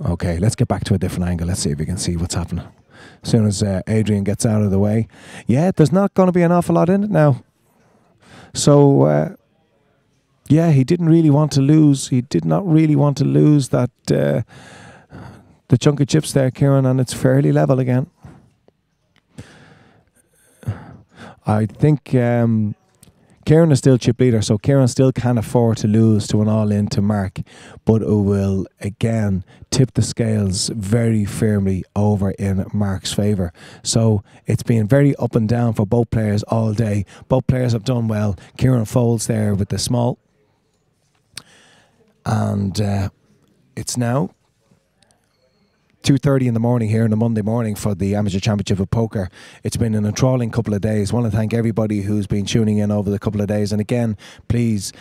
Okay, let's get back to a different angle. Let's see if we can see what's happening. As soon as Adrian gets out of the way. Yeah, there's not going to be an awful lot in it now. So, yeah, he didn't really want to lose. He did not really want to lose that the chunk of chips there, Kieran, and it's fairly level again. I think Kieran is still chip leader, so Kieran still can afford to lose to an all-in to Mark, but it will again tip the scales very firmly over in Mark's favour. So it's been very up and down for both players all day. Both players have done well. Kieran folds there with the small, and it's now 2:30 in the morning here on a Monday morning for the Amateur Championship of Poker. It's been an enthralling couple of days. I want to thank everybody who's been tuning in over the couple of days. And again, please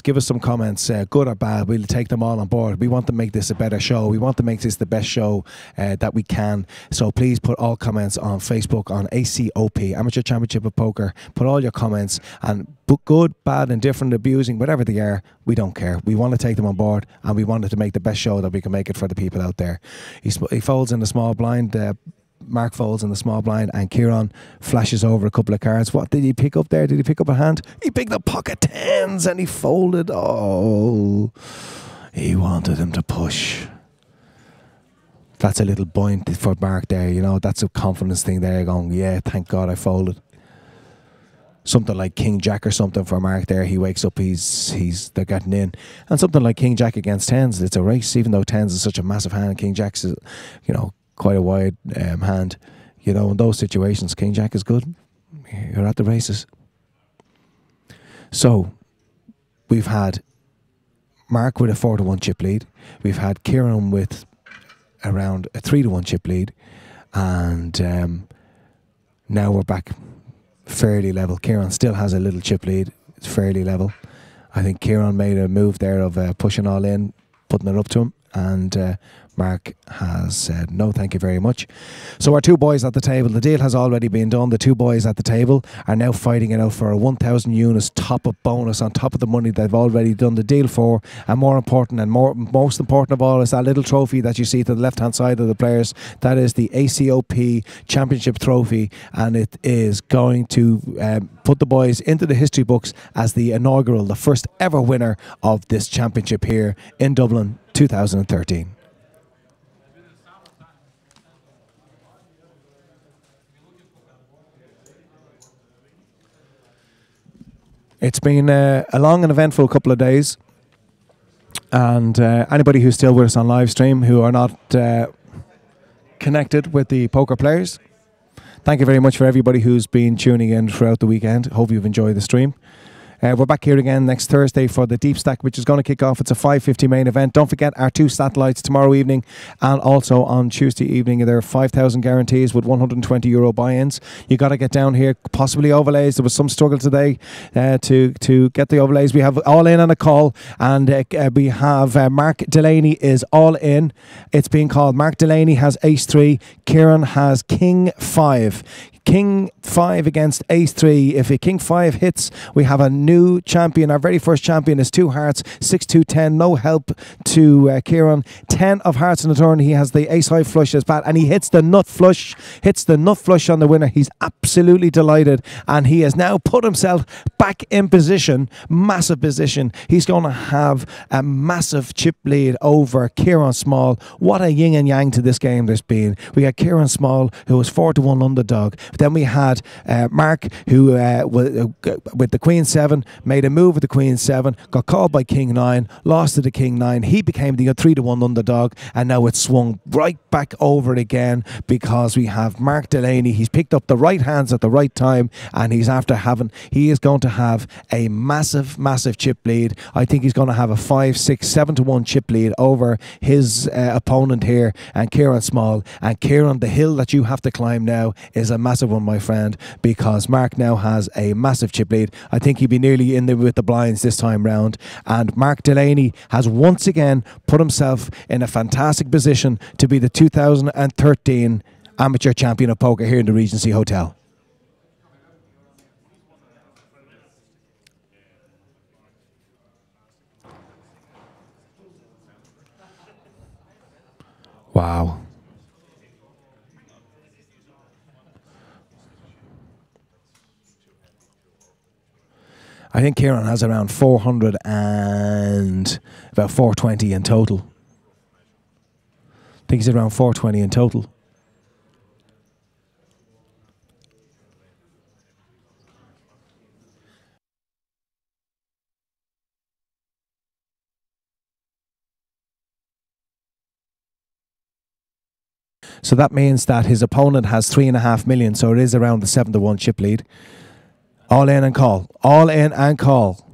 give us some comments, good or bad. We'll take them all on board. We want to make this a better show. We want to make this the best show that we can. So please put all comments on Facebook on ACOP, Amateur Championship of Poker. Put all your comments, and good, bad, indifferent, abusing, whatever they are, we don't care. We want to take them on board, and we wanted to make the best show that we can make it for the people out there. He folds in the small blind. Mark folds in the small blind, and Kieran flashes over a couple of cards. What did he pick up there? Did he pick up a hand? He picked up pocket tens, and he folded. Oh, he wanted him to push. That's a little point for Mark there. You know, that's a confidence thing there, going, yeah, thank God I folded. Something like King Jack or something for Mark there. He wakes up, they're getting in. And something like King Jack against tens, it's a race, even though tens is such a massive hand. King Jack's, quite a wide hand. You know, in those situations, King Jack is good. You're at the races. So, we've had Mark with a 4-1 chip lead. We've had Kieran with around a 3-1 chip lead. And now we're back fairly level. Kieran still has a little chip lead. It's fairly level. I think Kieran made a move there of pushing all in, putting it up to him. And Mark has said no, thank you very much. So our two boys at the table, the deal has already been done. The two boys at the table are now fighting it out for a 1,000 units top-up bonus on top of the money they've already done the deal for. And more important, and most important of all, is that little trophy that you see to the left-hand side of the players. That is the ACOP Championship Trophy, and it is going to put the boys into the history books as the first ever winner of this championship here in Dublin 2013. It's been a long and eventful couple of days, and anybody who's still with us on live stream who are not connected with the poker players, thank you very much for everybody who's been tuning in throughout the weekend. Hope you've enjoyed the stream. We're back here again next Thursday for the Deep Stack, which is going to kick off. It's a 5:50 main event. Don't forget our two satellites tomorrow evening, and also on Tuesday evening. There are 5,000 guarantees with €120 buy-ins. You got to get down here, possibly overlays. There was some struggle today to get the overlays. We have all in on a call, and we have Mark Delaney is all in. It's being called. Mark Delaney has ace-3. Kieran has king-5. King 5 against ace 3. If a king 5 hits, we have a new champion. Our very first champion is 2 hearts, 6-2-10. No help to Kieran. 10 of hearts in the turn. He has the ace high flush as bat, and he hits the nut flush. Hits the nut flush on the winner. He's absolutely delighted, and he has now put himself back in position. Massive position. He's going to have a massive chip lead over Kieran Small. What a yin and yang to this game there's been. We got Kieran Small, who was 4-1 underdog. Then we had Mark, who with the Queen 7 made a move with the Queen 7, got called by King 9, lost to the King 9. He became the 3-1 underdog, and now it's swung right back over again because we have Mark Delaney. He's picked up the right hands at the right time, and he is going to have a massive chip lead. I think he's going to have a 5, 6, 7-1 chip lead over his opponent here, and Kieran Small. And Kieran, the hill that you have to climb now is a massive one, my friend, because Mark now has a massive chip lead. I think he'd be nearly in there with the blinds this time round, and Mark Delaney has once again put himself in a fantastic position to be the 2013 Amateur Champion of Poker here in the Regency Hotel. Wow. I think Kieran has around 400 and about 420 in total. I think he's around 420 in total. So that means that his opponent has 3.5 million, so it is around the 7-1 chip lead. All in and call. All in and call.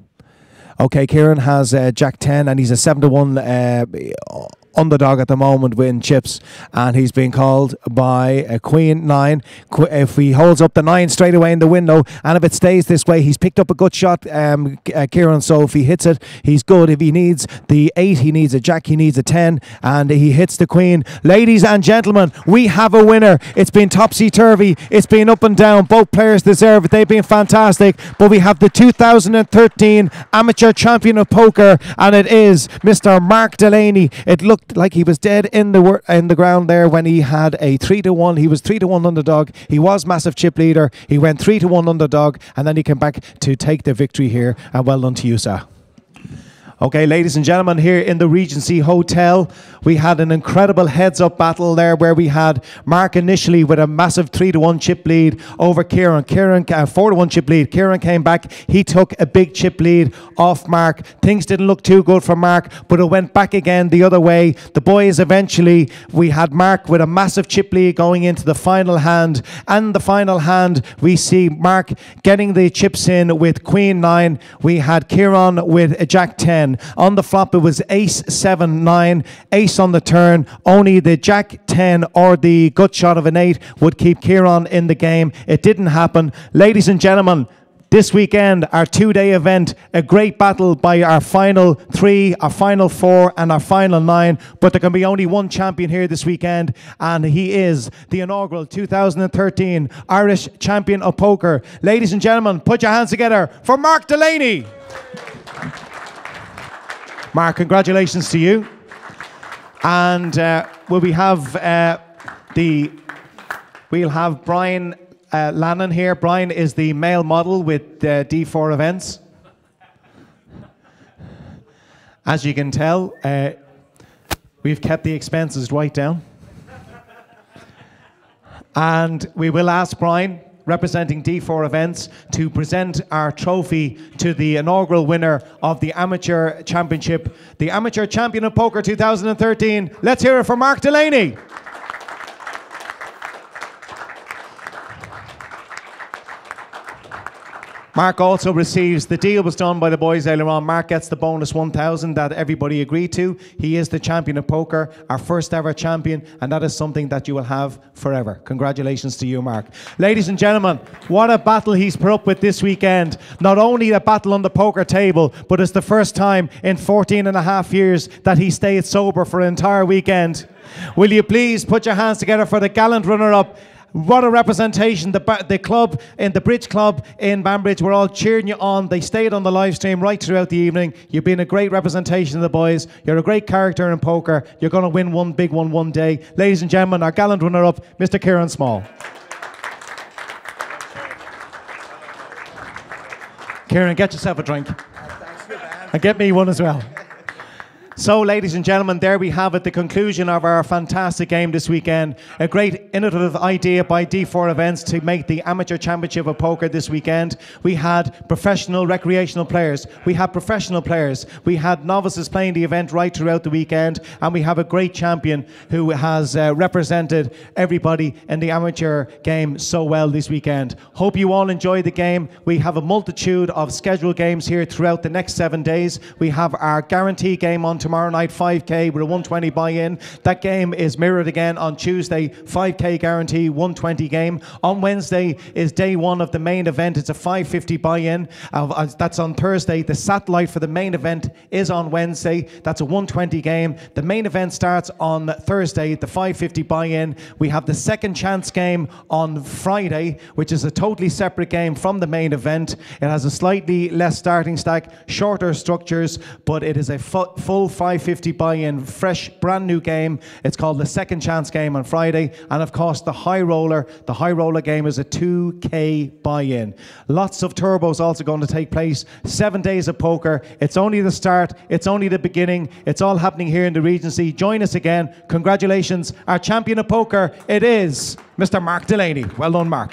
Okay, Kieran has Jack 10 and he's a 7-1 underdog at the moment with chips, and he's being called by Queen 9. If he holds up the 9 straight away in the window, and if it stays this way, he's picked up a good shot, Kieran, so if he hits it, he's good. If he needs the 8, he needs a Jack, he needs a 10, and he hits the Queen. Ladies and gentlemen, we have a winner. It's been topsy-turvy. It's been up and down. Both players deserve it. They've been fantastic, but we have the 2013 Amateur Champion of Poker, and it is Mr. Mark Delaney. It looked like he was dead in the ground there when he had a 3-1. He was 3-1 underdog. He was massive chip leader. He went 3-1 underdog, and then he came back to take the victory here. And well done to you, sir. Okay, ladies and gentlemen, here in the Regency Hotel, we had an incredible heads-up battle there where we had Mark initially with a massive 3-1 chip lead over Kieran. 4-1 chip lead. Kieran came back. He took a big chip lead off Mark. Things didn't look too good for Mark, but it went back again the other way. The boys eventually, we had Mark with a massive chip lead going into the final hand. And the final hand, we see Mark getting the chips in with Queen 9. We had Kieran with a Jack 10. On the flop, it was Ace 7 9, Ace on the turn. Only the Jack 10 or the gut shot of an 8 would keep Kieran in the game. It didn't happen. Ladies and gentlemen, this weekend, our 2-day event, a great battle by our final 3, our final 4, and our final 9. But there can be only one champion here this weekend, and he is the inaugural 2013 Irish Champion of Poker. Ladies and gentlemen, put your hands together for Mark Delaney. Mark, congratulations to you. And we'll have Brian Lannon here. Brian is the male model with D4 Events. As you can tell, we've kept the expenses right down. And we will ask Brian, representing D4 Events, to present our trophy to the inaugural winner of the Amateur Championship, the Amateur Champion of Poker 2013. Let's hear it for Mark Delaney. Mark also receives, the deal was done by the boys earlier on. Mark gets the bonus 1,000 that everybody agreed to. He is the champion of poker, our first ever champion, and that is something that you will have forever. Congratulations to you, Mark. Ladies and gentlemen, what a battle he's put up with this weekend. Not only a battle on the poker table, but it's the first time in 14 and a half years that he stayed sober for an entire weekend. Will you please put your hands together for the gallant runner-up? What a representation. The club, in the Bridge Club in Banbridge, we're all cheering you on. They stayed on the live stream right throughout the evening. You've been a great representation of the boys. You're a great character in poker. You're going to win one big one day. Ladies and gentlemen, our gallant runner-up, Mr. Kieran Small. Kieran, get yourself a drink. And get me one as well. So, ladies and gentlemen, there we have it, the conclusion of our fantastic game this weekend. A great innovative idea by D4 Events to make the Amateur Championship of Poker this weekend. We had professional recreational players. We had professional players. We had novices playing the event right throughout the weekend. And we have a great champion who has represented everybody in the amateur game so well this weekend. Hope you all enjoyed the game. We have a multitude of scheduled games here throughout the next 7 days. We have our guarantee game on tomorrow night, 5k with a 120 buy-in. That game is mirrored again on Tuesday, 5k guarantee, 120 game. On Wednesday is day one of the main event. It's a 550 buy-in. That's on Thursday. The satellite for the main event is on Wednesday. That's a 120 game. The main event starts on Thursday, the 550 buy-in. We have the second chance game on Friday, which is a totally separate game from the main event. It has a slightly less starting stack, shorter structures, but it is a full 550 buy-in, fresh, brand new game. It's called the Second Chance game on Friday. And of course, the High Roller game is a 2K buy-in. Lots of turbos also going to take place. 7 days of poker. It's only the start. It's only the beginning. It's all happening here in the Regency. Join us again. Congratulations. Our champion of poker, it is Mr. Mark Delaney. Well done, Mark.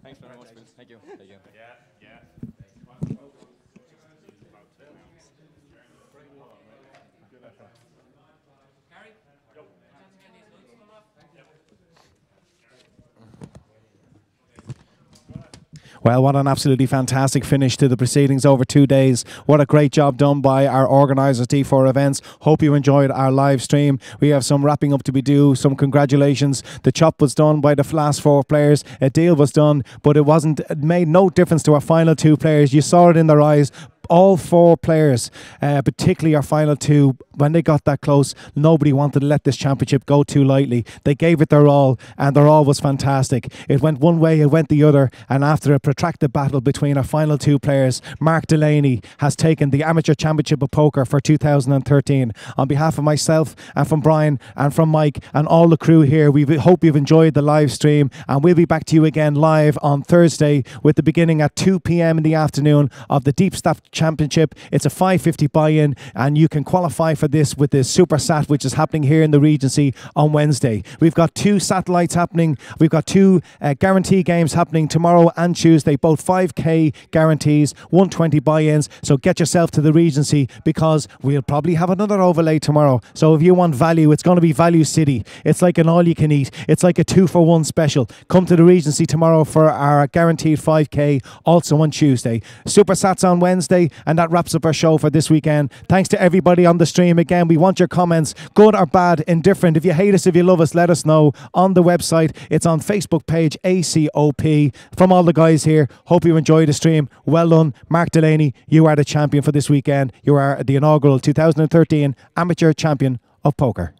Thanks very much, Vince. Thank you. Thank you. Well, what an absolutely fantastic finish to the proceedings over 2 days. What a great job done by our organisers, D4 Events. Hope you enjoyed our live stream. We have some wrapping up to be due, some congratulations. The chop was done by the last 4 players. A deal was done, but it made no difference to our final 2 players. You saw it in their eyes. All 4 players, particularly our final 2, when they got that close, nobody wanted to let this championship go too lightly. They gave it their all, and their all was fantastic. It went one way, it went the other, and after a protracted battle between our final 2 players, Mark Delaney has taken the Amateur Championship of Poker for 2013. On behalf of myself and from Brian and from Mike and all the crew here, we hope you've enjoyed the live stream, and we'll be back to you again live on Thursday with the beginning at 2 p.m. in the afternoon of the Deep Staff Championship. It's a 550 buy-in, and you can qualify for this with the Super Sat, which is happening here in the Regency on Wednesday. We've got 2 satellites happening. We've got 2 guarantee games happening tomorrow and Tuesday, both 5K guarantees, 120 buy-ins. So get yourself to the Regency, because we'll probably have another overlay tomorrow. So if you want value, it's going to be Value City. It's like an all-you-can-eat. It's like a 2-for-1 special. Come to the Regency tomorrow for our guaranteed 5K, also on Tuesday. Super Sats on Wednesday. And that wraps up our show for this weekend. Thanks to everybody on the stream. Again, we want your comments, good or bad, indifferent. If you hate us, if you love us, let us know on the website. It's on Facebook page ACOP. From all the guys here, hope you enjoyed the stream. Well done. Mark Delaney, you are the champion for this weekend. You are the inaugural 2013 Amateur Champion of Poker.